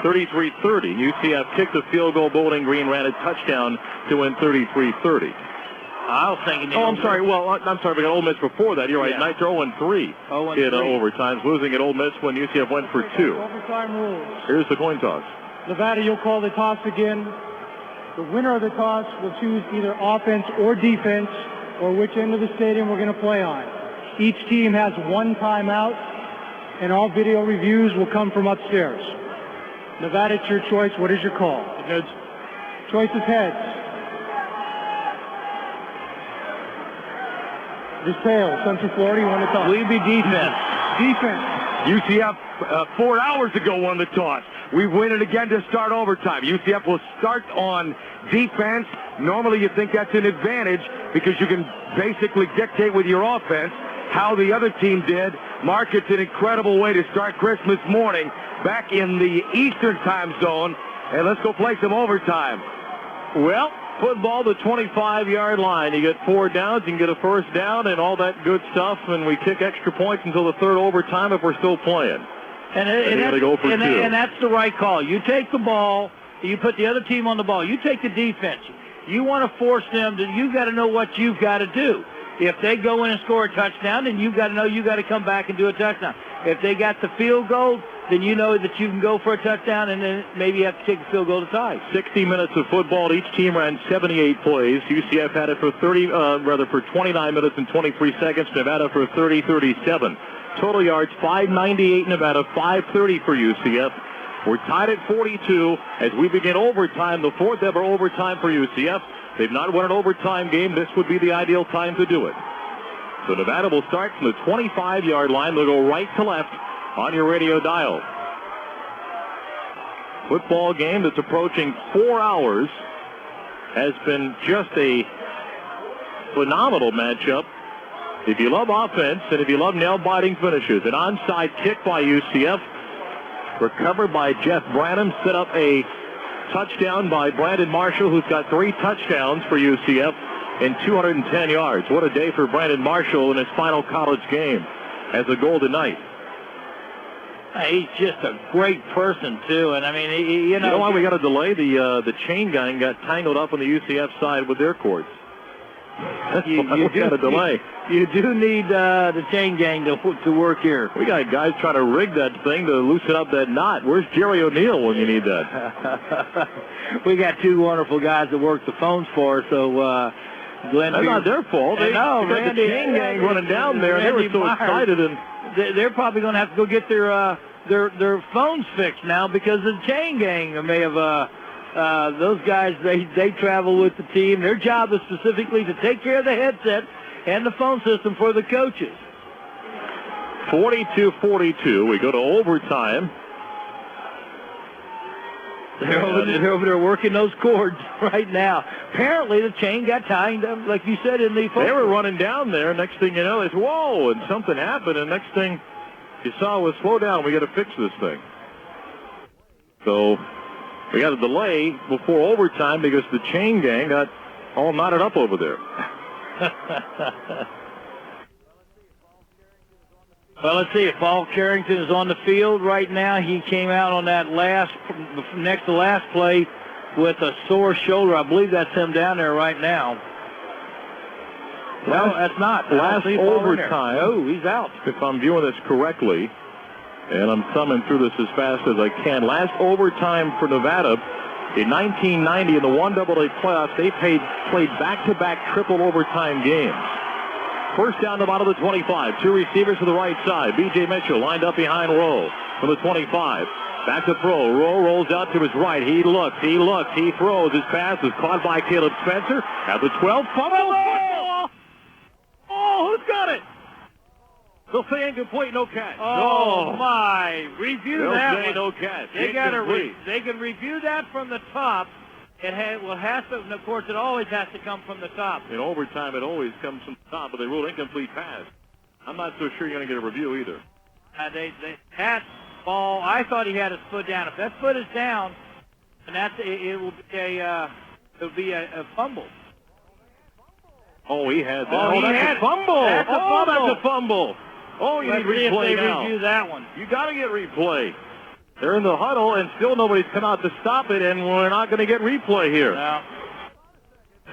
33-30. UCF kicked a field goal. Bowling Green ran a touchdown to win 33-30. I was thinking... I'm sorry. Well, I'm sorry. We got Ole Miss before that. You're right. Yeah. Knights are 0-3 in overtimes, losing at Ole Miss when UCF went for 2. Overtime rules. Here's the coin toss. Nevada, you'll call the toss again. The winner of the toss will choose either offense or defense, or which end of the stadium we're going to play on. Each team has 1 timeout, and all video reviews will come from upstairs. Nevada, it's your choice. What is your call? Heads. Choice is heads. It is tails. Central Florida, you want to toss? We'd be defense. Defense. UCF 4 hours ago won the toss. We win it again to start overtime. UCF will start on defense. Normally you think that's an advantage because you can basically dictate with your offense how the other team did. Mark, it's an incredible way to start Christmas morning back in the Eastern time zone. And let's go play some overtime. Well, football, the 25-yard line. You get 4 downs, you can get a first down and all that good stuff, and we kick extra points until the 3rd overtime if we're still playing. And that's the right call. You take the ball, you put the other team on the ball. You take the defense. You want to force them to, you've got to know what you've got to do. If they go in and score a touchdown, then you've got to know you've got to come back and do a touchdown. If they got the field goal, then you know that you can go for a touchdown, and then maybe you have to take a field goal to tie. 60 minutes of football. Each team ran 78 plays. UCF had it for 29 minutes and 23 seconds. Nevada for 30-37. Total yards 598 Nevada, 530 for UCF. We're tied at 42 as we begin overtime, the 4th ever overtime for UCF. They've not won an overtime game. This would be the ideal time to do it. So Nevada will start from the 25-yard line. They'll go right to left on your radio dial. Football game that's approaching 4 hours has been just a phenomenal matchup. If you love offense and if you love nail-biting finishes, an onside kick by UCF, recovered by Jeff Branham, set up a touchdown by Brandon Marshall, who's got 3 touchdowns for UCF and 210 yards. What a day for Brandon Marshall in his final college game as a Golden Knight. He's just a great person, too. And, I mean, you know why we got a delay? The chain gang got tangled up on the UCF side with their cords. That's why we got a delay. You do need the chain gang to work here. We got guys trying to rig that thing to loosen up that knot. Where's Jerry O'Neill when you need that? We got two wonderful guys that work the phones for us, so Glenn... That's not their fault. They got the chain gang running down there, and they were so excited. And they're probably going to have to go get their phones fixed now because the chain gang may have... those guys, they travel with the team. Their job is specifically to take care of the headset and the phone system for the coaches. 42-42. We go to overtime. They're over there working those cords right now. Apparently, the chain got tied up, like you said, in the phone. They were running down there. Next thing you know, it's whoa, and something happened. And next thing you saw was slow down. We got to fix this thing. So we got a delay before overtime because the chain gang got all knotted up over there. Well, let's see if Paul Carrington is on the field right now. He came out on that next to last play with a sore shoulder. I believe that's him down there right now. No, that's not. Last overtime. Oh, he's out. If I'm viewing this correctly, and I'm thumbing through this as fast as I can. Last overtime for Nevada in 1990 in the 1AA playoffs, they played back-to-back triple overtime games. First down, Nevada to the 25. Two receivers to the right side. B.J. Mitchell lined up behind Rowe from the 25. Back to throw. Rowe rolls out to his right. He looks. He throws. His pass is caught by Caleb Spencer at the 12. Fumble! Oh, who's got it? They'll say incomplete, no catch. Oh, my. Review that one. No catch. They can review that from the top. And of course, it always has to come from the top. In overtime, it always comes from the top, but they ruled incomplete pass. I'm not so sure you're going to get a review either. That ball, I thought he had his foot down. If that foot is down, and it will be a fumble. Oh, he had that. Oh, that's a fumble. That's a fumble. Oh, you need replay now. Review that one. You got to get replay. They're in the huddle, and still nobody's come out to stop it, and we're not going to get replay here. No.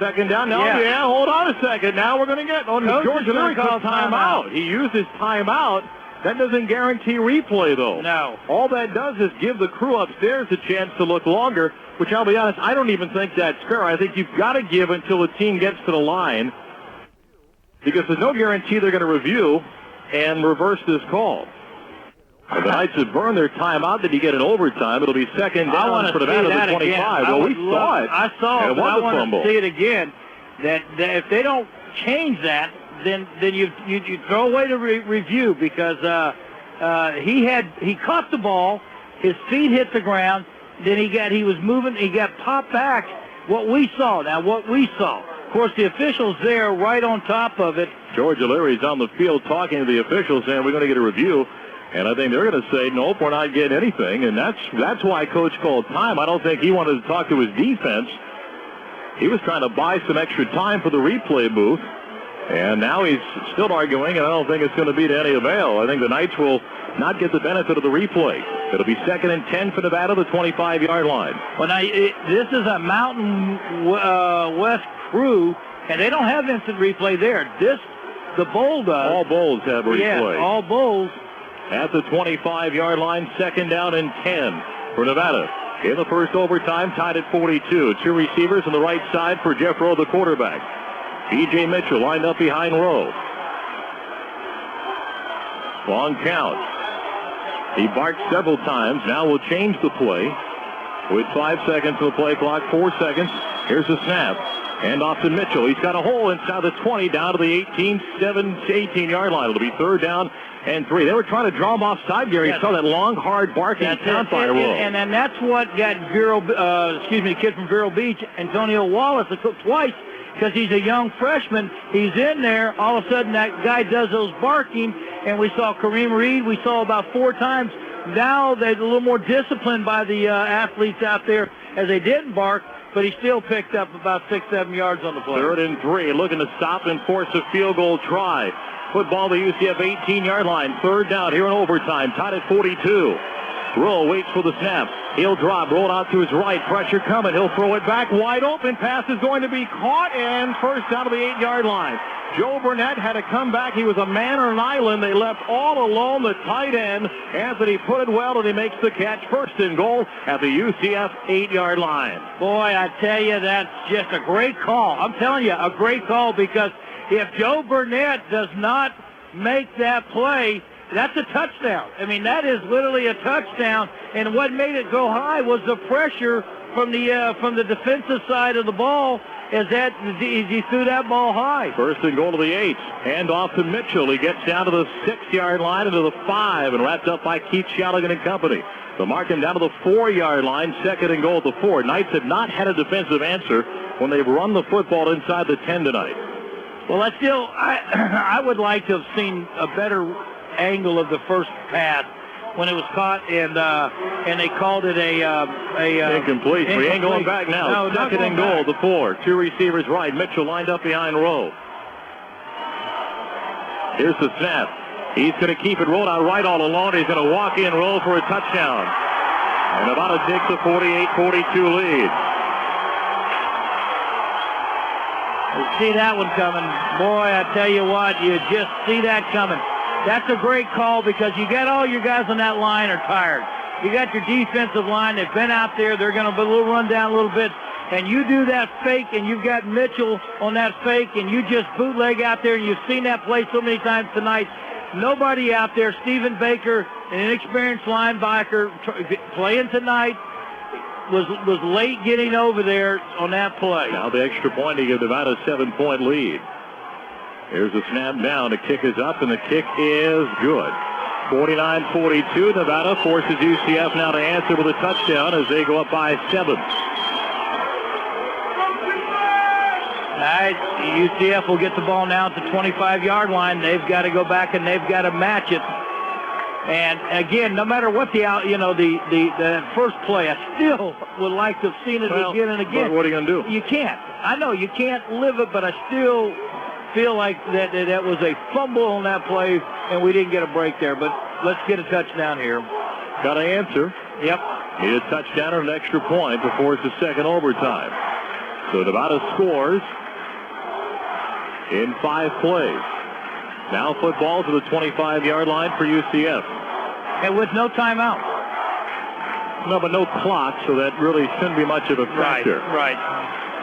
Second down. No, yeah, hold on a second. Now we're going to get on George Leary called timeout. He used his timeout. That doesn't guarantee replay, though. No. All that does is give the crew upstairs a chance to look longer, which I'll be honest, I don't even think that's fair. I think you've got to give until the team gets to the line because there's no guarantee they're going to review and reverse this call. The Knights have burned their timeout. Did you get an overtime? It'll be second down for Nevada at the 25. Well, we saw it. I saw it, but I want to see it again. That if they don't change that, then you throw away the review because he caught the ball, his feet hit the ground, then he was moving, he got popped back. What we saw. Of course, the officials there right on top of it. George O'Leary's on the field talking to the officials, saying we're going to get a review. And I think they're going to say, nope, we're not getting anything. And that's why Coach called time. I don't think he wanted to talk to his defense. He was trying to buy some extra time for the replay booth. And now he's still arguing, and I don't think it's going to be to any avail. I think the Knights will not get the benefit of the replay. It'll be 2nd and 10 for Nevada, the 25-yard line. Well, now, this is a Mountain West crew, and they don't have instant replay there. The Bowl does. All Bowls have replay. Yeah, all Bowls. At the 25-yard line, 2nd down and 10 for Nevada. In the first overtime, tied at 42. Two receivers on the right side for Jeff Rowe, the quarterback. B.J. Mitchell lined up behind Rowe. Long count. He barked several times. Now we'll change the play. With 5 seconds on the play clock, 4 seconds. Here's the snap. And off to Mitchell. He's got a hole inside the 20 down to the 18-yard line. It'll be 3rd down and 3. They were trying to draw him offside, Gary. You saw that long, hard barking count by Rowe. And that's what got the kid from Vero Beach, Antonio Wallace, twice, because he's a young freshman. He's in there. All of a sudden, that guy does those barking, and we saw Kareem Reed. We saw about 4 times. Now they're a little more disciplined by the athletes out there as they didn't bark, but he still picked up about 6-7 yards on the play. 3rd and 3, looking to stop and force a field goal try. Football, the UCF 18-yard line. Third down here in overtime. Tied at 42. Rowe waits for the snap. He'll drop, roll out to his right. Pressure coming. He'll throw it back. Wide open. Pass is going to be caught, and first down to the 8-yard line. Joe Burnett had to come back. He was a man on an island. They left all alone the tight end. Anthony put it well, and he makes the catch. First and goal at the UCF 8-yard line. Boy, I tell you, that's just a great call. I'm telling you, a great call, because if Joe Burnett does not make that play, that's a touchdown. I mean, that is literally a touchdown. And what made it go high was the pressure from the defensive side of the ball as he threw that ball high. First and goal to the 8. Hand off to Mitchell. He gets down to the 6-yard line into the 5 and wrapped up by Keith Shaligan and company. They'll mark him down to the 4-yard line. Second and goal at the 4. Knights have not had a defensive answer when they've run the football inside the 10 tonight. Well, I would like to have seen a better angle of the first pass when it was caught, and they called it a incomplete. We ain't going back now. Second and goal, the 4. 2 receivers right. Mitchell lined up behind Rowe. Here's the snap. He's going to keep it rolled out right all alone. He's going to walk in, roll for a touchdown. And Nevada takes a 48-42 lead. You see that one coming. Boy, I tell you what, you just see that coming. That's a great call, because you got all your guys on that line are tired. You got your defensive line. They've been out there. They're going to be a little run down a little bit. And you do that fake, and you've got Mitchell on that fake, and you just bootleg out there, and you've seen that play so many times tonight. Nobody out there. Stephen Baker, an inexperienced linebacker, playing tonight, was late getting over there on that play. Now the extra point to give Nevada a 7-point lead. Here's the snap down. The kick is up, and the kick is good. 49-42. Nevada forces UCF now to answer with a touchdown as they go up by 7. UCF will get the ball now at the 25-yard line. They've got to go back, and they've got to match it. And again, no matter what the first play, I still would like to have seen it again and again. But what are you going to do? You can't. I know you can't live it, but I still feel like that was a fumble on that play, and we didn't get a break there. But let's get a touchdown here. Got to answer. Yep. Need a touchdown or an extra point to force a second overtime. So Nevada scores in 5 plays. Now football to the 25-yard line for UCF. And with no timeout. No, but no clock, so that really shouldn't be much of a factor. Right.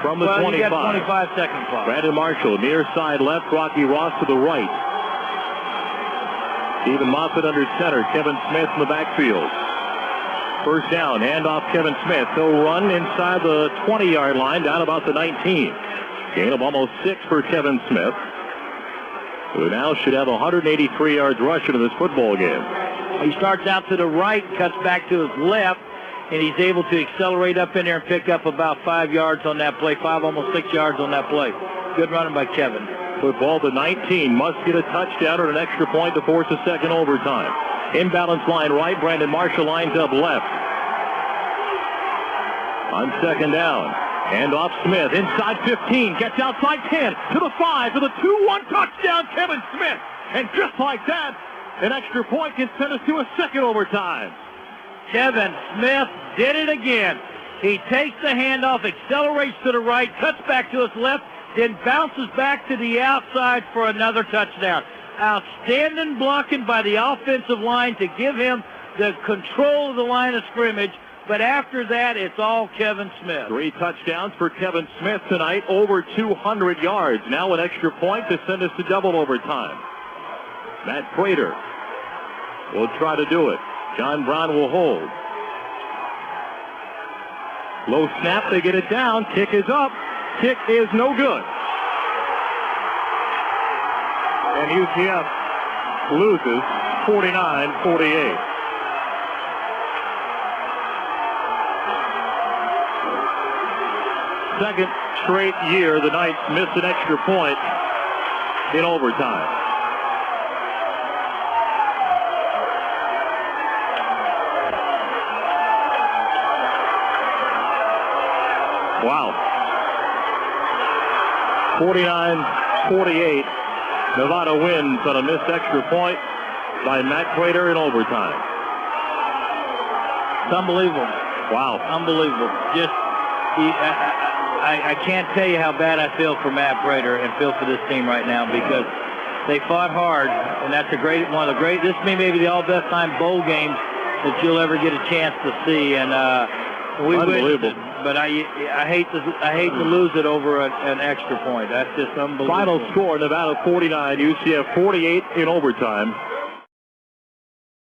From the 25. You got 25-second clock. Brandon Marshall, near side left. Rocky Ross to the right. Stephen Moffitt under center. Kevin Smith in the backfield. First down, handoff Kevin Smith. He'll run inside the 20-yard line, down about the 19. Gain of almost 6 for Kevin Smith, who now should have 183 yards rushing in this football game. He starts out to the right, cuts back to his left, and he's able to accelerate up in there and pick up about 5 yards on that play, almost 6 yards on that play. Good running by Kevin. Football to 19. Must get a touchdown or an extra point to force a second overtime. Imbalance line right. Brandon Marshall lines up left. On second down. Hand off Smith. Inside 15. Gets outside 10. To the 5. To the 2-1 touchdown. Kevin Smith. And just like that, an extra point can send us to a second overtime. Kevin Smith did it again. He takes the handoff, accelerates to the right, cuts back to his left, then bounces back to the outside for another touchdown. Outstanding blocking by the offensive line to give him the control of the line of scrimmage. But after that, it's all Kevin Smith. 3 touchdowns for Kevin Smith tonight, over 200 yards. Now an extra point to send us to double overtime. Matt Prater will try to do it. John Brown will hold. Low snap, they get it down. Kick is up. Kick is no good. And UCF loses 49-48. Second straight year the Knights missed an extra point in overtime. Wow. 49-48. Nevada wins on a missed extra point by Matt Prater in overtime. It's unbelievable. Wow. Unbelievable. Just, I can't tell you how bad I feel for Matt Prater and feel for this team right now because they fought hard, and that's one of the great. This may be the all-best time bowl games that you'll ever get a chance to see, and we unbelievable. But I hate to lose it over an extra point. That's just unbelievable. Final score: Nevada 49, UCF 48 in overtime.